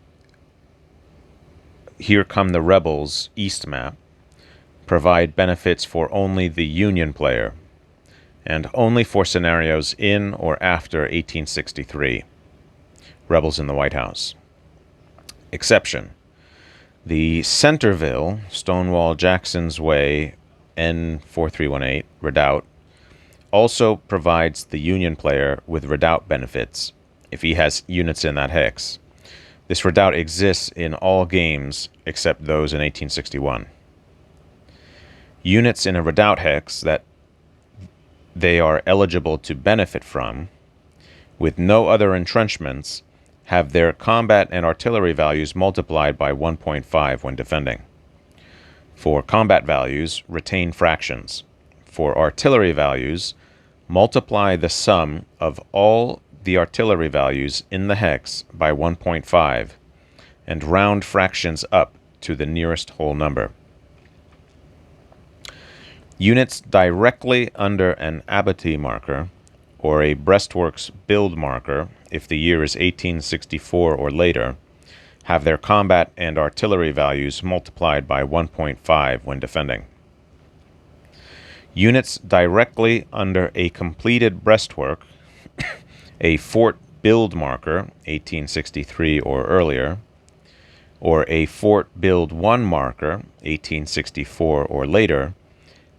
Here Come the Rebels east map provide benefits for only the Union player, and only for scenarios in or after 1863. Rebels in the White House. Exception. The Centerville, Stonewall Jackson's Way, N4318 redoubt also provides the Union player with redoubt benefits if he has units in that hex. This redoubt exists in all games except those in 1861. Units in a redoubt hex that they are eligible to benefit from, with no other entrenchments, have their combat and artillery values multiplied by 1.5 when defending. For combat values, retain fractions. For artillery values, multiply the sum of all the artillery values in the hex by 1.5 and round fractions up to the nearest whole number. Units directly under an abattis marker or a breastworks build marker, if the year is 1864 or later, have their combat and artillery values multiplied by 1.5 when defending. Units directly under a completed breastwork, a fort build marker, 1863 or earlier, or a fort build 1 marker, 1864 or later,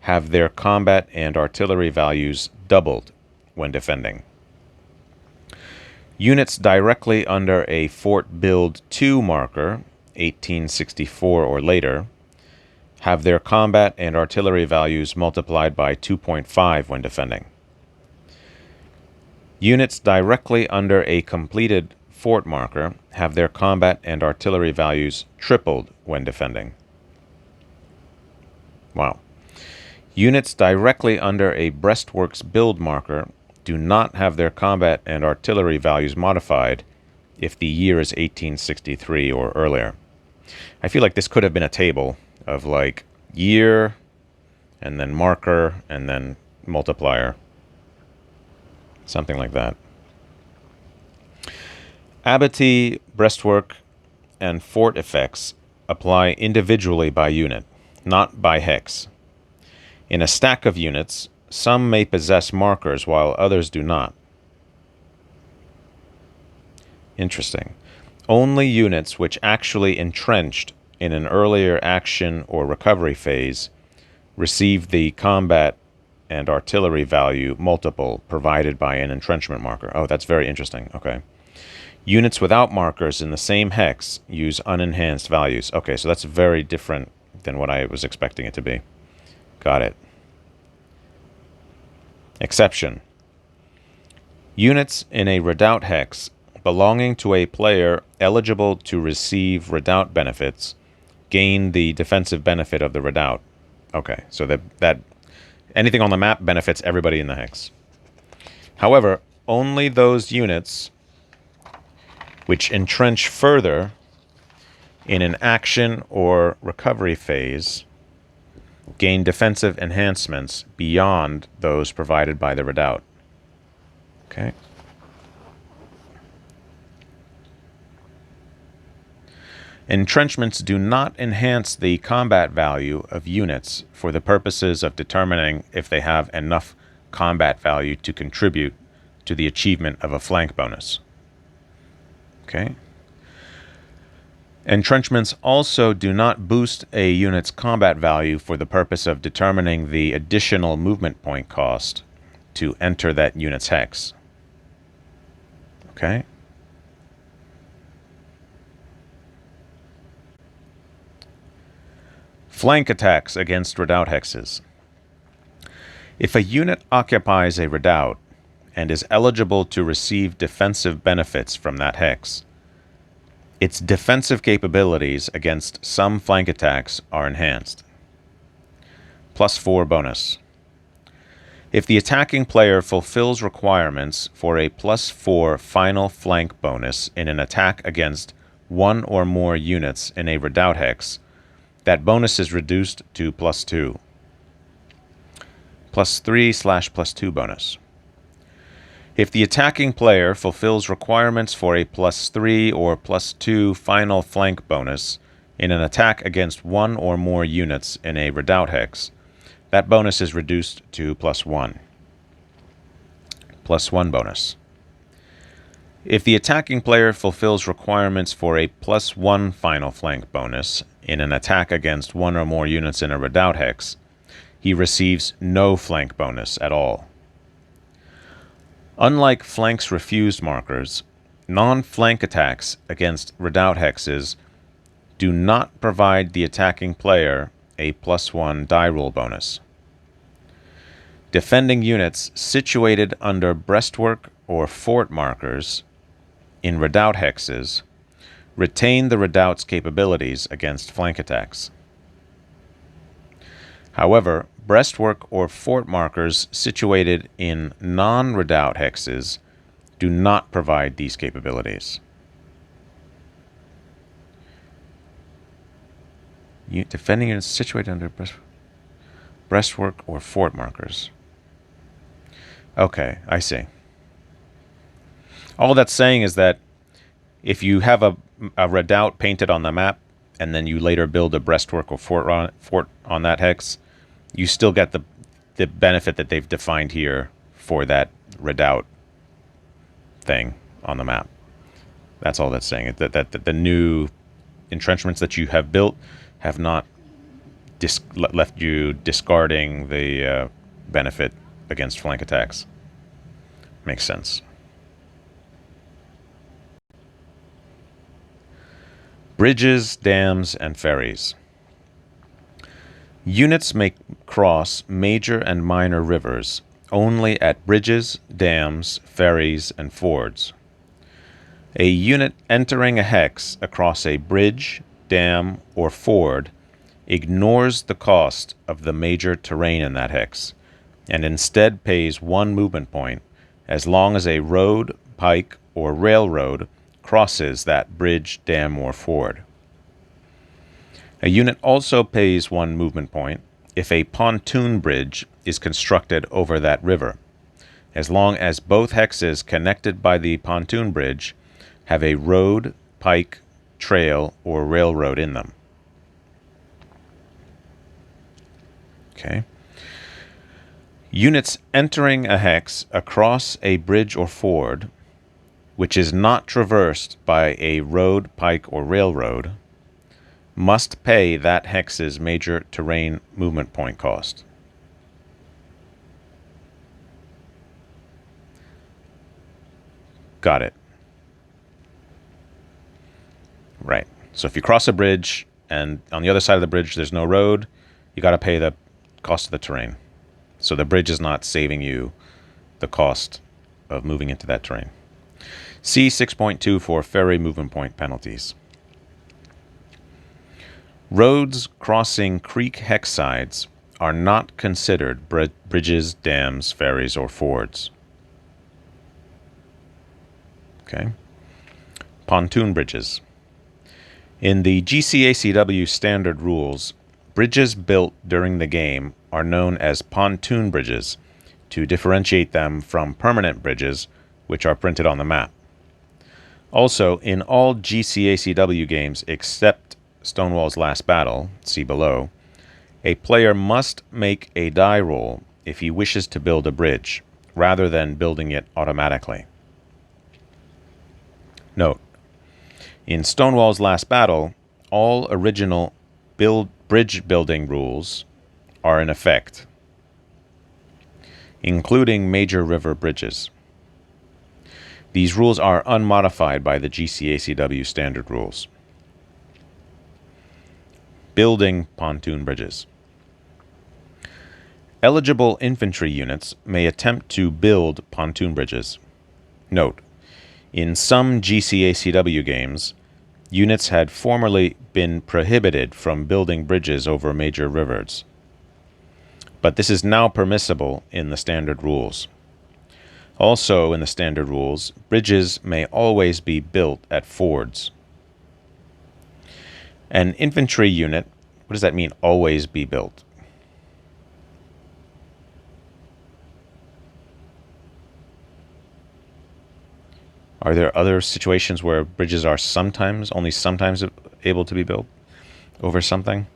have their combat and artillery values doubled when defending. Units directly under a Fort Build 2 marker, 1864 or later, have their combat and artillery values multiplied by 2.5 when defending. Units directly under a completed fort marker have their combat and artillery values tripled when defending. Wow. Units directly under a breastworks build marker do not have their combat and artillery values modified if the year is 1863 or earlier. I feel like this could have been a table of like year and then marker and then multiplier. Something like that. Abattis, breastwork, and fort effects apply individually by unit, not by hex. In a stack of units, some may possess markers while others do not. Interesting. Only units which actually entrenched in an earlier action or recovery phase receive the combat and artillery value multiple provided by an entrenchment marker. Oh, that's very interesting. Okay. Units without markers in the same hex use unenhanced values. Okay, so that's very different than what I was expecting it to be. Got it. Exception. Units in a redoubt hex belonging to a player eligible to receive redoubt benefits gain the defensive benefit of the redoubt. Okay, so that anything on the map benefits everybody in the hex. However, only those units which entrench further in an action or recovery phase gain defensive enhancements beyond those provided by the redoubt. Okay. Entrenchments do not enhance the combat value of units for the purposes of determining if they have enough combat value to contribute to the achievement of a flank bonus. Okay. Entrenchments also do not boost a unit's combat value for the purpose of determining the additional movement point cost to enter that unit's hex. Okay? Flank attacks against redoubt hexes. If a unit occupies a redoubt and is eligible to receive defensive benefits from that hex, its defensive capabilities against some flank attacks are enhanced. +4 bonus. If the attacking player fulfills requirements for a +4 final flank bonus in an attack against one or more units in a redoubt hex, that bonus is reduced to +2. +3/+2 bonus. If the attacking player fulfills requirements for a +3 or +2 final flank bonus in an attack against one or more units in a redoubt hex, that bonus is reduced to +1. +1 bonus. If the attacking player fulfills requirements for a +1 final flank bonus in an attack against one or more units in a redoubt hex, he receives no flank bonus at all. Unlike flanks refused markers, non-flank attacks against redoubt hexes do not provide the attacking player a +1 die roll bonus. Defending units situated under breastwork or fort markers in redoubt hexes retain the redoubt's capabilities against flank attacks. However, breastwork or fort markers situated in non-redoubt hexes do not provide these capabilities. Defending units situated under breastwork or fort markers. Okay, I see. All that's saying is that if you have a redoubt painted on the map, and then you later build a breastwork or fort on that hex, you still get the benefit that they've defined here for that redoubt thing on the map. That's all that's saying. That the new entrenchments that you have built have not left you discarding the benefit against flank attacks. Makes sense. Bridges, dams, and ferries. Units may cross major and minor rivers only at bridges, dams, ferries, and fords. A unit entering a hex across a bridge, dam, or ford ignores the cost of the major terrain in that hex, and instead pays 1 movement point as long as a road, pike, or railroad crosses that bridge, dam, or ford. A unit also pays 1 movement point if a pontoon bridge is constructed over that river, as long as both hexes connected by the pontoon bridge have a road, pike, trail, or railroad in them. Okay. Units entering a hex across a bridge or ford, which is not traversed by a road, pike, or railroad, must pay that hex's major terrain movement point cost. Got it. Right. So if you cross a bridge and on the other side of the bridge there's no road, you got to pay the cost of the terrain. So the bridge is not saving you the cost of moving into that terrain. See 6.2 for ferry movement point penalties. Roads crossing creek hex sides are not considered bridges, dams, ferries, or fords. Okay. Pontoon bridges. In the GCACW standard rules, bridges built during the game are known as pontoon bridges to differentiate them from permanent bridges, which are printed on the map. Also, in all GCACW games except Stonewall's Last Battle, see below, a player must make a die roll if he wishes to build a bridge, rather than building it automatically. Note: In Stonewall's Last Battle, all original bridge building rules are in effect, including major river bridges. These rules are unmodified by the GCACW standard rules. Building pontoon bridges. Eligible infantry units may attempt to build pontoon bridges. Note, in some GCACW games, units had formerly been prohibited from building bridges over major rivers, but this is now permissible in the standard rules. Also in the standard rules, bridges may always be built at fords. An infantry unit, what does that mean, always be built? Are there other situations where bridges are only sometimes able to be built over something?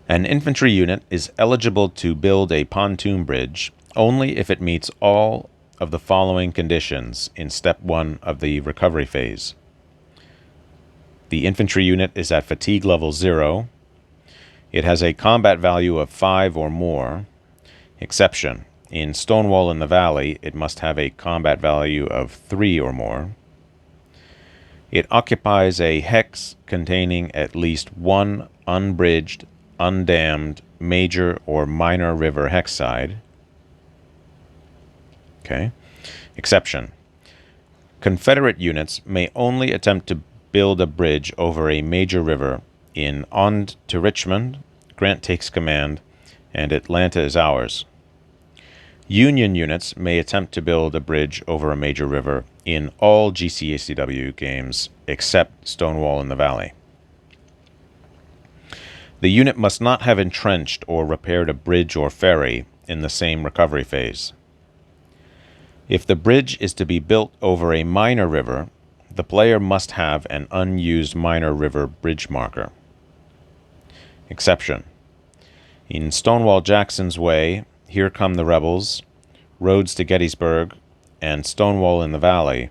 An infantry unit is eligible to build a pontoon bridge only if it meets all of the following conditions in step 1 of the recovery phase. The infantry unit is at fatigue level 0. It has a combat value of 5 or more. Exception: in Stonewall in the Valley, it must have a combat value of 3 or more. It occupies a hex containing at least one unbridged, undammed, major or minor river hex side. Okay. Exception: Confederate units may only attempt to build a bridge over a major river in On to Richmond, Grant Takes Command, and Atlanta is Ours. Union units may attempt to build a bridge over a major river in all GCACW games except Stonewall in the Valley. The unit must not have entrenched or repaired a bridge or ferry in the same recovery phase. If the bridge is to be built over a minor river, the player must have an unused minor river bridge marker. Exception: in Stonewall Jackson's Way, Here Come the Rebels, Roads to Gettysburg, and Stonewall in the Valley,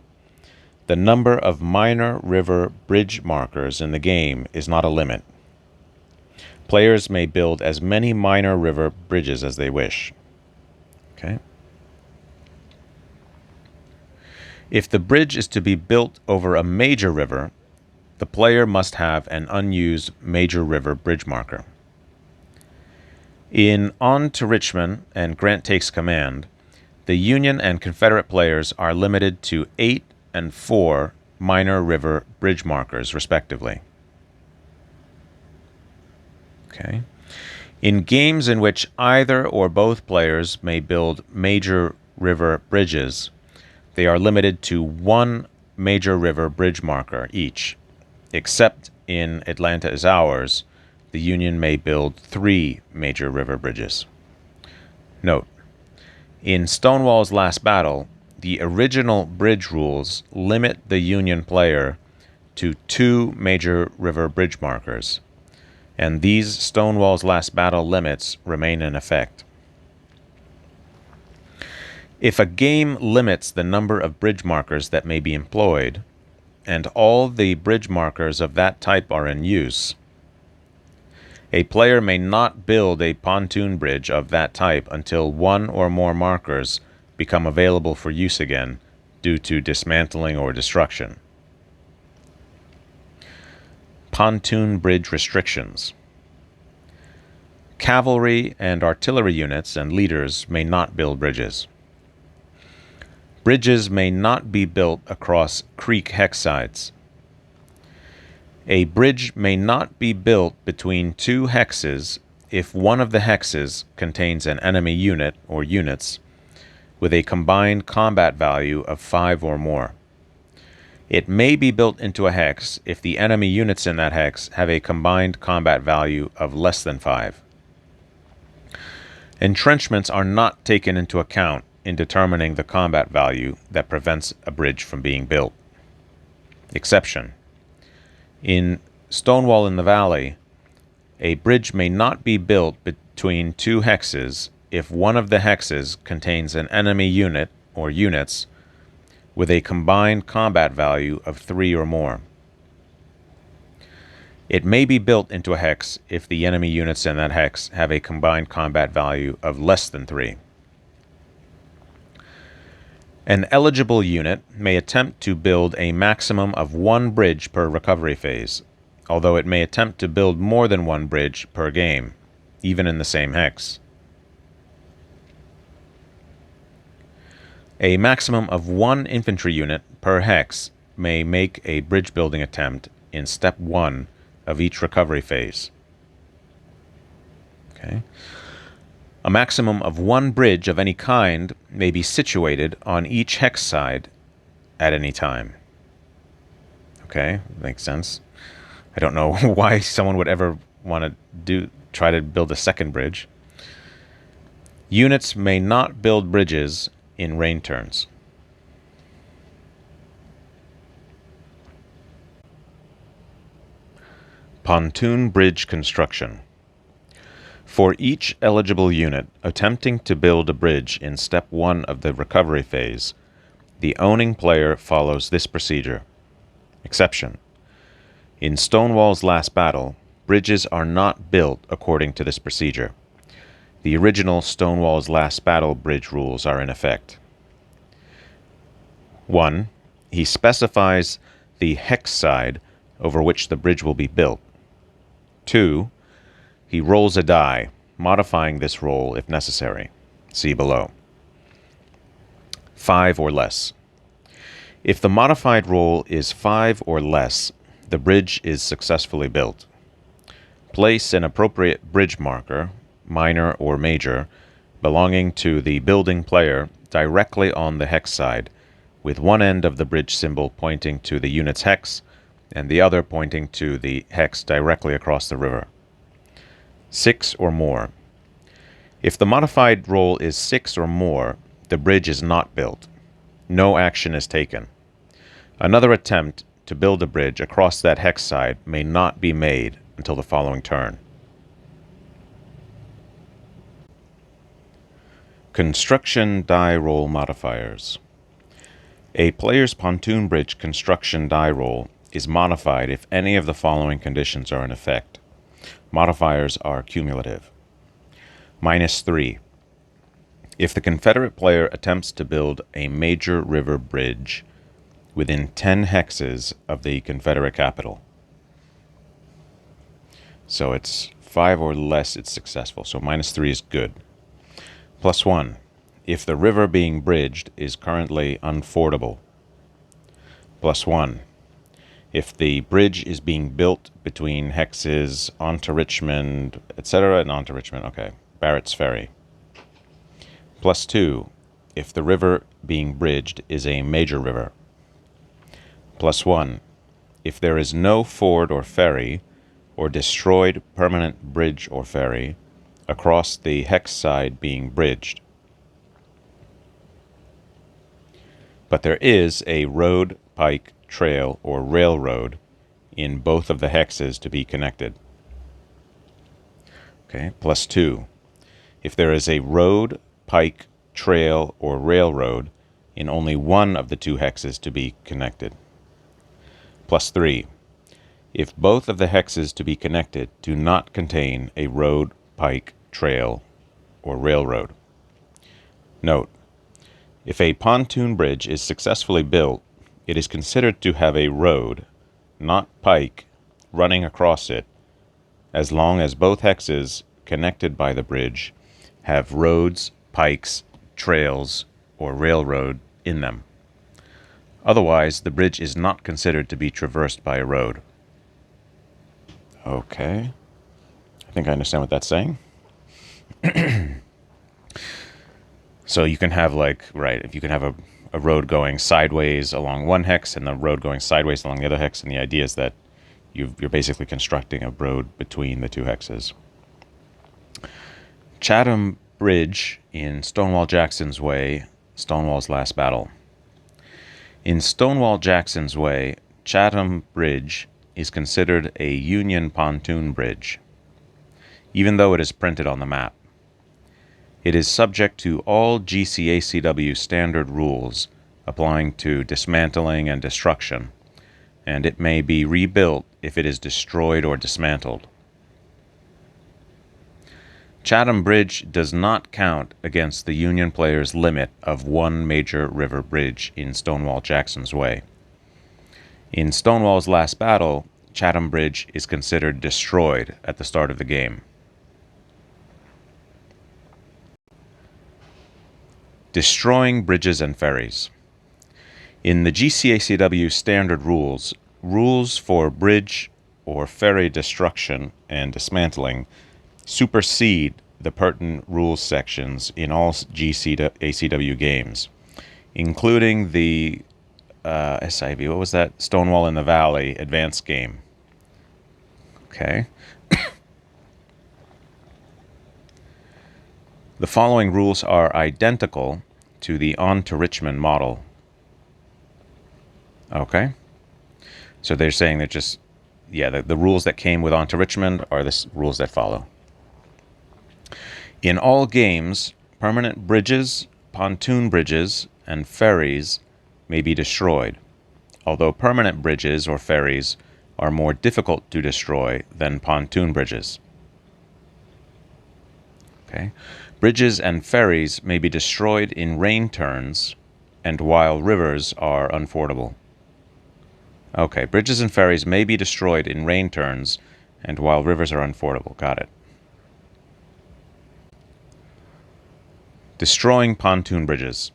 the number of minor river bridge markers in the game is not a limit. Players may build as many minor river bridges as they wish. Okay. If the bridge is to be built over a major river, the player must have an unused major river bridge marker. In On to Richmond and Grant Takes Command, the Union and Confederate players are limited to 8 and 4 minor river bridge markers, respectively. Okay. In games in which either or both players may build major river bridges, they are limited to 1 major river bridge marker each, except in Atlanta is Ours, the Union may build 3 major river bridges. Note, in Stonewall's Last Battle, the original bridge rules limit the Union player to 2 major river bridge markers, and these Stonewall's Last Battle limits remain in effect. If a game limits the number of bridge markers that may be employed, and all the bridge markers of that type are in use, a player may not build a pontoon bridge of that type until 1 or more markers become available for use again due to dismantling or destruction. Pontoon bridge restrictions. Cavalry and artillery units and leaders may not build bridges. Bridges may not be built across creek hex sides. A bridge may not be built between 2 hexes if one of the hexes contains an enemy unit or units with a combined combat value of 5 or more. It may be built into a hex if the enemy units in that hex have a combined combat value of less than 5. Entrenchments are not taken into account in determining the combat value that prevents a bridge from being built. Exception: in Stonewall in the Valley, a bridge may not be built between 2 hexes if one of the hexes contains an enemy unit or units with a combined combat value of 3 or more. It may be built into a hex if the enemy units in that hex have a combined combat value of less than 3. An eligible unit may attempt to build a maximum of 1 bridge per recovery phase, although it may attempt to build more than 1 bridge per game, even in the same hex. A maximum of 1 infantry unit per hex may make a bridge building attempt in step 1 of each recovery phase. Okay. A maximum of 1 bridge of any kind may be situated on each hex side at any time. Okay, makes sense. I don't know why someone would ever want to try to build a second bridge. Units may not build bridges in rain turns. Pontoon bridge construction. For each eligible unit attempting to build a bridge in step 1 of the recovery phase, the owning player follows this procedure. Exception: in Stonewall's Last Battle, bridges are not built according to this procedure. The original Stonewall's Last Battle bridge rules are in effect. 1. He specifies the hex side over which the bridge will be built. 2. He rolls a die, modifying this roll if necessary. See below. 5 or less. If the modified roll is 5 or less, the bridge is successfully built. Place an appropriate bridge marker, minor or major, belonging to the building player directly on the hex side, with one end of the bridge symbol pointing to the unit's hex and the other pointing to the hex directly across the river. 6 or more. If the modified roll is 6 or more, the bridge is not built. No action is taken. Another attempt to build a bridge across that hex side may not be made until the following turn. Construction die roll modifiers. A player's pontoon bridge construction die roll is modified if any of the following conditions are in effect. Modifiers are cumulative. -3. If the Confederate player attempts to build a major river bridge within 10 hexes of the Confederate capital. So it's 5 or less, it's successful. So -3 is good. +1. If the river being bridged is currently unfordable. +1. If the bridge is being built between hexes onto Richmond, etc., and onto Richmond, okay, Barrett's Ferry. +2. If the river being bridged is a major river. +1. If there is no ford or ferry, or destroyed permanent bridge or ferry, across the hex side being bridged. But there is a road, pike, trail, or railroad in both of the hexes to be connected. Okay, +2. If there is a road, pike, trail, or railroad in only one of the 2 hexes to be connected. +3. If both of the hexes to be connected do not contain a road, pike, trail, or railroad. Note: if a pontoon bridge is successfully built, it is considered to have a road, not pike, running across it, as long as both hexes connected by the bridge have roads, pikes, trails, or railroad in them. Otherwise, the bridge is not considered to be traversed by a road. Okay. I think I understand what that's saying. So you can have, like, right, if you can have a road going sideways along one hex and the road going sideways along the other hex, and the idea is that you're basically constructing a road between the 2 hexes. Chatham Bridge in Stonewall Jackson's Way, Stonewall's Last Battle. In Stonewall Jackson's Way, Chatham Bridge is considered a Union pontoon bridge, even though it is printed on the map. It is subject to all GCACW standard rules applying to dismantling and destruction, and it may be rebuilt if it is destroyed or dismantled. Chatham Bridge does not count against the Union players' limit of one major river bridge in Stonewall Jackson's Way. In Stonewall's last battle, Chatham Bridge is considered destroyed at the start of the game. Destroying bridges and ferries. In the GCACW standard rules, rules for bridge or ferry destruction and dismantling supersede the pertinent rules sections in all GCACW games, including the SIV, what was that? Stonewall in the Valley advanced game. Okay. The following rules are identical to the On to Richmond model. Okay. So they're saying that just, the rules that came with On to Richmond are the rules that follow. In all games, permanent bridges, pontoon bridges, and ferries may be destroyed, although permanent bridges or ferries are more difficult to destroy than pontoon bridges. Okay. Bridges and ferries may be destroyed in rain turns and while rivers are unfordable. Okay, bridges and ferries may be destroyed in rain turns and while rivers are unfordable. Got it. Destroying pontoon bridges.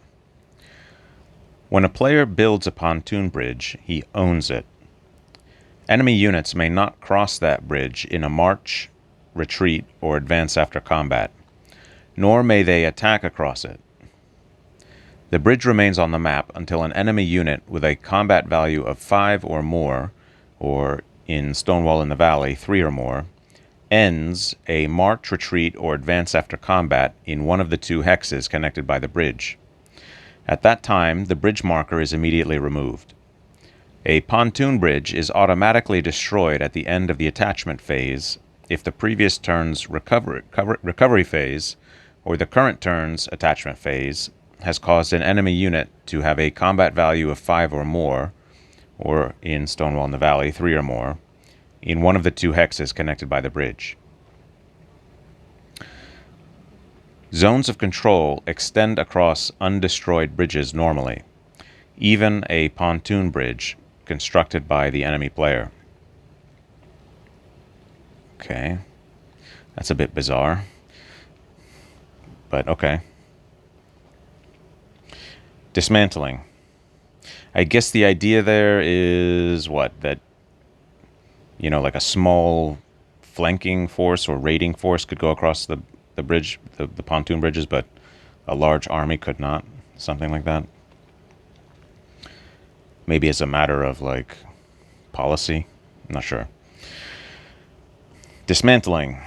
When a player builds a pontoon bridge, he owns it. Enemy units may not cross that bridge in a march, retreat, or advance after combat, nor may they attack across it. The bridge remains on the map until an enemy unit with a combat value of 5 or more, or in Stonewall in the Valley, 3 or more, ends a march, retreat, or advance after combat in one of the two hexes connected by the bridge. At that time, the bridge marker is immediately removed. A pontoon bridge is automatically destroyed at the end of the attachment phase if the previous turn's recovery phase or the current turn's attachment phase has caused an enemy unit to have a combat value of 5 or more, or in Stonewall in the Valley, 3 or more, in one of the two hexes connected by the bridge. Zones of control extend across undestroyed bridges normally, even a pontoon bridge constructed by the enemy player. Okay, that's a bit bizarre, but okay. Dismantling. I guess the idea there is what? That, like a small flanking force or raiding force could go across the bridge, the pontoon bridges, but a large army could not. Something like that. Maybe as a matter of, policy. I'm not sure. Dismantling.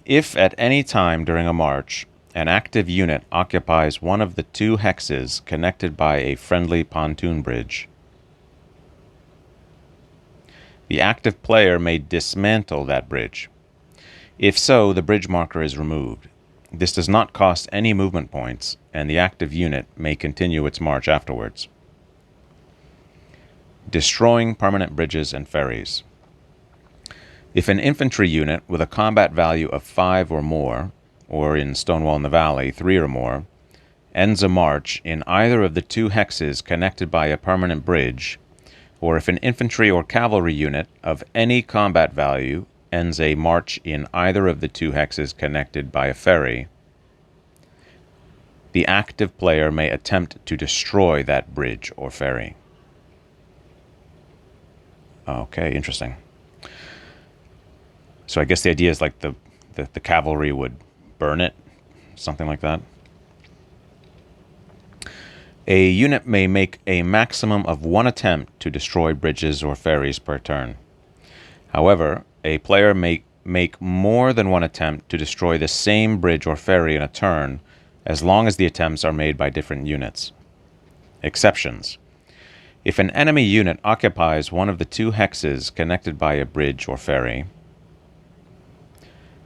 If at any time during a march, an active unit occupies one of the two hexes connected by a friendly pontoon bridge, the active player may dismantle that bridge. If so, the bridge marker is removed. This does not cost any movement points, and the active unit may continue its march afterwards. Destroying permanent bridges and ferries. If an infantry unit with a combat value of 5 or more, or in Stonewall in the Valley, 3 or more, ends a march in either of the two hexes connected by a permanent bridge, or if an infantry or cavalry unit of any combat value ends a march in either of the two hexes connected by a ferry, the active player may attempt to destroy that bridge or ferry. Okay, interesting. So I guess the idea is like the cavalry would burn it, something like that. A unit may make a maximum of 1 attempt to destroy bridges or ferries per turn. However, a player may make more than 1 attempt to destroy the same bridge or ferry in a turn, as long as the attempts are made by different units. Exceptions. If an enemy unit occupies one of the two hexes connected by a bridge or ferry,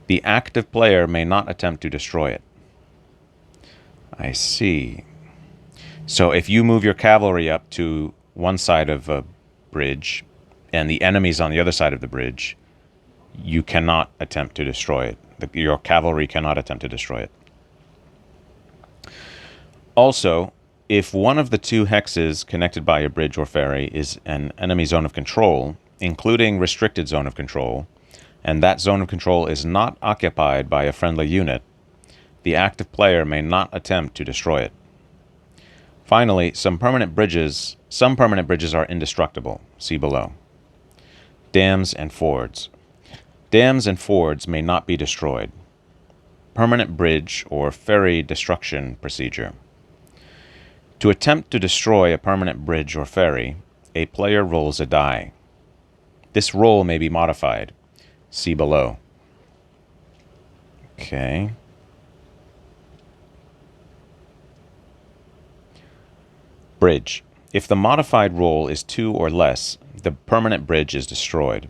the active player may not attempt to destroy it. I see. So if you move your cavalry up to one side of a bridge and the enemy's on the other side of the bridge, you cannot attempt to destroy it. Your cavalry cannot attempt to destroy it. Also, if one of the two hexes connected by a bridge or ferry is an enemy zone of control, including restricted zone of control, and that zone of control is not occupied by a friendly unit, the active player may not attempt to destroy it. Finally, some permanent bridges are indestructible. See below. Dams and fords. Dams and fords may not be destroyed. Permanent bridge or ferry destruction procedure. To attempt to destroy a permanent bridge or ferry, a player rolls a die. This roll may be modified. See below. Okay. Bridge. If the modified roll is 2 or less, the permanent bridge is destroyed.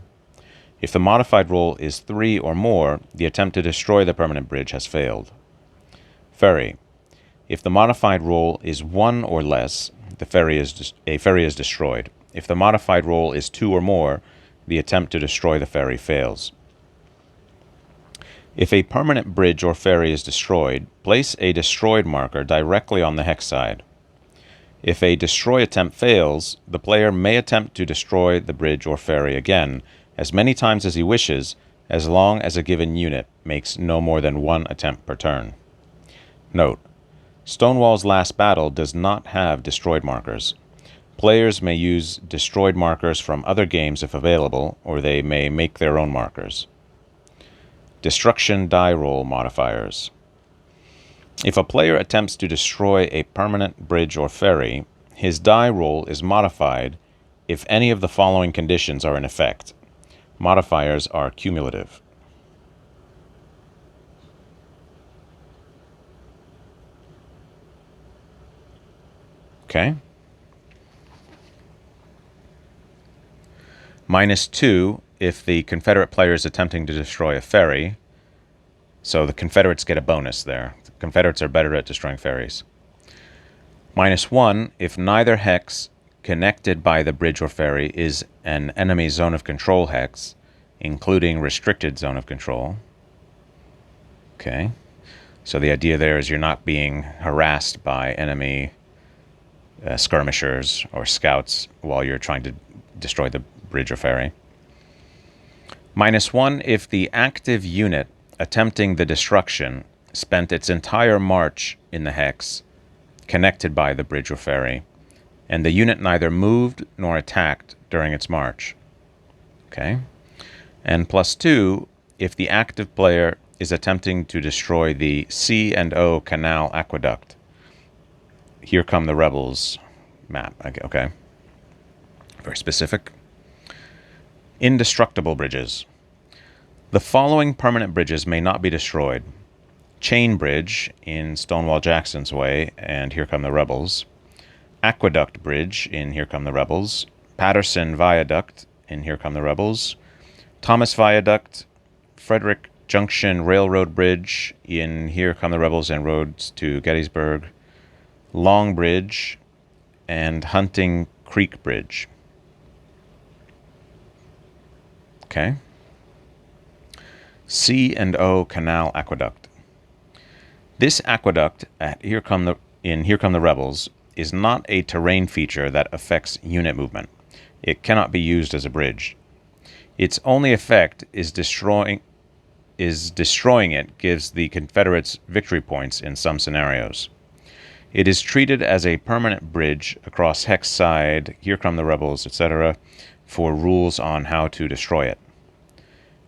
If the modified roll is 3 or more, the attempt to destroy the permanent bridge has failed. Ferry. If the modified roll is 1 or less, a ferry is destroyed. If the modified roll is 2 or more, the attempt to destroy the ferry fails. If a permanent bridge or ferry is destroyed, place a destroyed marker directly on the hex side. If a destroy attempt fails, the player may attempt to destroy the bridge or ferry again as many times as he wishes, as long as a given unit makes no more than 1 attempt per turn. Note: Stonewall's Last Battle does not have destroyed markers. Players may use destroyed markers from other games if available, or they may make their own markers. Destruction die roll modifiers. If a player attempts to destroy a permanent bridge or ferry, his die roll is modified if any of the following conditions are in effect. Modifiers are cumulative. Okay. -2 if the Confederate player is attempting to destroy a ferry. So the Confederates get a bonus there. The Confederates are better at destroying ferries. -1 if neither hex connected by the bridge or ferry is an enemy zone of control hex, including restricted zone of control. Okay. So the idea there is you're not being harassed by enemy skirmishers or scouts while you're trying to destroy the bridge or ferry. -1 if the active unit attempting the destruction spent its entire march in the hex connected by the bridge or ferry, and the unit neither moved nor attacked during its march. Okay. And +2 if the active player is attempting to destroy the C&O Canal Aqueduct. Here Come the Rebels map. Okay. Very specific. Indestructible bridges. The following permanent bridges may not be destroyed. Chain Bridge in Stonewall Jackson's Way and Here Come the Rebels. Aqueduct Bridge in Here Come the Rebels. Patterson Viaduct in Here Come the Rebels. Thomas Viaduct. Frederick Junction Railroad Bridge in Here Come the Rebels and Roads to Gettysburg. Long Bridge and Hunting Creek Bridge. Okay. C&O Canal Aqueduct. This aqueduct in Here Come the Rebels is not a terrain feature that affects unit movement. It cannot be used as a bridge. Its only effect is destroying it gives the Confederates victory points in some scenarios. It is treated as a permanent bridge across hex side, Here Come the Rebels, etc., for rules on how to destroy it.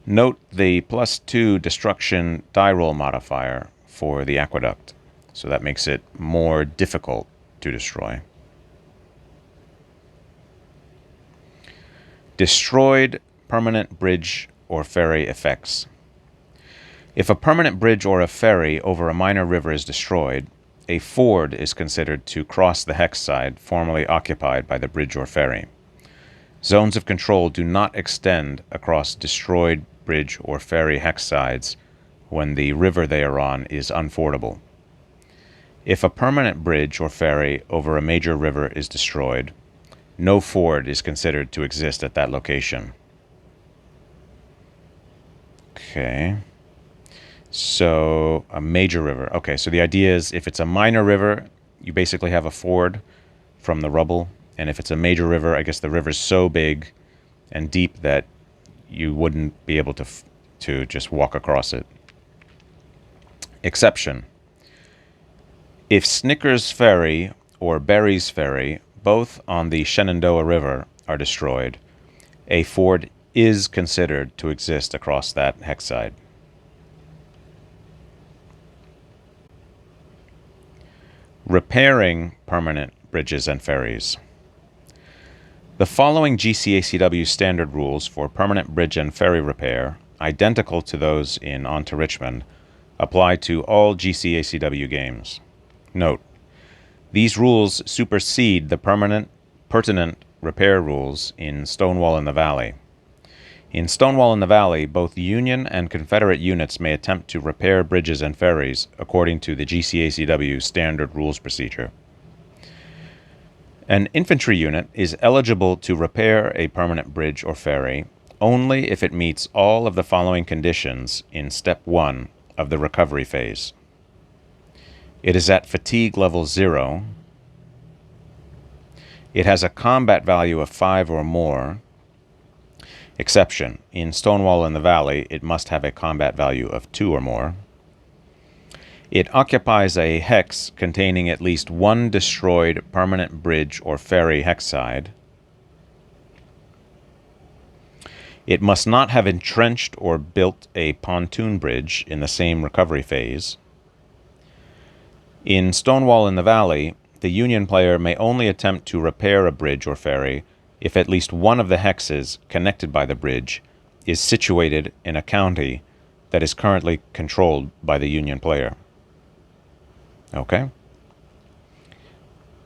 Note the +2 destruction die roll modifier for the aqueduct, so that makes it more difficult to destroy. Destroyed permanent bridge or ferry effects. If a permanent bridge or a ferry over a minor river is destroyed, a ford is considered to cross the hex side formerly occupied by the bridge or ferry. Zones of control do not extend across destroyed bridge or ferry hex sides when the river they are on is unfordable. If a permanent bridge or ferry over a major river is destroyed, no ford is considered to exist at that location. Okay. So a major river. Okay, so the idea is if it's a minor river, you basically have a ford from the rubble. And if it's a major river, I guess the river's so big and deep that you wouldn't be able to just walk across it. Exception. If Snickers Ferry or Berry's Ferry, both on the Shenandoah River, are destroyed, a ford is considered to exist across that hexside. Repairing permanent bridges and ferries. The following GCACW standard rules for permanent bridge and ferry repair, identical to those in On to Richmond, apply to all GCACW games. Note, these rules supersede the pertinent repair rules in Stonewall in the Valley. In Stonewall in the Valley, both Union and Confederate units may attempt to repair bridges and ferries according to the GCACW standard rules procedure. An infantry unit is eligible to repair a permanent bridge or ferry only if it meets all of the following conditions in Step 1 of the recovery phase. It is at fatigue level 0. It has a combat value of 5 or more. Exception. In Stonewall in the Valley, it must have a combat value of 2 or more. It occupies a hex containing at least one destroyed permanent bridge or ferry hexside. It must not have entrenched or built a pontoon bridge in the same recovery phase. In Stonewall in the Valley, the Union player may only attempt to repair a bridge or ferry if at least one of the hexes connected by the bridge is situated in a county that is currently controlled by the Union player. Okay?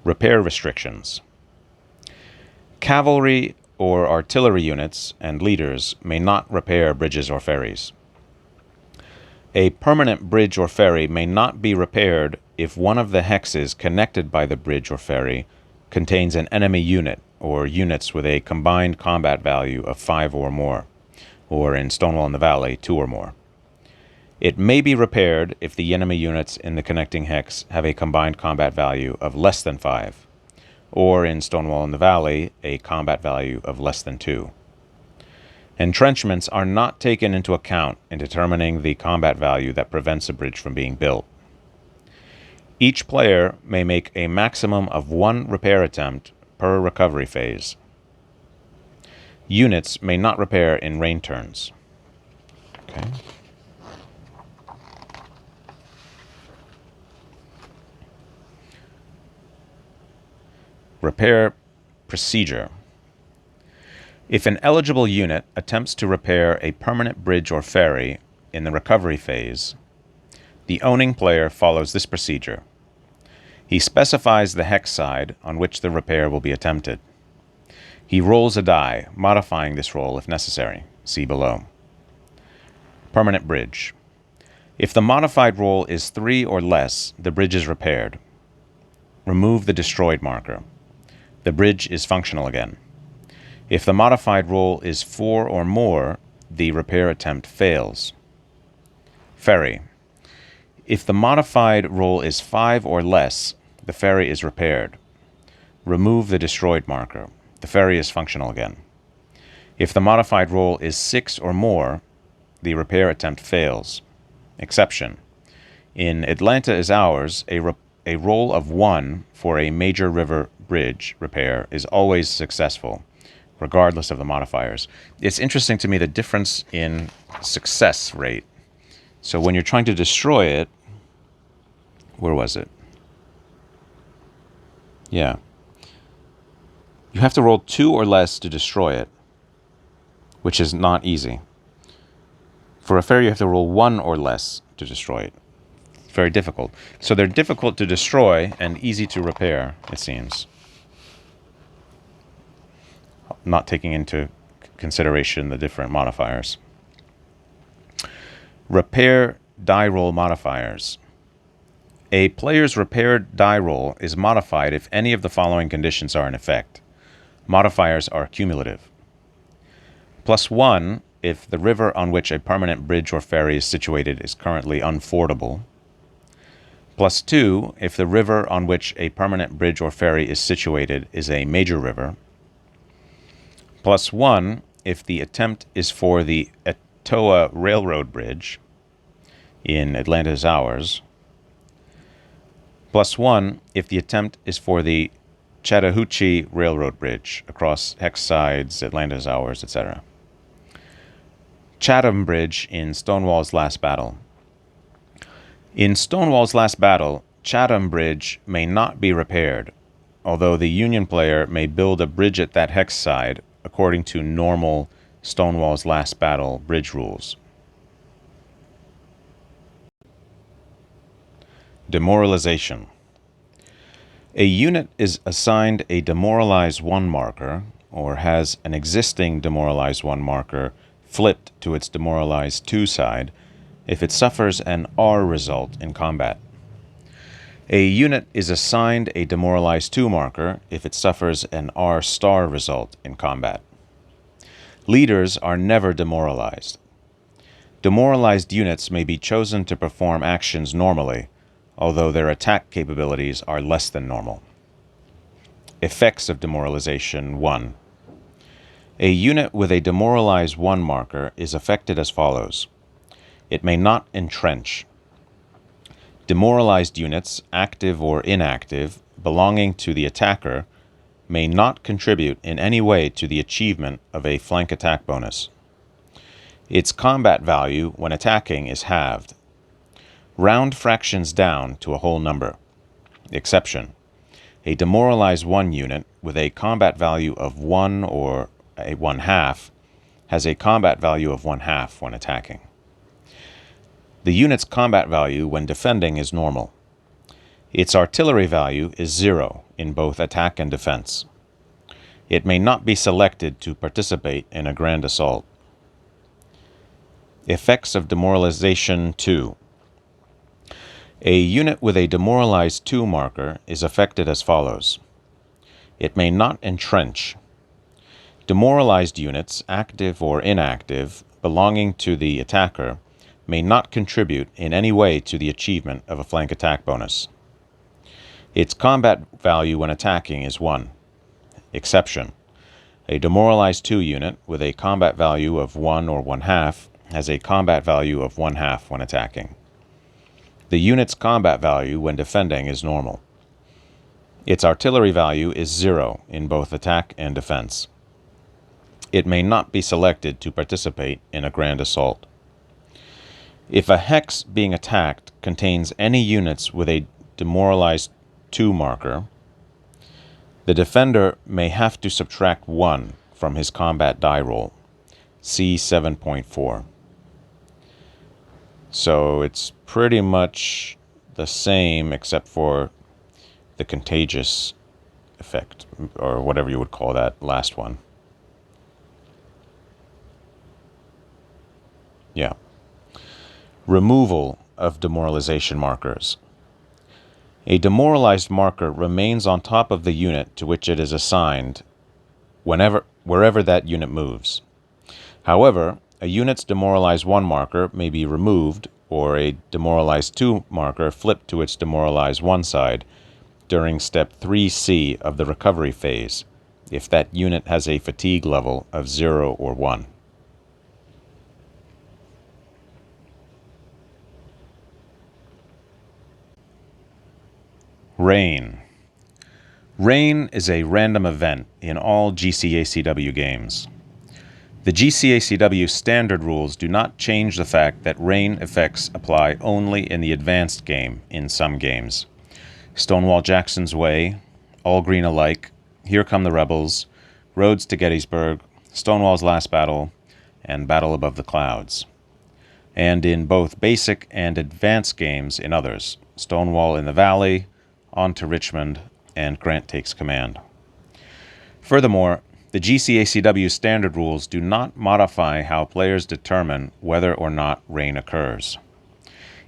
Repair restrictions. Cavalry or artillery units and leaders may not repair bridges or ferries. A permanent bridge or ferry may not be repaired if one of the hexes connected by the bridge or ferry contains an enemy unit or units with a combined combat value of 5 or more, or in Stonewall in the Valley, 2 or more. It may be repaired if the enemy units in the connecting hex have a combined combat value of less than 5, or in Stonewall in the Valley, a combat value of less than 2. Entrenchments are not taken into account in determining the combat value that prevents a bridge from being built. Each player may make a maximum of 1 repair attempt per recovery phase. Units may not repair in rain turns. Okay. Repair procedure. If an eligible unit attempts to repair a permanent bridge or ferry in the recovery phase, the owning player follows this procedure. He specifies the hex side on which the repair will be attempted. He rolls a die, modifying this roll if necessary. See below. Permanent bridge. If the modified roll is 3 or less, the bridge is repaired. Remove the destroyed marker. The bridge is functional again. If the modified roll is 4 or more, the repair attempt fails. Ferry. If the modified roll is 5 or less, the ferry is repaired. Remove the destroyed marker. The ferry is functional again. If the modified roll is 6 or more, the repair attempt fails. Exception. In Atlanta is Ours, a roll of 1 for a major river bridge repair is always successful, regardless of the modifiers. It's interesting to me the difference in success rate. So when you're trying to destroy it, where was it? Yeah. You have to roll 2 or less to destroy it, which is not easy. For a ferry, you have to roll 1 or less to destroy it. Very difficult. So they're difficult to destroy and easy to repair, it seems. Not taking into consideration the different modifiers. Repair die roll modifiers. A player's repaired die roll is modified if any of the following conditions are in effect. Modifiers are cumulative. +1 if the river on which a permanent bridge or ferry is situated is currently unfordable. +2 if the river on which a permanent bridge or ferry is situated is a major river. +1 if the attempt is for the Etowah Railroad Bridge in Atlanta's hours. +1 if the attempt is for the Chattahoochee Railroad Bridge across hex sides, Atlanta's hours, etc. Chatham Bridge in Stonewall's Last Battle. In Stonewall's Last Battle, Chatham Bridge may not be repaired, although the Union player may build a bridge at that hex side according to normal Stonewall's Last Battle bridge rules. Demoralization. A unit is assigned a Demoralize 1 marker, or has an existing Demoralize 1 marker flipped to its Demoralize 2 side, if it suffers an R result in combat. A unit is assigned a Demoralize 2 marker if it suffers an R star result in combat. Leaders are never demoralized. Demoralized units may be chosen to perform actions normally, although their attack capabilities are less than normal. Effects of Demoralization 1. A unit with a Demoralize 1 marker is affected as follows. It may not entrench. Demoralized units, active or inactive, belonging to the attacker, may not contribute in any way to the achievement of a flank attack bonus. Its combat value when attacking is halved. Round fractions down to a whole number. Exception. A Demoralize 1 unit with a combat value of 1 or a 1/2 has a combat value of 1/2 when attacking. The unit's combat value when defending is normal. Its artillery value is 0 in both attack and defense. It may not be selected to participate in a grand assault. Effects of Demoralization 2. A unit with a Demoralize 2 marker is affected as follows. It may not entrench. Demoralized units, active or inactive, belonging to the attacker, may not contribute in any way to the achievement of a flank attack bonus. Its combat value when attacking is 1. Exception. A Demoralized 2 unit with a combat value of 1 or 1/2 has a combat value of 1/2 when attacking. The unit's combat value when defending is normal. Its artillery value is 0 in both attack and defense. It may not be selected to participate in a grand assault. If a hex being attacked contains any units with a Demoralized 2 marker, the defender may have to subtract 1 from his combat die roll. See 7.4. So it's pretty much the same except for the contagious effect, or whatever you would call that last one. Yeah. Removal of demoralization markers. A demoralized marker remains on top of the unit to which it is assigned wherever that unit moves. However, a unit's Demoralize 1 marker may be removed or a Demoralize 2 marker flipped to its Demoralize 1 side during Step 3C of the recovery phase if that unit has a fatigue level of 0 or 1. Rain. Rain is a random event in all GCACW games. The GCACW standard rules do not change the fact that rain effects apply only in the advanced game in some games. Stonewall Jackson's Way, All Green Alike, Here Come the Rebels, Roads to Gettysburg, Stonewall's Last Battle, and Battle Above the Clouds. And in both basic and advanced games in others, Stonewall in the Valley, On to Richmond, and Grant Takes Command. Furthermore, the GCACW standard rules do not modify how players determine whether or not rain occurs.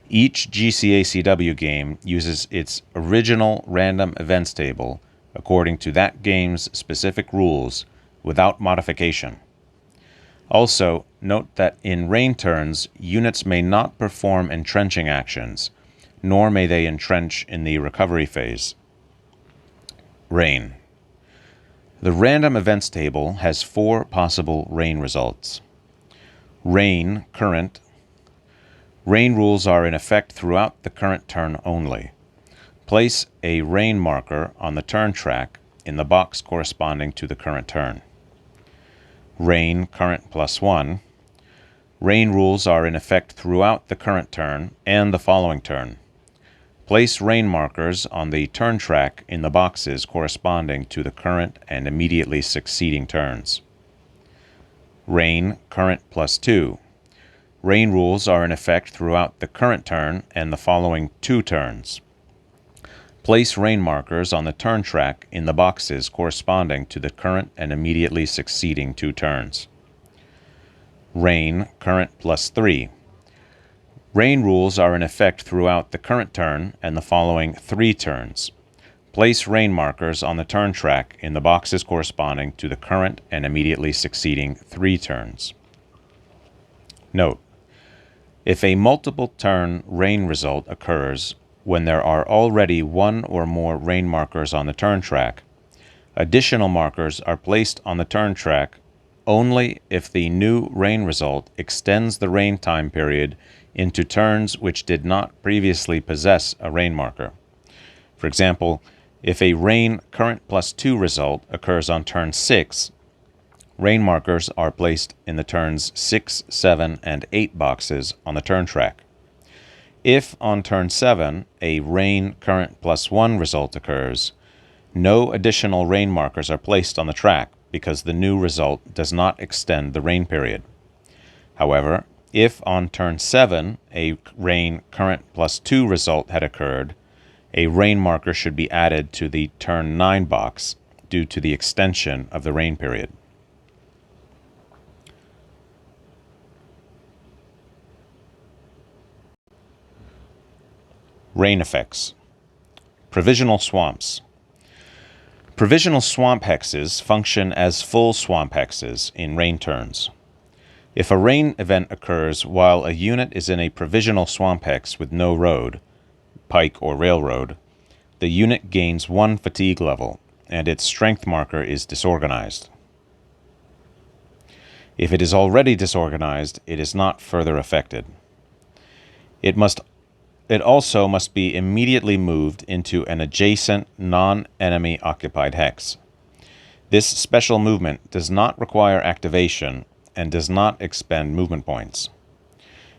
Each GCACW game uses its original random events table according to that game's specific rules without modification. Also, note that in rain turns, units may not perform entrenching actions, nor may they entrench in the recovery phase. Rain. The random events table has 4 possible rain results. Rain, current. Rain rules are in effect throughout the current turn only. Place a rain marker on the turn track in the box corresponding to the current turn. Rain, current +1. Rain rules are in effect throughout the current turn and the following turn. Place rain markers on the turn track in the boxes corresponding to the current and immediately succeeding turns. Rain, current +2. Rain rules are in effect throughout the current turn and the following 2 turns. Place rain markers on the turn track in the boxes corresponding to the current and immediately succeeding 2 turns. Rain, current +3. Rain rules are in effect throughout the current turn and the following 3 turns. Place rain markers on the turn track in the boxes corresponding to the current and immediately succeeding 3 turns. Note: if a multiple turn rain result occurs when there are already 1 or more rain markers on the turn track, additional markers are placed on the turn track only if the new rain result extends the rain time period into turns which did not previously possess a rain marker. For example, if a rain current +2 result occurs on turn 6, rain markers are placed in the turns 6, 7, and 8 boxes on the turn track. If on turn 7 a rain current +1 result occurs, no additional rain markers are placed on the track because the new result does not extend the rain period. However, if on turn 7 a rain current +2 result had occurred, a rain marker should be added to the turn 9 box due to the extension of the rain period. Rain effects. Provisional swamps. Provisional swamp hexes function as full swamp hexes in rain turns. If a rain event occurs while a unit is in a provisional swamp hex with no road, pike or railroad, the unit gains 1 fatigue level, and its strength marker is disorganized. If it is already disorganized, it is not further affected. It also must be immediately moved into an adjacent non-enemy occupied hex. This special movement does not require activation and does not expend movement points.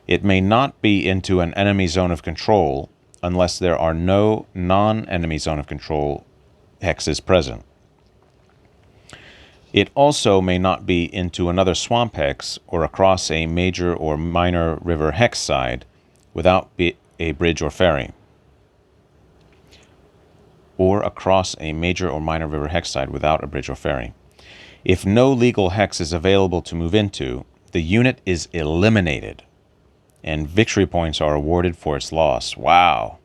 It may not be into an enemy zone of control unless there are no non-enemy zone of control hexes present. It also may not be into another swamp hex or across a major or minor river hex side without a bridge or ferry. Or across a major or minor river hex side without a bridge or ferry. If no legal hex is available to move into, the unit is eliminated, and victory points are awarded for its loss. Wow,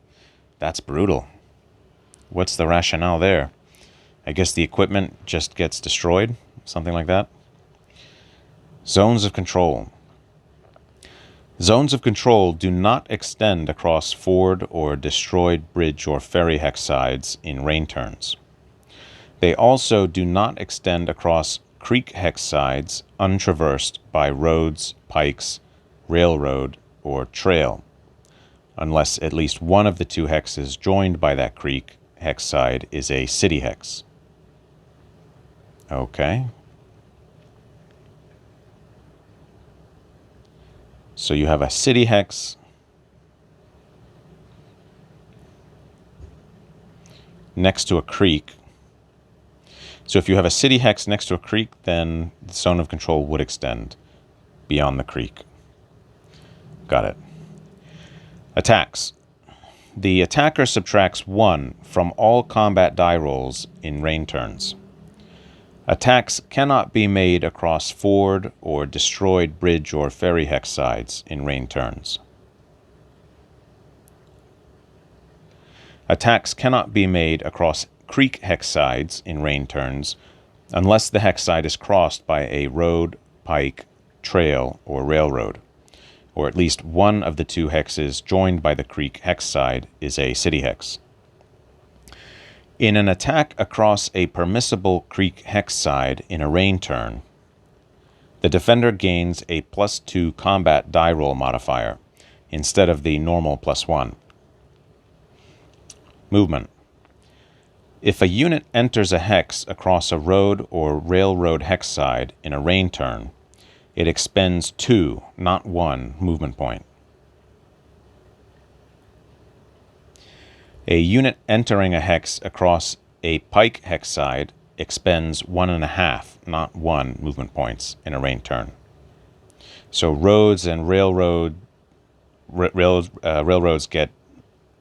that's brutal. What's the rationale there? I guess the equipment just gets destroyed, something like that. Zones of control. Zones of control do not extend across ford or destroyed bridge or ferry hex sides in rain turns. They also do not extend across creek hex sides untraversed by roads, pikes, railroad, or trail, unless at least one of the 2 hexes joined by that creek hex side is a city hex. Okay. So you have a city hex next to a creek. So if you have a city hex next to a creek, then the zone of control would extend beyond the creek. Got it. Attacks. The attacker subtracts 1 from all combat die rolls in rain turns. Attacks cannot be made across ford or destroyed bridge or ferry hex sides in rain turns. Attacks cannot be made across creek hex sides in rain turns unless the hex side is crossed by a road, pike, trail, or railroad, or at least one of the two hexes joined by the creek hex side is a city hex. In an attack across a permissible creek hex side in a rain turn, the defender gains a +2 combat die roll modifier instead of the normal +1. Movement. If a unit enters a hex across a road or railroad hex side in a rain turn, it expends 2, not 1, movement point. A unit entering a hex across a pike hex side expends 1.5, not 1, movement points in a rain turn. So roads and railroads get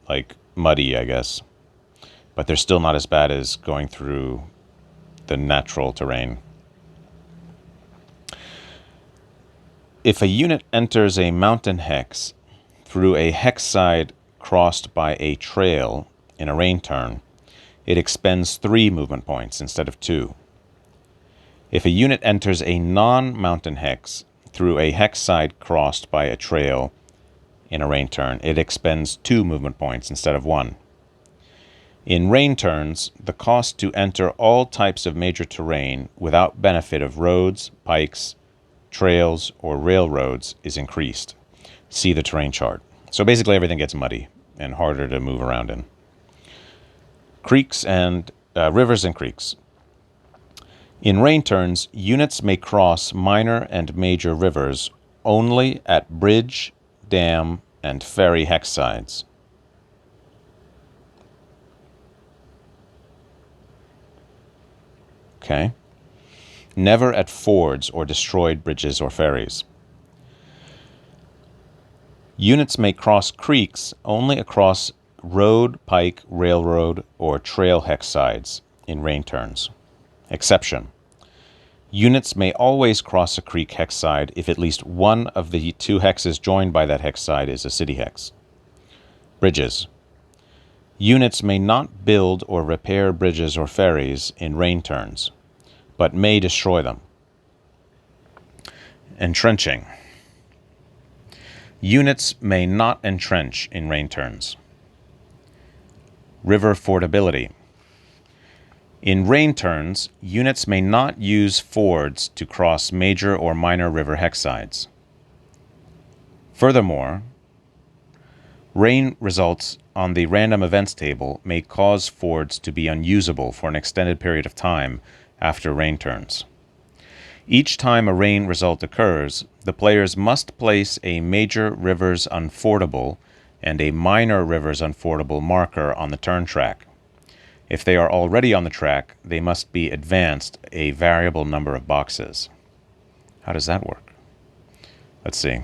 like muddy, I guess, but they're still not as bad as going through the natural terrain. If a unit enters a mountain hex through a hex side crossed by a trail in a rain turn, it expends 3 movement points instead of 2. If a unit enters a non-mountain hex through a hex side crossed by a trail in a rain turn, it expends 2 movement points instead of 1. In rain turns, the cost to enter all types of major terrain without benefit of roads, pikes, trails, or railroads is increased. See the terrain chart. So basically everything gets muddy and harder to move around in. Creeks and rivers and creeks. In rain turns, units may cross minor and major rivers only at bridge, dam, and ferry hex sides. Okay. Never at fords or destroyed bridges or ferries. Units may cross creeks only across road, pike, railroad, or trail hex sides in rain turns. Exception. Units may always cross a creek hex side if at least one of the two hexes joined by that hex side is a city hex. Bridges. Units may not build or repair bridges or ferries in rain turns, but may destroy them. Entrenching. Units may not entrench in rain turns. River fordability. In rain turns, units may not use fords to cross major or minor river hex sides. Furthermore, rain results on the random events table may cause fords to be unusable for an extended period of time after rain turns. Each time a rain result occurs, the players must place a major rivers unfordable and a minor rivers unfordable marker on the turn track. If they are already on the track, they must be advanced a variable number of boxes. How does that work? Let's see.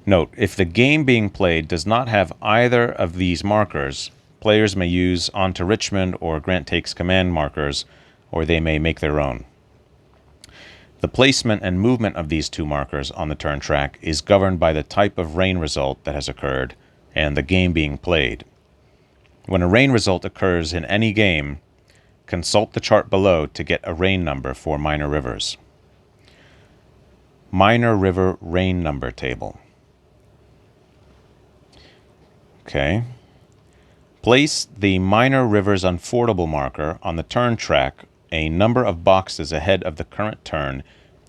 Note, if the game being played does not have either of these markers, players may use On to Richmond or Grant Takes Command markers, or they may make their own. The placement and movement of these two markers on the turn track is governed by the type of rain result that has occurred and the game being played. When a rain result occurs in any game, consult the chart below to get a rain number for minor rivers. Minor river rain number table. Okay. Place the minor rivers unfordable marker on the turn track a number of boxes ahead of the current turn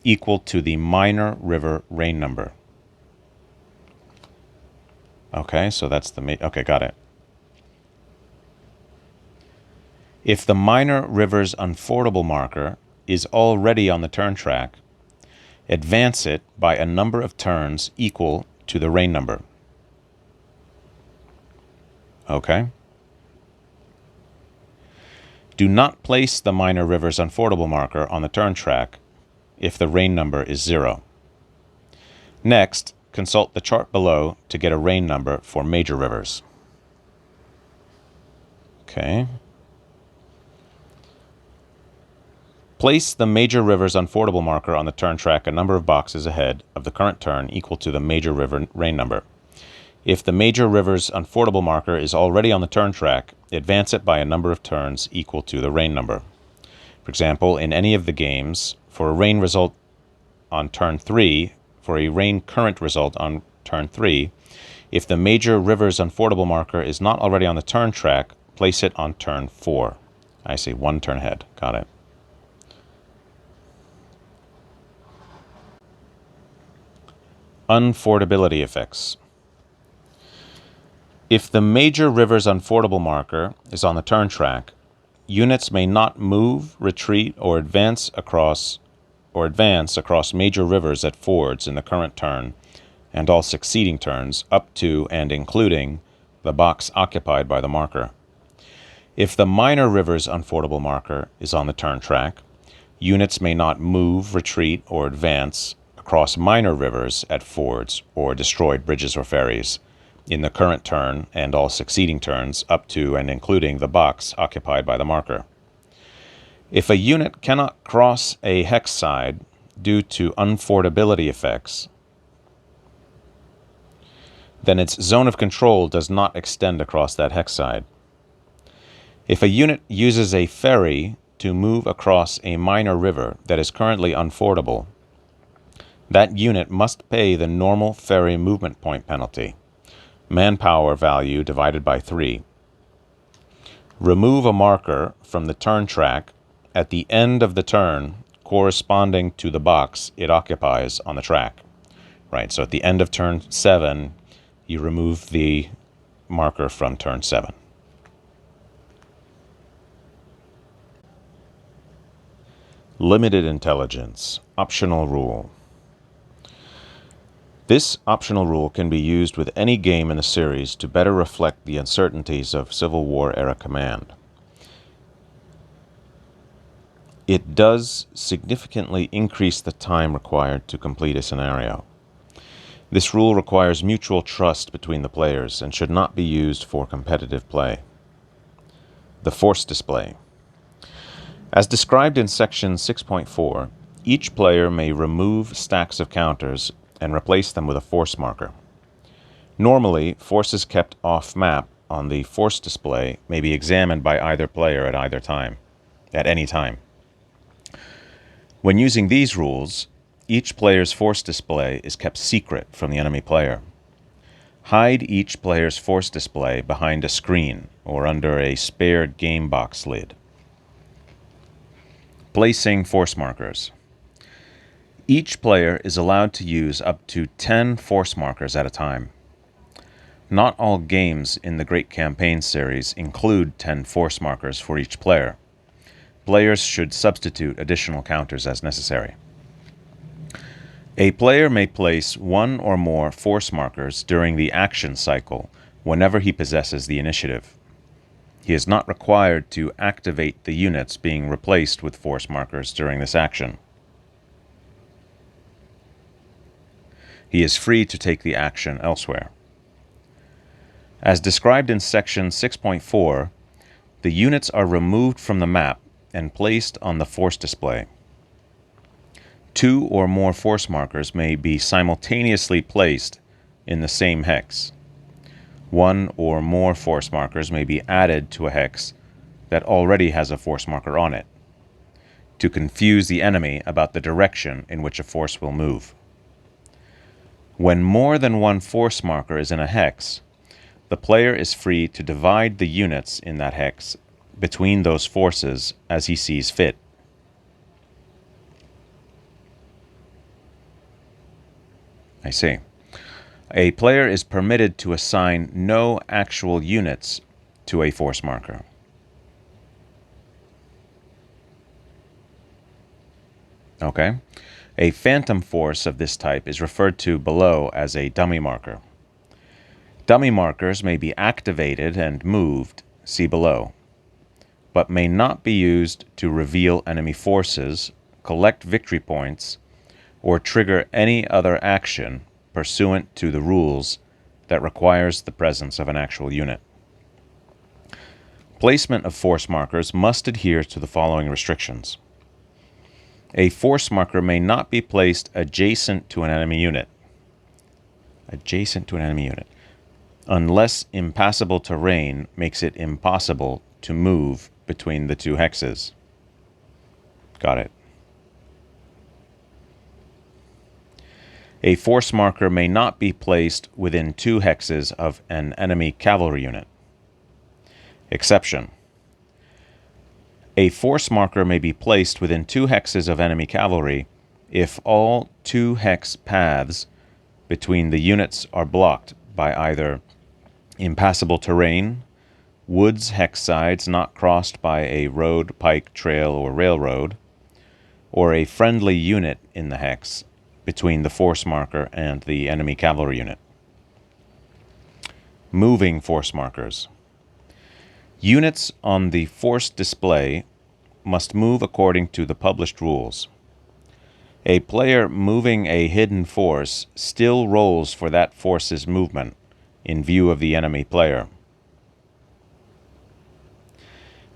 equal to the minor river rain number. Okay, so that's the okay, got it. If the minor river's unfordable marker is already on the turn track, advance it by a number of turns equal to the rain number. Okay. Do not place the minor river's unfordable marker on the turn track if the rain number is 0. Next, consult the chart below to get a rain number for major rivers. Okay. Place the major river's unfordable marker on the turn track a number of boxes ahead of the current turn equal to the major river rain number. If the major river's unfordable marker is already on the turn track, advance it by a number of turns equal to the rain number. For example, in any of the games, for a rain result on turn 3, for a rain current result on turn 3, if the major river's unfordable marker is not already on the turn track, place it on turn 4. I see, 1 turn ahead. Got it. Unfordability effects. If the major river's unfordable marker is on the turn track, units may not move, retreat, or advance across major rivers at fords in the current turn and all succeeding turns up to and including the box occupied by the marker. If the minor river's unfordable marker is on the turn track, units may not move, retreat, or advance across minor rivers at fords or destroyed bridges or ferries in the current turn and all succeeding turns up to and including the box occupied by the marker. If a unit cannot cross a hex side due to unfordability effects, then its zone of control does not extend across that hex side. If a unit uses a ferry to move across a minor river that is currently unfordable, that unit must pay the normal ferry movement point penalty, manpower value divided by 3. Remove a marker from the turn track at the end of the turn corresponding to the box it occupies on the track. Right, so at the end of turn 7, you remove the marker from turn 7. Limited intelligence, optional rule. This optional rule can be used with any game in the series to better reflect the uncertainties of Civil War-era command. It does significantly increase the time required to complete a scenario. This rule requires mutual trust between the players and should not be used for competitive play. The force display. As described in section 6.4, each player may remove stacks of counters and replace them with a force marker. Normally, forces kept off-map on the force display may be examined by either player at any time. When using these rules, each player's force display is kept secret from the enemy player. Hide each player's force display behind a screen or under a spared game box lid. Placing force markers. Each player is allowed to use up to 10 force markers at a time. Not all games in the Great Campaign series include 10 force markers for each player. Players should substitute additional counters as necessary. A player may place 1 or more force markers during the action cycle whenever he possesses the initiative. He is not required to activate the units being replaced with force markers during this action. He is free to take the action elsewhere. As described in section 6.4, the units are removed from the map and placed on the force display. 2 or more force markers may be simultaneously placed in the same hex. 1 or more force markers may be added to a hex that already has a force marker on it, to confuse the enemy about the direction in which a force will move. When more than 1 force marker is in a hex, the player is free to divide the units in that hex between those forces as he sees fit. I see. A player is permitted to assign no actual units to a force marker. Okay. A phantom force of this type is referred to below as a dummy marker. Dummy markers may be activated and moved, see below, but may not be used to reveal enemy forces, collect victory points, or trigger any other action pursuant to the rules that requires the presence of an actual unit. Placement of force markers must adhere to the following restrictions. A force marker may not be placed adjacent to an enemy unit. Adjacent to an enemy unit. unless impassable terrain makes it impossible to move between the two hexes. Got it. A force marker may not be placed within 2 hexes of an enemy cavalry unit. Exception. A force marker may be placed within 2 hexes of enemy cavalry if all 2 hex paths between the units are blocked by either impassable terrain, woods hex sides not crossed by a road, pike, trail, or railroad, or a friendly unit in the hex between the force marker and the enemy cavalry unit. Moving force markers. Units on the force display must move according to the published rules. A player moving a hidden force still rolls for that force's movement in view of the enemy player.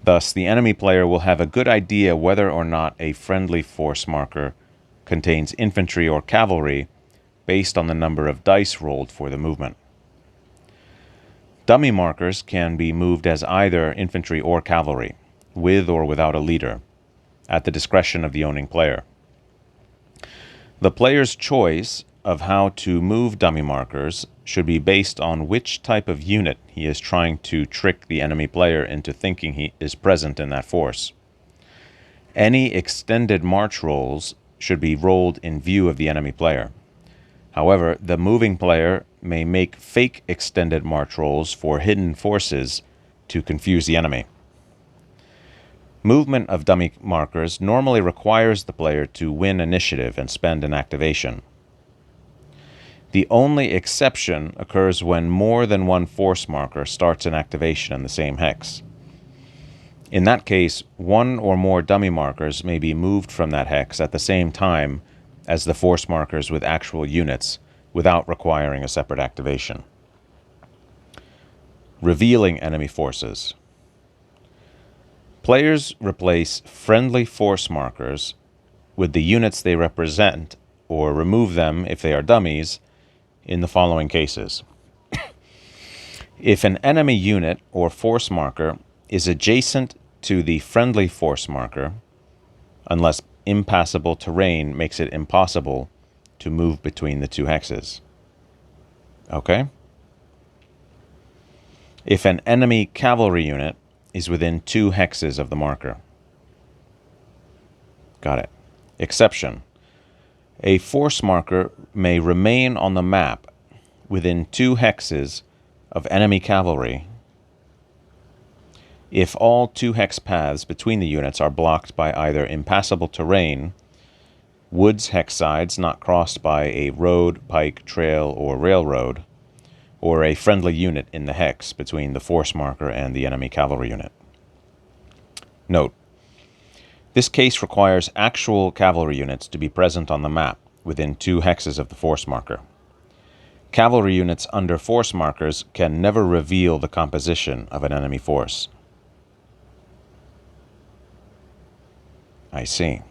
Thus, the enemy player will have a good idea whether or not a friendly force marker contains infantry or cavalry based on the number of dice rolled for the movement. Dummy markers can be moved as either infantry or cavalry, with or without a leader, at the discretion of the owning player. The player's choice of how to move dummy markers should be based on which type of unit he is trying to trick the enemy player into thinking he is present in that force. Any extended march rolls should be rolled in view of the enemy player. However, the moving player may make fake extended march rolls for hidden forces to confuse the enemy. Movement of dummy markers normally requires the player to win initiative and spend an activation. The only exception occurs when more than one force marker starts an activation in the same hex. In that case, one or more dummy markers may be moved from that hex at the same time as the force markers with actual units without requiring a separate activation. Revealing enemy forces. Players replace friendly force markers with the units they represent or remove them if they are dummies in the following cases. If an enemy unit or force marker is adjacent to the friendly force marker, unless impassable terrain makes it impossible to move between the 2 hexes. Okay? If an enemy cavalry unit is within 2 hexes of the marker. Got it. Exception. A force marker may remain on the map within 2 hexes of enemy cavalry if all 2 hex paths between the units are blocked by either impassable terrain, woods hex sides not crossed by a road, pike, trail, or railroad, or a friendly unit in the hex between the force marker and the enemy cavalry unit. Note: this case requires actual cavalry units to be present on the map within 2 hexes of the force marker. Cavalry units under force markers can never reveal the composition of an enemy force. I see.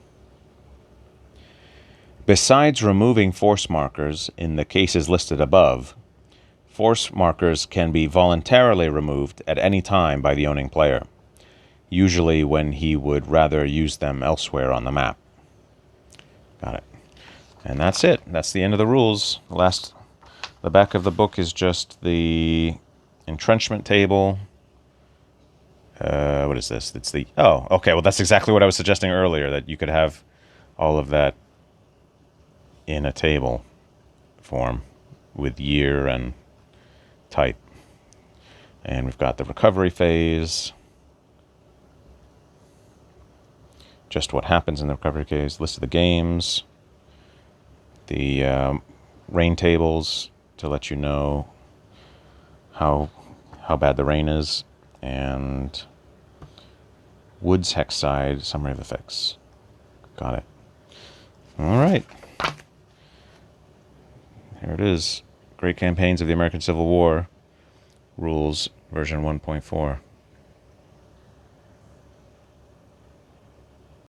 Besides removing force markers in the cases listed above, force markers can be voluntarily removed at any time by the owning player, usually when he would rather use them elsewhere on the map. Got it. And that's it. That's the end of the rules. The back of the book is just the entrenchment table. What is this? It's the... Oh, okay. Well, that's exactly what I was suggesting earlier, that you could have all of that in a table form with year and type. And we've got the recovery phase. Just what happens in the recovery phase. List of the games. The rain tables to let you know how bad the rain is. And woods hex side, summary of effects. Got it. All right. Here it is. Great Campaigns of the American Civil War. Rules, version 1.4.